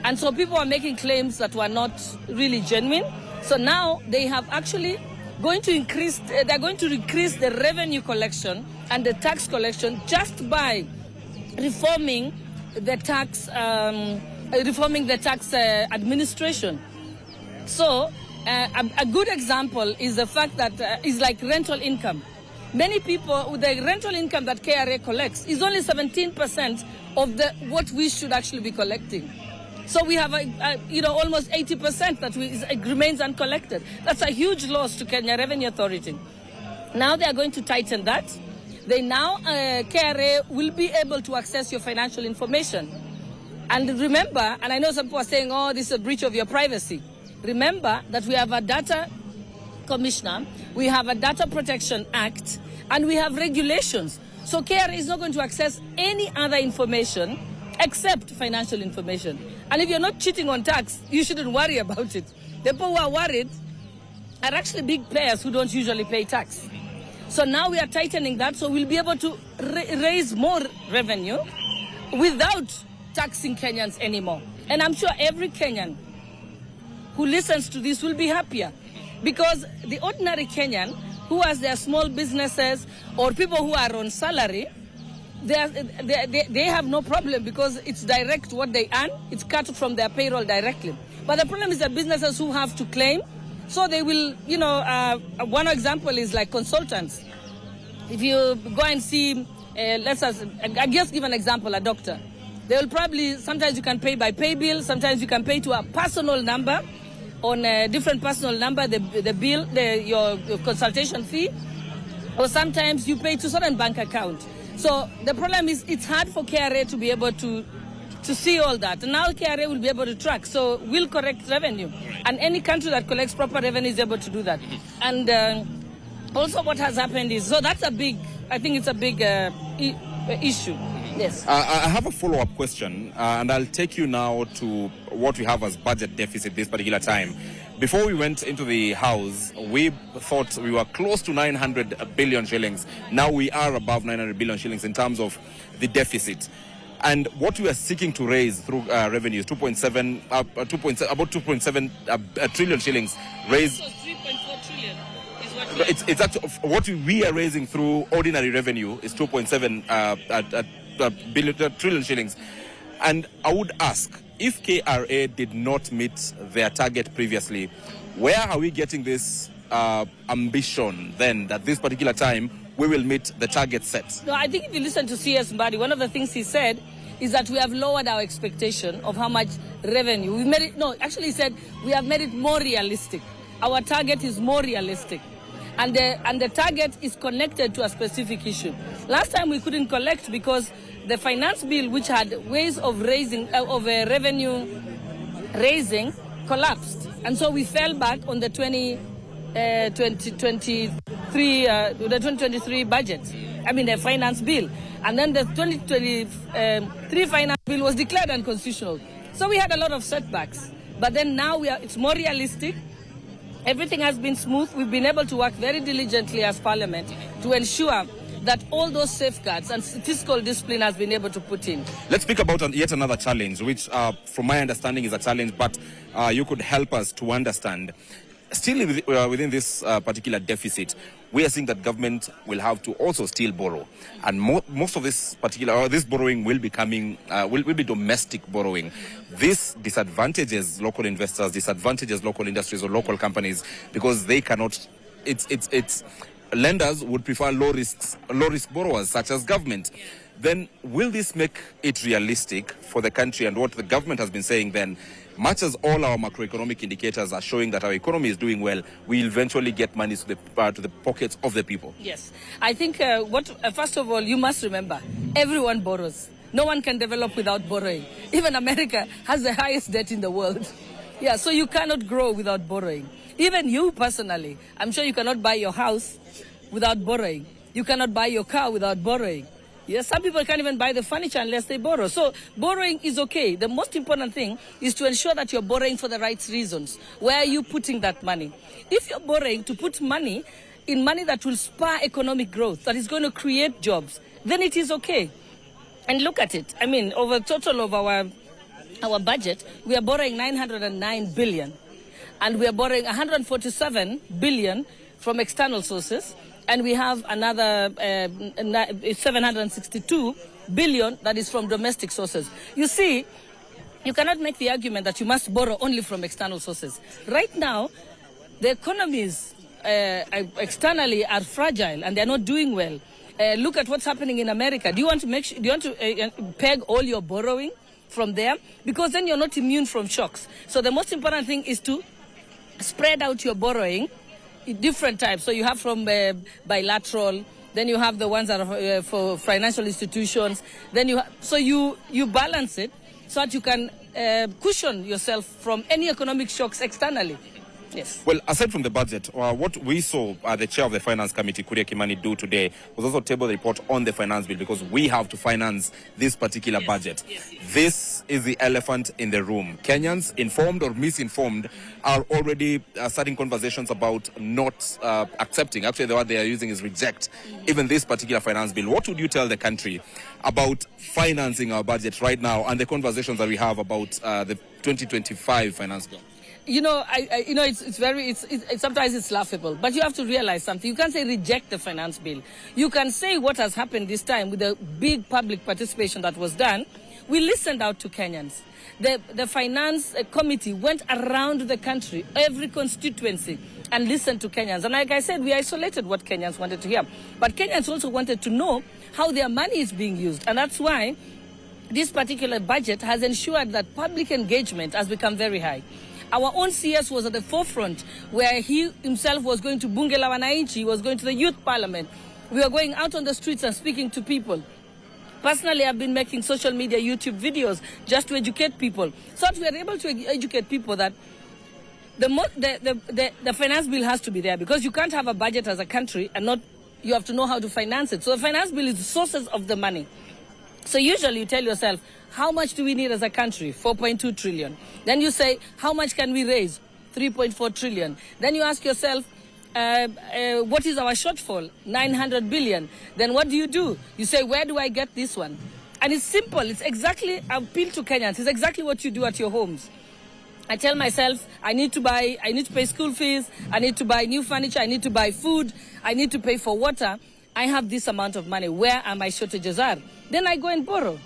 And so people were making claims that were not really genuine. So now they have actually they're going to increase the revenue collection and the tax collection just by reforming the tax administration. So a good example is the fact that is like rental income. Many people, the rental income that KRA collects is only 17% of what we should actually be collecting. So we have almost 80% that remains uncollected. That's a huge loss to Kenya Revenue Authority. Now they are going to tighten that. KRA will be able to access your financial information. And remember, and I know some people are saying, oh, this is a breach of your privacy. Remember that we have a data commissioner, we have a data protection act, and we have regulations. So KRA is not going to access any other information except financial information. And if you're not cheating on tax, you shouldn't worry about it. The people who are worried are actually big players who don't usually pay tax. So now we are tightening that, so we'll be able to raise more revenue without taxing Kenyans anymore. And I'm sure every Kenyan who listens to this will be happier, because the ordinary Kenyan who has their small businesses or people who are on salary, they have no problem because it's direct what they earn. It's cut from their payroll directly. But the problem is the businesses who have to claim. So they will, one example is like consultants. If you go and see, I just give an example, a doctor. They will probably, sometimes you can pay by pay bill, sometimes you can pay to a personal number, on a different personal number, the bill, your consultation fee, or sometimes you pay to certain bank account. So the problem is it's hard for KRA to be able to see all that. And now KRA will be able to track, so we'll correct revenue. And any country that collects proper revenue is able to do that. And also what has happened is, so that's I think it's a big issue. Yes. I have a follow-up question, and I'll take you now to what we have as budget deficit this particular time. Before we went into the House, we thought we were close to 900 billion shillings. Now we are above 900 billion shillings in terms of the deficit. And what we are seeking to raise through revenue is about 2.7 trillion shillings. Raised. So 3.4 trillion is what it's actually, what we are raising through ordinary revenue is 2.7 trillion shillings. And I would ask, if KRA did not meet their target previously, where are we getting this ambition then that this particular time we will meet the target set? No, I think if you listen to CS Mbadi, one of the things he said is that we have lowered our expectation of how much revenue. He said we have made it more realistic. Our target is more realistic. And the target is connected to a specific issue. Last time we couldn't collect because the finance bill, which had ways of raising revenue raising, collapsed, and so we fell back on the 2023 budget. I mean the finance bill, and then the 2023 finance bill was declared unconstitutional. So we had a lot of setbacks. But then now it's more realistic. Everything has been smooth. We've been able to work very diligently as Parliament to ensure that all those safeguards and fiscal discipline has been able to put in. Let's speak about yet another challenge, which from my understanding is a challenge, but you could help us to understand. Still within this particular deficit, we are seeing that government will have to also still borrow. And most of this this borrowing will be will be domestic borrowing. This disadvantages local investors, disadvantages local industries or local companies, because they cannot, lenders would prefer low risk borrowers such as government. Then will this make it realistic for the country? And what the government has been saying then, much as all our macroeconomic indicators are showing that our economy is doing well, we'll eventually get money to the pockets of the people. Yes. I think first of all, you must remember, everyone borrows. No one can develop without borrowing. Even America has the highest debt in the world. Yeah, so you cannot grow without borrowing. Even you personally, I'm sure you cannot buy your house without borrowing. You cannot buy your car without borrowing. Yes, some people can't even buy the furniture unless they borrow. So borrowing is okay. The most important thing is to ensure that you're borrowing for the right reasons. Where are you putting that money? If you're borrowing to put money in money that will spur economic growth, that is going to create jobs, then it is okay. And look at it. I mean, over total of our budget, we are borrowing 909 billion. And we are borrowing 147 billion from external sources. And we have another 762 billion that is from domestic sources. You see, you cannot make the argument that you must borrow only from external sources. Right now, the economies externally are fragile and they're not doing well. Look at what's happening in America. Do you want to peg all your borrowing from there? Because then you're not immune from shocks. So the most important thing is to spread out your borrowing. Different types. So you have from bilateral, then you have the ones that are for financial institutions. Then you balance it so that you can cushion yourself from any economic shocks externally. Yes. Well, aside from the budget, what we saw the chair of the Finance Committee, Kuria Kimani, do today was also table the report on the finance bill, because we have to finance this particular budget. This is the elephant in the room. Kenyans, informed or misinformed, are already starting conversations about not accepting. Actually, the word they are using is reject even this particular finance bill. What would you tell the country about financing our budget right now and the conversations that we have about the 2025 finance bill? You know, sometimes it's laughable, but you have to realize something. You can't say reject the finance bill. You can say what has happened this time with the big public participation that was done. We listened out to Kenyans. The finance committee went around the country, every constituency, and listened to Kenyans. And like I said, we isolated what Kenyans wanted to hear. But Kenyans also wanted to know how their money is being used. And that's why this particular budget has ensured that public engagement has become very high. Our own CS was at the forefront, where he himself was going to Bunge la Wananchi, he was going to the youth parliament. We were going out on the streets and speaking to people. Personally, I've been making social media YouTube videos just to educate people. So that we are able to educate people that the finance bill has to be there, because you can't have a budget as a country and you have to know how to finance it. So the finance bill is the sources of the money. So usually you tell yourself, how much do we need as a country? 4.2 trillion. Then you say, how much can we raise? 3.4 trillion. Then you ask yourself, what is our shortfall? 900 billion. Then what do? You say, where do I get this one? And it's simple. It's exactly, appeal to Kenyans. It's exactly what you do at your homes. I tell myself, I need to pay school fees. I need to buy new furniture. I need to buy food. I need to pay for water. I have this amount of money. Where are my shortages are? Then I go and borrow.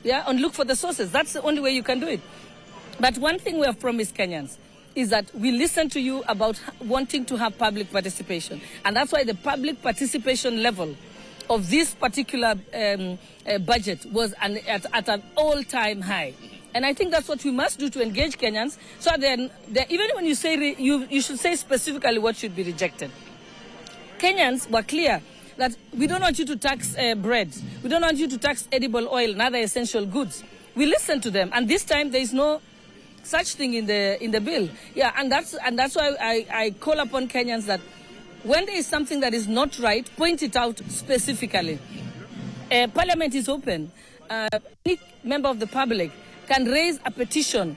Yeah, and look for the sources. That's the only way you can do it. But one thing we have promised Kenyans is that we listen to you about wanting to have public participation. And that's why the public participation level of this particular budget was at an all-time high. And I think that's what we must do to engage Kenyans. So then, even when you say, you should say specifically what should be rejected. Kenyans were clear that we don't want you to tax bread. We don't want you to tax edible oil and other essential goods. We listened to them, and this time there is no such thing in the bill. Yeah, and that's why I call upon Kenyans that when there is something that is not right, point it out specifically. Parliament is open. Any member of the public can raise a petition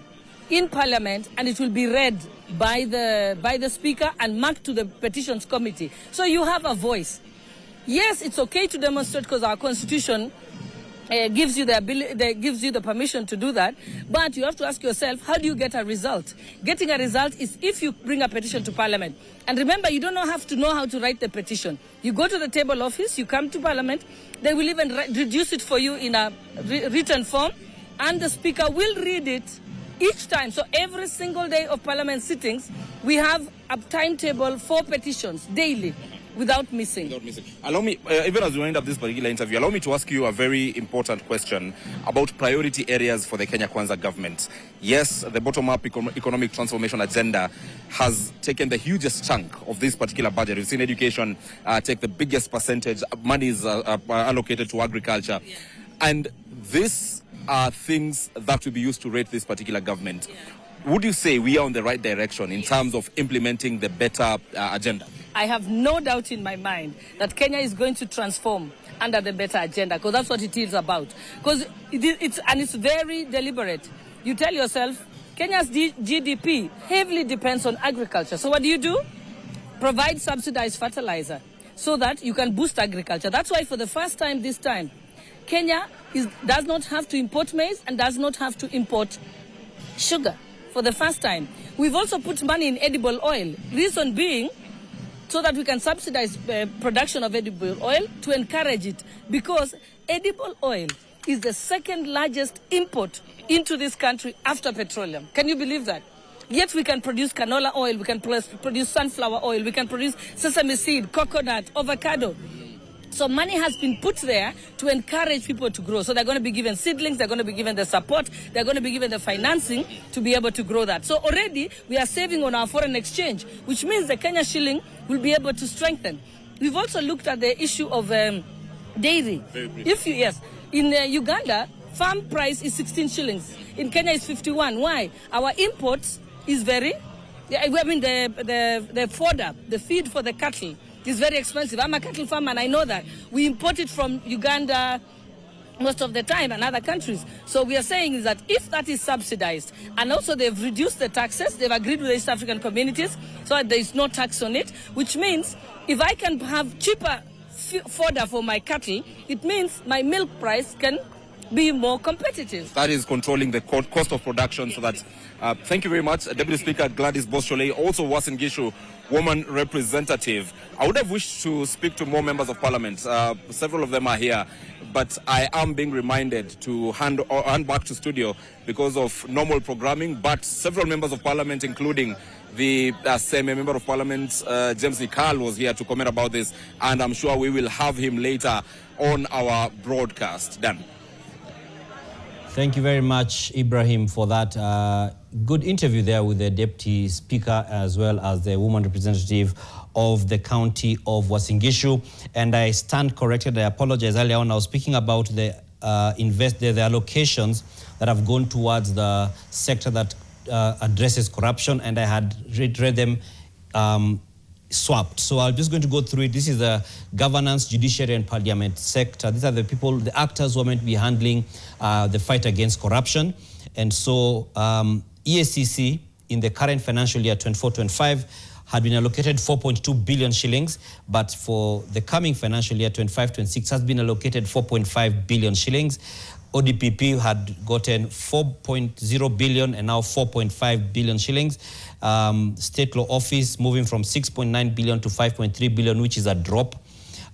in Parliament, and it will be read by the Speaker and marked to the Petitions Committee. So you have a voice. Yes, it's okay to demonstrate because our Constitution gives you the permission to do that, but you have to ask yourself, how do you get a result? Getting a result is if you bring a petition to Parliament. And remember, you don't have to know how to write the petition. You go to the table office, you come to Parliament, they will even reduce it for you in a written form, and the Speaker will read it each time. So every single day of Parliament sittings, we have a timetable for petitions daily. Without missing. Allow me, even as we wind up this particular interview, allow me to ask you a very important question about priority areas for the Kenya Kwanza government. Yes, the bottom-up economic transformation agenda has taken the hugest chunk of this particular budget. We've seen education take the biggest percentage. Money is allocated to agriculture. Yeah. And these are things that will be used to rate this particular government. Yeah. Would you say we are on the right direction in terms of implementing the better agenda? I have no doubt in my mind that Kenya is going to transform under the better agenda, because that's what it is about. Because it's very deliberate. You tell yourself, Kenya's GDP heavily depends on agriculture. So what do? Provide subsidized fertilizer so that you can boost agriculture. That's why for the first time this time, Kenya does not have to import maize and does not have to import sugar for the first time. We've also put money in edible oil. Reason being, so that we can subsidize production of edible oil to encourage it, because edible oil is the second largest import into this country after petroleum. Can you believe that? Yet we can produce canola oil, we can produce sunflower oil, we can produce sesame seed, coconut, avocado. So money has been put there to encourage people to grow. So they're going to be given seedlings, they're going to be given the support, they're going to be given the financing to be able to grow that. So already we are saving on our foreign exchange, which means the Kenya shilling will be able to strengthen. We've also looked at the issue of dairy. In Uganda, farm price is 16 shillings. In Kenya, it's 51. Why? Our imports is the fodder, the feed for the cattle, is very expensive. I'm a cattle farmer and I know that. We import it from Uganda most of the time and other countries. So we are saying is that if that is subsidized, and also they've reduced the taxes, they've agreed with the East African communities so that there is no tax on it, which means if I can have cheaper fodder for my cattle, it means my milk price can be more competitive. That is controlling the cost of production so that... thank you very much, Deputy Speaker Gladys Boschole, also Uasin Gishu woman representative. I would have wished to speak to more members of Parliament. Several of them are here, but I am being reminded to hand back to studio because of normal programming. But several members of Parliament, including the same member of Parliament, James Nikal, was here to comment about this, and I'm sure we will have him later on our broadcast. Dan. Thank you very much, Ibrahim, for that good interview there with the Deputy Speaker as well as the woman representative of the county of Uasin Gishu. And I stand corrected. I apologize. Earlier on, I was speaking about the allocations that have gone towards the sector that addresses corruption, and I had read them swapped. So I'm just going to go through it. This is the governance, judiciary, and parliament sector. These are the people, the actors who are meant to be handling the fight against corruption. And so EACC in the current financial year 24-25 had been allocated 4.2 billion shillings, but for the coming financial year 25-26 has been allocated 4.5 billion shillings. ODPP had gotten 4.0 billion and now 4.5 billion shillings. State Law Office moving from 6.9 billion to 5.3 billion, which is a drop.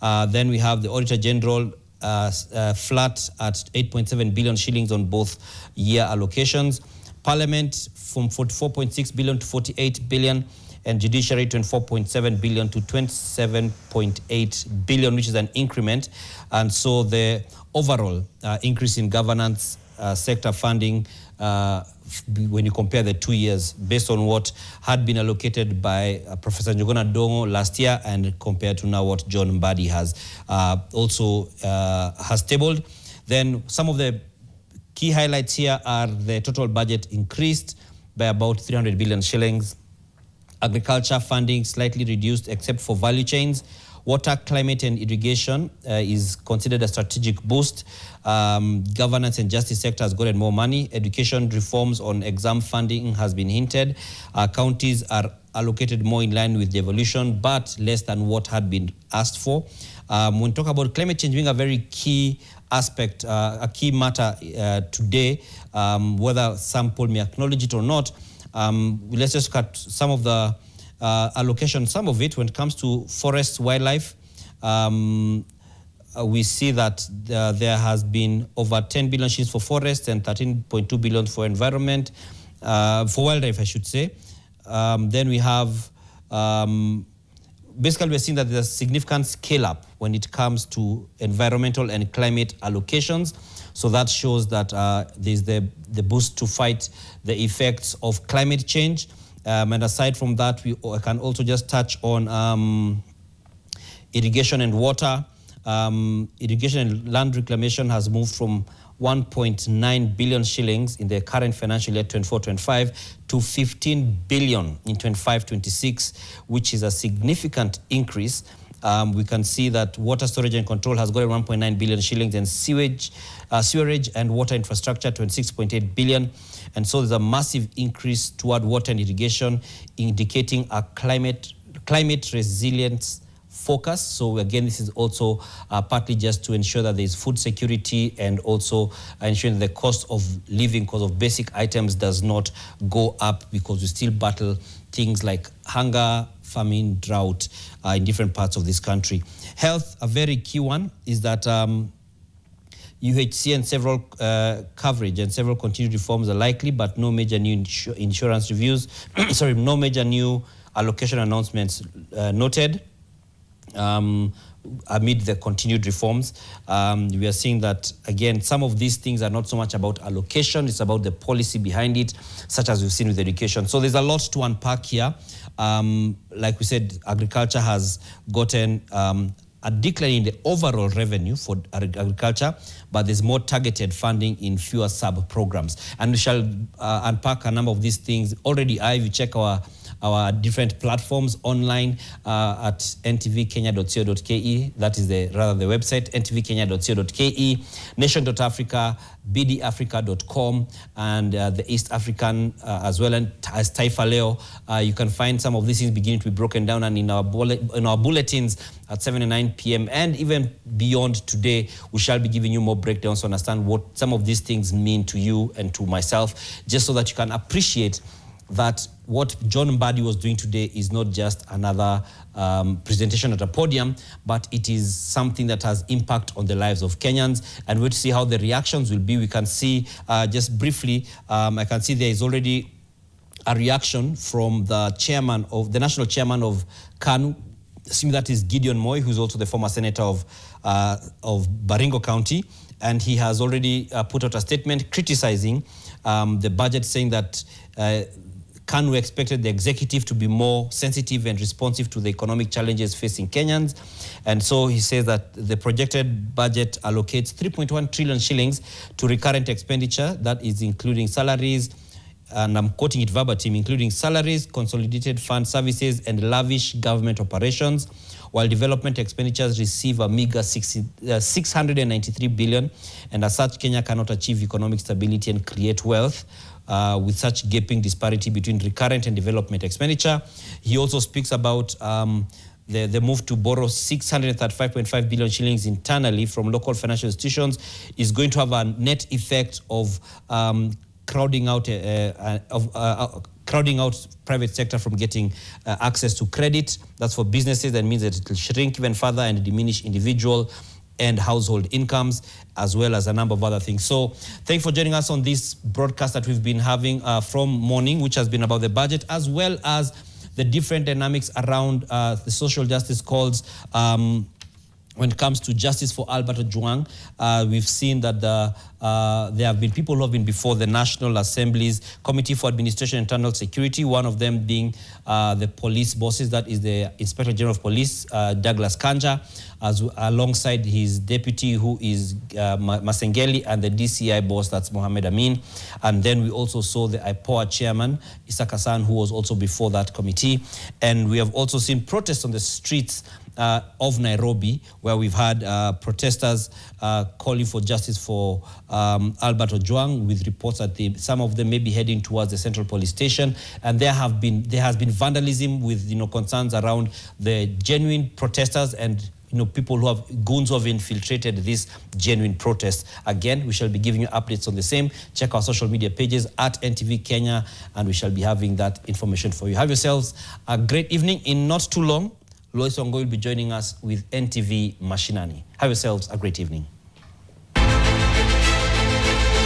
Then we have the Auditor General flat at 8.7 billion shillings on both year allocations. Parliament from 44.6 billion to 48 billion, and Judiciary 24.7 billion to 27.8 billion, which is an increment. And so the overall increase in governance sector funding when you compare the 2 years based on what had been allocated by Professor Njuguna Ndung'u last year and compared to now what John Mbadi has also has tabled. Then some of the key highlights here are the total budget increased by about 300 billion shillings. Agriculture funding slightly reduced except for value chains. Water, climate and irrigation is considered a strategic boost. Governance and justice sector has gotten more money. Education reforms on exam funding has been hinted. Counties are allocated more in line with the evolution, but less than what had been asked for. When we talk about climate change being a very key aspect, a key matter today, whether some people may acknowledge it or not, let's just cut some of the allocation, some of it when it comes to forests, wildlife. We see that there has been over 10 billion shillings for forests and 13.2 billion for environment, for wildlife, I should say. Then we have, basically we're seeing that there's a significant scale up when it comes to environmental and climate allocations. So that shows that there's the boost to fight the effects of climate change. And aside from that, we can also just touch on irrigation and water. Irrigation and land reclamation has moved from 1.9 billion shillings in the current financial year 24-25 to 15 billion in 25-26, which is a significant increase. We can see that water storage and control has got 1.9 billion shillings and sewerage and water infrastructure 26.8 billion. And so there's a massive increase toward water and irrigation, indicating a climate resilience focus. So again, this is also partly just to ensure that there's food security and also ensuring the cost of living because of basic items does not go up, because we still battle things like hunger, famine, drought in different parts of this country. Health, a very key one, is that UHC and several coverage and several continued reforms are likely, but no major new insurance reviews, sorry, no major new allocation announcements noted. Amid the continued reforms, we are seeing that, again, some of these things are not so much about allocation, it's about the policy behind it, such as we've seen with education. So there's a lot to unpack here. Like we said, agriculture has gotten a decline in the overall revenue for agriculture, but there's more targeted funding in fewer sub-programs. And we shall unpack a number of these things. Already, if you check our different platforms online at ntvkenya.co.ke. That is the website, ntvkenya.co.ke, nation.africa, bdafrica.com, and the East African as well as Taifa Leo. You can find some of these things beginning to be broken down, and in our bulletins at 7 and 9 p.m. and even beyond today, we shall be giving you more breakdowns to understand what some of these things mean to you and to myself, just so that you can appreciate that what John Mbadi was doing today is not just another presentation at a podium, but it is something that has impact on the lives of Kenyans, and we'll see how the reactions will be. We can see, just briefly, I can see there is already a reaction from the national chairman of KANU, assuming that is Gideon Moi, who's also the former senator of Baringo County, and he has already put out a statement criticizing the budget, saying that KANU expected the executive to be more sensitive and responsive to the economic challenges facing Kenyans. And so he says that the projected budget allocates 3.1 trillion shillings to recurrent expenditure, that is including salaries, and I'm quoting it verbatim, including salaries, consolidated fund services, and lavish government operations, while development expenditures receive a meager 693 billion, and as such, Kenya cannot achieve economic stability and create wealth with such gaping disparity between recurrent and development expenditure. He also speaks about the move to borrow 635.5 billion shillings internally from local financial institutions is going to have a net effect of crowding out private sector from getting access to credit. That's for businesses. That means that it will shrink even further and diminish individual and household incomes, as well as a number of other things. So thank you for joining us on this broadcast that we've been having from morning, which has been about the budget, as well as the different dynamics around the social justice calls when it comes to justice for Albert Ojwang, we've seen that there have been people who have been before the National Assembly's Committee for Administration and Internal Security, one of them being the police bosses, that is the Inspector General of Police, Douglas Kanja, alongside his deputy, who is Masengeli, and the DCI boss, that's Mohamed Amin. And then we also saw the IPOA chairman, Issa Hassan, who was also before that committee. And we have also seen protests on the streets of Nairobi, where we've had protesters calling for justice for Albert Ojwang, with reports that some of them may be heading towards the Central Police Station. And there has been vandalism with concerns around the genuine protesters and people who have goons who have infiltrated this genuine protest. Again, we shall be giving you updates on the same. Check our social media pages at NTV Kenya, and we shall be having that information for you. Have yourselves a great evening. In not too long, Lois Ongo will be joining us with NTV Mashinani. Have yourselves a great evening.